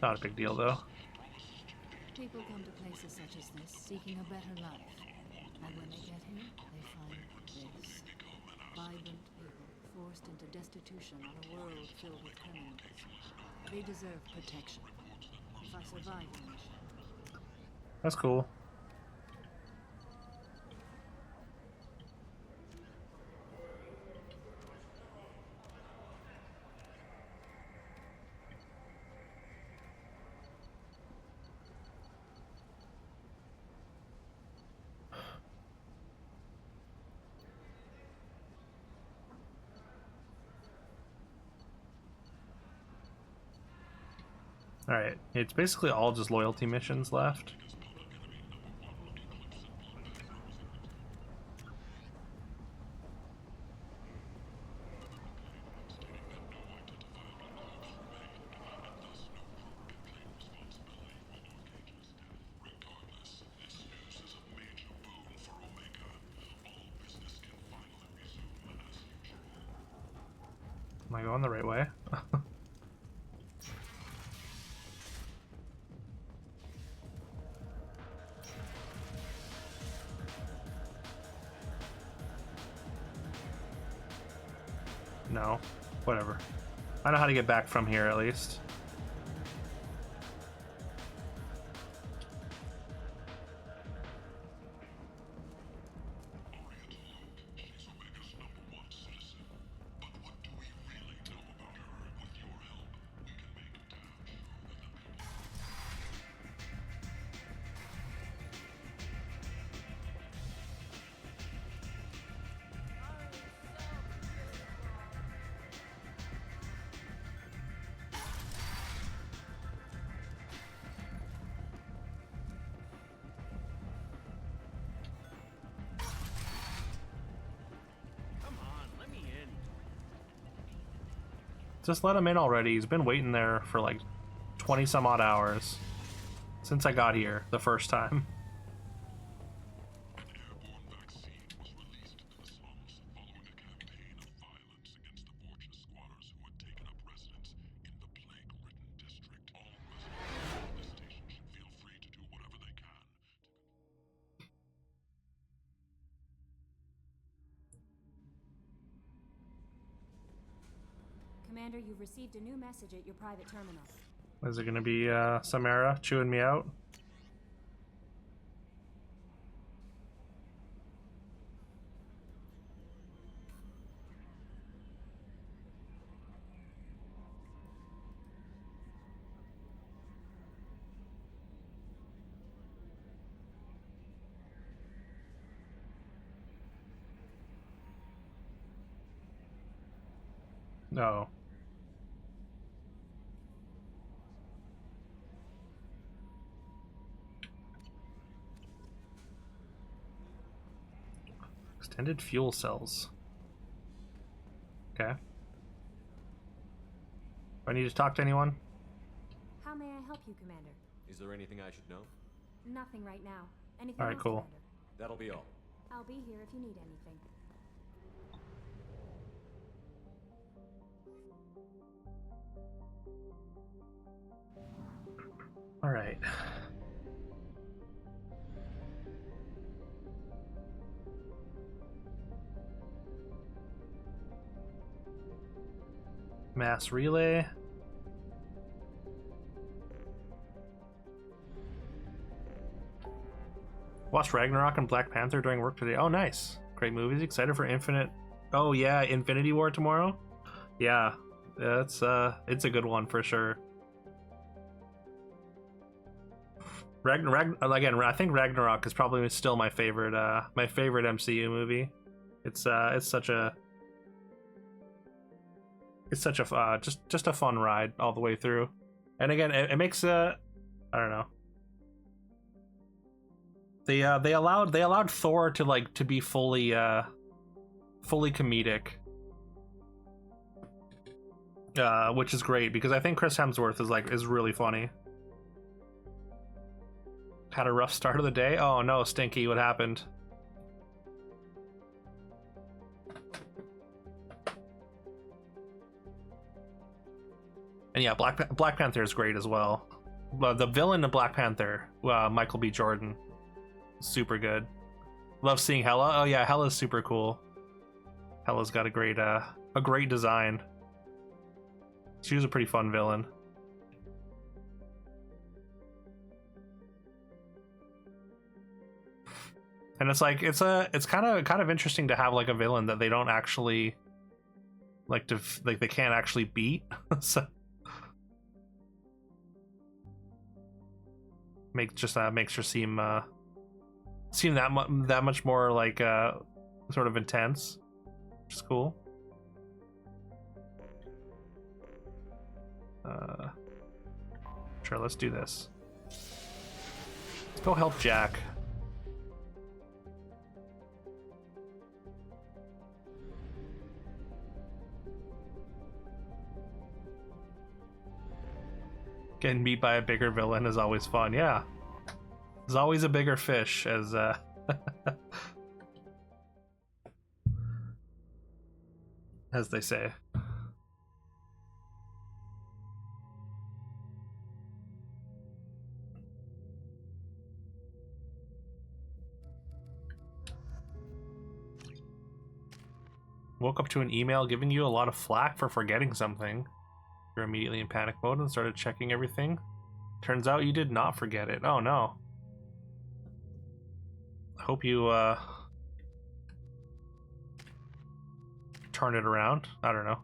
Not a big deal though. People come to places such as this seeking a better life. And when they get here, they find this. Vibrant people forced into destitution on a world filled with criminals. They deserve protection. If I survive the mission. That's cool. Alright, it's basically all just loyalty missions left. Am I going the right way? No. Whatever. I know how to get back from here at least. Just let him in already. He's been waiting there for like 20 some odd hours since I got here the first time. Commander, you've received a new message at your private terminal. Is it gonna be Samara chewing me out? No. Extended fuel cells. Okay. Do I need to talk to anyone? How may I help you, Commander? Is there anything I should know? Nothing right now. Anything All right, else, cool. Commander? That'll be all. I'll be here if you need anything. All right. Mass relay. Watched Ragnarok and Black Panther during work today. Oh, nice. Great movies. Excited for Infinite. Oh yeah, Infinity War tomorrow. Yeah, it's a good one for sure. Again, I think Ragnarok is probably still my favorite MCU movie. It's such a just a fun ride all the way through. And again, it makes I don't know. They allowed Thor to be fully comedic. Which is great because I think Chris Hemsworth is really funny. Had a rough start of the day. Oh no, Stinky, what happened? And yeah, Black Panther is great as well. The villain of Black Panther, Michael B. Jordan, super good. Love seeing Hela. Oh yeah, Hela's super cool. Hela's got a great design. She was a pretty fun villain. And it's kind of interesting to have like a villain that they don't actually they can't actually beat. So makes her seem that much more like sort of intense, which is cool. Sure, let's do this. Let's go help Jack. Getting beat by a bigger villain is always fun, yeah. There's always a bigger fish, as as they say. Woke up to an email giving you a lot of flack for forgetting something. You're immediately in panic mode and started checking everything. Turns out you did not forget it. Oh no. I hope you turn it around. I don't know.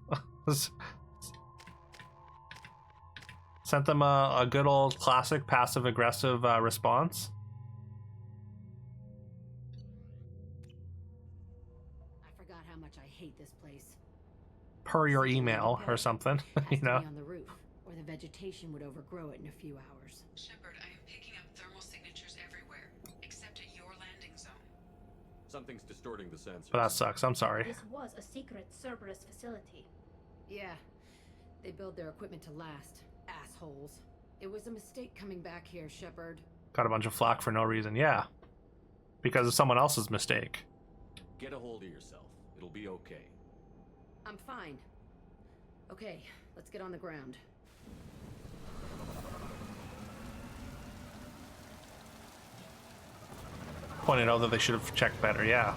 Sent them a good old classic passive aggressive response. I forgot how much I hate this place. Per your email or something, you know. On the roof, or the vegetation would overgrow it in a few hours. Shepard, I am picking up thermal signatures everywhere, except at your landing zone. Something's distorting the sensors. But that sucks. I'm sorry. This was a secret Cerberus facility. Yeah, They build their equipment to last. Assholes. It was a mistake coming back here, Shepard. Got a bunch of flack for no reason, yeah. Because of someone else's mistake. Get a hold of yourself. It'll be okay. I'm fine. Okay, let's get on the ground. Pointed out that they should have checked better, yeah.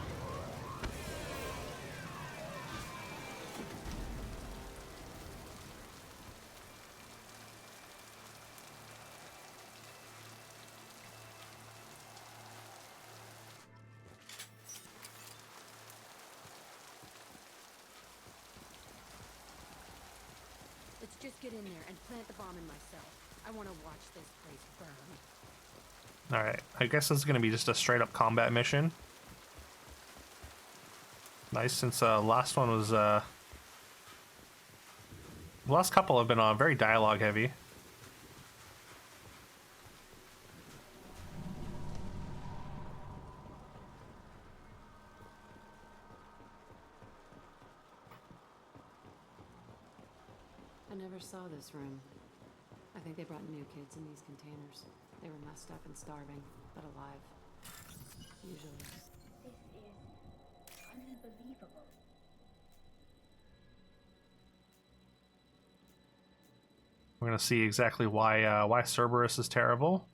Let's just get in there and plant the bomb in myself. I want to watch this place burn. Alright, I guess this is going to be just a straight up combat mission. Nice, since last one was, the last couple have been very dialogue heavy. I never saw this room. I think they brought new kids in these containers. They were messed up and starving, but alive. Usually. This is unbelievable. We're gonna see exactly why Cerberus is terrible.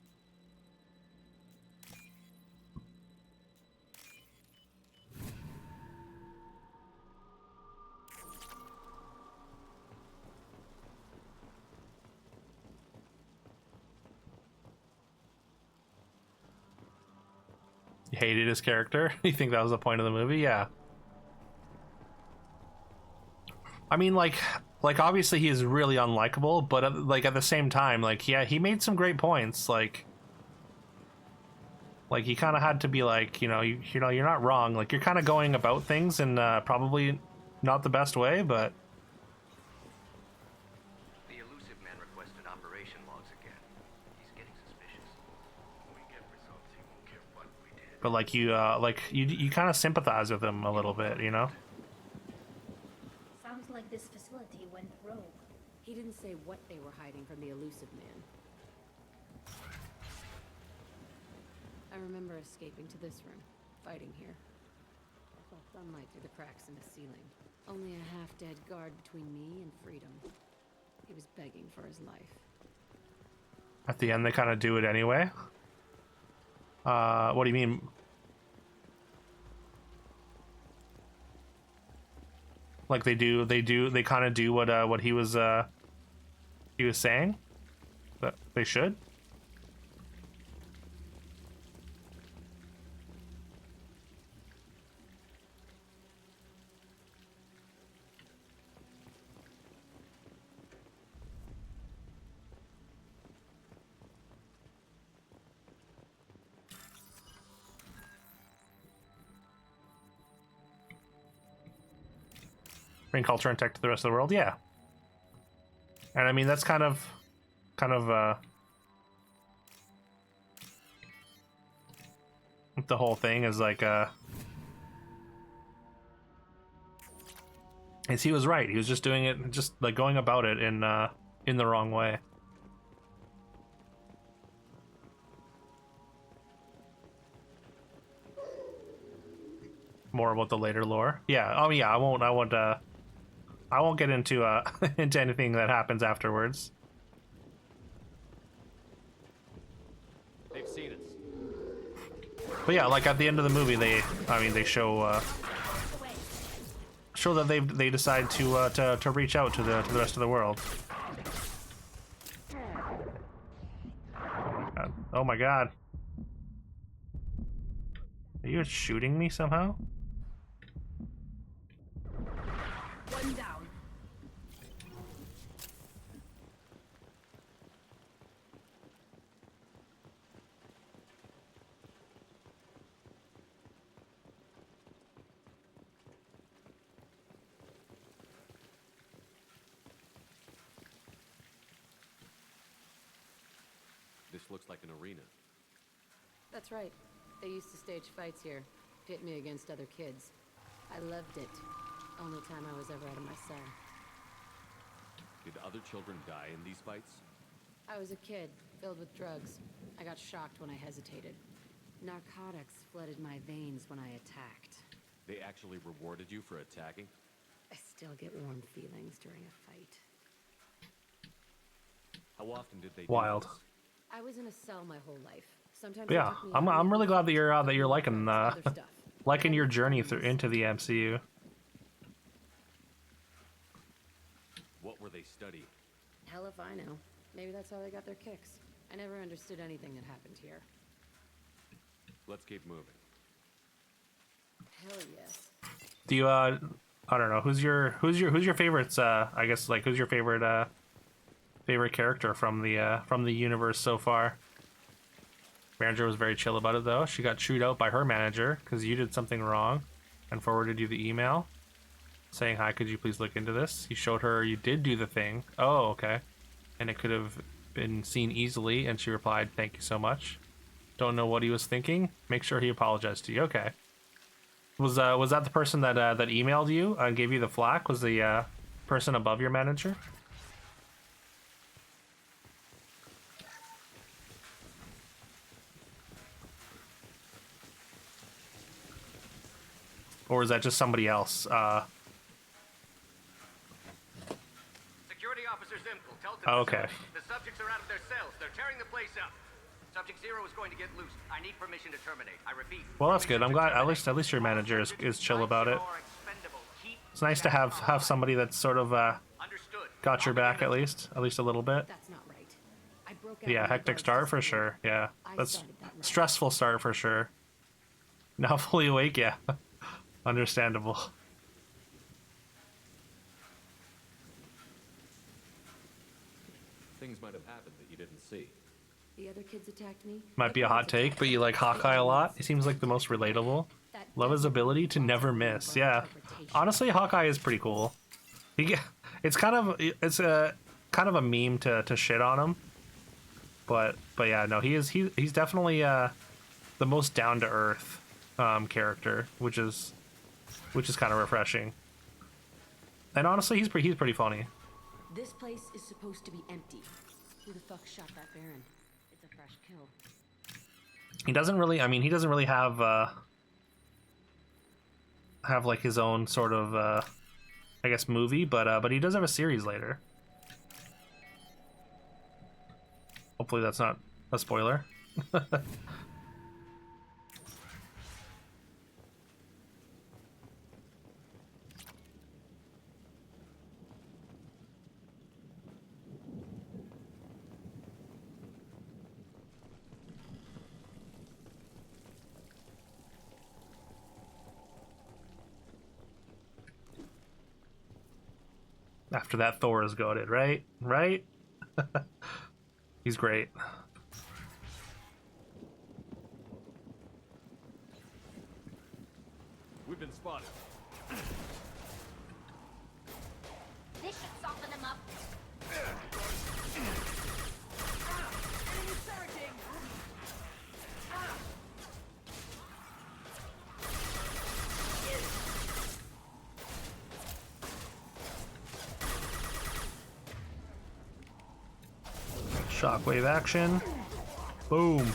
You hated his character? You think that was the point of the movie? Yeah. I mean, like obviously he is really unlikable, but like at the same time, like yeah, he made some great points. Like he kind of had to be like, you know, you're not wrong. Like you're kind of going about things in probably not the best way, but the elusive man requested operation logs again. He's getting suspicious. When we get results, he won't care what we did. but you kind of sympathize with him a little bit, you know. Sounds like this facility went rogue. He didn't say what they were hiding from the elusive man. I remember escaping to this room, fighting here. I saw sunlight through the cracks in the ceiling. Only a half-dead guard between me and freedom. He was begging for his life. At the end, they kind of do it anyway. What do you mean? Like they kind of do what he was saying that they should. Bring culture and tech to the rest of the world, yeah. And I mean that's kind of the whole thing is like is he was right. He was just doing it, just like going about it in the wrong way. More about the later lore. Yeah. Oh yeah. I won't get into into anything that happens afterwards. They've seen us. But yeah, like at the end of the movie, they show that they decide to reach out to the rest of the world. Oh my god. Are you shooting me somehow? One down. This looks like an arena. That's right. They used to stage fights here, pit me against other kids. I loved it. Only time I was ever out of my cell. Did other children die in these fights? I was a kid, filled with drugs. I got shocked when I hesitated. Narcotics flooded my veins when I attacked. They actually rewarded you for attacking? I still get warm feelings during a fight. How often did they Wild. do this? I was in a cell my whole life. Sometimes But yeah, I'm really glad that you're liking your journey through into the MCU. What were they studying? Hell if I know. Maybe that's how they got their kicks. I never understood anything that happened here. Let's keep moving. Hell yes. Do you I don't know, who's your favorites, I guess, like, who's your favorite favorite character from the universe so far? Manager was very chill about it though. She got chewed out by her manager because you did something wrong and forwarded you the email saying, "Hi, could you please look into this?" He showed her you did do the thing. Oh, okay. And it could have been seen easily, and she replied, "Thank you so much. Don't know what he was thinking. Make sure he apologized to you." Okay. Was that the person that that emailed you and gave you the flack? Was the person above your manager? Or is that just somebody else? Security Officer Zimkel, tell them Oh, okay. the subjects are out of their cells. They're tearing the place up. Subject 0 is going to get loose. I need permission to terminate. I repeat. Well, that's good. I'm glad at least your manager is chill about it. It's nice to have somebody that's sort of got your back at least a little bit. That's not right. I broke out Yeah, when hectic the start guards for disappeared. sure. Yeah, I that's started that riot. stressful start for sure. Now fully awake, yeah. Understandable. Things might have happened that you didn't see. The other kids attacked me. Might be a hot take, but you like Hawkeye a lot. He seems like the most relatable. Love his ability to never miss. Yeah, honestly, Hawkeye is pretty cool. It's kind of a meme to shit on him. But yeah, no, he's definitely the most down to earth character, which is kind of refreshing. And honestly, he's pretty funny. This place is supposed to be empty. Who the fuck shot that Baron? It's a fresh kill. He doesn't really. I mean, he doesn't really have like his own sort of I guess movie, but he does have a series later. Hopefully, that's not a spoiler. After that, Thor is goated, right? Right? He's great. We've been spotted. This should soften them up. Shockwave action. Boom.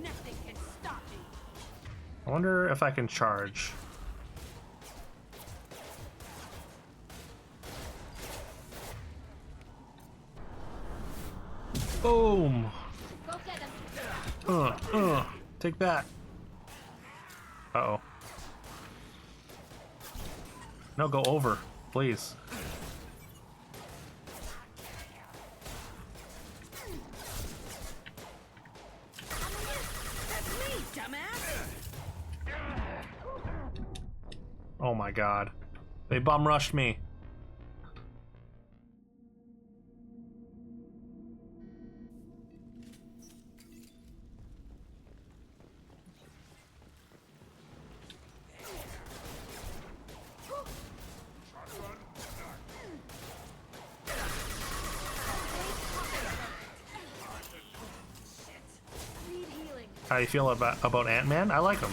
Nothing can stop me. I wonder if I can charge. Boom. Go get him. Take that. Uh-oh. No, go over, please. That's me, dumbass. Oh my god. They bum rushed me. how you feel about Ant-Man. I like him.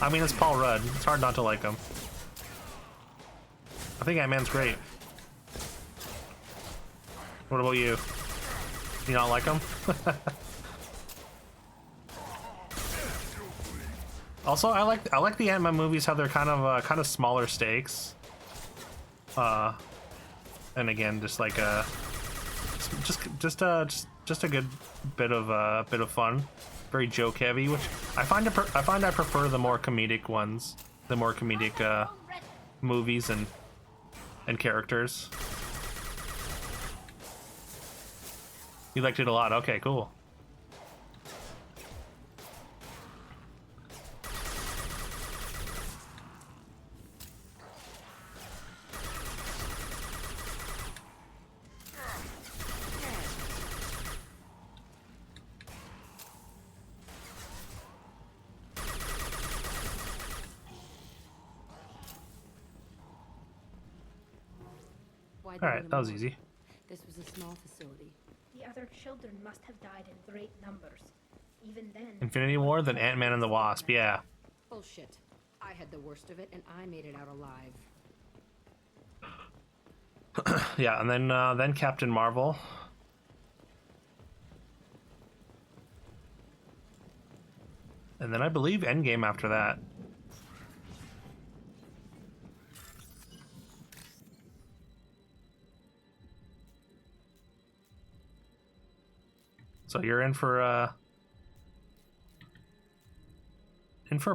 I mean, it's Paul Rudd. It's hard not to like him. I think Ant-Man's great. What about you? You not like him? Also, I like the Ant-Man movies, how they're kind of smaller stakes. And again, just like just a good bit of fun. Very joke heavy, which I find I prefer the more comedic ones, the more comedic movies and characters. You liked it a lot. Okay, cool. All right, that was easy. This was a small facility. The other children must have died in great numbers. Even then... Infinity War, then Ant-Man and the Wasp, yeah. Bullshit. I had the worst of it, and I made it out alive. Yeah, and then Captain Marvel. And then I believe Endgame after that. So you're in for a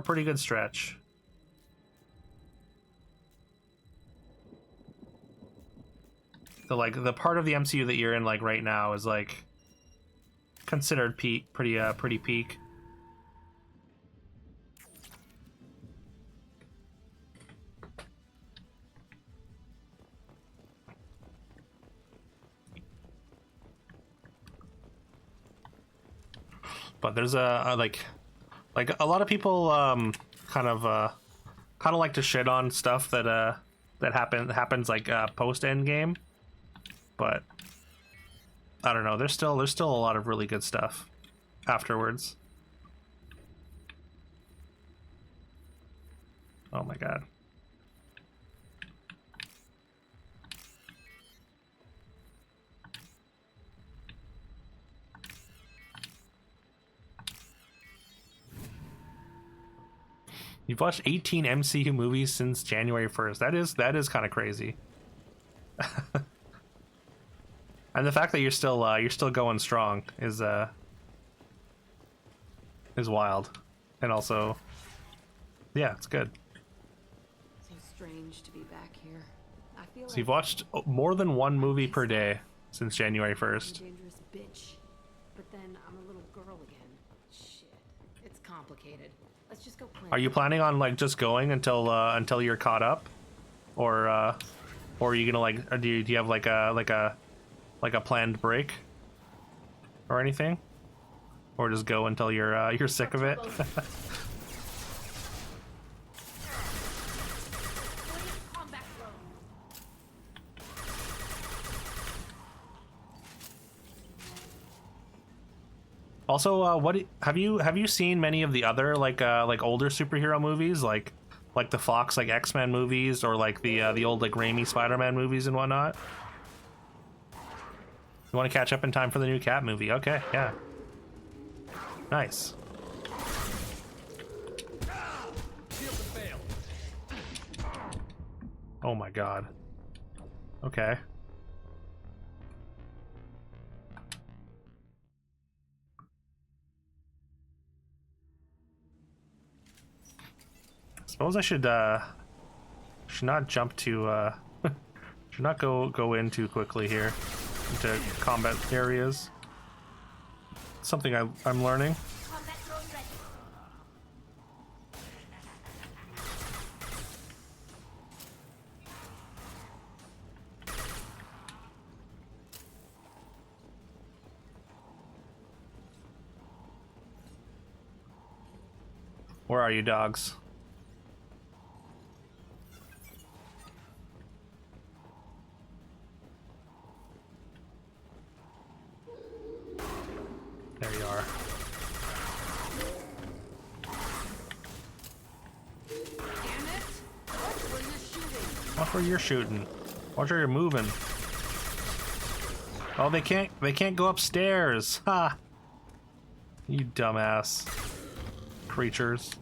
pretty good stretch. So like the part of the MCU that you're in like right now is like considered pretty peak. But there's like a lot of people kind of like to shit on stuff that happens like post Endgame, but I don't know. There's still a lot of really good stuff afterwards. Oh my god. You've watched 18 MCU movies since January 1st. That is kind of crazy. And the fact that you're still going strong is wild. And also, yeah, it's good. So strange to be back here. I feel So you've watched more than one movie per day since January 1st. I'm a dangerous bitch. But then I'm a little girl again. Shit. It's complicated. Let's just go play. Are you planning on like just going until you're caught up, or are you gonna like? Or do you have like a planned break, or anything, or just go until you're sick of it? Also, what have you seen many of the other like older superhero movies like the Fox like X-Men movies or like the old like Raimi Spider-Man movies and whatnot? You want to catch up in time for the new Cap movie? Okay, yeah. Nice. Oh my god. Okay. Suppose I should not jump to should not go in too quickly here into combat areas. Something I'm learning. Where are you, dogs? There you are. Watch where you're shooting. Watch where you're moving. Oh, they can't go upstairs. Ha! You dumbass creatures.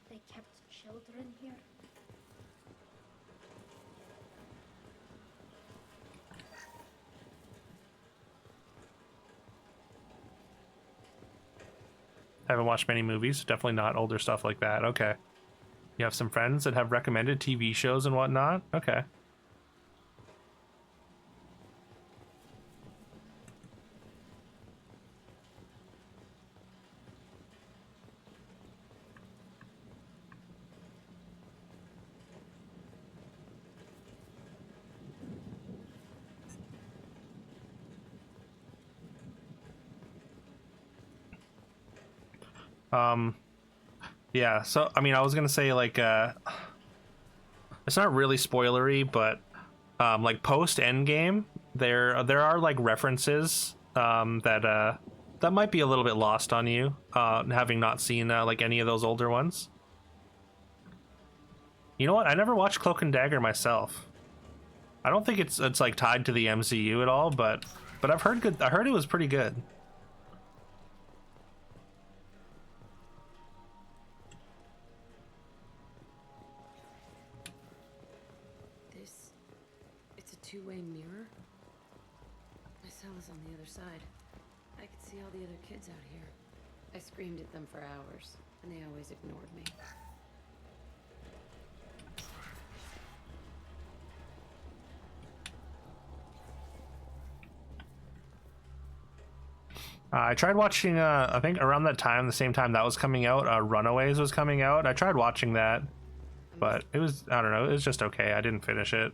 They kept children here. Haven't watched many movies. Definitely not older stuff like that. Okay. You have some friends that have recommended TV shows and whatnot? Okay. Yeah, so I mean I was gonna say like it's not really spoilery, but like post Endgame there are like references that might be a little bit lost on you, having not seen like any of those older ones. You know what? I never watched Cloak and Dagger myself. I don't think it's like tied to the MCU at all, but I heard it was pretty good. It's a two-way mirror? My cell is on the other side. I could see all the other kids out here. I screamed at them for hours, and they always ignored me. I tried watching, I think around that time, the same time that was coming out, Runaways was coming out. I tried watching that, but it was, I don't know, it was just okay. I didn't finish it.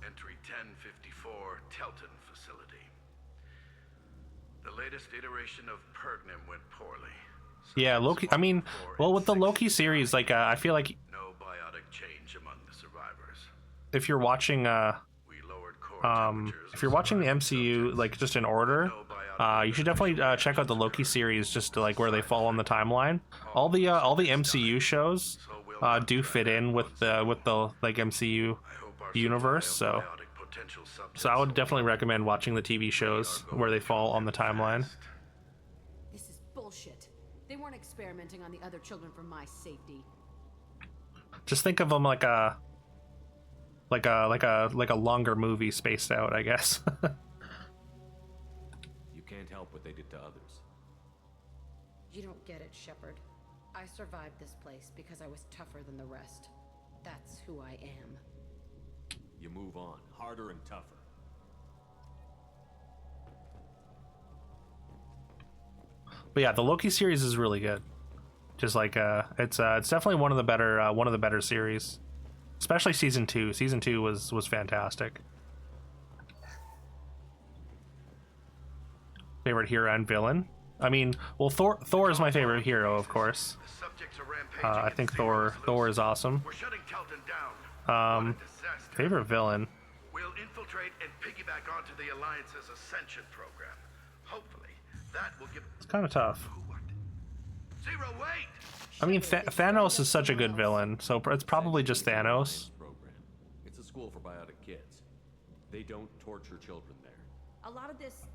Entry 1054, Telton facility. The latest iteration of Pergnum went poorly. Yeah, Loki, I mean, well, with the Loki series, like, I feel like No biotic change among the survivors. if you're watching, if you're watching the MCU, like, just in order, you should definitely check out the Loki series, just to, like, where they fall on the timeline. All the MCU shows do fit in with the like MCU universe, so I would definitely recommend watching the TV shows where they fall on the timeline. This is bullshit. They weren't experimenting on the other children for my safety. Just think of them like a longer movie spaced out, I guess. You can't help what they did to others. You don't get it, Shepard. I survived this place because I was tougher than the rest. That's who I am. You move on, harder and tougher. But yeah, the Loki series is really good. Just like it's definitely one of the better series, especially season 2. Season 2 was fantastic. Favorite hero and villain? I mean, well, Thor is my favorite hero, of course. I think Thor is awesome. Favorite villain? We'll infiltrate and piggyback onto the Alliance's Ascension program. Hopefully, that will give... It's kind of tough. Zero, wait! I mean, Thanos is such a good villain, so it's probably just Thanos. It's a school for biotic kids. They don't torture children there. A lot of this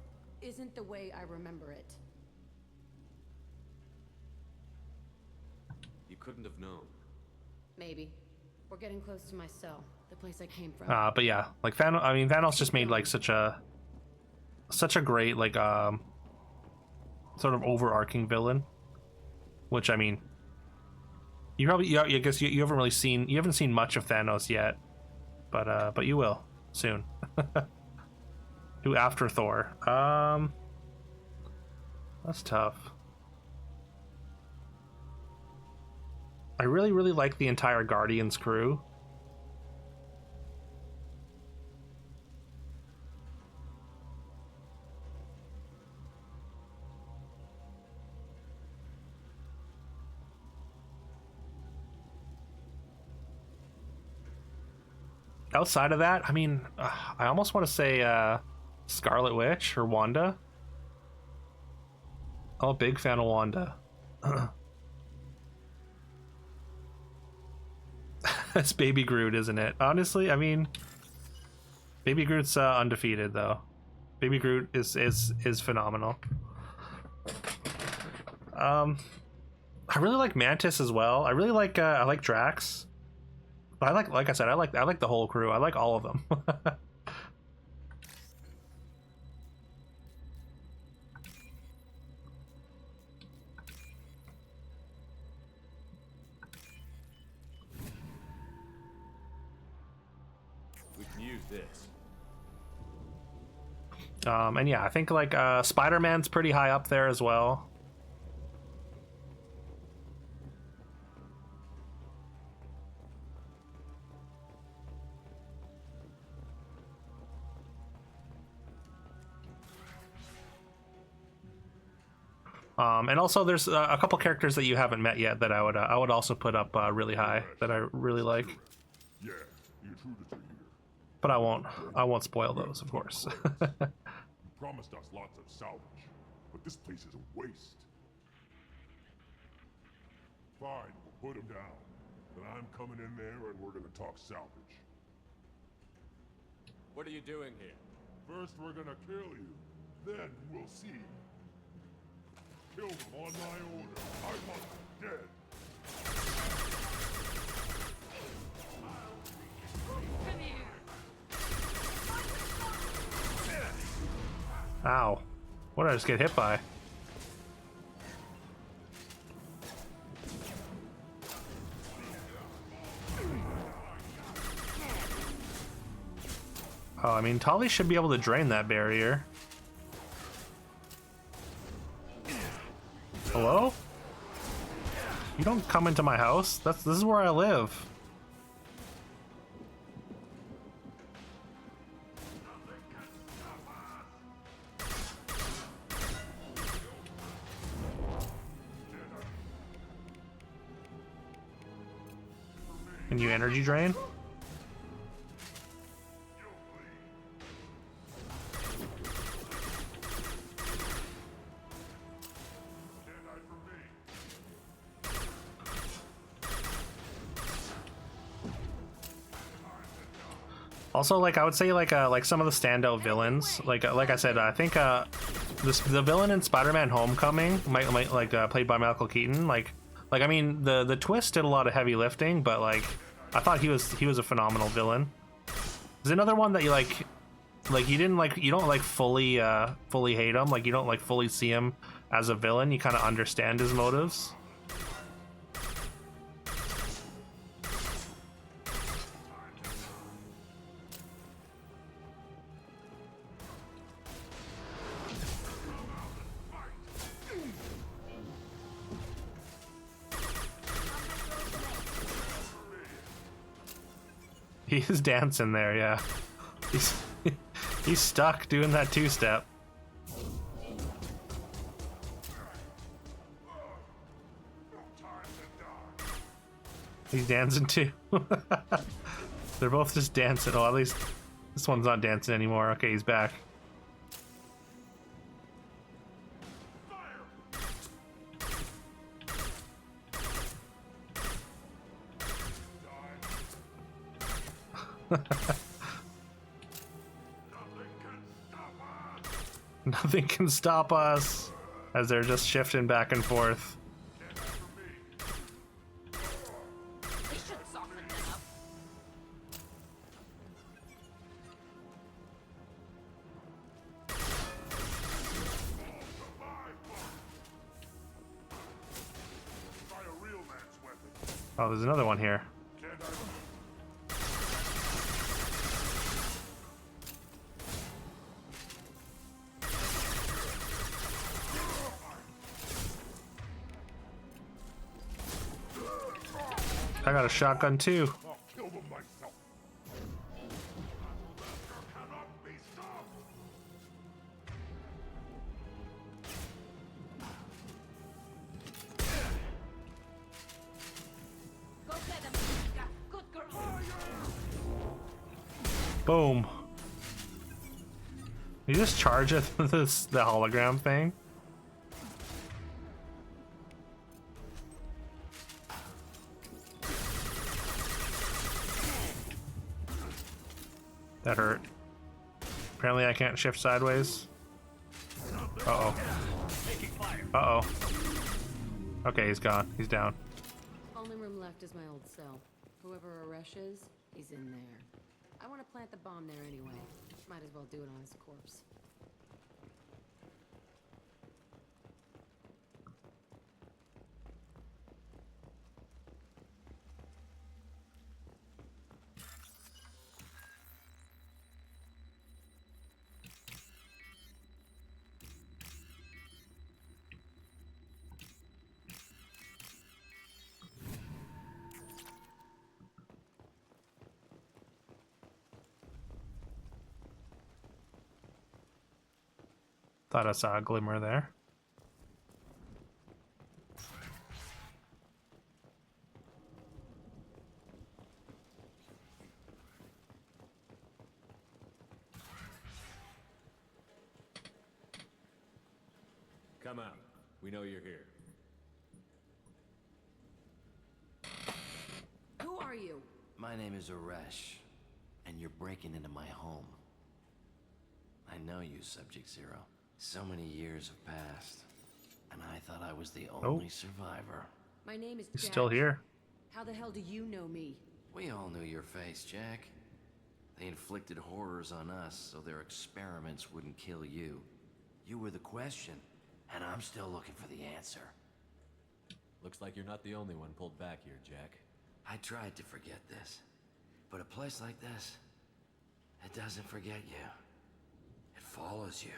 isn't the way I remember it. You couldn't have known. Maybe. We're getting close to my cell, the place I came from. But yeah, like Thanos. I mean, Thanos just made like such a great like sort of overarching villain. Which, I mean, I guess you haven't seen much of Thanos yet, but you will soon. Who after Thor? That's tough. I really like the entire Guardians crew. outside of that, I mean, I almost want to say Scarlet Witch or Wanda. I'm a big fan of Wanda. That's Baby Groot, isn't it? Honestly, I mean, Baby Groot's undefeated though. Baby Groot is phenomenal. I really like Mantis as well. I really like I like Drax. But like I said, I like the whole crew. I like all of them. We can use this. And yeah, I think like Spider-Man's pretty high up there as well. And also there's a couple characters that you haven't met yet that I would also put up really high that I really like. Yeah, the intruders are here. But I won't spoil those, of course. You promised us lots of salvage, but this place is a waste. Fine, we'll put him down. Then I'm coming in there and we're gonna talk salvage. What are you doing here? First we're gonna kill you, then we'll see. Kill them on my order. I want them dead. Ow. What did I just get hit by? Oh, I mean, Tali should be able to drain that barrier. Hello? You don't come into my house. This is where I live. Can you energy drain? Also, like I would say, like some of the standout villains, like I said, I think the villain in Spider-Man: Homecoming, might like played by Michael Keaton, like I mean the twist did a lot of heavy lifting, but like I thought he was a phenomenal villain. There's another one that you you don't like fully hate him, like you don't like fully see him as a villain. You kind of understand his motives. He's dancing there, yeah. He's stuck doing that two-step. He's dancing too. They're both just dancing. Oh, at least this one's not dancing anymore. Okay, he's back. Nothing can stop us as they're just shifting back and forth. They should soften them up. Oh, there's another one here. I got a shotgun too. I'll kill them myself. Cannot be stopped. Go play them, Chica. Good girl. Boom. You just charge it the hologram thing. That hurt. Apparently I can't shift sideways. Uh-oh. Uh-oh. Okay, he's gone. He's down. Only room left is my old cell. Whoever Aresh is, he's in there. I want to plant the bomb there anyway. Might as well do it on his corpse. Thought I saw a glimmer there. Come out. We know you're here. Who are you? My name is Aresh, and you're breaking into my home. I know you, Subject Zero. So many years have passed, and I thought I was the only survivor. My name is He's Jack. still here. How the hell do you know me? We all knew your face, Jack. They inflicted horrors on us so their experiments wouldn't kill you. You were the question, and I'm still looking for the answer. Looks like you're not the only one pulled back here, Jack. I tried to forget this, but a place like this, it doesn't forget you. It follows you.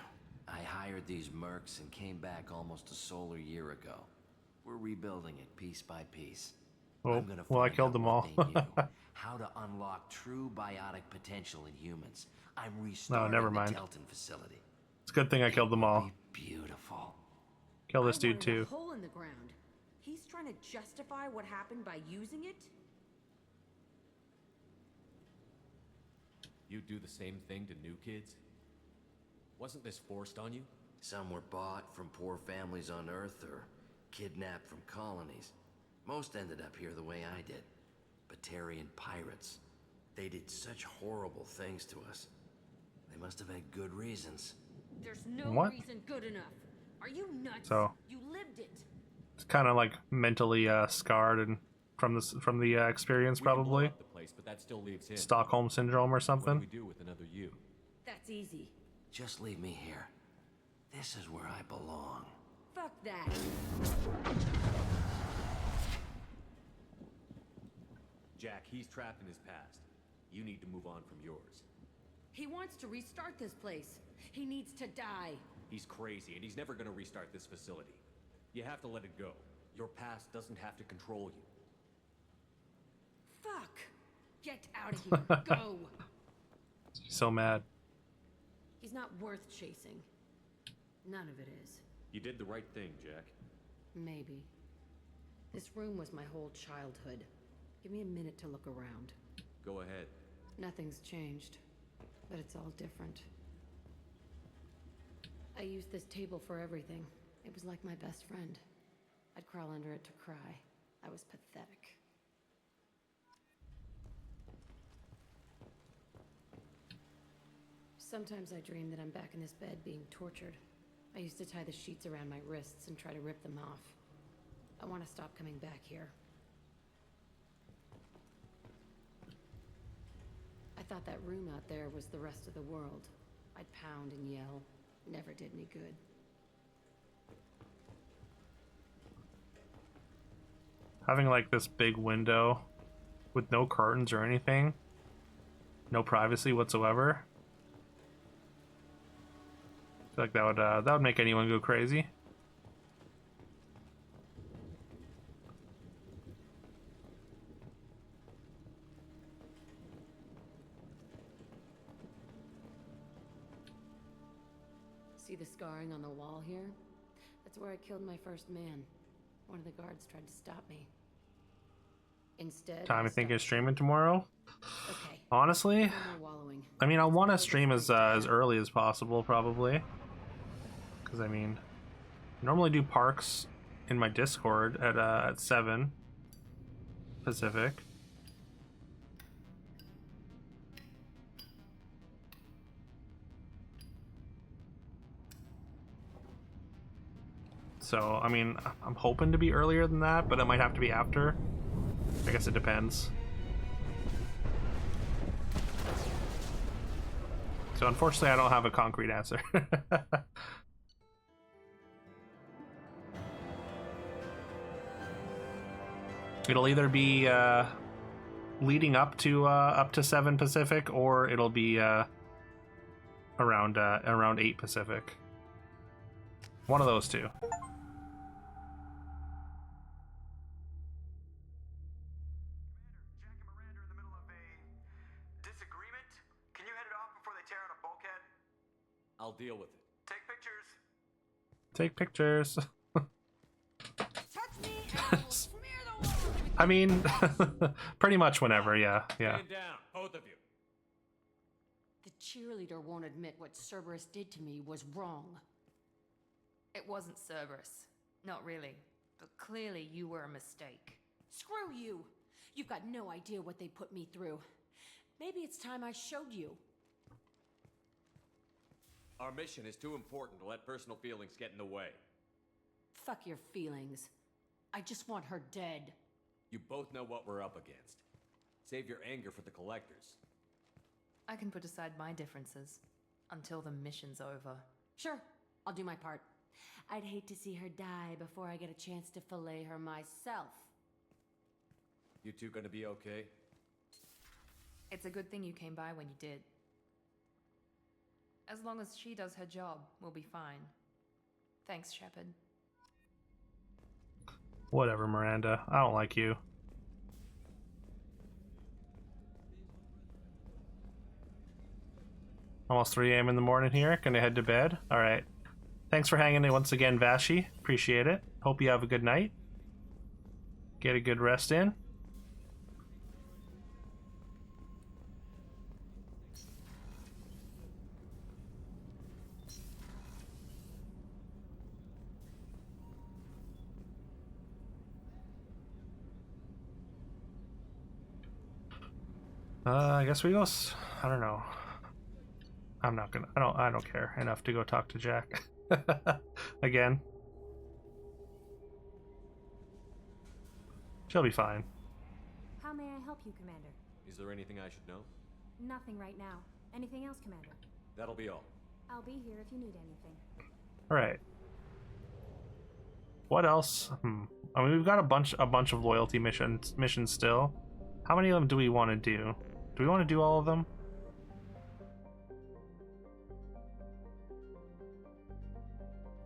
I hired these mercs and came back almost a solar year ago. We're rebuilding it piece by piece. Oh, well, I killed them all. How to unlock true biotic potential in humans. I'm restarting never mind. the Telton facility. It's a good thing I killed them all. Beautiful. Kill this dude too. A hole in the ground. He's trying to justify what happened by using it? You do the same thing to new kids? Wasn't this forced on you? Some were bought from poor families on Earth or kidnapped from colonies. Most ended up here the way I did. Batarian pirates. They did such horrible things to us. They must have had good reasons. There's no What? reason good enough. Are you nuts? So You lived it. it's kind of like mentally scarred and from the experience, probably. The place, but that still leaves him. Stockholm syndrome or What something. do we do with another you? That's easy. Just leave me here. This is where I belong. Fuck that. Jack, he's trapped in his past. You need to move on from yours. He wants to restart this place. He needs to die. He's crazy, and he's never gonna restart this facility. You have to let it go. Your past doesn't have to control you. Fuck. Get out of here. Go. So mad. He's not worth chasing. None of it is. You did the right thing, Jack. Maybe. This room was my whole childhood. Give me a minute to look around. Go ahead. Nothing's changed, but it's all different. I used this table for everything. It was like my best friend. I'd crawl under it to cry. I was pathetic. Sometimes I dream that I'm back in this bed being tortured. I used to tie the sheets around my wrists and try to rip them off. I want to stop coming back here. I thought that room out there was the rest of the world. I'd pound and yell. Never did any good. Having like this big window with no curtains or anything, no privacy whatsoever. I feel like that would make anyone go crazy. See the scarring on the wall here? That's where I killed my first man. One of the guards tried to stop me. Instead, Time to think of streaming tomorrow. Okay, Honestly, No more wallowing. I mean, I want to stream as early as possible, probably. Because I mean, I normally do parks in my Discord at 7 Pacific. So, I mean, I'm hoping to be earlier than that, but it might have to be after. I guess it depends. So, unfortunately, I don't have a concrete answer. It'll either be leading up to 7 Pacific, or it'll be around 8 Pacific. One of those two. I'll deal with it. Take pictures. Take pictures. Touch me and I will smear the walls with I mean, pretty much whenever, yeah. Stand down, both of you. The cheerleader won't admit what Cerberus did to me was wrong. It wasn't Cerberus. Not really. But clearly you were a mistake. Screw you! You've got no idea what they put me through. Maybe it's time I showed you. Our mission is too important to let personal feelings get in the way. Fuck your feelings. I just want her dead. You both know what we're up against. Save your anger for the collectors. I can put aside my differences until the mission's over. Sure, I'll do my part. I'd hate to see her die before I get a chance to fillet her myself. You two gonna be okay? It's a good thing you came by when you did. As long as she does her job, we'll be fine. Thanks, Shepard. Whatever, Miranda. I don't like you. Almost 3 a.m. in the morning here. Gonna head to bed. Alright. Thanks for hanging in once again, Vashi. Appreciate it. Hope you have a good night. Get a good rest in. I guess we go. I don't know. I'm not gonna. I don't care enough to go talk to Jack again. She'll be fine. How may I help you, Commander? Is there anything I should know? Nothing right now. Anything else, Commander? That'll be all. I'll be here if you need anything. All right. What else? I mean, we've got a bunch of loyalty missions still. How many of them do we want to do? Do we want to do all of them?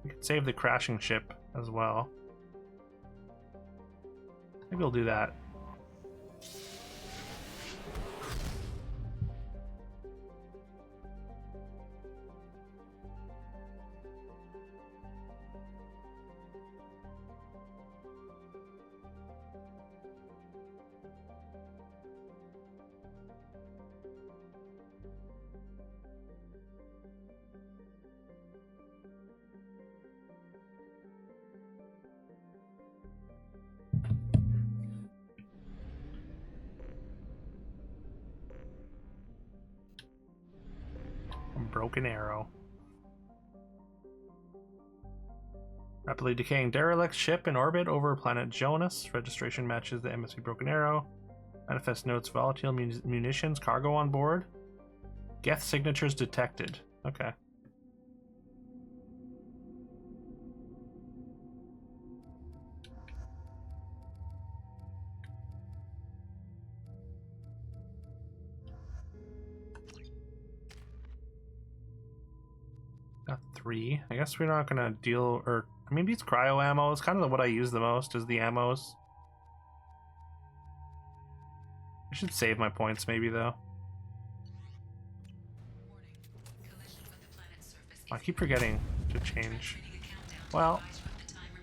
We could save the crashing ship as well. Maybe we'll do that. Broken Arrow. Rapidly decaying derelict ship in orbit over planet Jonas. Registration matches the MSV Broken Arrow. Manifest notes volatile munitions cargo on board. Geth signatures detected. Okay. Got 3. I guess we're not gonna deal, or maybe it's cryo ammo. It's kind of what I use the most is the ammos. I should save my points maybe though. I keep forgetting to change. Well,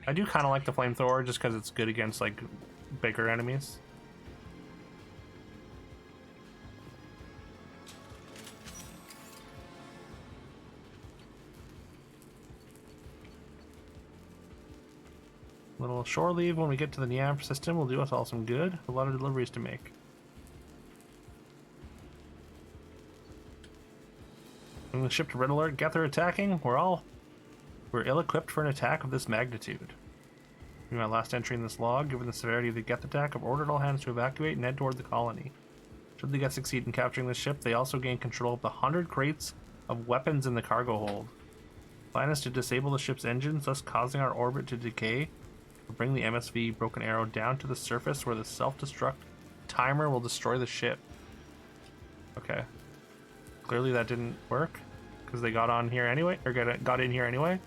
I do kind of like the flamethrower just because it's good against like bigger enemies. little shore leave when we get to the Niamp system will do us all some good. A lot of deliveries to make. When the ship to red alert, Geth are attacking. We're ill-equipped for an attack of this magnitude. In my last entry in this log, given the severity of the Geth attack, I've ordered all hands to evacuate and head toward the colony. Should the Geth succeed in capturing the ship, they also gain control of the 100 crates of weapons in the cargo hold. Plan is to disable the ship's engines, thus causing our orbit to decay. We'll bring the MSV Broken Arrow down to the surface where the self-destruct timer will destroy the ship. Okay. Clearly that didn't work, because they got on here anyway, or got in here anyway.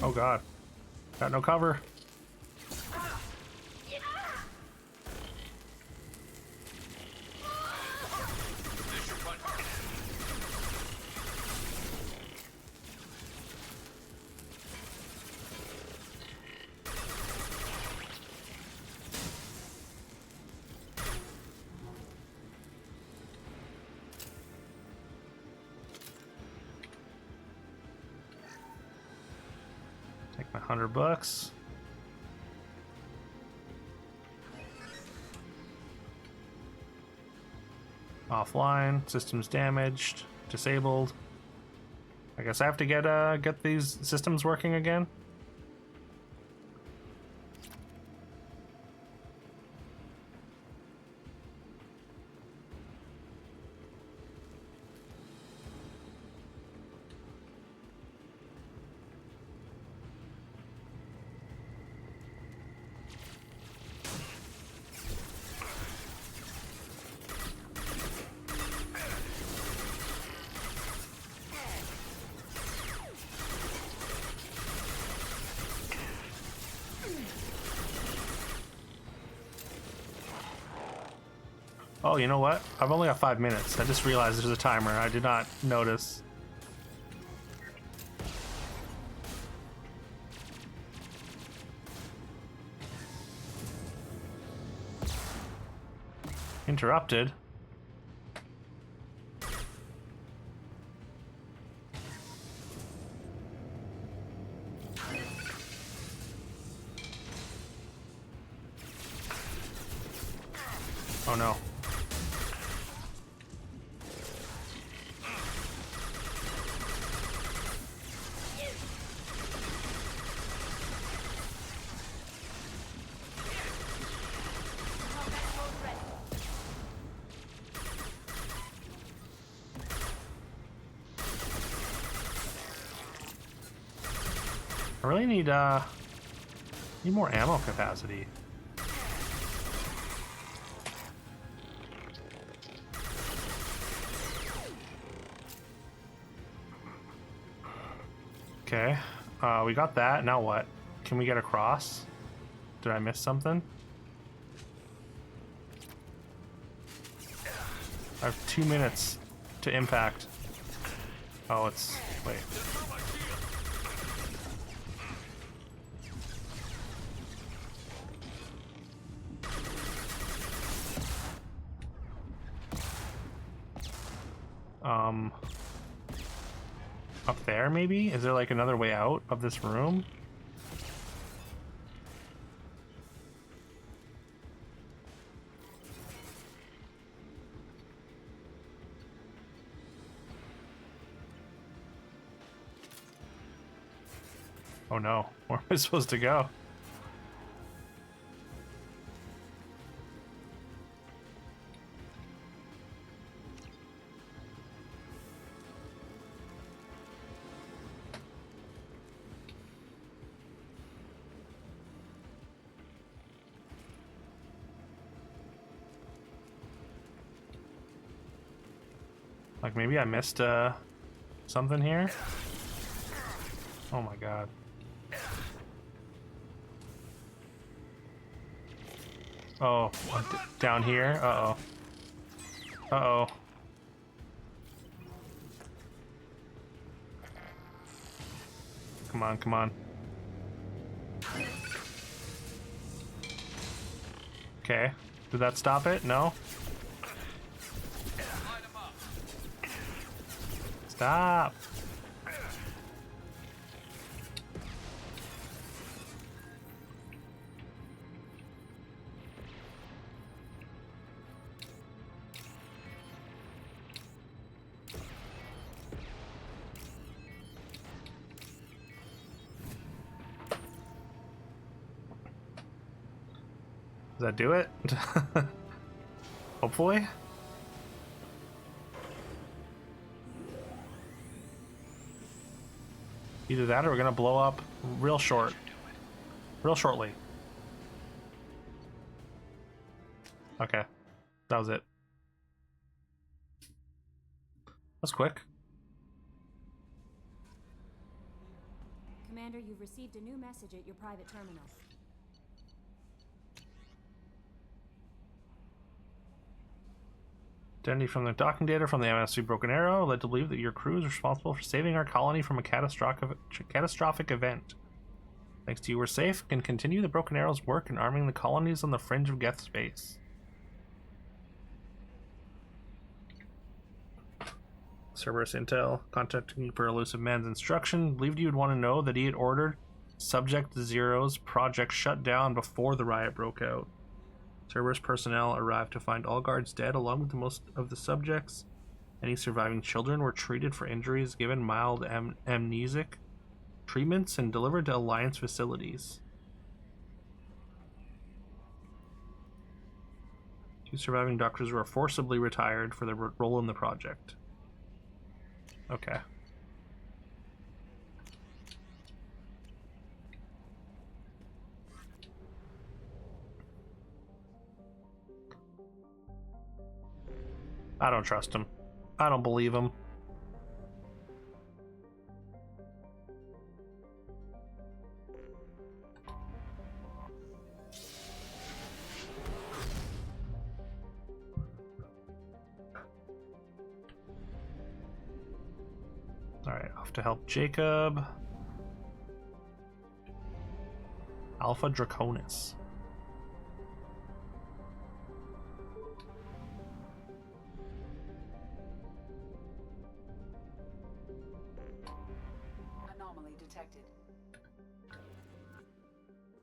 Oh god. Got no cover. Take my $100. Offline, systems damaged, disabled. I guess I have to get these systems working again. Oh, you know what? I've only got 5 minutes. I just realized there's a timer. I did not notice. Interrupted. Oh no. I really need more ammo capacity. Okay, we got that. Now what? Can we get across? Did I miss something? I have 2 minutes to impact. Oh, it's... wait. Up there, maybe? Is there like another way out of this room? Oh no, where am I supposed to go? Like maybe I missed something here? Oh my god. Oh, down here? Uh-oh. Uh-oh. Come on, come on. Okay. Did that stop it? No? Stop! Does that do it? Hopefully? Either that or we're gonna blow up real shortly. Okay. That was it. That's quick. Commander, you've received a new message at your private terminal. Identity from the docking data from the MSC Broken Arrow led to believe that your crew is responsible for saving our colony from a catastrophic event. Thanks to you, we're safe and can continue the Broken Arrow's work in arming the colonies on the fringe of Geth space. Cerberus Intel, contacting you per elusive man's instruction, believed you'd want to know that he had ordered Subject Zero's project shut down before the riot broke out. Cerberus personnel arrived to find all guards dead, along with most of the subjects. Any surviving children were treated for injuries, given mild amnesic treatments, and delivered to Alliance facilities. 2 surviving doctors were forcibly retired for their role in the project. Okay. I don't trust him. I don't believe him. Alright, off to help Jacob. Alpha Draconis. Anomaly detected.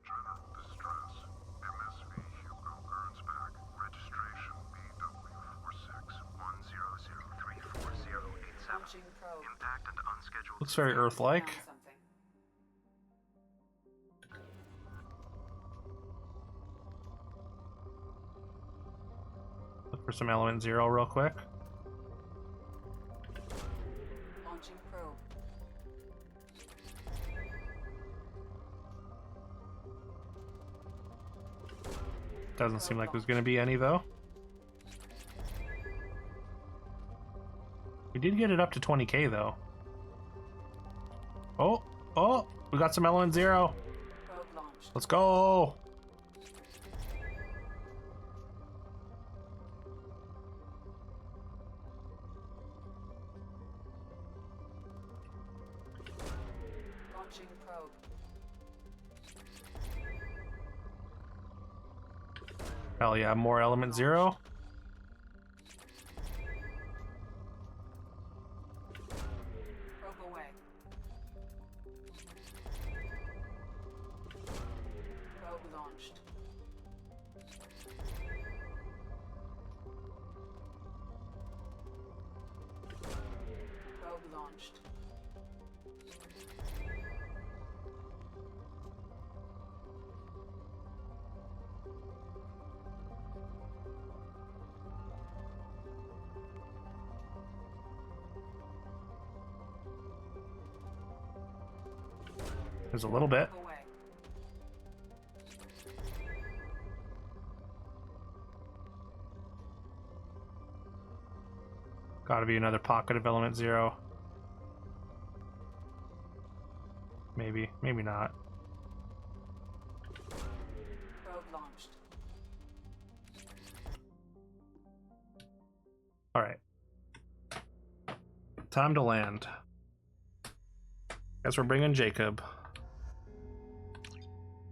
General distress. MSV Hugo Burns back. Registration BW461003407. Impact and unscheduled. Looks very Earth-like. Look for some element 0 real quick. Launching probe. Doesn't seem like there's going to be any, though. We did get it up to 20k, though. Oh, we got some element 0. Let's go. Launching probe. Hell yeah, more element 0. Probe away. Probe launched. Probe launched. There's a little bit. Gotta be another pocket of element 0. Maybe, maybe not. Probe launched. Alright. Time to land. Guess we're bringing Jacob.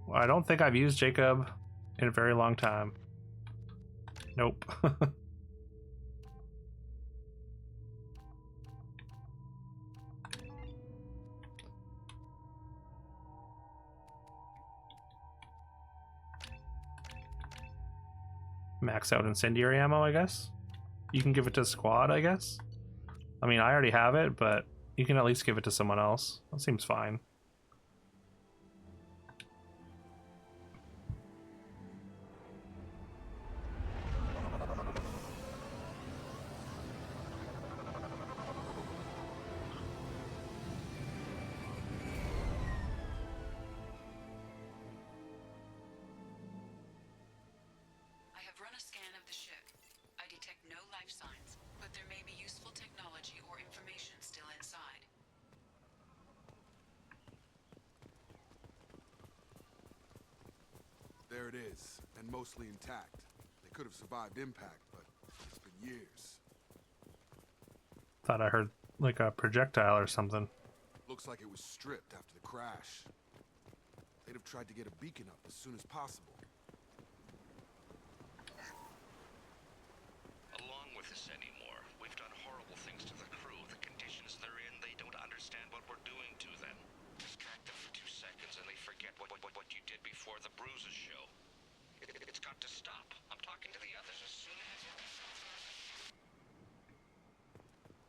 Well, I don't think I've used Jacob in a very long time. Nope. Max out incendiary ammo, I guess. You can give it to squad, I guess. I mean, I already have it, but you can at least give it to someone else. That seems fine. I have run a scan of the ship. I detect no life signs, but there may be useful technology or information still inside. There it is, and mostly intact. They could have survived impact, but it's been years. Thought I heard like a projectile or something. Looks like it was stripped after the crash. They'd have tried to get a beacon up as soon as possible. Along with this anymore. We've done horrible things to the crew. The conditions they're in, they don't understand what we're doing to them. Distract them for 2 seconds and they forget what you did before the bruises show. It's got to stop. I'm talking to the others as soon as...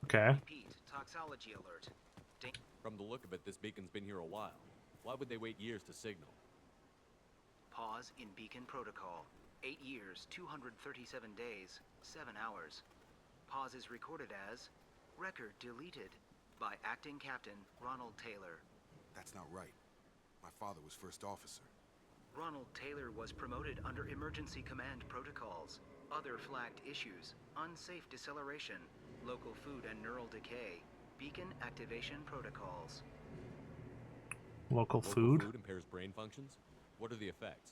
Okay. Repeat, toxology alert. From the look of it, this beacon's been here a while. Why would they wait years to signal? Pause in beacon protocol. 8 years, 237 days, 7 hours. Pause is recorded as record deleted by acting captain Ronald Taylor. That's not right. My father was first officer. Ronald Taylor was promoted under emergency command protocols. Other flagged issues: unsafe deceleration, local food and neural decay, beacon activation protocols. Local food? Food impairs brain functions? What are the effects?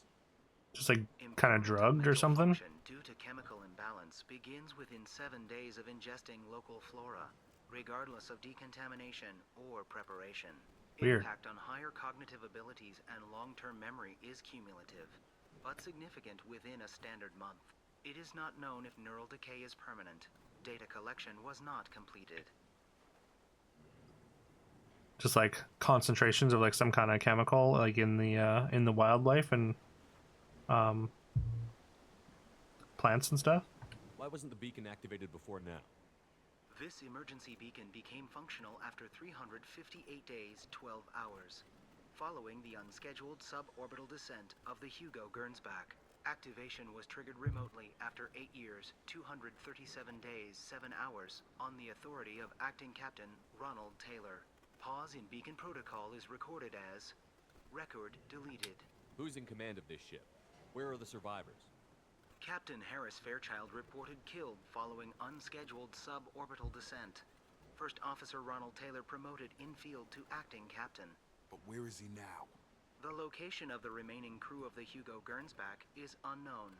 Just like kind of drugged or something? Due to chemical imbalance begins within 7 days of ingesting local flora, regardless of decontamination or preparation. Weird. Impact on higher cognitive abilities and long-term memory is cumulative, but significant within a standard month. It is not known if neural decay is permanent. Data collection was not completed. Just like concentrations of like some kind of chemical, like in the wildlife and plants and stuff. Why wasn't the beacon activated before now? This emergency beacon became functional after 358 days, 12 hours, following the unscheduled suborbital descent of the Hugo Gernsback. Activation was triggered remotely after 8 years, 237 days, 7 hours, on the authority of Acting Captain Ronald Taylor. Pause in beacon protocol is recorded as record deleted. Who's in command of this ship? Where are the survivors? Captain Harris Fairchild reported killed following unscheduled suborbital descent. First Officer Ronald Taylor promoted in-field to acting captain. But where is he now? The location of the remaining crew of the Hugo Gernsback is unknown.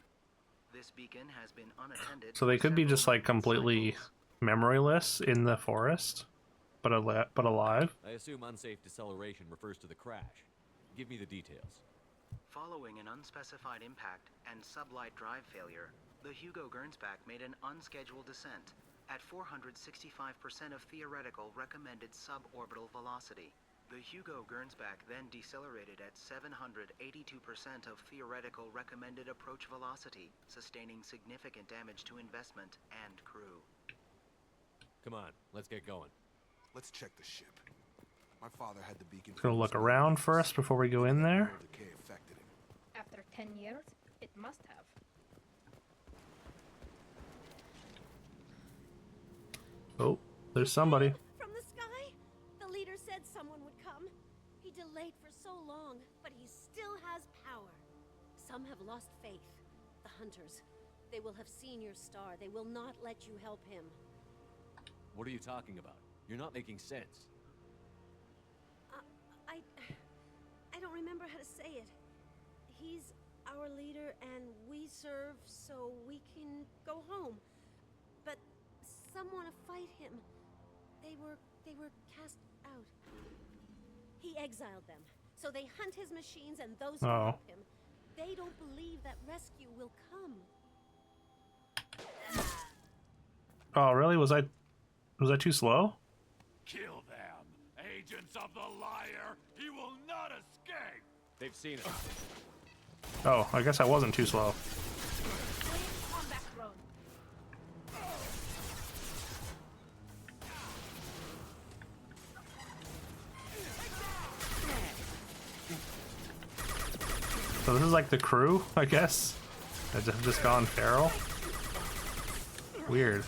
This beacon has been unattended. So they could be just like completely memoryless in the forest, but alive. I assume unsafe deceleration refers to the crash. Give me the details. Following an unspecified impact and sublight drive failure, the Hugo Gernsback made an unscheduled descent at 465% of theoretical recommended suborbital velocity. The Hugo Gernsback then decelerated at 782% of theoretical recommended approach velocity, sustaining significant damage to investment and crew. Come on, let's get going. Let's check the ship. My father had the beacon. Gonna look around first before we go in there. Decay affected him. After 10 years, it must have. Oh, there's somebody. From the sky? The leader said someone would come. He delayed for so long, but he still has power. Some have lost faith. The hunters. They will have seen your star. They will not let you help him. What are you talking about? You're not making sense. I don't remember how to say it. He's our leader and we serve so we can go home. But some want to fight him. They were cast out. He exiled them, so they hunt his machines and those who Oh. help him. They don't believe that rescue will come. Oh, really? Was I too slow? Kill them! Agents of the liar! He will not escape! They've seen it. Oh, I guess I wasn't too slow. On back road. So this is like the crew, I guess. That have just gone feral. Weird.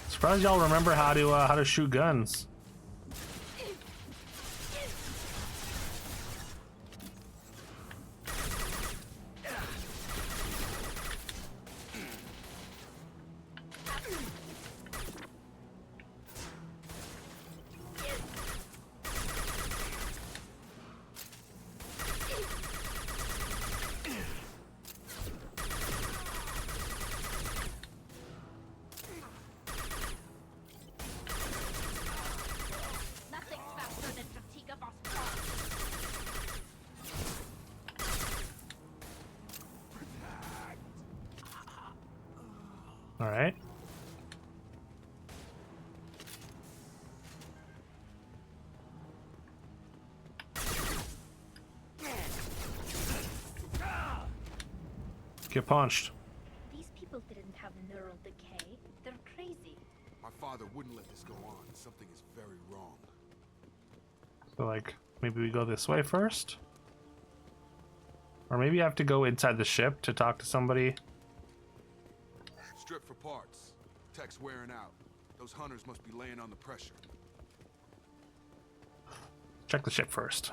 Surprised y'all remember how to shoot guns. Nothing's faster than fatigue of us. All right. Get punched. These people didn't have neural decay. They're crazy. My father wouldn't let this go on. Something is very wrong. So like maybe we go this way first? Or maybe I have to go inside the ship to talk to somebody. Strip for parts. Tech's wearing out. Those hunters must be laying on the pressure. Check the ship first.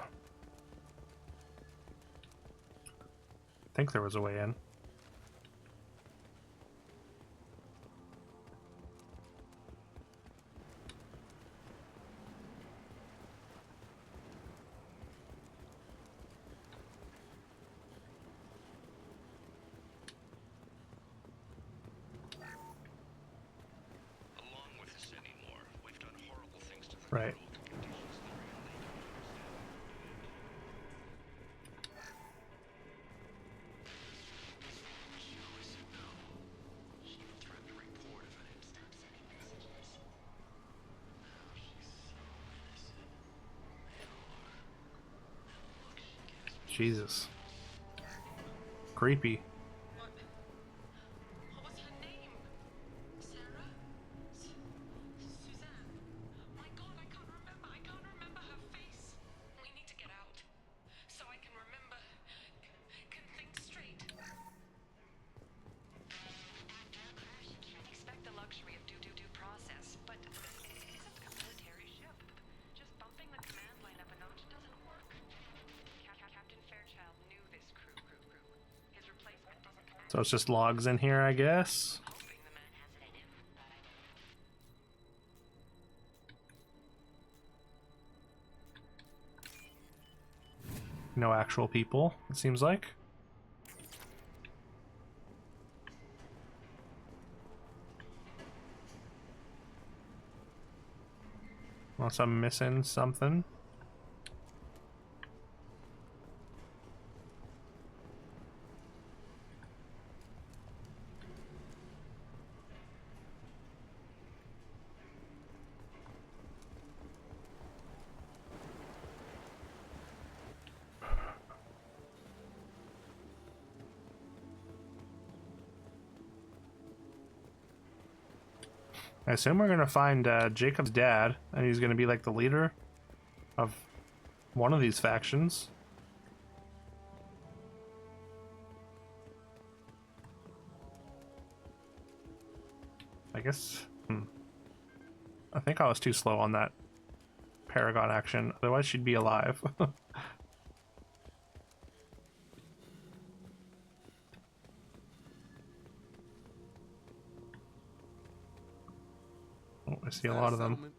I think there was a way in. Right. Jesus. Creepy. Expect the luxury of due process, but this isn't a military ship. Just bumping the command line up a notch doesn't work. Captain Fairchild knew this crew. His replacement doesn't command. So it's just logs in here, I guess. No actual people, it seems like. Unless I'm missing something. I assume we're gonna find Jacob's dad, and he's gonna be like the leader of one of these factions. I guess. I think I was too slow on that Paragon action. Otherwise, she'd be alive. Oh, I see a lot of them. Settlement?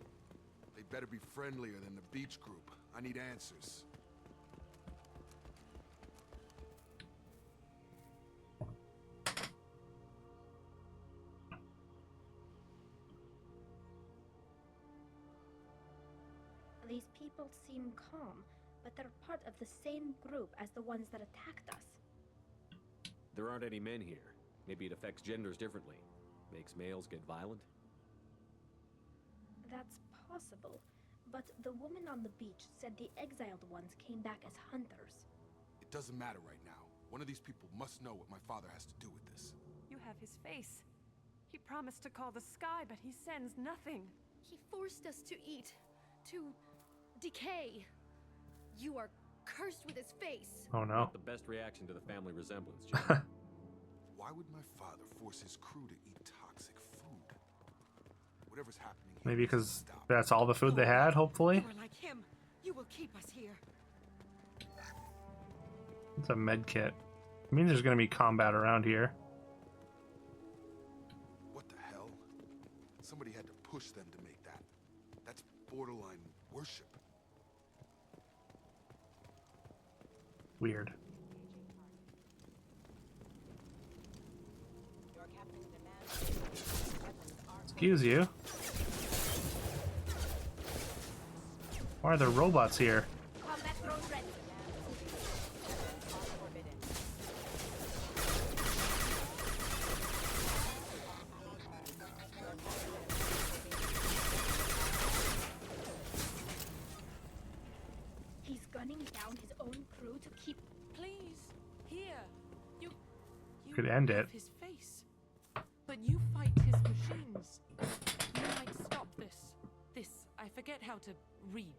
They better be friendlier than the beach group. I need answers. These people seem calm, but they're part of the same group as the ones that attacked us. There aren't any men here. Maybe it affects genders differently. Makes males get violent? That's possible, but the woman on the beach said the exiled ones came back as hunters. It doesn't matter right now. One of these people must know what my father has to do with this. You have his face. He promised to call the sky, but he sends nothing. He forced us to eat, to decay. You are cursed with his face. Oh no. Not the best reaction to the family resemblance, Jim. Why would my father force his crew to eat toxic food? Whatever's happening here, Maybe because that's all the food they had, hopefully. You are like him. You will keep us here. It's a med kit. I mean, there's going to be combat around here. What the hell? Somebody had to push them to make that. That's borderline worship. Weird. Excuse you. Why are there robots here? Combat drone ready. He's gunning down his own crew to keep. Please, here. You Could end it. his face. But you fight his machines. You might stop this. This, I forget how to read.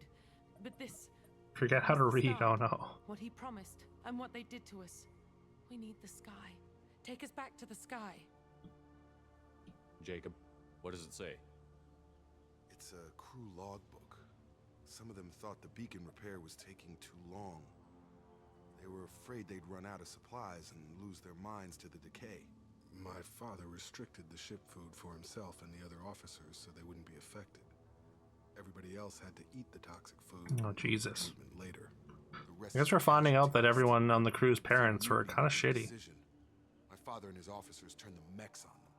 But this. Forget how to read. Oh no. What he promised and what they did to us. We need the sky. Take us back to the sky. Jacob, what does it say? It's a crew logbook. Some of them thought the beacon repair was taking too long. They were afraid they'd run out of supplies and lose their minds to the decay. My father restricted the ship food for himself and the other officers so they wouldn't be affected. Everybody else had to eat the toxic food. Oh Jesus. Later. I guess we're finding out that everyone on the crew's parents were kind of shitty. My father and his officers turned the mechs on them.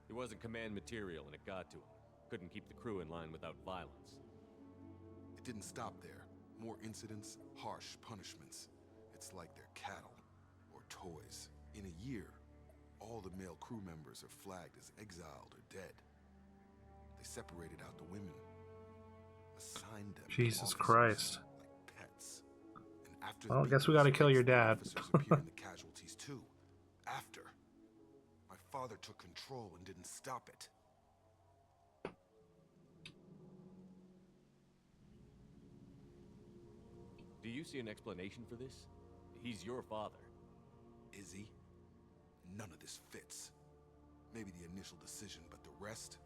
He wasn't command material and it got to him. Couldn't keep the crew in line without violence. It didn't stop there. More incidents, harsh punishments. It's like they're cattle or toys. In a year, all the male crew members are flagged as exiled or dead. They separated out the women, assigned them Jesus Christ. like pets. And after Well, I the guess we gotta kill your dad. officers appear in the casualties too. After, my father took control and didn't stop it. Do you see an explanation for this? He's your father. Is he? None of this fits. Maybe the initial decision, but the rest?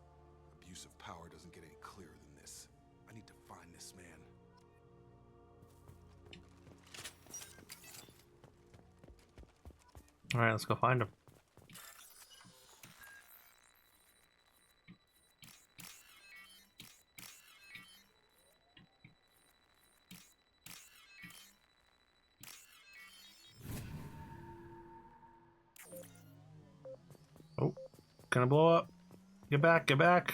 Abuse of power doesn't get any clearer than this. I need to find this man. Alright, let's go find him. Oh, gonna blow up. Get back, get back.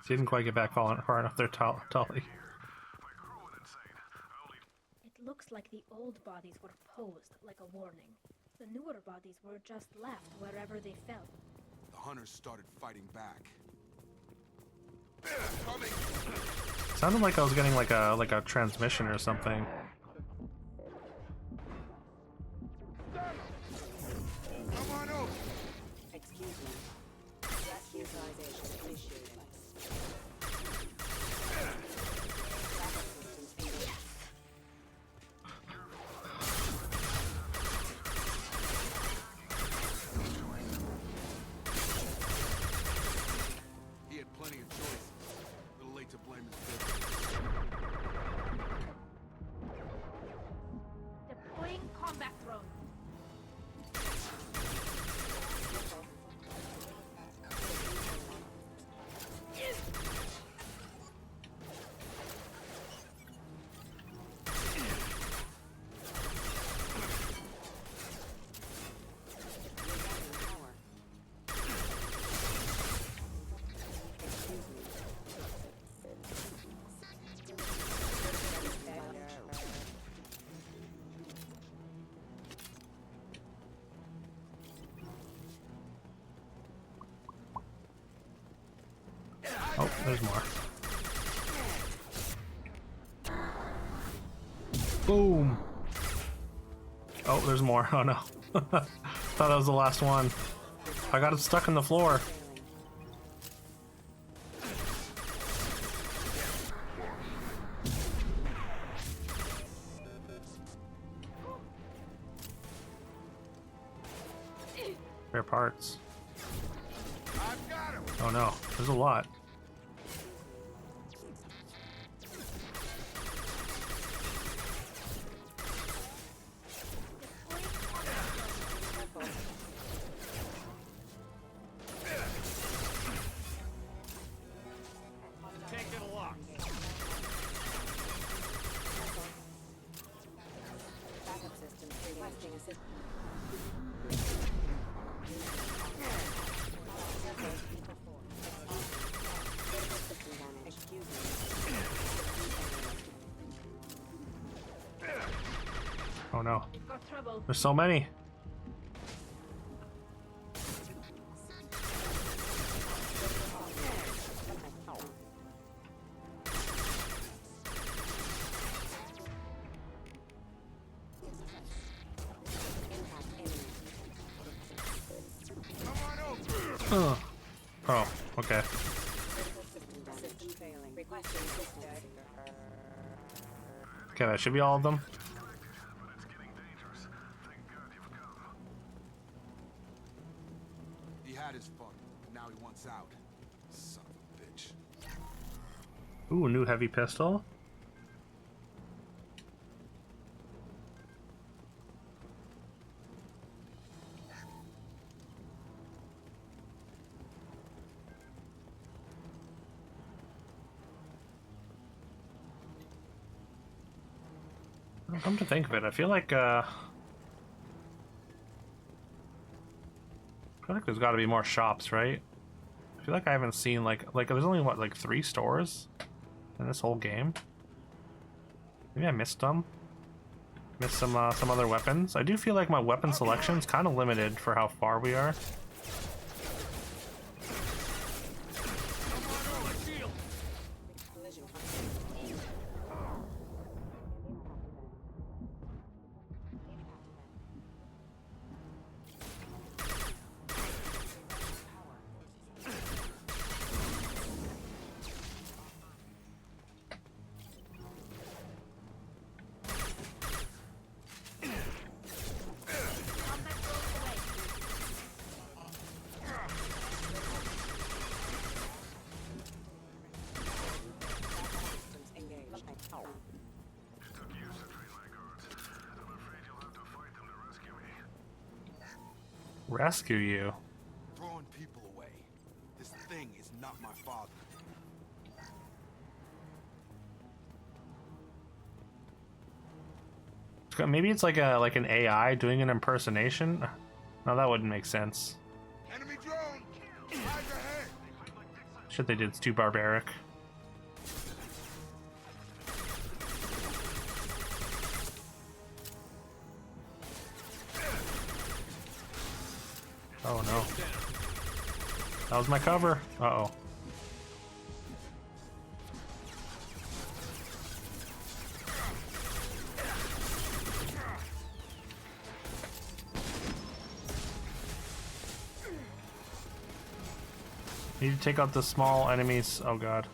Didn't quite get back far enough there, Tully. It looks like the old bodies were posed like a warning. The newer bodies were just left wherever they fell. The hunters started fighting back. Sounded like I was getting like a transmission or something. Come on over. Excuse me. Depressurization initiated. He had plenty of choices. A little late to blame his business. There's more. Boom. Oh, there's more. Oh no. Thought that was the last one. I got it stuck in the floor. Spare parts. Oh no, there's a lot. Can't get a lock. Backup system requesting assistance. Oh no. There's so many. Oh, okay. Okay, that should be all of them. He had his fun. Now he wants out. Son of a bitch. Ooh, new heavy pistol. Come to think of it, I feel like there's got to be more shops, right? I feel like I haven't seen like there's only what, like 3 stores in this whole game. Maybe I missed them. Missed some other weapons. I do feel like my weapon selection is kind of limited for how far we are. Rescue you. Throwing people away. This thing is not my father. Maybe it's like an AI doing an impersonation. No, that wouldn't make sense. Enemy drone! Eyes ahead! Shit, they did. It's too barbaric. Oh no. That was my cover. Uh-oh. Need to take out the small enemies. Oh god.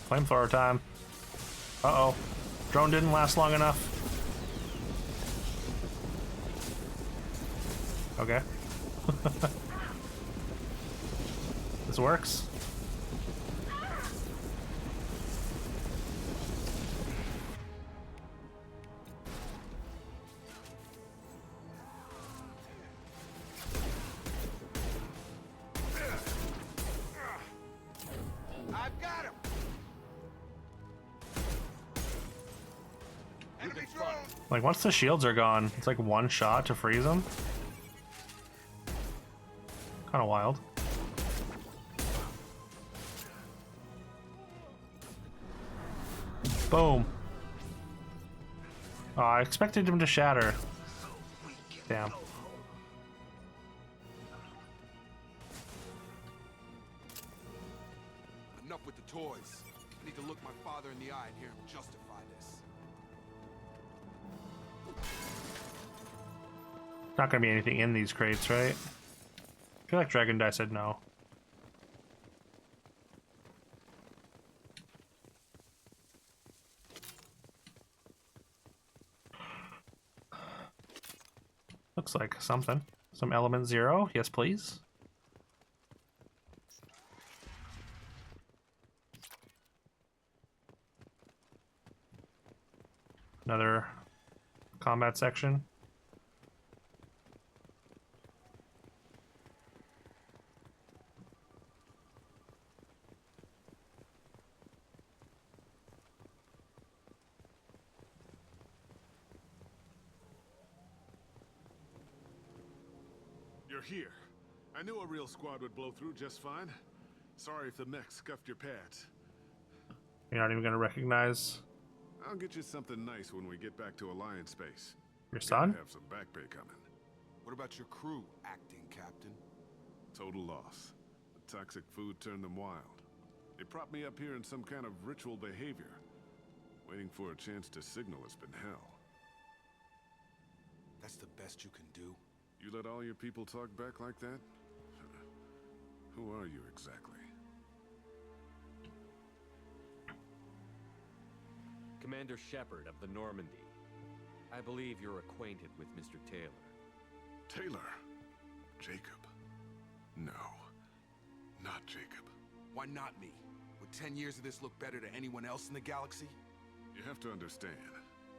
Flamethrower time. Uh-oh. Drone didn't last long enough. Okay. This works. I've got him! Enemy drone! Like, once the shields are gone, it's like one shot to freeze them. Kind of wild. Boom. Oh, I expected him to shatter. Damn. Enough with the toys. I need to look my father in the eye and hear him justify this. Not gonna be anything in these crates, right? I feel like Dragon Dye said no. Looks like something. Some element 0. Yes, please. Another combat section. You're here. I knew a real squad would blow through just fine. Sorry if the mech scuffed your pads. You're not even gonna recognize I'll get you something nice when we get back to Alliance space. your son? Gotta have some back pay coming. What about your crew, acting captain? Total loss. The toxic food turned them wild. They propped me up here in some kind of ritual behavior. Waiting for a chance to signal has been hell. That's the best you can do? You let all your people talk back like that? Who are you exactly? Commander Shepard of the Normandy. I believe you're acquainted with Mr. Taylor. Taylor? Jacob? No. Not Jacob. Why not me? Would 10 years of this look better to anyone else in the galaxy? You have to understand,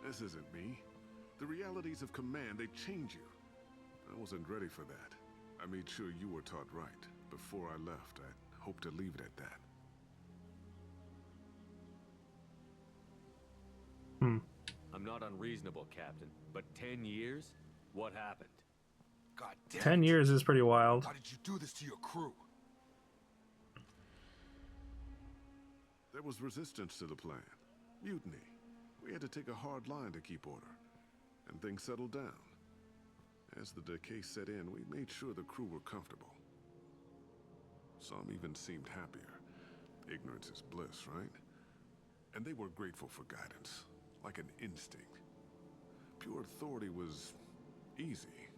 this isn't me. The realities of command, they change you. I wasn't ready for that. I made sure you were taught right. Before I left, I hoped to leave it at that. I'm not unreasonable, Captain, but 10 years? What happened? God damn 10 it. years is pretty wild. Why did you do this to your crew? There was resistance to the plan. Mutiny. We had to take a hard line to keep order. And things settled down. As the decay set in, we made sure the crew were comfortable. Some even seemed happier. Ignorance is bliss, right? And they were grateful for guidance, like an instinct. Pure authority was easy,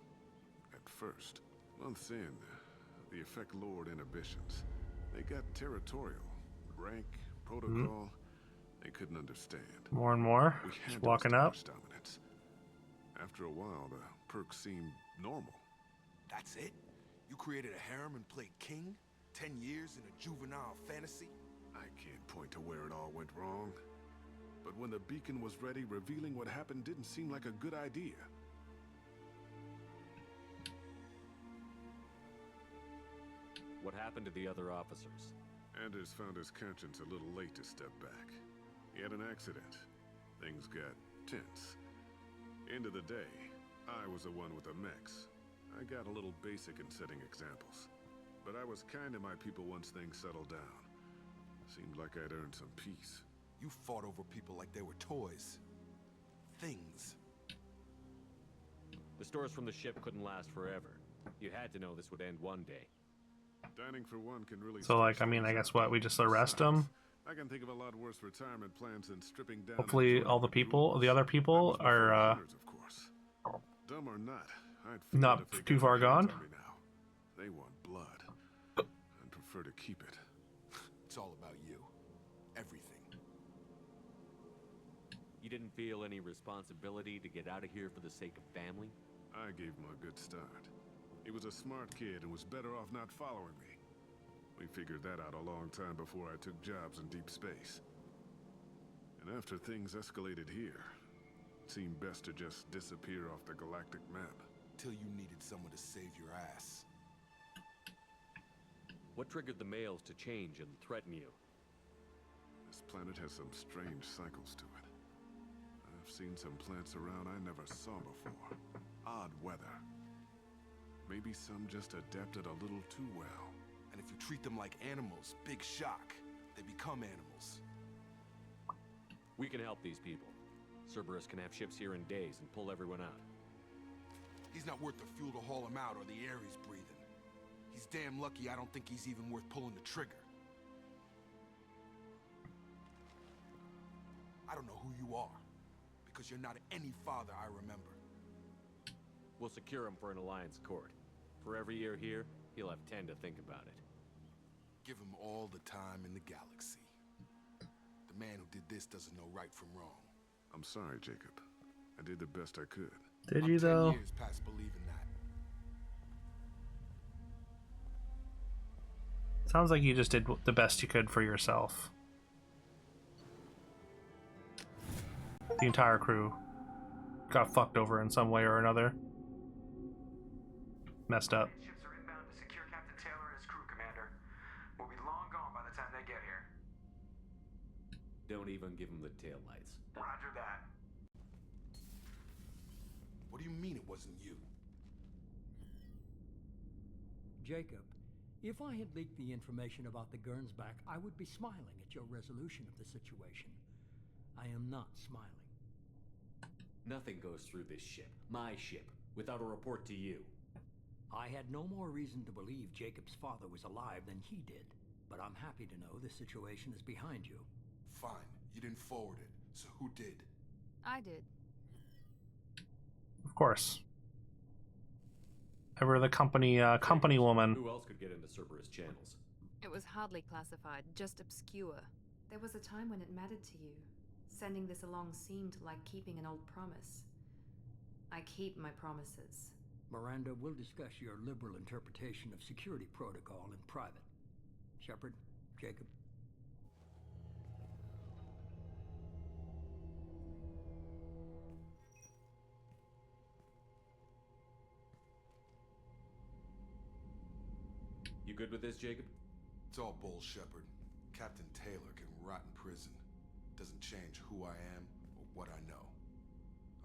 at first. Months in, the effect lowered inhibitions. They got territorial. Rank, protocol, they couldn't understand. More and more. We Just had to walking up. establish dominance. After a while, the perks seemed normal. That's it? You created a harem and played king? 10 years in a juvenile fantasy? I can't point to where it all went wrong. But when the beacon was ready, revealing what happened didn't seem like a good idea. What happened to the other officers? Anders found his conscience a little late to step back. He had an accident. Things got tense. End of the day, I was the one with the mechs. I got a little basic in setting examples. But I was kind to my people once things settled down. Seemed like I'd earned some peace. You fought over people like they were toys. Things. The stores from the ship couldn't last forever. You had to know this would end one day. Dining for one can really So, like, I mean, I guess what? We just arrest them? I can think of a lot worse retirement plans than stripping down. Hopefully all the people, the other people are of course. Dumb or not, I'd feel not if they too got far their hands gone. on me now. They want blood. I'd prefer to keep it. It's all about you. Everything. You didn't feel any responsibility to get out of here for the sake of family? I gave him a good start. He was a smart kid and was better off not following me. We figured that out a long time before I took jobs in deep space. And after things escalated here, it seemed best to just disappear off the galactic map. Till you needed someone to save your ass. What triggered the males to change and threaten you? This planet has some strange cycles to it. I've seen some plants around I never saw before. Odd weather. Maybe some just adapted a little too well. And if you treat them like animals, big shock. They become animals. We can help these people. Cerberus can have ships here in days and pull everyone out. He's not worth the fuel to haul him out or the air he's breathing. He's damn lucky I don't think he's even worth pulling the trigger. I don't know who you are, because you're not any father I remember. We'll secure him for an Alliance court. For every year here, he'll have 10 to think about it. Give him all the time in the galaxy. The man who did this doesn't know right from wrong. I'm sorry, Jacob. I did the best I could. Did you, though? 10 years past believing that. Sounds like you just did the best you could for yourself. The entire crew got fucked over in some way or another. Messed up. Ships are inbound to secure Captain Taylor and his crew, Commander. We'll be long gone by the time they get here. Don't even give him the taillights. Roger that. What do you mean it wasn't you? Jacob, if I had leaked the information about the Gernsback, I would be smiling at your resolution of the situation. I am not smiling. Nothing goes through this ship, my ship, without a report to you. I had no more reason to believe Jacob's father was alive than he did, but I'm happy to know the situation is behind you. Fine, you didn't forward it, so who did? I did. Of course. Ever the company woman. Who else could get into Cerberus channels? It was hardly classified, just obscure. There was a time when it mattered to you. Sending this along seemed like keeping an old promise. I keep my promises. Miranda, we'll discuss your liberal interpretation of security protocol in private. Shepard, Jacob. You good with this, Jacob? It's all bull, Shepard. Captain Taylor can rot in prison. Doesn't change who I am or what I know.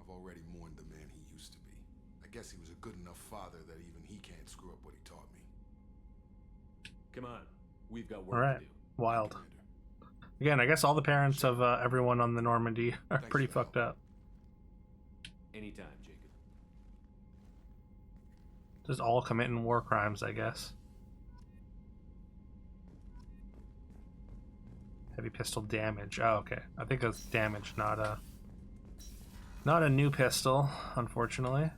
I've already mourned the man he used to be. I guess he was a good enough father that even he can't screw up what he taught me. Come on, we've got work Alright, to do. wild. Again, I guess all the parents of everyone on the Normandy are pretty fucked up. Anytime, Jacob. Just all committing war crimes, I guess. Heavy pistol damage. Oh, okay. I think it's damage, not a new pistol, unfortunately.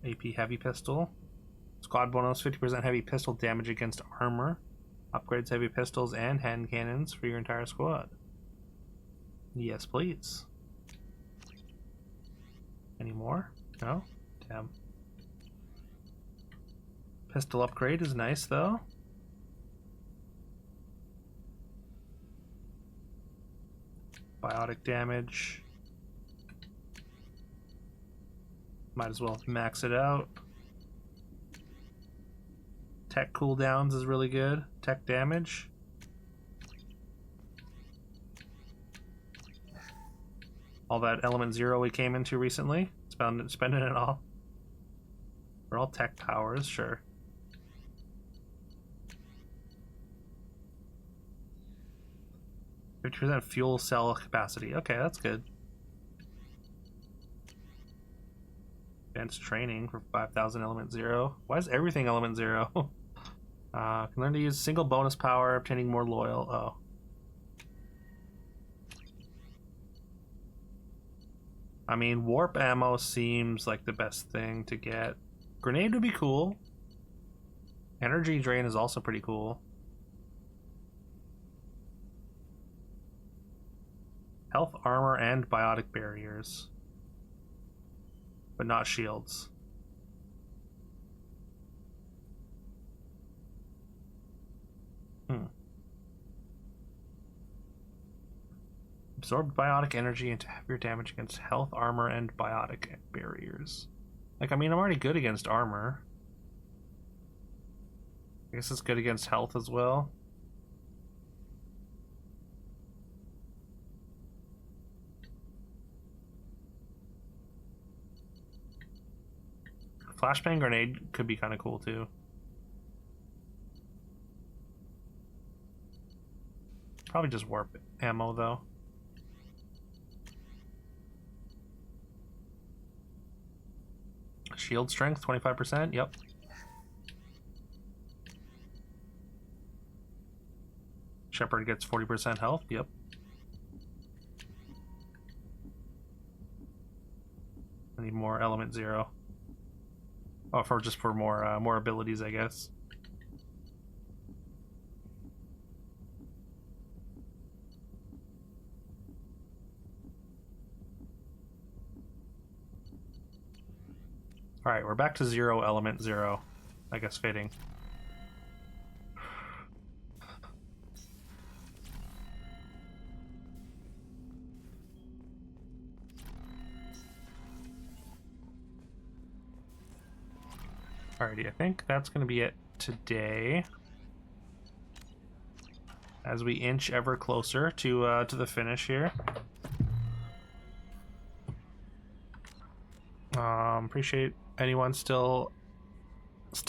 AP heavy pistol. Squad bonus 50% heavy pistol damage against armor. Upgrades heavy pistols and hand cannons for your entire squad. Yes, please. Any more? No? Damn. Pistol upgrade is nice, though. Biotic damage. Might as well max it out. Tech cooldowns is really good. Tech damage. All that element 0 we came into recently. Spending it all. For all tech powers, sure. %50 fuel cell capacity. Okay, that's good. Advanced training for 5,000 element 0. Why is everything element 0? Can learn to use single bonus power, obtaining more loyal. Oh. I mean, warp ammo seems like the best thing to get. Grenade would be cool. Energy drain is also pretty cool. Health, armor, and biotic barriers. But not shields. Absorbed biotic energy into heavier damage against health, armor, and biotic barriers. Like, I mean, I'm already good against armor. I guess it's good against health as well. Flashbang grenade could be kind of cool too. Probably just warp ammo though. Shield strength 25%. Yep. Shepherd gets 40% health. Yep. I need more element 0. Oh, for more abilities, I guess. All right, we're back to 0, element 0. I guess fitting. Alrighty, I think that's going to be it today. As we inch ever closer to the finish here. Appreciate anyone still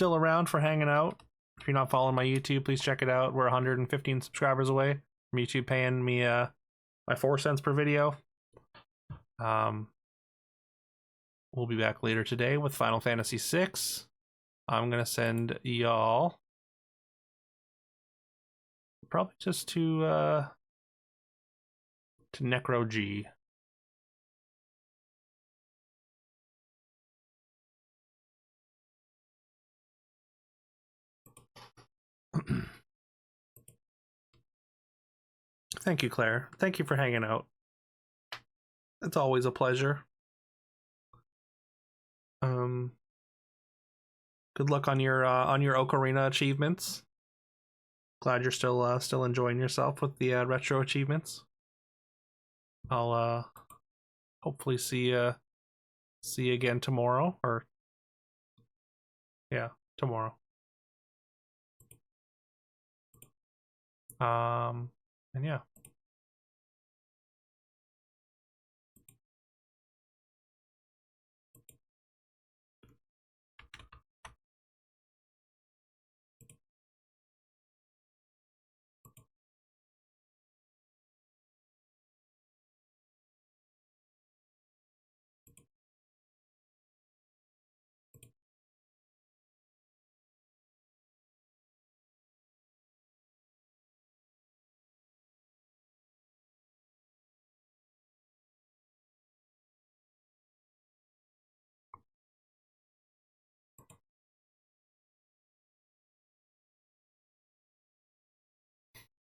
around for hanging out. If you're not following my YouTube, please check it out. We're 115 subscribers away from YouTube paying me my 4 cents per video. We'll be back later today with Final Fantasy VI. I'm gonna send y'all probably just to Necro G. Thank you, Claire. Thank you for hanging out. It's always a pleasure. Good luck on your Ocarina achievements. Glad you're still enjoying yourself with the retro achievements. I'll hopefully see you again tomorrow, or yeah, tomorrow. And yeah.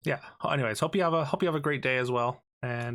Yeah. Anyways, hope you have a great day as well, and